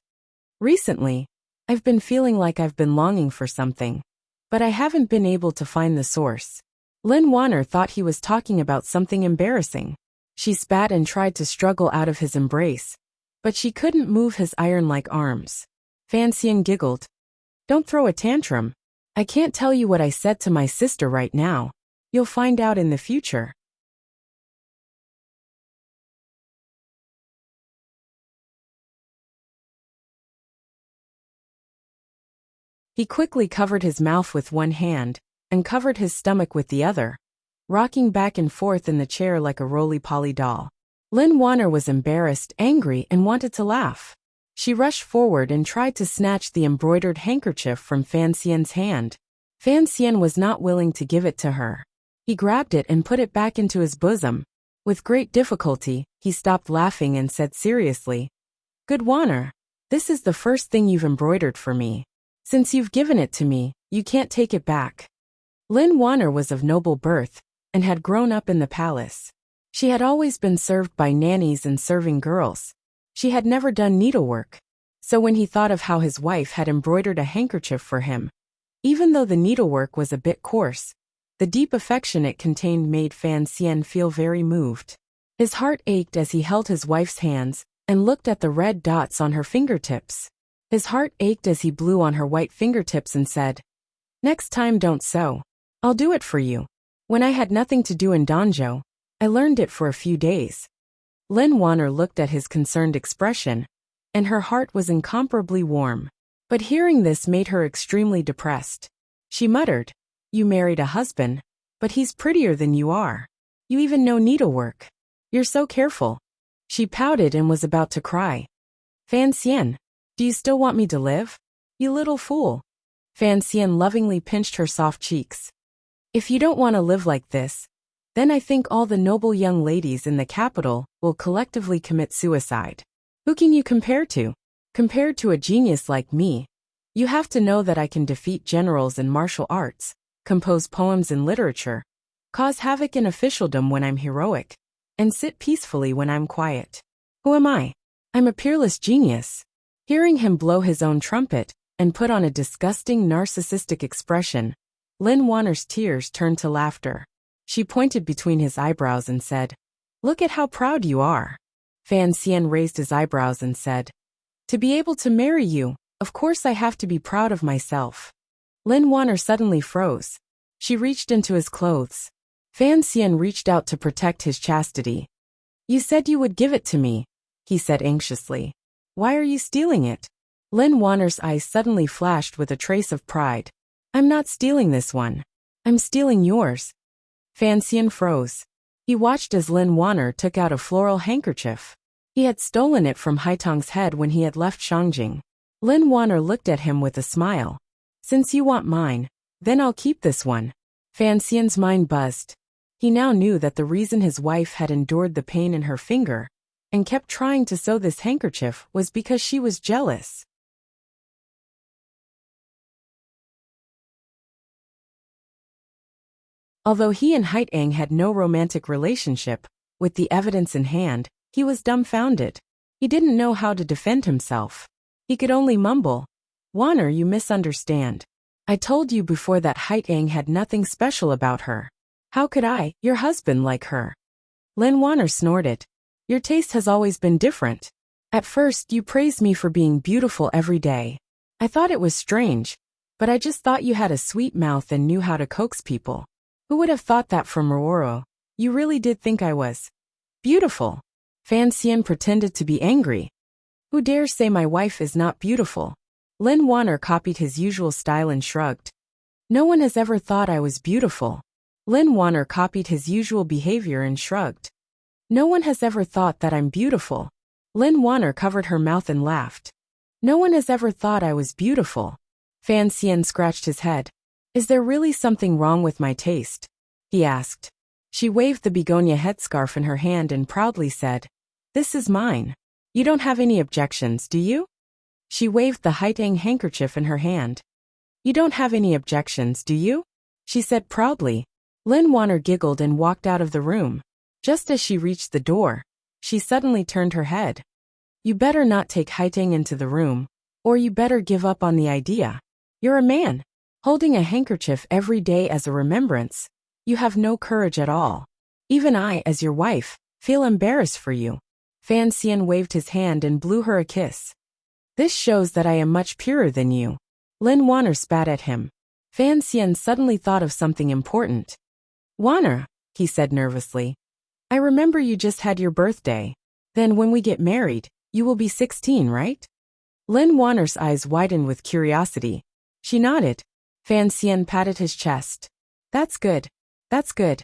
"Recently, I've been feeling like I've been longing for something, but I haven't been able to find the source." Lin Wanner thought he was talking about something embarrassing. She spat and tried to struggle out of his embrace, but she couldn't move his iron-like arms. Fan Xian giggled. "Don't throw a tantrum. I can't tell you what I said to my sister right now. You'll find out in the future." He quickly covered his mouth with one hand and covered his stomach with the other, rocking back and forth in the chair like a roly-poly doll. Lin Wanner was embarrassed, angry, and wanted to laugh. She rushed forward and tried to snatch the embroidered handkerchief from Fan Xian's hand. Fan Xian was not willing to give it to her. He grabbed it and put it back into his bosom. With great difficulty, he stopped laughing and said seriously, "Good Wanner, this is the first thing you've embroidered for me. Since you've given it to me, you can't take it back." Lin Wanner was of noble birth and had grown up in the palace. She had always been served by nannies and serving girls. She had never done needlework. So when he thought of how his wife had embroidered a handkerchief for him, even though the needlework was a bit coarse, the deep affection it contained made Fan Xian feel very moved. His heart ached as he held his wife's hands and looked at the red dots on her fingertips. His heart ached as he blew on her white fingertips and said, "Next time don't sew. I'll do it for you. When I had nothing to do in Danzhou, I learned it for a few days." Lin Wanner looked at his concerned expression, and her heart was incomparably warm. But hearing this made her extremely depressed. She muttered, "You married a husband, but he's prettier than you are. You even know needlework. You're so careful." She pouted and was about to cry. "Fan Xian, do you still want me to live? You little fool." Fan Xian lovingly pinched her soft cheeks. "If you don't want to live like this, then I think all the noble young ladies in the capital will collectively commit suicide. Who can you compare to? Compared to a genius like me, you have to know that I can defeat generals in martial arts, compose poems in literature, cause havoc in officialdom when I'm heroic, and sit peacefully when I'm quiet. Who am I? I'm a peerless genius." Hearing him blow his own trumpet and put on a disgusting narcissistic expression, Lin Wanner's tears turned to laughter. She pointed between his eyebrows and said, "Look at how proud you are." Fan Xian raised his eyebrows and said, "To be able to marry you, of course I have to be proud of myself." Lin Wanner suddenly froze. She reached into his clothes. Fan Xian reached out to protect his chastity. "You said you would give it to me," he said anxiously. "Why are you stealing it?" Lin Wanner's eyes suddenly flashed with a trace of pride. "I'm not stealing this one. I'm stealing yours." Fan Xian froze. He watched as Lin Wanner took out a floral handkerchief. He had stolen it from Haitong's head when he had left Shangjing. Lin Wanner looked at him with a smile. "Since you want mine, then I'll keep this one." Fan Xian's mind buzzed. He now knew that the reason his wife had endured the pain in her finger and kept trying to sew this handkerchief was because she was jealous. Although he and Haitang had no romantic relationship, with the evidence in hand, he was dumbfounded. He didn't know how to defend himself. He could only mumble, "Wanner, you misunderstand. I told you before that Haitang had nothing special about her. How could I, your husband, like her?" Lin Wanner snorted. "Your taste has always been different. At first you praised me for being beautiful every day. I thought it was strange, but I just thought you had a sweet mouth and knew how to coax people. Who would have thought that from Roro? You really did think I was beautiful." Fan Xian pretended to be angry. "Who dares say my wife is not beautiful?" Lin Wanner copied his usual style and shrugged. "No one has ever thought I was beautiful." Lin Wanner copied his usual behavior and shrugged. No one has ever thought that I'm beautiful. Lin Wanner covered her mouth and laughed. No one has ever thought I was beautiful. Fan Xian scratched his head. Is there really something wrong with my taste? He asked. She waved the begonia headscarf in her hand and proudly said, This is mine. You don't have any objections, do you? She waved the Haitang handkerchief in her hand. You don't have any objections, do you? She said proudly. Lin Wanner giggled and walked out of the room. Just as she reached the door, she suddenly turned her head. You better not take Haitang into the room, or you better give up on the idea. You're a man. Holding a handkerchief every day as a remembrance, you have no courage at all. Even I, as your wife, feel embarrassed for you. Fan Xian waved his hand and blew her a kiss. This shows that I am much purer than you. Lin Wanner spat at him. Fan Xian suddenly thought of something important. Wanner, he said nervously. I remember you just had your birthday. Then when we get married, you will be 16, right? Lin Wanner's eyes widened with curiosity. She nodded. Fan Xian patted his chest. That's good. That's good.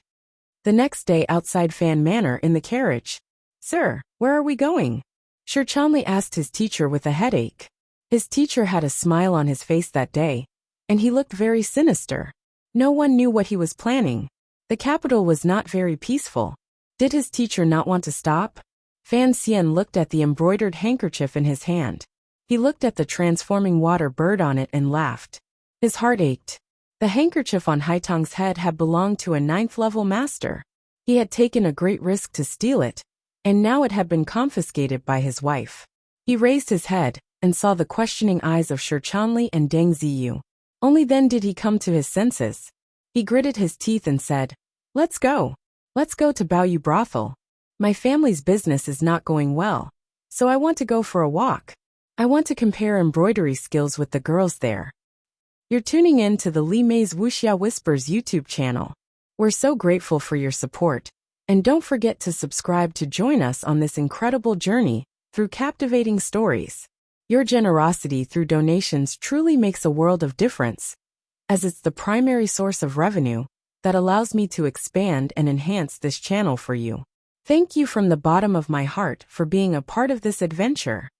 The next day outside Fan Manor in the carriage. Sir, where are we going? Shi Chanli asked his teacher with a headache. His teacher had a smile on his face that day, and he looked very sinister. No one knew what he was planning. The capital was not very peaceful. Did his teacher not want to stop? Fan Xian looked at the embroidered handkerchief in his hand. He looked at the transforming water bird on it and laughed. His heart ached. The handkerchief on Haitang's head had belonged to a 9th-level master. He had taken a great risk to steal it, and now it had been confiscated by his wife. He raised his head and saw the questioning eyes of Shi Chanli and Deng Ziyu. Only then did he come to his senses. He gritted his teeth and said, Let's go. Let's go to Baoyu Brothel. My family's business is not going well, so I want to go for a walk. I want to compare embroidery skills with the girls there. You're tuning in to the Li Mei's Wuxia Whispers YouTube channel. We're so grateful for your support, and don't forget to subscribe to join us on this incredible journey through captivating stories. Your generosity through donations truly makes a world of difference, as it's the primary source of revenue that allows me to expand and enhance this channel for you. Thank you from the bottom of my heart for being a part of this adventure.